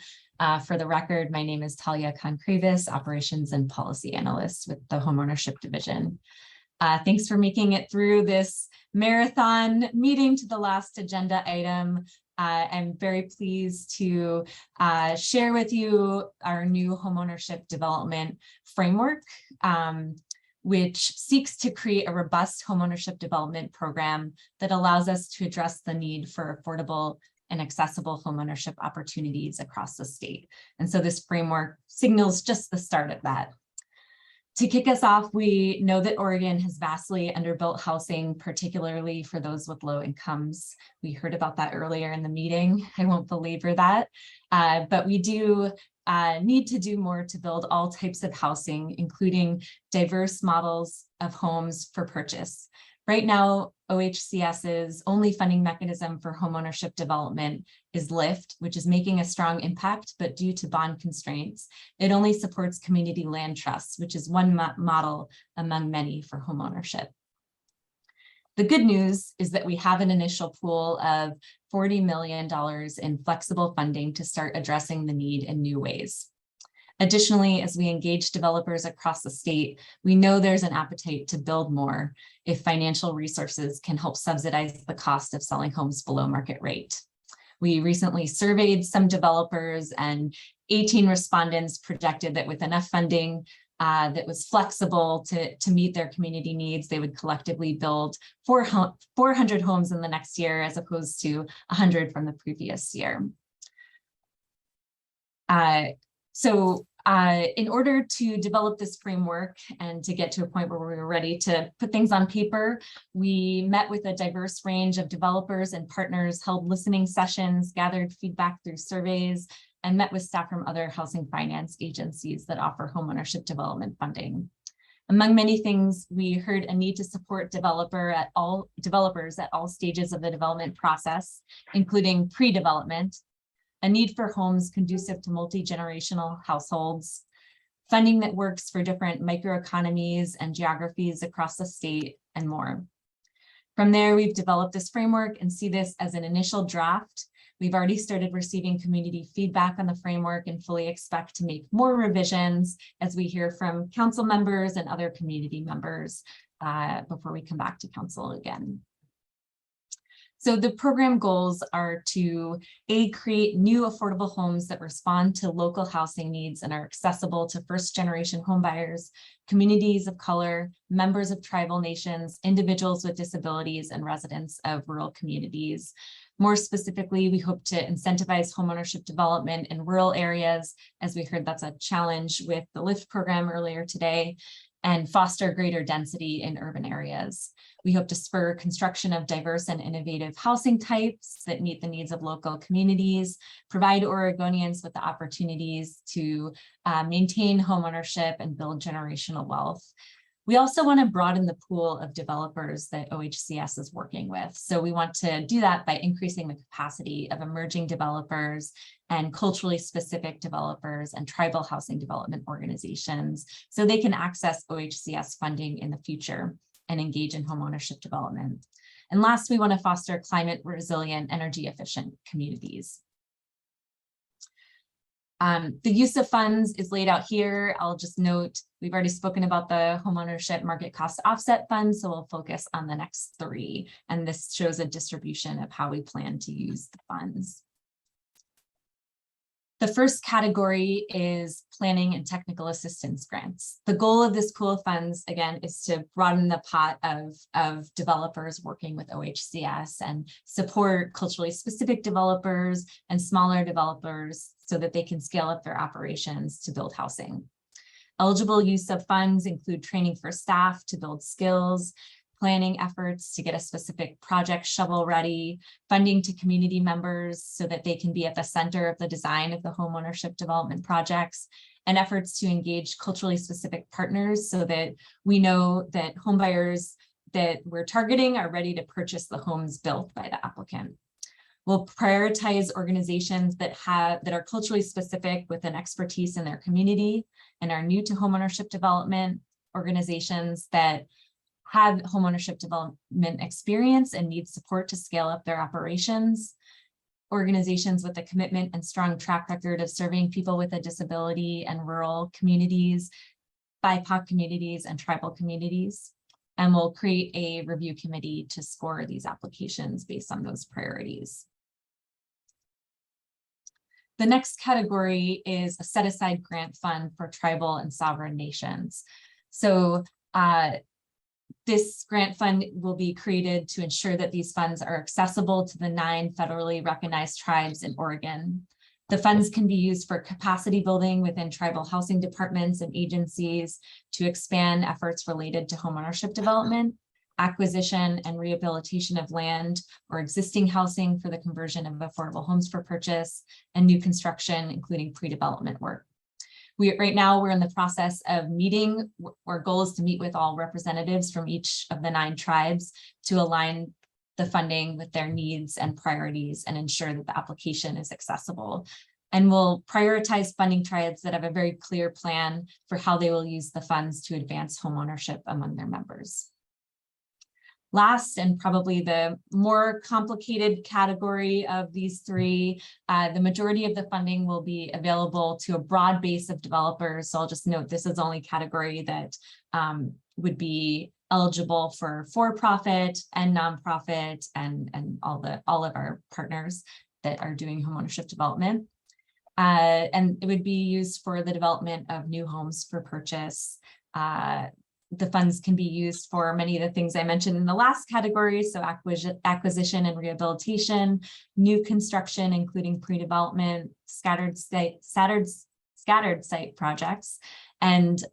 For the record, my name is Talia Concrevis, Operations and Policy Analyst with the Homeownership Division. Thanks for making it through this marathon meeting to the last agenda item. I'm very pleased to share with you our new homeownership development framework, which seeks to create a robust homeownership development program that allows us to address the need for affordable and accessible homeownership opportunities across the state. And so this framework signals just the start of that. To kick us off, we know that Oregon has vastly underbuilt housing, particularly for those with low incomes. We heard about that earlier in the meeting. I won't belabor that, but we do need to do more to build all types of housing, including diverse models of homes for purchase. Right now, OHCS's only funding mechanism for homeownership development is LIFT, which is making a strong impact, but due to bond constraints, it only supports community land trusts, which is one model among many for homeownership. The good news is that we have an initial pool of $40 million in flexible funding to start addressing the need in new ways. Additionally, as we engage developers across the state, we know there's an appetite to build more if financial resources can help subsidize the cost of selling homes below market rate. We recently surveyed some developers, and 18 respondents projected that with enough funding that was flexible to meet their community needs, they would collectively build 400 homes in the next year, as opposed to 100 from the previous year. In order to develop this framework and to get to a point where we were ready to put things on paper, we met with a diverse range of developers and partners, held listening sessions, gathered feedback through surveys, and met with staff from other housing finance agencies that offer homeownership development funding. Among many things, we heard a need to support developers at all stages of the development process, including pre-development, a need for homes conducive to multi-generational households, funding that works for different microeconomies and geographies across the state, and more. From there, we've developed this framework and see this as an initial draft. We've already started receiving community feedback on the framework and fully expect to make more revisions as we hear from council members and other community members before we come back to council again. So the program goals are to create new affordable homes that respond to local housing needs and are accessible to first-generation homebuyers, communities of color, members of tribal nations, individuals with disabilities, and residents of rural communities. More specifically, we hope to incentivize homeownership development in rural areas, as we heard that's a challenge with the LIFT program earlier today, and foster greater density in urban areas. We hope to spur construction of diverse and innovative housing types that meet the needs of local communities, provide Oregonians with the opportunities to maintain homeownership and build generational wealth. We also want to broaden the pool of developers that OHCS is working with. So we want to do that by increasing the capacity of emerging developers and culturally specific developers and tribal housing development organizations so they can access OHCS funding in the future and engage in homeownership development. And last, we want to foster climate resilient, energy efficient communities. The use of funds is laid out here. I'll just note, we've already spoken about the homeownership market cost offset fund, so we'll focus on the next three. And this shows a distribution of how we plan to use the funds. The first category is planning and technical assistance grants. The goal of this pool of funds, again, is to broaden the pot of developers working with OHCS and support culturally specific developers and smaller developers so that they can scale up their operations to build housing. Eligible use of funds include training for staff to build skills, planning efforts to get a specific project shovel ready, funding to community members so that they can be at the center of the design of the homeownership development projects, and efforts to engage culturally specific partners so that we know that homebuyers that we're targeting are ready to purchase the homes built by the applicant. We'll prioritize organizations that are culturally specific with an expertise in their community and are new to homeownership development, organizations that have homeownership development experience and need support to scale up their operations, organizations with a commitment and strong track record of serving people with a disability and rural communities, BIPOC communities, and tribal communities. And we'll create a review committee to score these applications based on those priorities. The next category is a set-aside grant fund for tribal and sovereign nations. So this grant fund will be created to ensure that these funds are accessible to the 9 federally recognized tribes in Oregon. The funds can be used for capacity building within tribal housing departments and agencies to expand efforts related to homeownership development, acquisition and rehabilitation of land or existing housing for the conversion of affordable homes for purchase, and new construction, including pre-development work. Right now, we're in the process of meeting. Our goal is to meet with all representatives from each of the 9 tribes to align the funding with their needs and priorities and ensure that the application is accessible. And we'll prioritize funding tribes that have a very clear plan for how they will use the funds to advance homeownership among their members. Last, and probably the more complicated category of these 3, the majority of the funding will be available to a broad base of developers. So I'll just note this is only category that would be eligible for for-profit and nonprofit and all of our partners that are doing homeownership development. And it would be used for the development of new homes for purchase. The funds can be used for many of the things I mentioned in the last category. So acquisition and rehabilitation, new construction, including pre-development, scattered site projects. And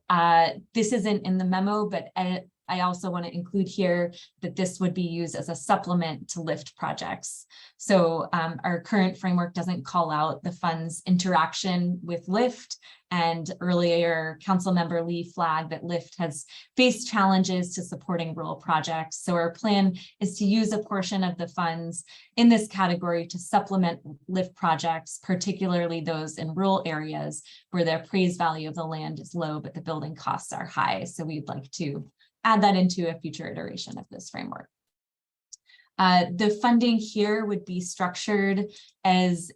this isn't in the memo, but I also want to include here that this would be used as a supplement to LIFT projects. So our current framework doesn't call out the fund's interaction with LIFT, and earlier Councilmember Lee flagged that LIFT has faced challenges to supporting rural projects. So our plan is to use a portion of the funds in this category to supplement LIFT projects, particularly those in rural areas where the appraised value of the land is low, but the building costs are high. So we'd like to add that into a future iteration of this framework. The funding here would be structured as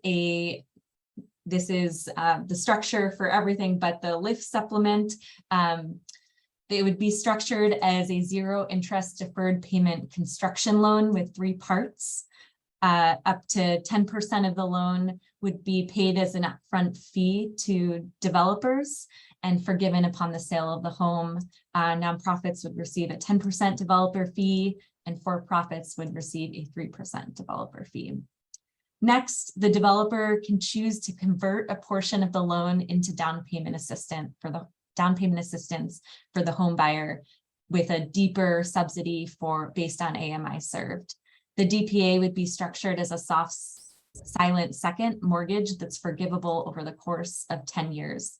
this is the structure for everything but the LIFT supplement. They would be structured as a 0 interest deferred payment construction loan with 3 parts. Up to 10% of the loan would be paid as an upfront fee to developers and forgiven upon the sale of the home. Nonprofits would receive a 10% developer fee, and for-profits would receive a 3% developer fee. Next, the developer can choose to convert a portion of the loan into down payment assistance for the home buyer with a deeper subsidy based on AMI served. The DPA would be structured as a soft, silent second mortgage that's forgivable over the course of 10 years.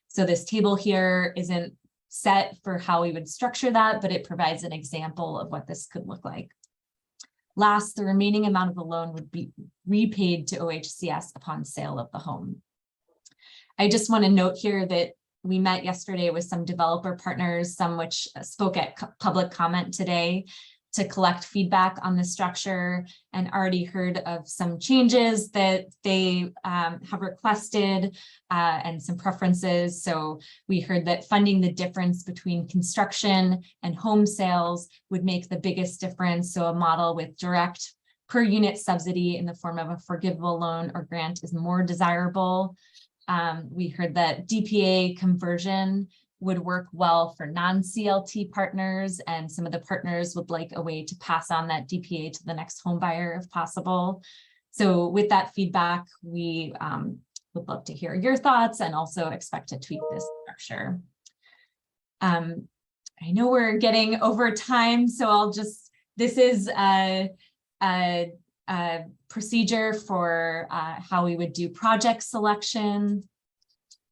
So this table here isn't set for how we would structure that, but it provides an example of what this could look like. Last, the remaining amount of the loan would be repaid to OHCS upon sale of the home. I just want to note here that we met yesterday with some developer partners, some which spoke at public comment today, to collect feedback on the structure, and already heard of some changes that they have requested and some preferences. So we heard that funding the difference between construction and home sales would make the biggest difference. So a model with direct per unit subsidy in the form of a forgivable loan or grant is more desirable. We heard that DPA conversion would work well for non-CLT partners, and some of the partners would like a way to pass on that DPA to the next home buyer if possible. So with that feedback, we would love to hear your thoughts and also expect to tweak this structure. I know we're getting over time, so I'll just, this is a procedure for how we would do project selection.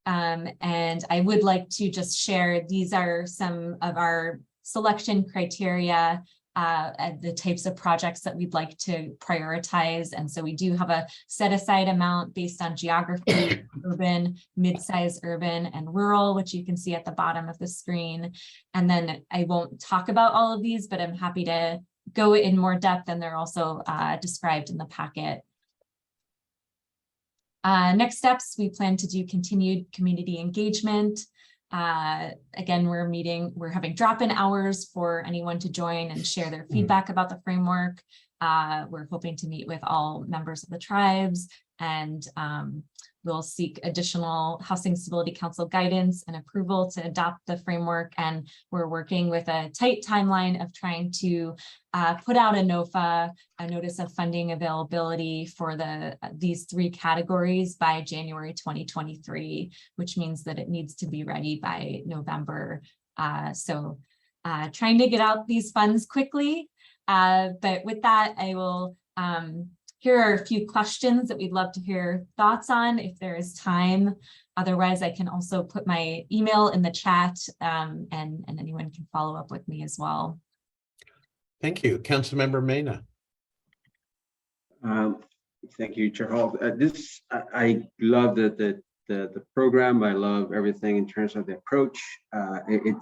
And I would like to just share, these are some of our selection criteria, the types of projects that we'd like to prioritize. And so we do have a set aside amount based on geography, urban, mid-size urban, and rural, which you can see at the bottom of the screen. And then I won't talk about all of these, but I'm happy to go in more depth, and they're also described in the packet. Next steps, we plan to do continued community engagement. Again, we're having drop-in hours for anyone to join and share their feedback about the framework. We're hoping to meet with all members of the tribes, and we'll seek additional Housing Stability Council guidance and approval to adopt the framework. And we're working with a tight timeline of trying to put out a NOFA, a notice of funding availability for these 3 categories by January 2023, which means that it needs to be ready by November. So trying to get out these funds quickly. But with that, I will here are a few questions that we'd love to hear thoughts on if there is time. Otherwise, I can also put my email in the chat, and anyone can follow up with me as well. Thank you. Councilmember Mena. Thank you, Chair Hall. I love the program. I love everything in terms of the approach. I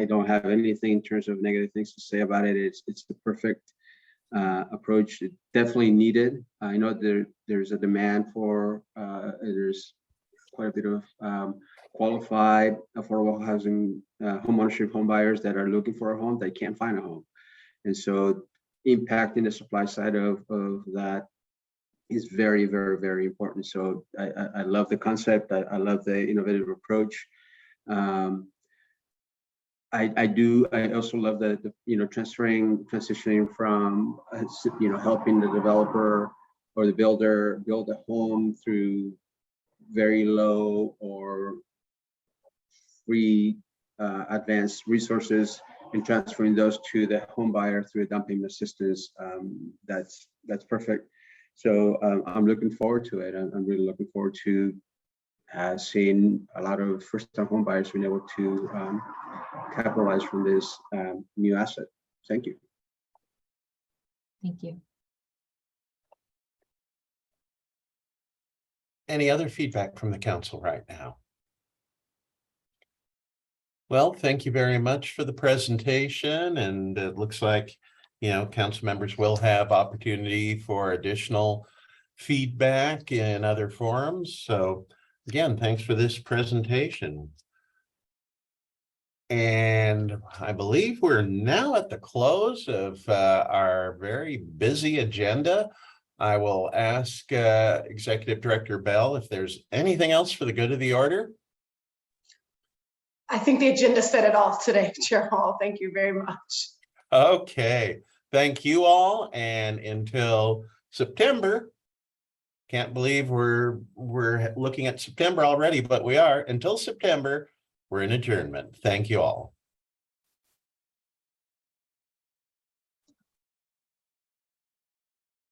don't have anything in terms of negative things to say about it. It's the perfect approach. It definitely needed. I know there's a demand for there's quite a bit of qualified affordable housing homeownership home buyers that are looking for a home. They can't find a home, and so impacting the supply side of that is very, very, very important. So I love the concept. I love the innovative approach. I also love the transitioning from helping the developer or the builder build a home through very low or free advanced resources and transferring those to the home buyer through a down payment assistance. That's perfect. So I'm looking forward to it. I'm really looking forward to seeing a lot of first-time home buyers being able to capitalize from this new asset. Thank you. Thank you. Any other feedback from the council right now? Well, thank you very much for the presentation, and it looks like, council members will have opportunity for additional feedback in other forums. So again, thanks for this presentation. And I believe we're now at the close of our very busy agenda. I will ask Executive Director Bell if there's anything else for the good of the order. I think the agenda said it all today, Chair Hall. Thank you very much. Okay, thank you all. And until September, can't believe we're looking at September already, but we are. Until September, we're in adjournment. Thank you all.